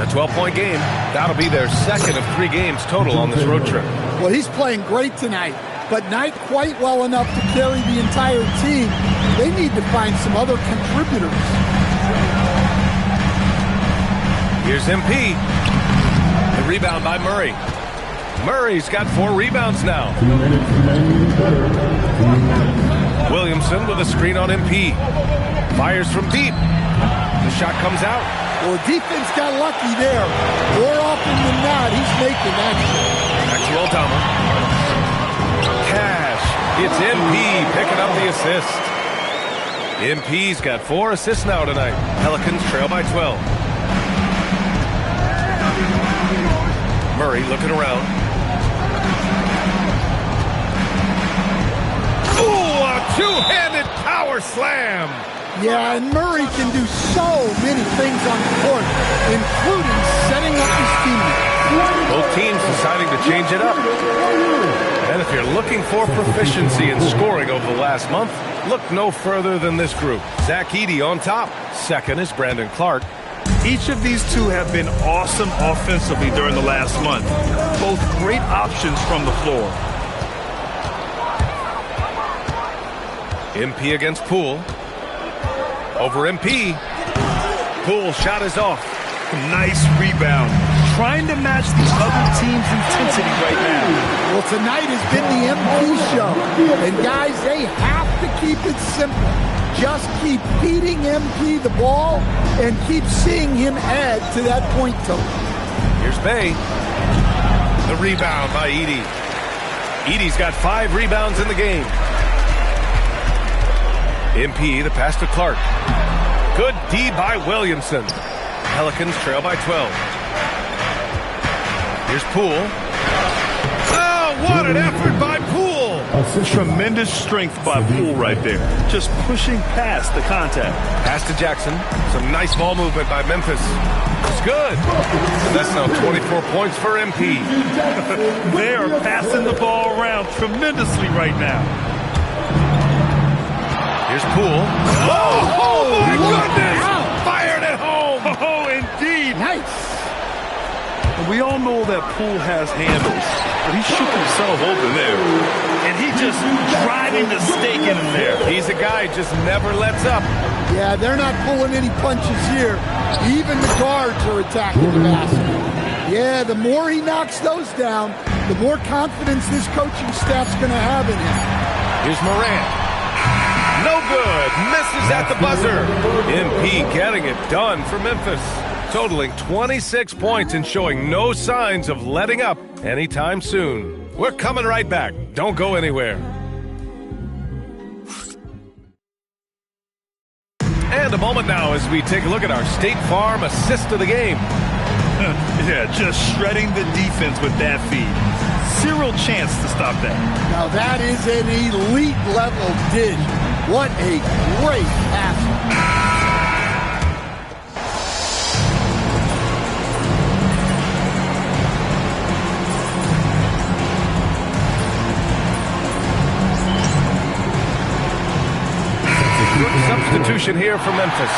A 12-point game. That'll be their second of 3 games total on this road trip. Well, he's playing great tonight, but not quite well enough to carry the entire team. They need to find some other contributors. Here's MP. The rebound by Murray. Murray's got 4 rebounds now. Williamson with a screen on MP. Fires from deep. The shot comes out. Well, defense got lucky there. More often than not, he's making that shot. Back to Aldama. Cash. It's MP picking up the assist. MP's got 4 assists now tonight. Pelicans trail by 12. Murray looking around. Ooh, a two-handed power slam. Yeah, and Murray can do so many things on the court, including setting up his teammates. Both teams deciding to change it up. And if you're looking for proficiency in scoring over the last month, look no further than this group. Zach Edey on top. Second is Brandon Clark. Each of these two have been awesome offensively during the last month. Both great options from the floor. MP against Poole. Over MP. Poole shot is off. Nice rebound. Trying to match the other team's intensity right now. Well, tonight has been the MP show. And guys, they have to keep it simple. Just keep feeding MP the ball and keep seeing him add to that point total. Here's Bay. The rebound by Edey. Edey's got 5 rebounds in the game. MP, the pass to Clark. Good D by Williamson. Pelicans trail by 12. Here's Poole. Oh, what an effort by Poole. Tremendous strength by Poole right there. Just pushing past the contact. Pass to Jackson. Some nice ball movement by Memphis. It's good. And that's now 24 points for MP. They are passing the ball around tremendously right now. Here's Poole. Oh my goodness! Fired at home! Oh, indeed. Nice. And we all know that Poole has handles, but he shook himself open there. And he just driving the stake in him there. He's a guy just never lets up. Yeah, they're not pulling any punches here. Even the guards are attacking the basket. Yeah, the more he knocks those down, the more confidence this coaching staff's going to have in him. Here's Morant. No good. Misses at the buzzer. MP getting it done for Memphis. Totaling 26 points and showing no signs of letting up anytime soon. We're coming right back. Don't go anywhere. And a moment now as we take a look at our State Farm assist of the game. Yeah, just shredding the defense with that feed. Zero chance to stop that. Now that is an elite level dish. What a great pass. Good substitution here for Memphis.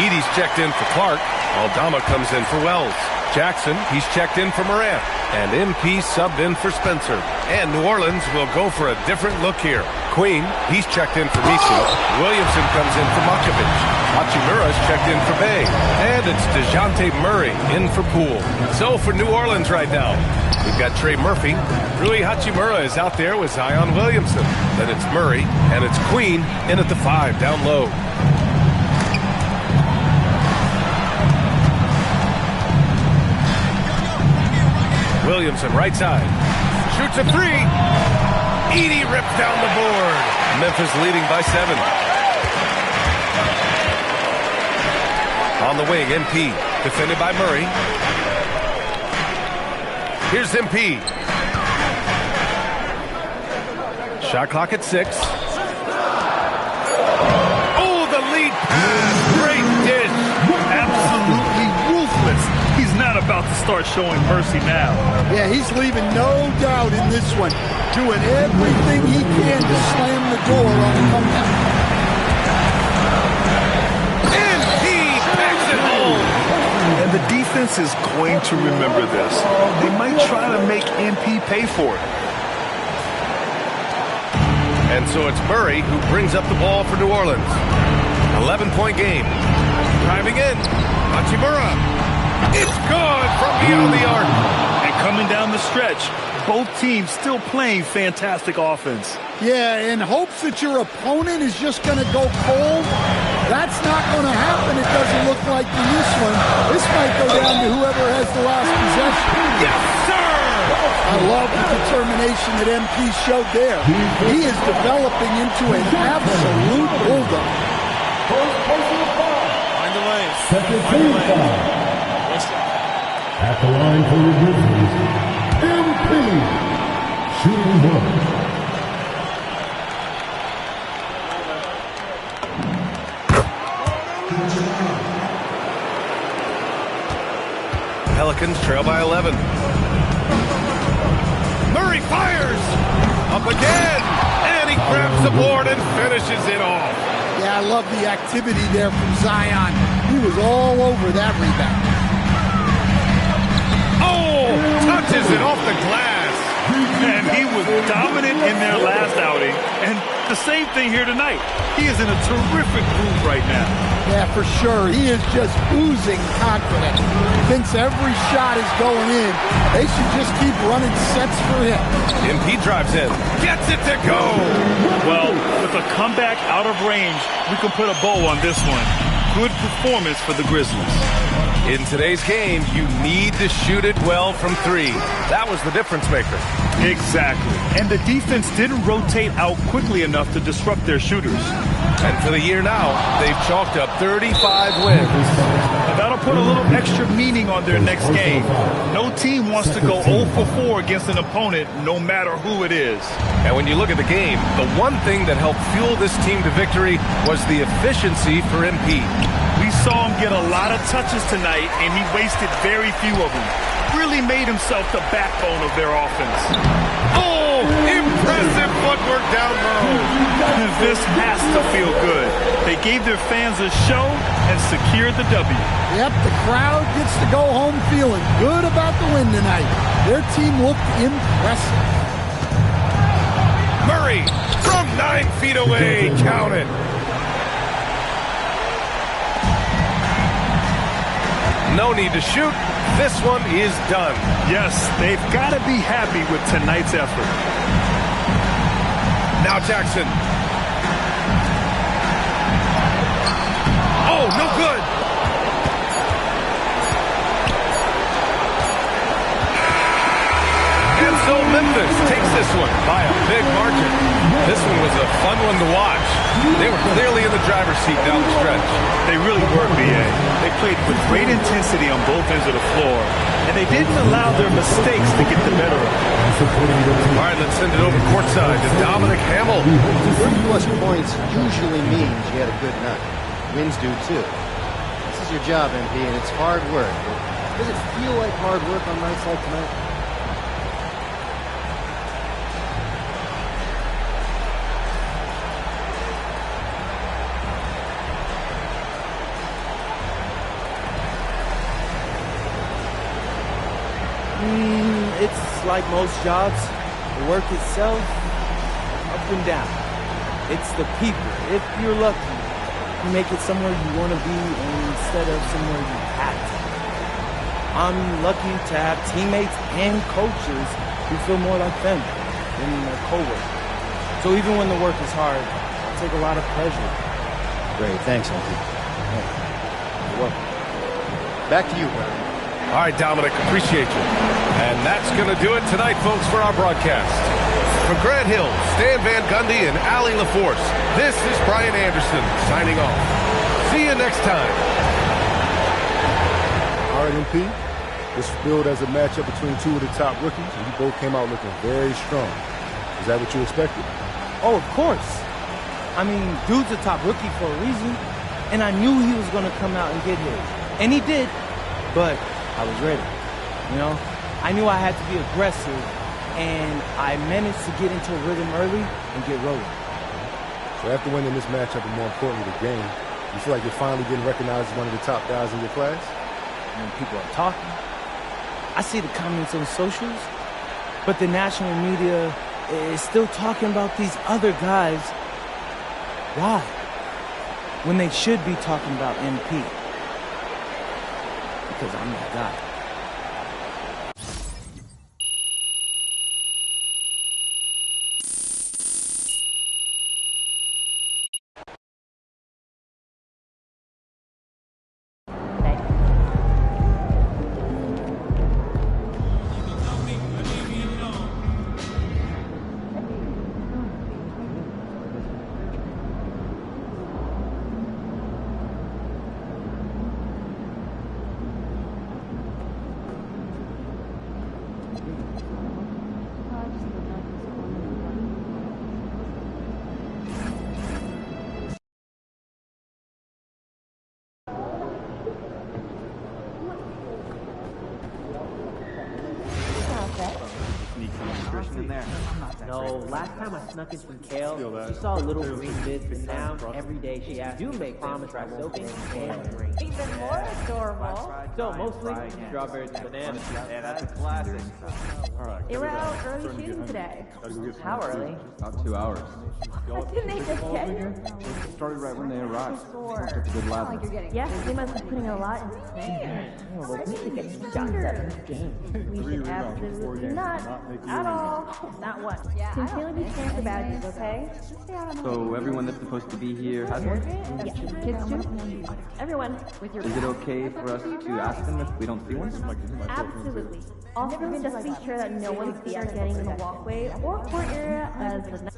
Edey's checked in for Clark. Aldama comes in for Wells. Jackson, he's checked in for Morant. And MP subbed in for Spencer. And New Orleans will go for a different look here. Queen, he's checked in for Misi. Williamson comes in for Makovich. Hachimura's checked in for Bay. And it's DeJounte Murray in for Poole. So for New Orleans right now, we've got Trey Murphy. Rui Hachimura is out there with Zion Williamson. Then it's Murray, and it's Queen in at the 5 down low. Williamson right side. Shoots a 3. Edey rips down the board. Memphis leading by 7. On the wing, MP. Defended by Murray. Here's MP. Shot clock at 6. Oh, the lead pass. Great dish. Absolutely ruthless. He's not about to start showing mercy now. Yeah, he's leaving no doubt in this one. Doing everything he can to slam the door on the comeback. And he backs it home. And the defense is going to remember this. They might try to make MP pay for it. And so it's Murray who brings up the ball for New Orleans. 11-point game. Driving in. Hachimura. It's good from beyond the arc. And coming down the stretch, both teams still playing fantastic offense. Yeah, in hopes that your opponent is just going to go cold. That's not going to happen. It doesn't look like in this one. This might go down to whoever has the last possession. Yes, sir! I love the determination that MP showed there. He is developing into an absolute bulldog. Second team foul. At the line for the Grizzlies, MP. Shooting 1. Pelicans trail by 11. Murray fires! Up again! And he grabs the board and finishes it off. Yeah, I love the activity there from Zion. He was all over that rebound. Oh! Touches it off the glass. And he was dominant in their last outing. And the same thing here tonight. He is in a terrific groove right now. Yeah, for sure. He is just oozing confidence. Thinks every shot is going in. They should just keep running sets for him. MP drives in. Gets it to go. Well, with a comeback out of range, we can put a bow on this one. Good performance for the Grizzlies. In today's game, you need to shoot it well from 3. That was the difference maker. Exactly. And the defense didn't rotate out quickly enough to disrupt their shooters. And for the year now, they've chalked up 35 wins. That'll put a little extra meaning on their next game. No team wants to go 0 for 4 against an opponent, no matter who it is. And when you look at the game, the one thing that helped fuel this team to victory was the efficiency for MP. We saw him get a lot of touches tonight, and he wasted very few of them. Really made himself the backbone of their offense. Oh, impressive footwork down low. This has to feel good. They gave their fans a show and secured the W. Yep, the crowd gets to go home feeling good about the win tonight. Their team looked impressive. Murray from 9 feet away. Count it. No need to shoot. This one is done. Yes, they've got to be happy with tonight's effort. Now Jackson. Oh, no good. And so Memphis takes this one by a big margin. This one was a fun one to watch. They were clearly in the driver's seat down the stretch. They really were, B.A. They played with great intensity on both ends of the floor, and they didn't allow their mistakes to get the better of them. All right, let's send it over courtside to Dominic Hamill. 30-plus points usually means you had a good night. Wins do, too. This is your job, MP, and it's hard work. Does it feel like hard work on nights like tonight? It's like most jobs, the work itself, up and down. It's the people. If you're lucky, you make it somewhere you want to be instead of somewhere you have to. I'm lucky to have teammates and coaches who feel more like family than their co-workers. So even when the work is hard, I take a lot of pleasure. Great, thanks, MP. You're welcome. Back to you, Brian. All right, Dominic, appreciate you. And that's going to do it tonight, folks, for our broadcast. From Grant Hill, Stan Van Gundy, and Allie LaForce, this is Brian Anderson signing off. See you next time. All right, MP. This was billed as a matchup between two of the top rookies, and you both came out looking very strong. Is that what you expected? Oh, of course. I mean, dude's a top rookie for a reason, and I knew he was going to come out and get his. And he did, but I was ready, you know? I knew I had to be aggressive, and I managed to get into a rhythm early and get rolling. So after winning this matchup, and more importantly the game, you feel like you're finally getting recognized as one of the top guys in your class? When people are talking, I see the comments on socials, but the national media is still talking about these other guys. Why? When they should be talking about MP. Because I'm that guy. nutrition in there. No, last time I snuck in some kale, she saw little green bits, and now every day she asks me to promise I won't soaking kale and green. Even more adorable. So mostly strawberries and bananas. Yeah, that's a classic. They were out early shooting today. How early? About 2 hours. Didn't they just get here? It started right when they arrived. Sore. Such a good lab. Yes, they must be putting a lot into training. We should get shots at them. We should absolutely not. At all. Not one. Sincerely be scared for badges, okay? So everyone that's supposed to be here has one? Yes, kids too. Everyone, with your Is it okay for us to ask them if we don't see one? Absolutely. Also, just be sure that no one's feet are getting in the walkway or court area as the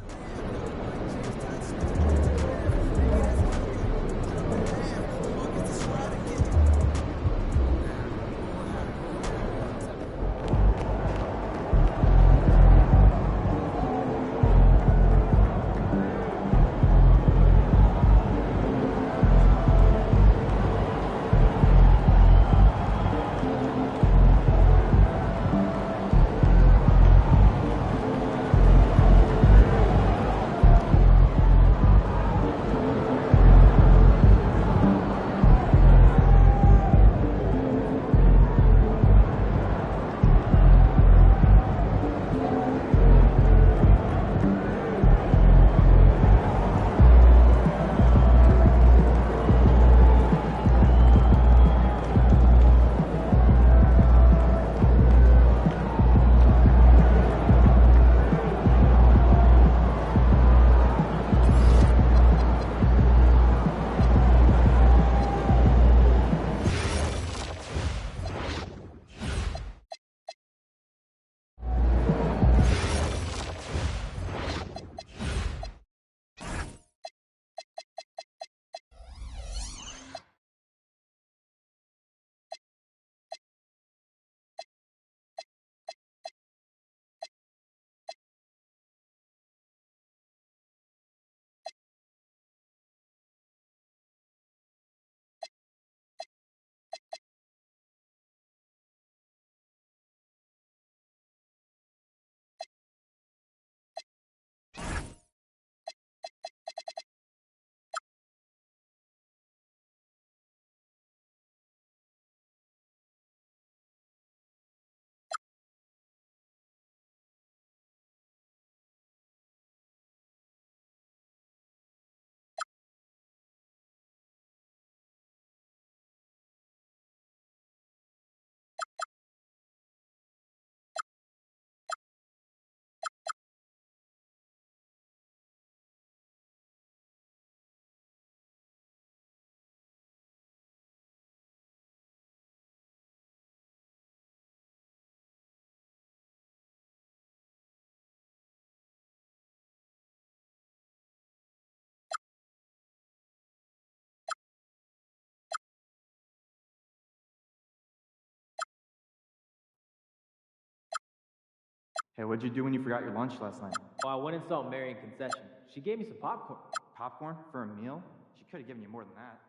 Hey, what'd you do when you forgot your lunch last night? Oh, I went and saw Mary in concession. She gave me some popcorn. Popcorn? For a meal? She could have given you more than that.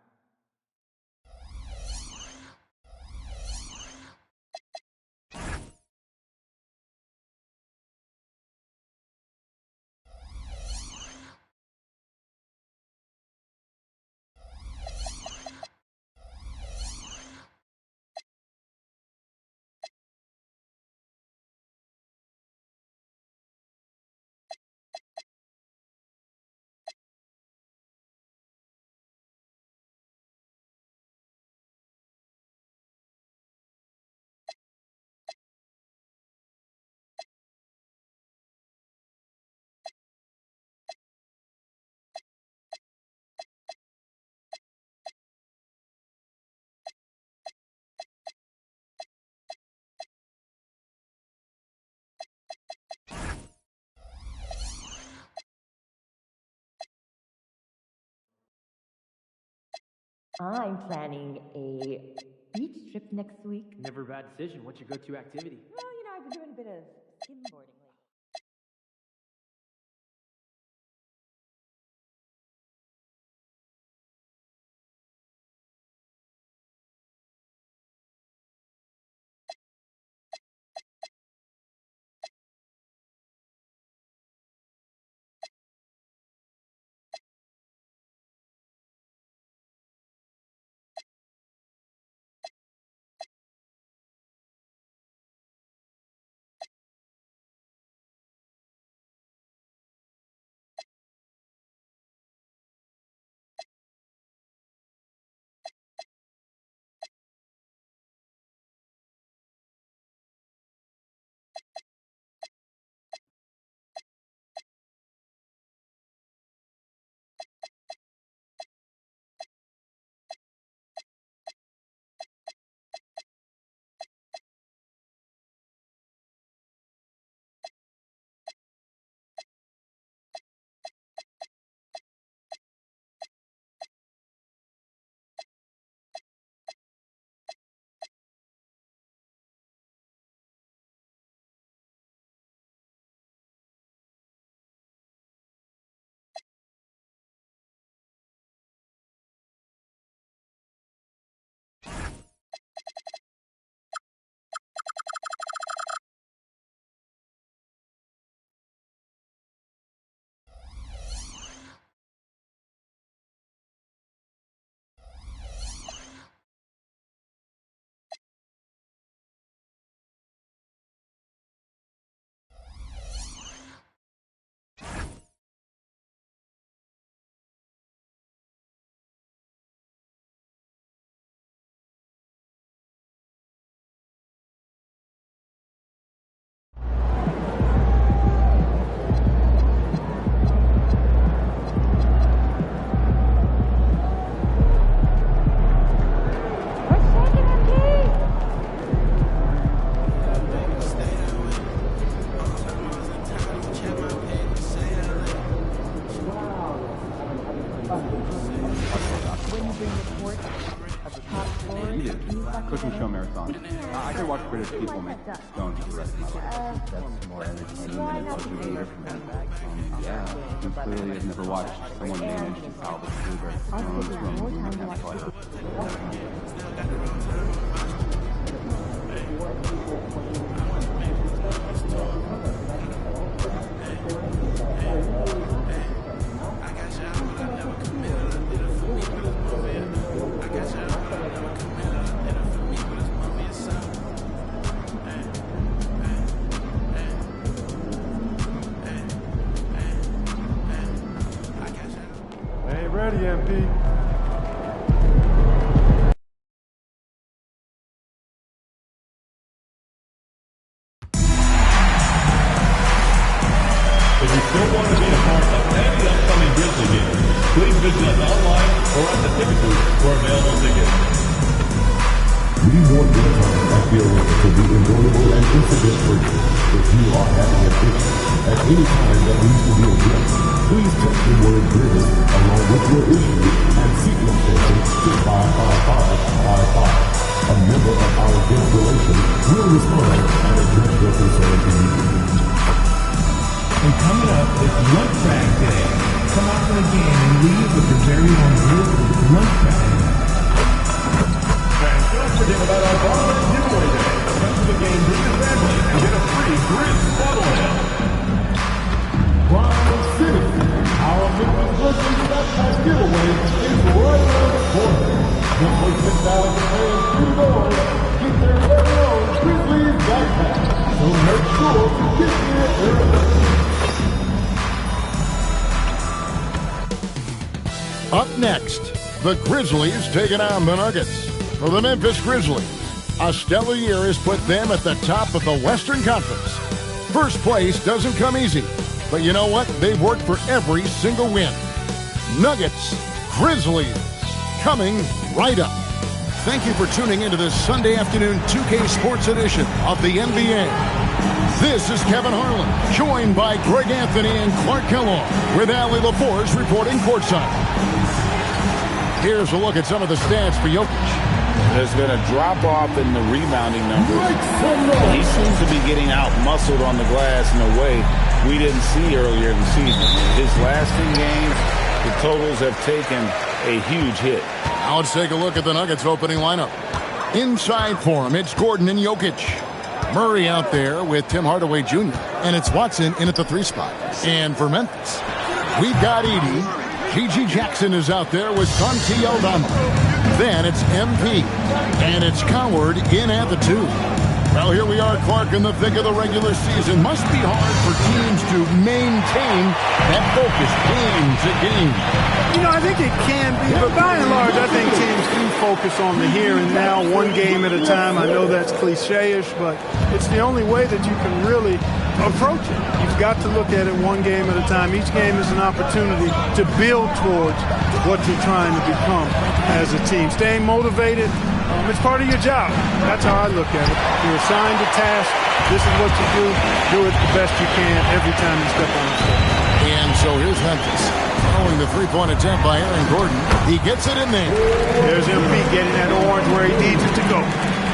I'm planning a beach trip next week. Never a bad decision. What's your go-to activity? Well, I've been doing a bit of skimboarding Cooking show marathon. I could watch British people make stones for the rest of my life. That's more entertaining than a luxury leader for me. Yeah, you clearly have never watched someone manage to salvage blueberry stones from moving past life. Ready, MP. If you still want to be a part of any upcoming Grizzly game, please visit us online or at the ticket booth for available tickets. We want your time at the arena to be enjoyable and incident-free. If you are having a visit at any time that needs to be addressed, please text the word Grizzly along with your issue and seat location to 55555. A member of our guest relations will respond and address your concern immediately. And coming up, it's Lunch Bag Day. Come out to the game and leave with your very own Grizzly lunch bag. And don't forget about our bottle giveaway day. Come to the game, bring your family, and get a free Grizz bobblehead. Prime City, our Memphis Grizzlies backpack giveaway is right around the corner. Simply 6,000 fans through the doors get their very own Grizzlies backpack. So make sure to get here early. Up next, the Grizzlies taking on the Nuggets. For the Memphis Grizzlies, a stellar year has put them at the top of the Western Conference. First place doesn't come easy, but you know what? They've worked for every single win. Nuggets, Grizzlies, coming right up. Thank you for tuning into this Sunday afternoon 2K Sports edition of the NBA. This is Kevin Harlan, joined by Greg Anthony and Clark Kellogg, with Allie LaForce reporting courtside. Here's a look at some of the stats for Jokic. There's been a drop-off in the rebounding numbers. He seems to be getting out-muscled on the glass in a way we didn't see earlier in the season. His last 10 games, the totals have taken a huge hit. Now let's take a look at the Nuggets opening lineup. Inside for him, it's Gordon and Jokic. Murray out there with Tim Hardaway Jr. And it's Watson in at the 3 spot. And for Memphis, we've got Edey. G.G. Jackson is out there with Santi Aldama. Then it's MP. And it's Coward in at the 2. Well, here we are, Clark, in the thick of the regular season. Must be hard for teams to maintain that focus game to game. You know, I think it can be, but by and large, I think teams do focus on the here and now, one game at a time. I know that's cliche-ish, but it's the only way that you can really approach it. You've got to look at it one game at a time. Each game is an opportunity to build towards what you're trying to become as a team. Staying motivated, it's part of your job. That's how I look at it. You're assigned a task. This is what you do. Do it the best you can every time you step on the court. And so here's Memphis. Following the three-point attempt by Aaron Gordon. He gets it in there. There's MP getting that orange where he needs it to go.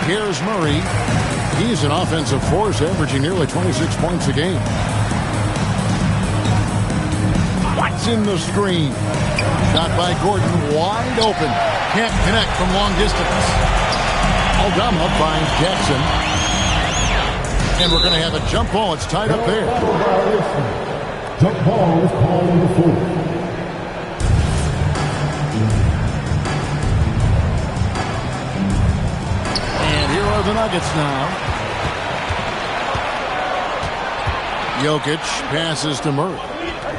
Here's Murray. He's an offensive force, averaging nearly 26 points a game. Watson the screen. Shot by Gordon, wide open. Can't connect from long distance. Aldama finds Jackson. And we're going to have a jump ball. It's tied up there. Jump ball is called on the floor. And here are the Nuggets now. Jokic passes to Murray.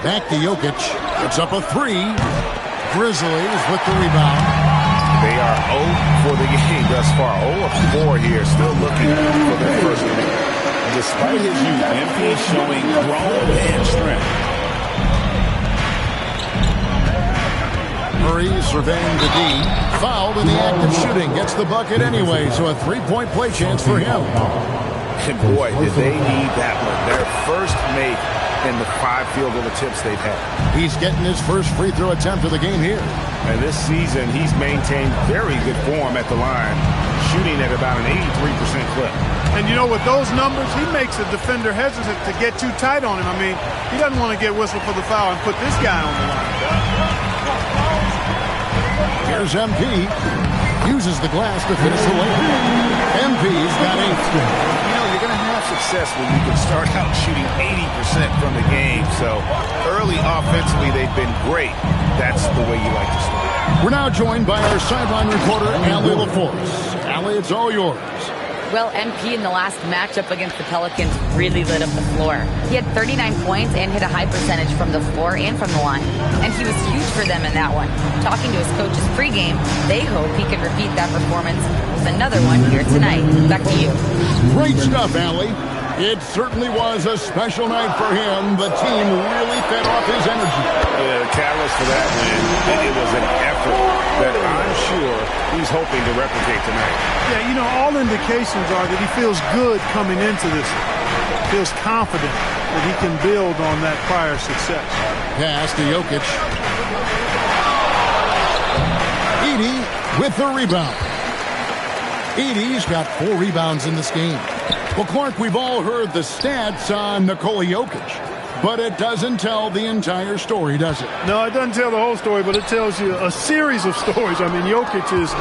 Back to Jokic. It's up a 3. Grizzlies with the rebound. They are 0 for the game thus far. 0 of 4 here, still looking for their first win. Despite his youth, MP is showing grown man strength. Murray surveying the D. Fouled in the act of shooting. Gets the bucket anyway, so a 3-point play chance for him. And boy, did they need that one. Their first make in the 5 field goal attempts they've had. He's getting his first free throw attempt of the game here. And this season, he's maintained very good form at the line, shooting at about an 83% clip. And you know, with those numbers, he makes a defender hesitant to get too tight on him. I mean, he doesn't want to get whistled for the foul and put this guy on the line. Here's MP. Uses the glass to finish the layup. MP's got 8. You know, you're going to have success when you can start out shooting 80% from the game. So early offensively, they've been great. That's the way you like to start. We're now joined by our sideline reporter, Allie LaForce. Allie, it's all yours. Well, MP in the last matchup against the Pelicans really lit up the floor. He had 39 points and hit a high percentage from the floor and from the line. And he was huge for them in that one. Talking to his coaches pregame, they hope he can repeat that performance with another one here tonight. Back to you. Great stuff, Allie. It certainly was a special night for him. The team really fed off his energy. The catalyst for that win, it was an effort that I'm sure he's hoping to replicate tonight. Yeah, you know, all indications are that he feels good coming into this. Feels confident that he can build on that prior success. Pass to Jokic. Edey with the rebound. Edey's got 4 rebounds in this game. Well, Clark, we've all heard the stats on Nikola Jokic, but it doesn't tell the entire story, does it? No, it doesn't tell the whole story, but it tells you a series of stories. I mean, Jokic is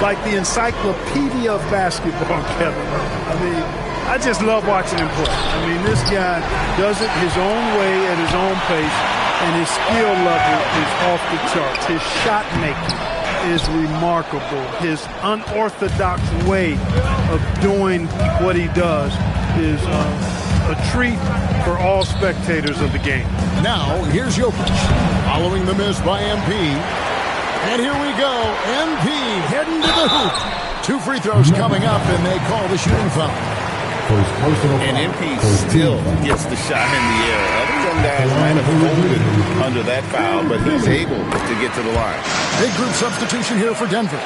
like the encyclopedia of basketball, Kevin. I mean, I just love watching him play. I mean, this guy does it his own way at his own pace, and his skill level is off the charts. His shot making is remarkable. His unorthodox way of doing what he does is a treat for all spectators of the game. Now, here's Jokic, following the miss by MP. And here we go, MP heading to the hoop. 2 free throws coming up, and they call the shooting foul. And MP still gets the shot in the air. Other young guys might have folded under that foul, but he's able to get to the line. Big group substitution here for Denver.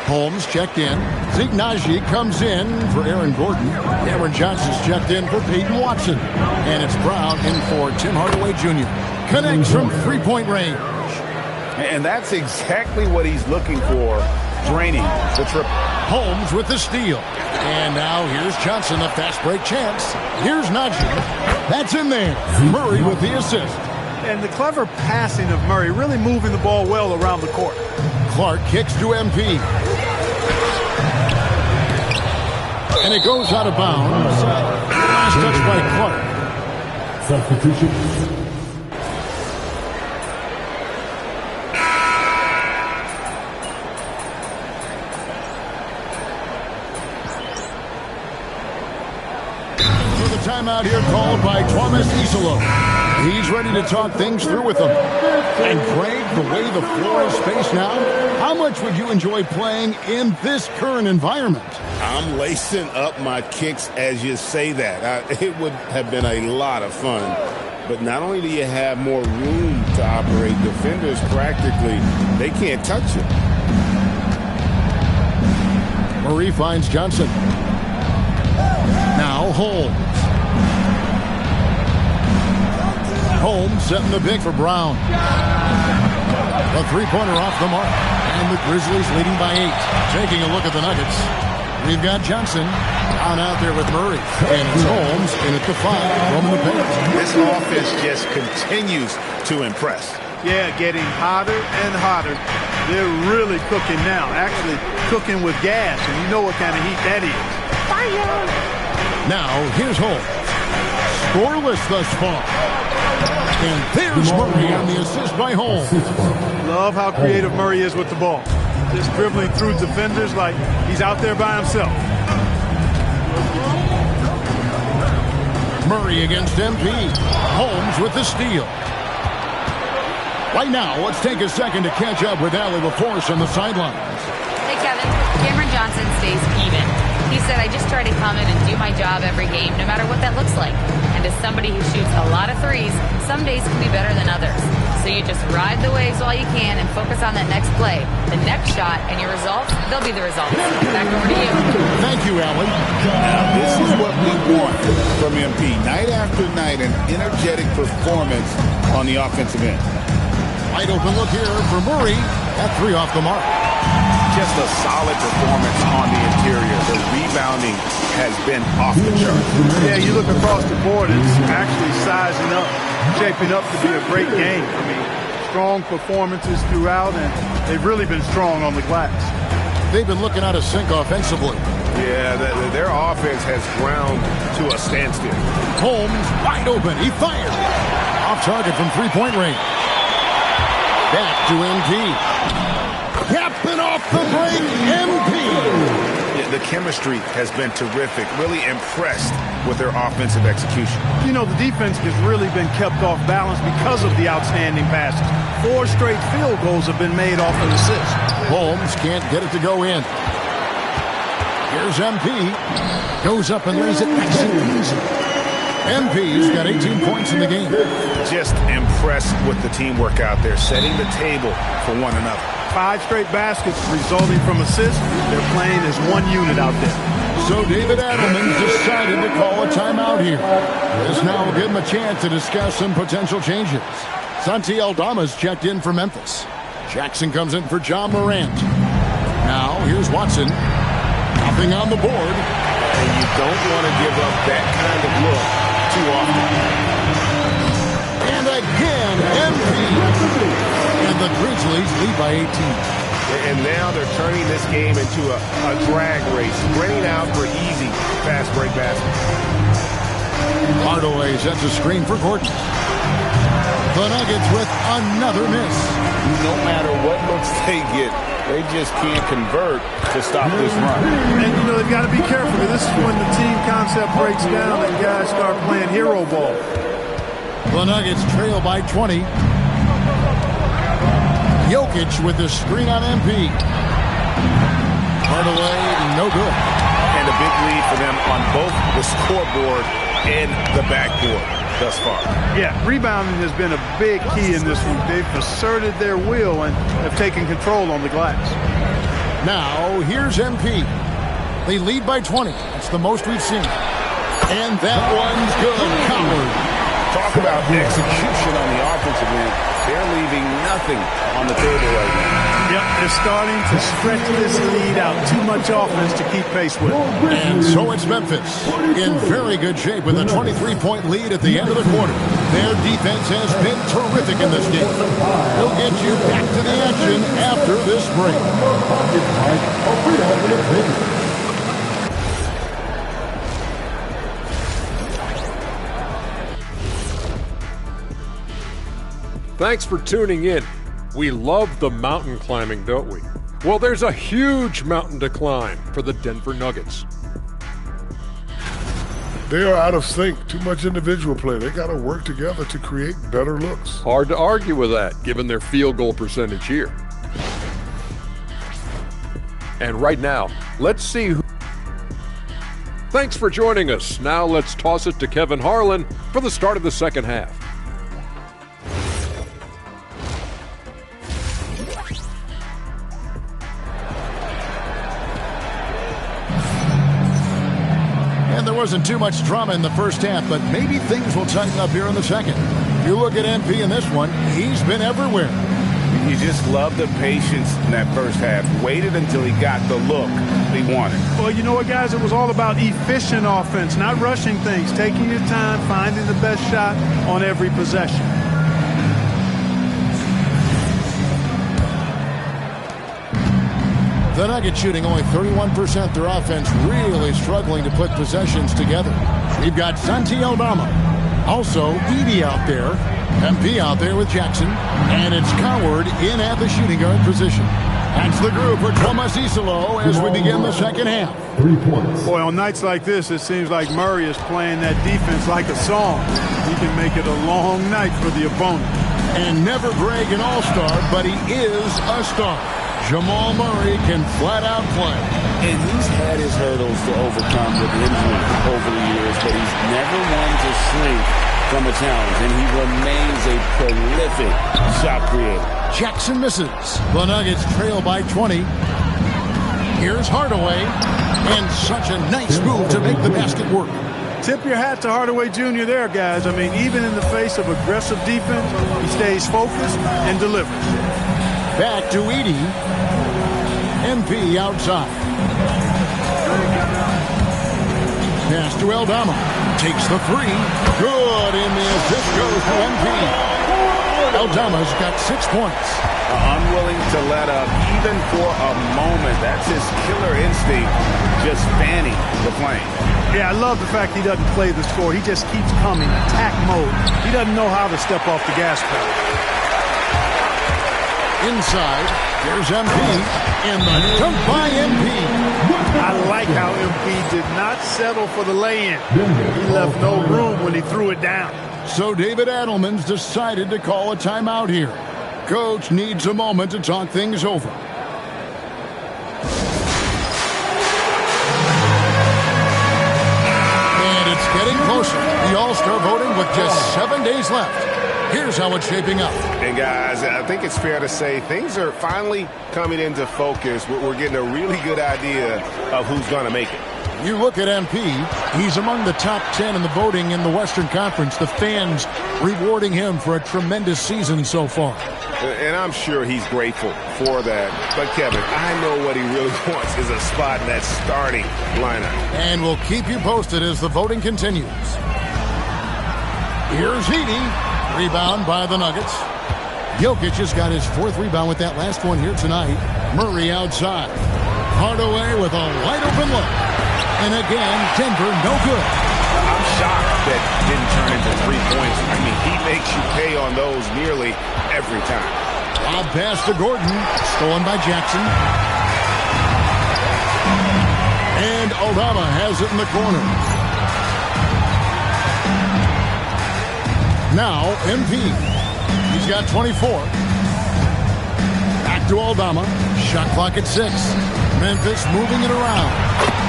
Holmes checked in. Zeke Naji comes in for Aaron Gordon. Cameron Johnson's checked in for Peyton Watson. And it's Brown in for Tim Hardaway Jr. Connects from 3-point range. And that's exactly what he's looking for, draining the triple. Holmes with the steal. And now here's Johnson, a fast break chance. Here's Naji. That's in there. Murray with the assist. And the clever passing of Murray, really moving the ball well around the court. Clark kicks to MP. And it goes out of bounds. Last touch by Clark. Substitution. Timeout here called by Thomas Isolo. He's ready to talk things through with them. And Craig, the way the floor is spaced now, how much would you enjoy playing in this current environment? I'm lacing up my kicks as you say that. It would have been a lot of fun. But not only do you have more room to operate, defenders practically, they can't touch it. Murray finds Johnson. Now Holmes. Holmes setting the big for Brown. A 3-pointer off the mark. And the Grizzlies leading by 8. Taking a look at the Nuggets. We've got Johnson down out there with Murray. And it's Holmes in at the 5. Roaming the paint. This offense just continues to impress. Yeah, getting hotter and hotter. They're really cooking now. Actually cooking with gas. And you know what kind of heat that is. Fire! Now, here's Holmes. Scoreless thus far. And there's Murray on the assist by Holmes. Love how creative Murray is with the ball. Just dribbling through defenders like he's out there by himself. Murray against MP. Holmes with the steal. Right now, let's take a second to catch up with Allie LaForce on the sidelines. Hey, Kevin. Cameron Johnson stays even. He said, I just try to come in and do my job every game, no matter what that looks like. And as somebody who shoots a lot of threes, some days can be better than others. So you just ride the waves while you can and focus on that next play. The next shot and your results, they'll be the results. Back over to you. Thank you, Allie. Now, this is what we want from MP. Night after night, an energetic performance on the offensive end. Wide open look here for Murray. That 3 off the mark. Just a solid performance on the interior. The rebounding has been off the charts. Yeah, you look across the board, it's actually sizing up, shaping up to be a great game. I mean, strong performances throughout, and they've really been strong on the glass. They've been looking out of sync offensively. Yeah, their offense has ground to a standstill. Holmes wide open. He fired. Off target from three-point range. Back to MP. Capping off the break, MP. Yeah, the chemistry has been terrific. Really impressed with their offensive execution. You know, the defense has really been kept off balance because of the outstanding passes. 4 straight field goals have been made off an assist. Holmes can't get it to go in. Here's MP. Goes up and lays it nice and easy. MP's got 18 points in the game. Just impressed with the teamwork out there, setting the table for one another. 5 straight baskets resulting from assists. They're playing as one unit out there. So David Adelman decided to call a timeout here. This now will give him a chance to discuss some potential changes. Santi Aldama's checked in for Memphis. Jackson comes in for John Morant. Now here's Watson. Nothing on the board. And you don't want to give up that kind of look too often. And again, MP. And the Grizzlies lead by 18. And now they're turning this game into a drag race, sprinting out for easy fast break baskets. Hardaway sets a screen for Gordon. The Nuggets with another miss. No matter what looks they get, they just can't convert to stop this run. And, you know, they've got to be careful. This is when the team concept breaks down and guys start playing hero ball. The Nuggets trail by 20. Jokic with the screen on MP. Hardaway, no good. And a big lead for them on both the scoreboard and the backboard thus far. Yeah, rebounding has been a big key in this one. They've asserted their will and have taken control on the glass. Now, here's MP. They lead by 20. That's the most we've seen. And that one's good. Coward. Talk about execution on the offensive end. They're leaving nothing on the table right now. Yep, they're starting to stretch this lead out. Too much offense to keep pace with. And so it's Memphis in very good shape with a 23-point lead at the end of the quarter. Their defense has been terrific in this game. We'll get you back to the action after this break. Thanks for tuning in. We love the mountain climbing, don't we? Well, there's a huge mountain to climb for the Denver Nuggets. They are out of sync. Too much individual play. They got to work together to create better looks. Hard to argue with that, given their field goal percentage here. And right now, let's see who... Thanks for joining us. Now let's toss it to Kevin Harlan for the start of the second half. There wasn't too much drama in the first half, but maybe things will tighten up here in the second. If you look at MP in this one, he's been everywhere. You just love the patience in that first half. Waited until he got the look he wanted. Well, you know what, guys? It was all about efficient offense, not rushing things, taking your time, finding the best shot on every possession. The Nuggets shooting only 31%. Their offense really struggling to put possessions together. We've got Santi Aldama. Also, Edey out there. MP out there with Jackson. And it's Coward in at the shooting guard position. That's the group for Thomas Isolo as we begin the second half. 3 points. Boy, on nights like this, it seems like Murray is playing that defense like a song. He can make it a long night for the opponent. And never brag an all-star, but he is a star. Jamal Murray can flat out play. And he's had his hurdles to overcome with injury over the years, but he's never one to shrink from a challenge, and he remains a prolific shot creator. Jackson misses. The Nuggets trail by 20. Here's Hardaway, and such a nice move to make the basket work. Tip your hat to Hardaway Jr. there, guys. I mean, even in the face of aggressive defense, he stays focused and delivers. Back to Edey. MP outside. Pass to Aldama. Takes the three. Good, and the assist goes to MP. Aldama's got 6 points. Unwilling to let up, even for a moment. That's his killer instinct, just fanning the flame. Yeah, I love the fact he doesn't play the score. He just keeps coming, attack mode. He doesn't know how to step off the gas pedal. Inside, there's MP, and the dunk by MP. I like how MP did not settle for the lay-in. He left no room when he threw it down. So David Adelman's decided to call a timeout here. Coach needs a moment to talk things over. And it's getting closer. The All-Star voting with just 7 days left. Here's how it's shaping up. And guys, I think it's fair to say things are finally coming into focus. We're getting a really good idea of who's going to make it. You look at MP, he's among the top 10 in the voting in the Western Conference. The fans rewarding him for a tremendous season so far. And I'm sure he's grateful for that. But, Kevin, I know what he really wants is a spot in that starting lineup. And we'll keep you posted as the voting continues. Here's Edey. Rebound by the Nuggets. Jokic has got his 4th rebound with that last one here tonight. Murray outside. Hardaway with a wide open look. And again, Denver no good. I'm shocked that didn't turn into 3 points. I mean, he makes you pay on those nearly every time. Lob pass to Gordon. Stolen by Jackson. And Aldama has it in the corner. Now, MP. He's got 24. Back to Aldama. Shot clock at 6. Memphis moving it around.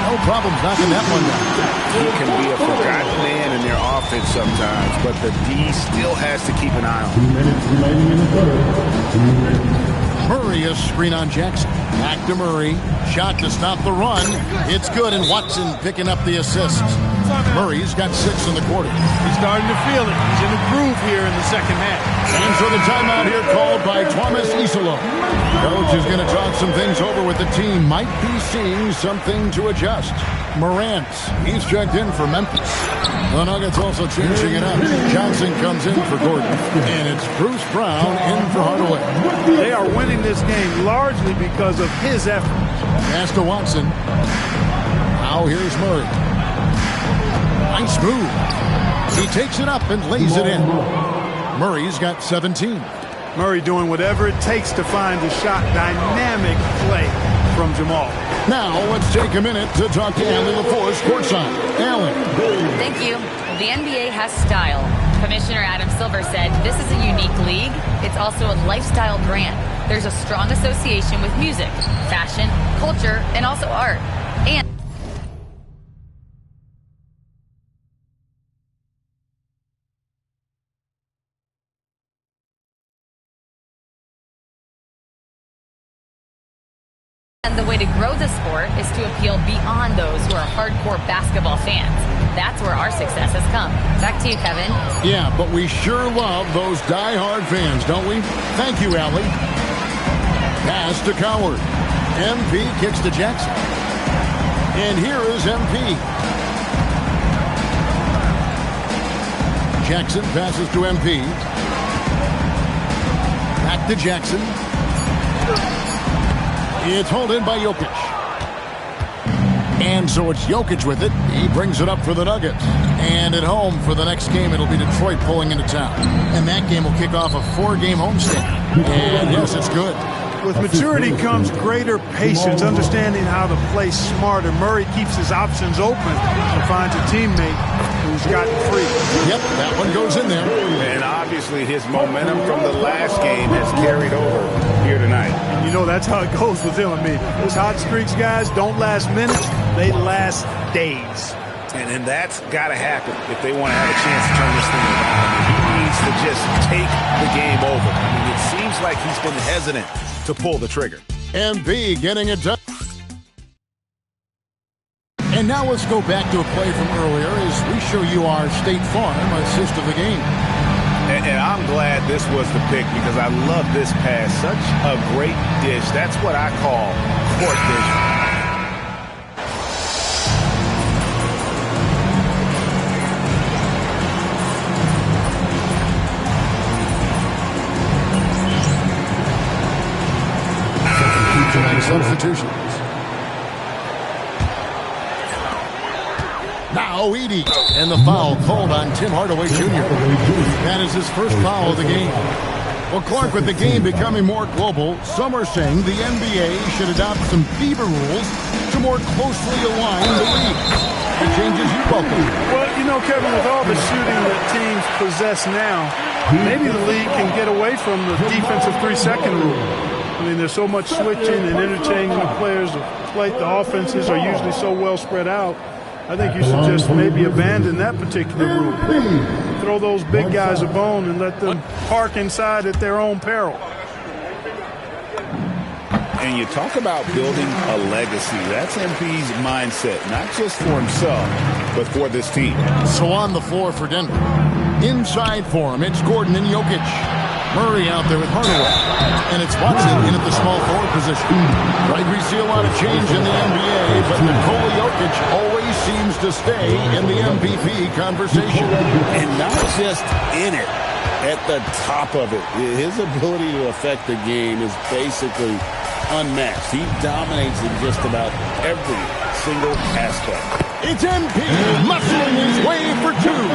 No problem knocking that one down. He can be a forgotten man in their offense sometimes, but the D still has to keep an eye on him. 2 minutes remaining in the third. Murray is screen on Jackson. Back to Murray. Shot to stop the run. It's good, and Watson picking up the assist. Murray's got 6 in the quarter. He's starting to feel it. He's in the groove here in the second half. And so the timeout here called by Thomas Isolo. Coach is going to talk some things over with the team. Might be seeing something to adjust. Morant, he's checked in for Memphis. The Nuggets also changing it up. Johnson comes in for Gordon. And it's Bruce Brown in for Hardaway. They are winning this game largely because of his effort. Pass to Watson. Now here's Murray. Nice move. He takes it up and lays it in. Murray's got 17. Murray doing whatever it takes to find the shot. Dynamic play from Jamal. Now let's take a minute to talk to Allen LaForce courtside. Allen. Thank you. The NBA has style. Commissioner Adam Silver said this is a unique league. It's also a lifestyle brand. There's a strong association with music, fashion, culture, and also art. And the way to grow the sport is to appeal beyond those who are hardcore basketball fans. That's where our success has come. Back to you, Kevin. Yeah, but we sure love those die-hard fans, don't we? Thank you, Allie. Pass to Coward. MP kicks to Jackson. And here is MP. Jackson passes to MP. Back to Jackson. It's hauled in by Jokic. And so it's Jokic with it. He brings it up for the Nuggets. And at home for the next game, it'll be Detroit pulling into town. And that game will kick off a 4-game homestand. And yes, it's good. With maturity comes greater patience, understanding how to play smarter. Murray keeps his options open and finds a teammate who's gotten free. Yep, that one goes in there. And obviously his momentum from the last game has carried over here tonight. And you know that's how it goes with him and me. Those hot streaks, guys, don't last minutes. They last days. And that's got to happen if they want to have a chance to turn this thing around. He needs to just take the game over. I mean, it seems like he's been hesitant to pull the trigger. MP getting it done. And now let's go back to a play from earlier as we show you our State Farm assist of the game. And I'm glad this was the pick because I love this pass. Such a great dish. That's what I call court vision. Substitutions. Now Edie. And the foul called on Tim Hardaway Jr. That is his first foul of the game. Well, Clark, with the game becoming more global, some are saying the NBA should adopt some FIBA rules to more closely align the league. The changes you welcome. Well, you know, Kevin, with all the shooting that teams possess now, maybe the league can get away from the defensive 3-second rule. I mean, there's so much switching and interchanging of players. The offenses are usually so well spread out. I think you should just maybe abandon that particular rule. Throw those big guys a bone and let them park inside at their own peril. And you talk about building a legacy. That's MP's mindset, not just for himself, but for this team. So on the floor for Denver. Inside for him, it's Gordon and Jokic. Murray out there with Hardaway. And it's Watson in at the small forward position. Right, we see a lot of change in the NBA, but Nikola Jokic always seems to stay in the MVP conversation. And not just in it, at the top of it. His ability to affect the game is basically unmatched. He dominates in just about every single aspect. It's MP muscling his way for two.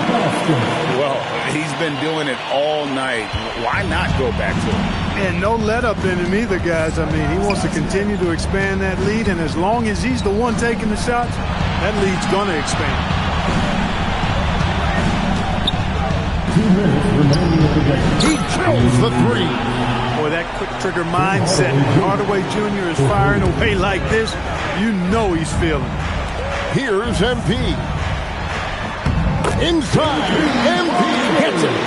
Well, he's been doing it all night. Why not go back to it? And no let up in him either, guys. I mean, he wants to continue to expand that lead, and as long as he's the one taking the shots, that lead's going to expand. 2 minutes remaining of the game. He drills the three. Boy, that quick trigger mindset. Hardaway Jr. is firing away like this. You know he's feeling it. Here's MP. Inside, MP gets it.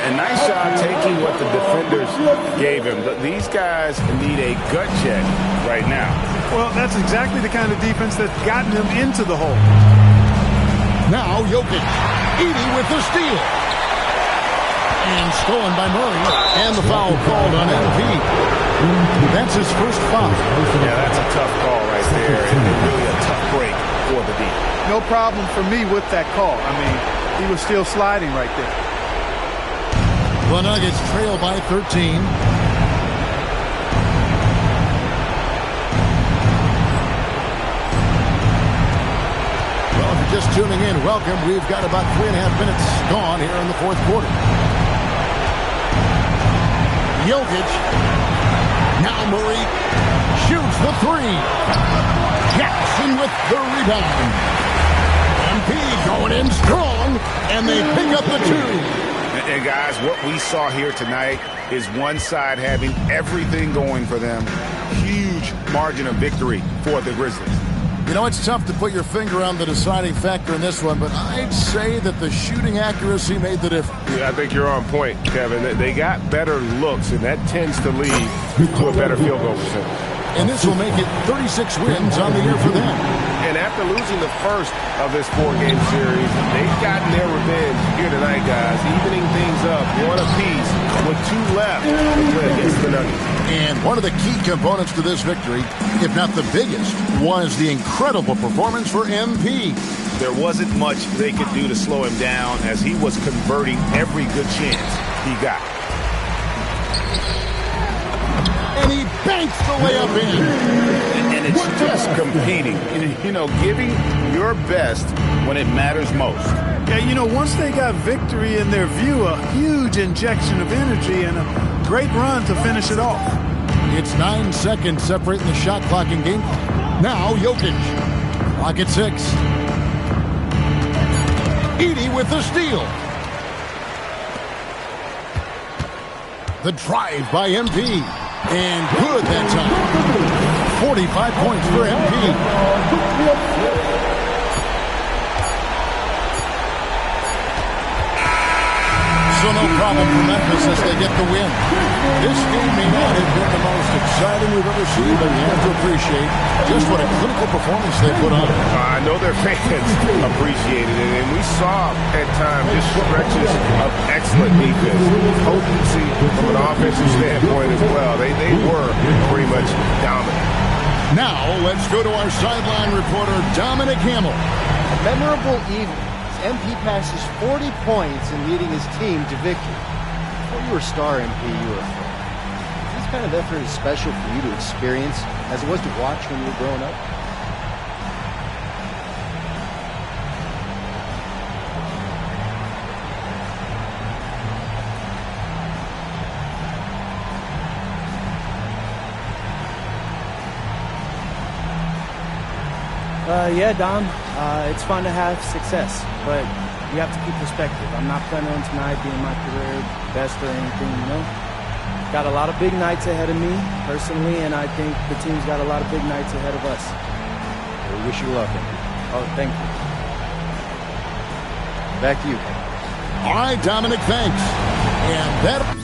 A nice job taking what the defenders gave him. These guys need a gut check right now. Well, that's exactly the kind of defense that's gotten them into the hole. Now Jokic. Edie with the steal. And stolen by Murray. And the foul called on MP. That's his first foul. Yeah, that's a tough call right there. And really a tough break for the D. No problem for me with that call. I mean, he was still sliding right there. The Nuggets trail by 13. Well, if you're just tuning in, welcome. We've got about 3.5 minutes gone here in the fourth quarter. Jokic. Now Murray shoots the three. Jackson with the rebound. MP going in strong, and they pick up the two. And guys, what we saw here tonight is one side having everything going for them. Huge margin of victory for the Grizzlies. You know, it's tough to put your finger on the deciding factor in this one, but I'd say that the shooting accuracy made the difference. Yeah, I think you're on point, Kevin. They got better looks, and that tends to lead to a better field goal percentage. And this will make it 36 wins on the year for them. And after losing the first of this 4-game series, they've gotten their revenge here tonight, guys, evening things up, one apiece with 2 left to play against the Nuggets. And one of the key components to this victory, if not the biggest, was the incredible performance for MP. There wasn't much they could do to slow him down as he was converting every good chance he got. And he banks the layup in. And it's just competing, you know, giving your best when it matters most. Yeah, you know, once they got victory in their view, a huge injection of energy and a great run to finish it off. It's 9 seconds separating the shot clock and game. Now Jokic. Clock at 6. Edie with the steal. The drive by MP. And good that time. 45 points for MP. So no problem for Memphis as they get the win. This game may not have been the most exciting we've ever seen, but you have to appreciate just what a clinical performance they put on. I know their fans appreciated it, and we saw at times just stretches of excellent defense, potency from an offensive standpoint as well. They were pretty much dominant. Now, let's go to our sideline reporter, Dominic Hamill. A memorable evening. MP passes 40 points in leading his team to victory. Before you were a star, MP, you were a fan. This kind of effort is special for you to experience as it was to watch when you were growing up? Yeah, Dom, it's fun to have success, but you have to keep perspective. I'm not planning on tonight being my career best or anything, you know? Got a lot of big nights ahead of me, personally, and I think the team's got a lot of big nights ahead of us. We wish you luck, MP. Oh, thank you. Back to you. All right, Dominic, thanks. And that...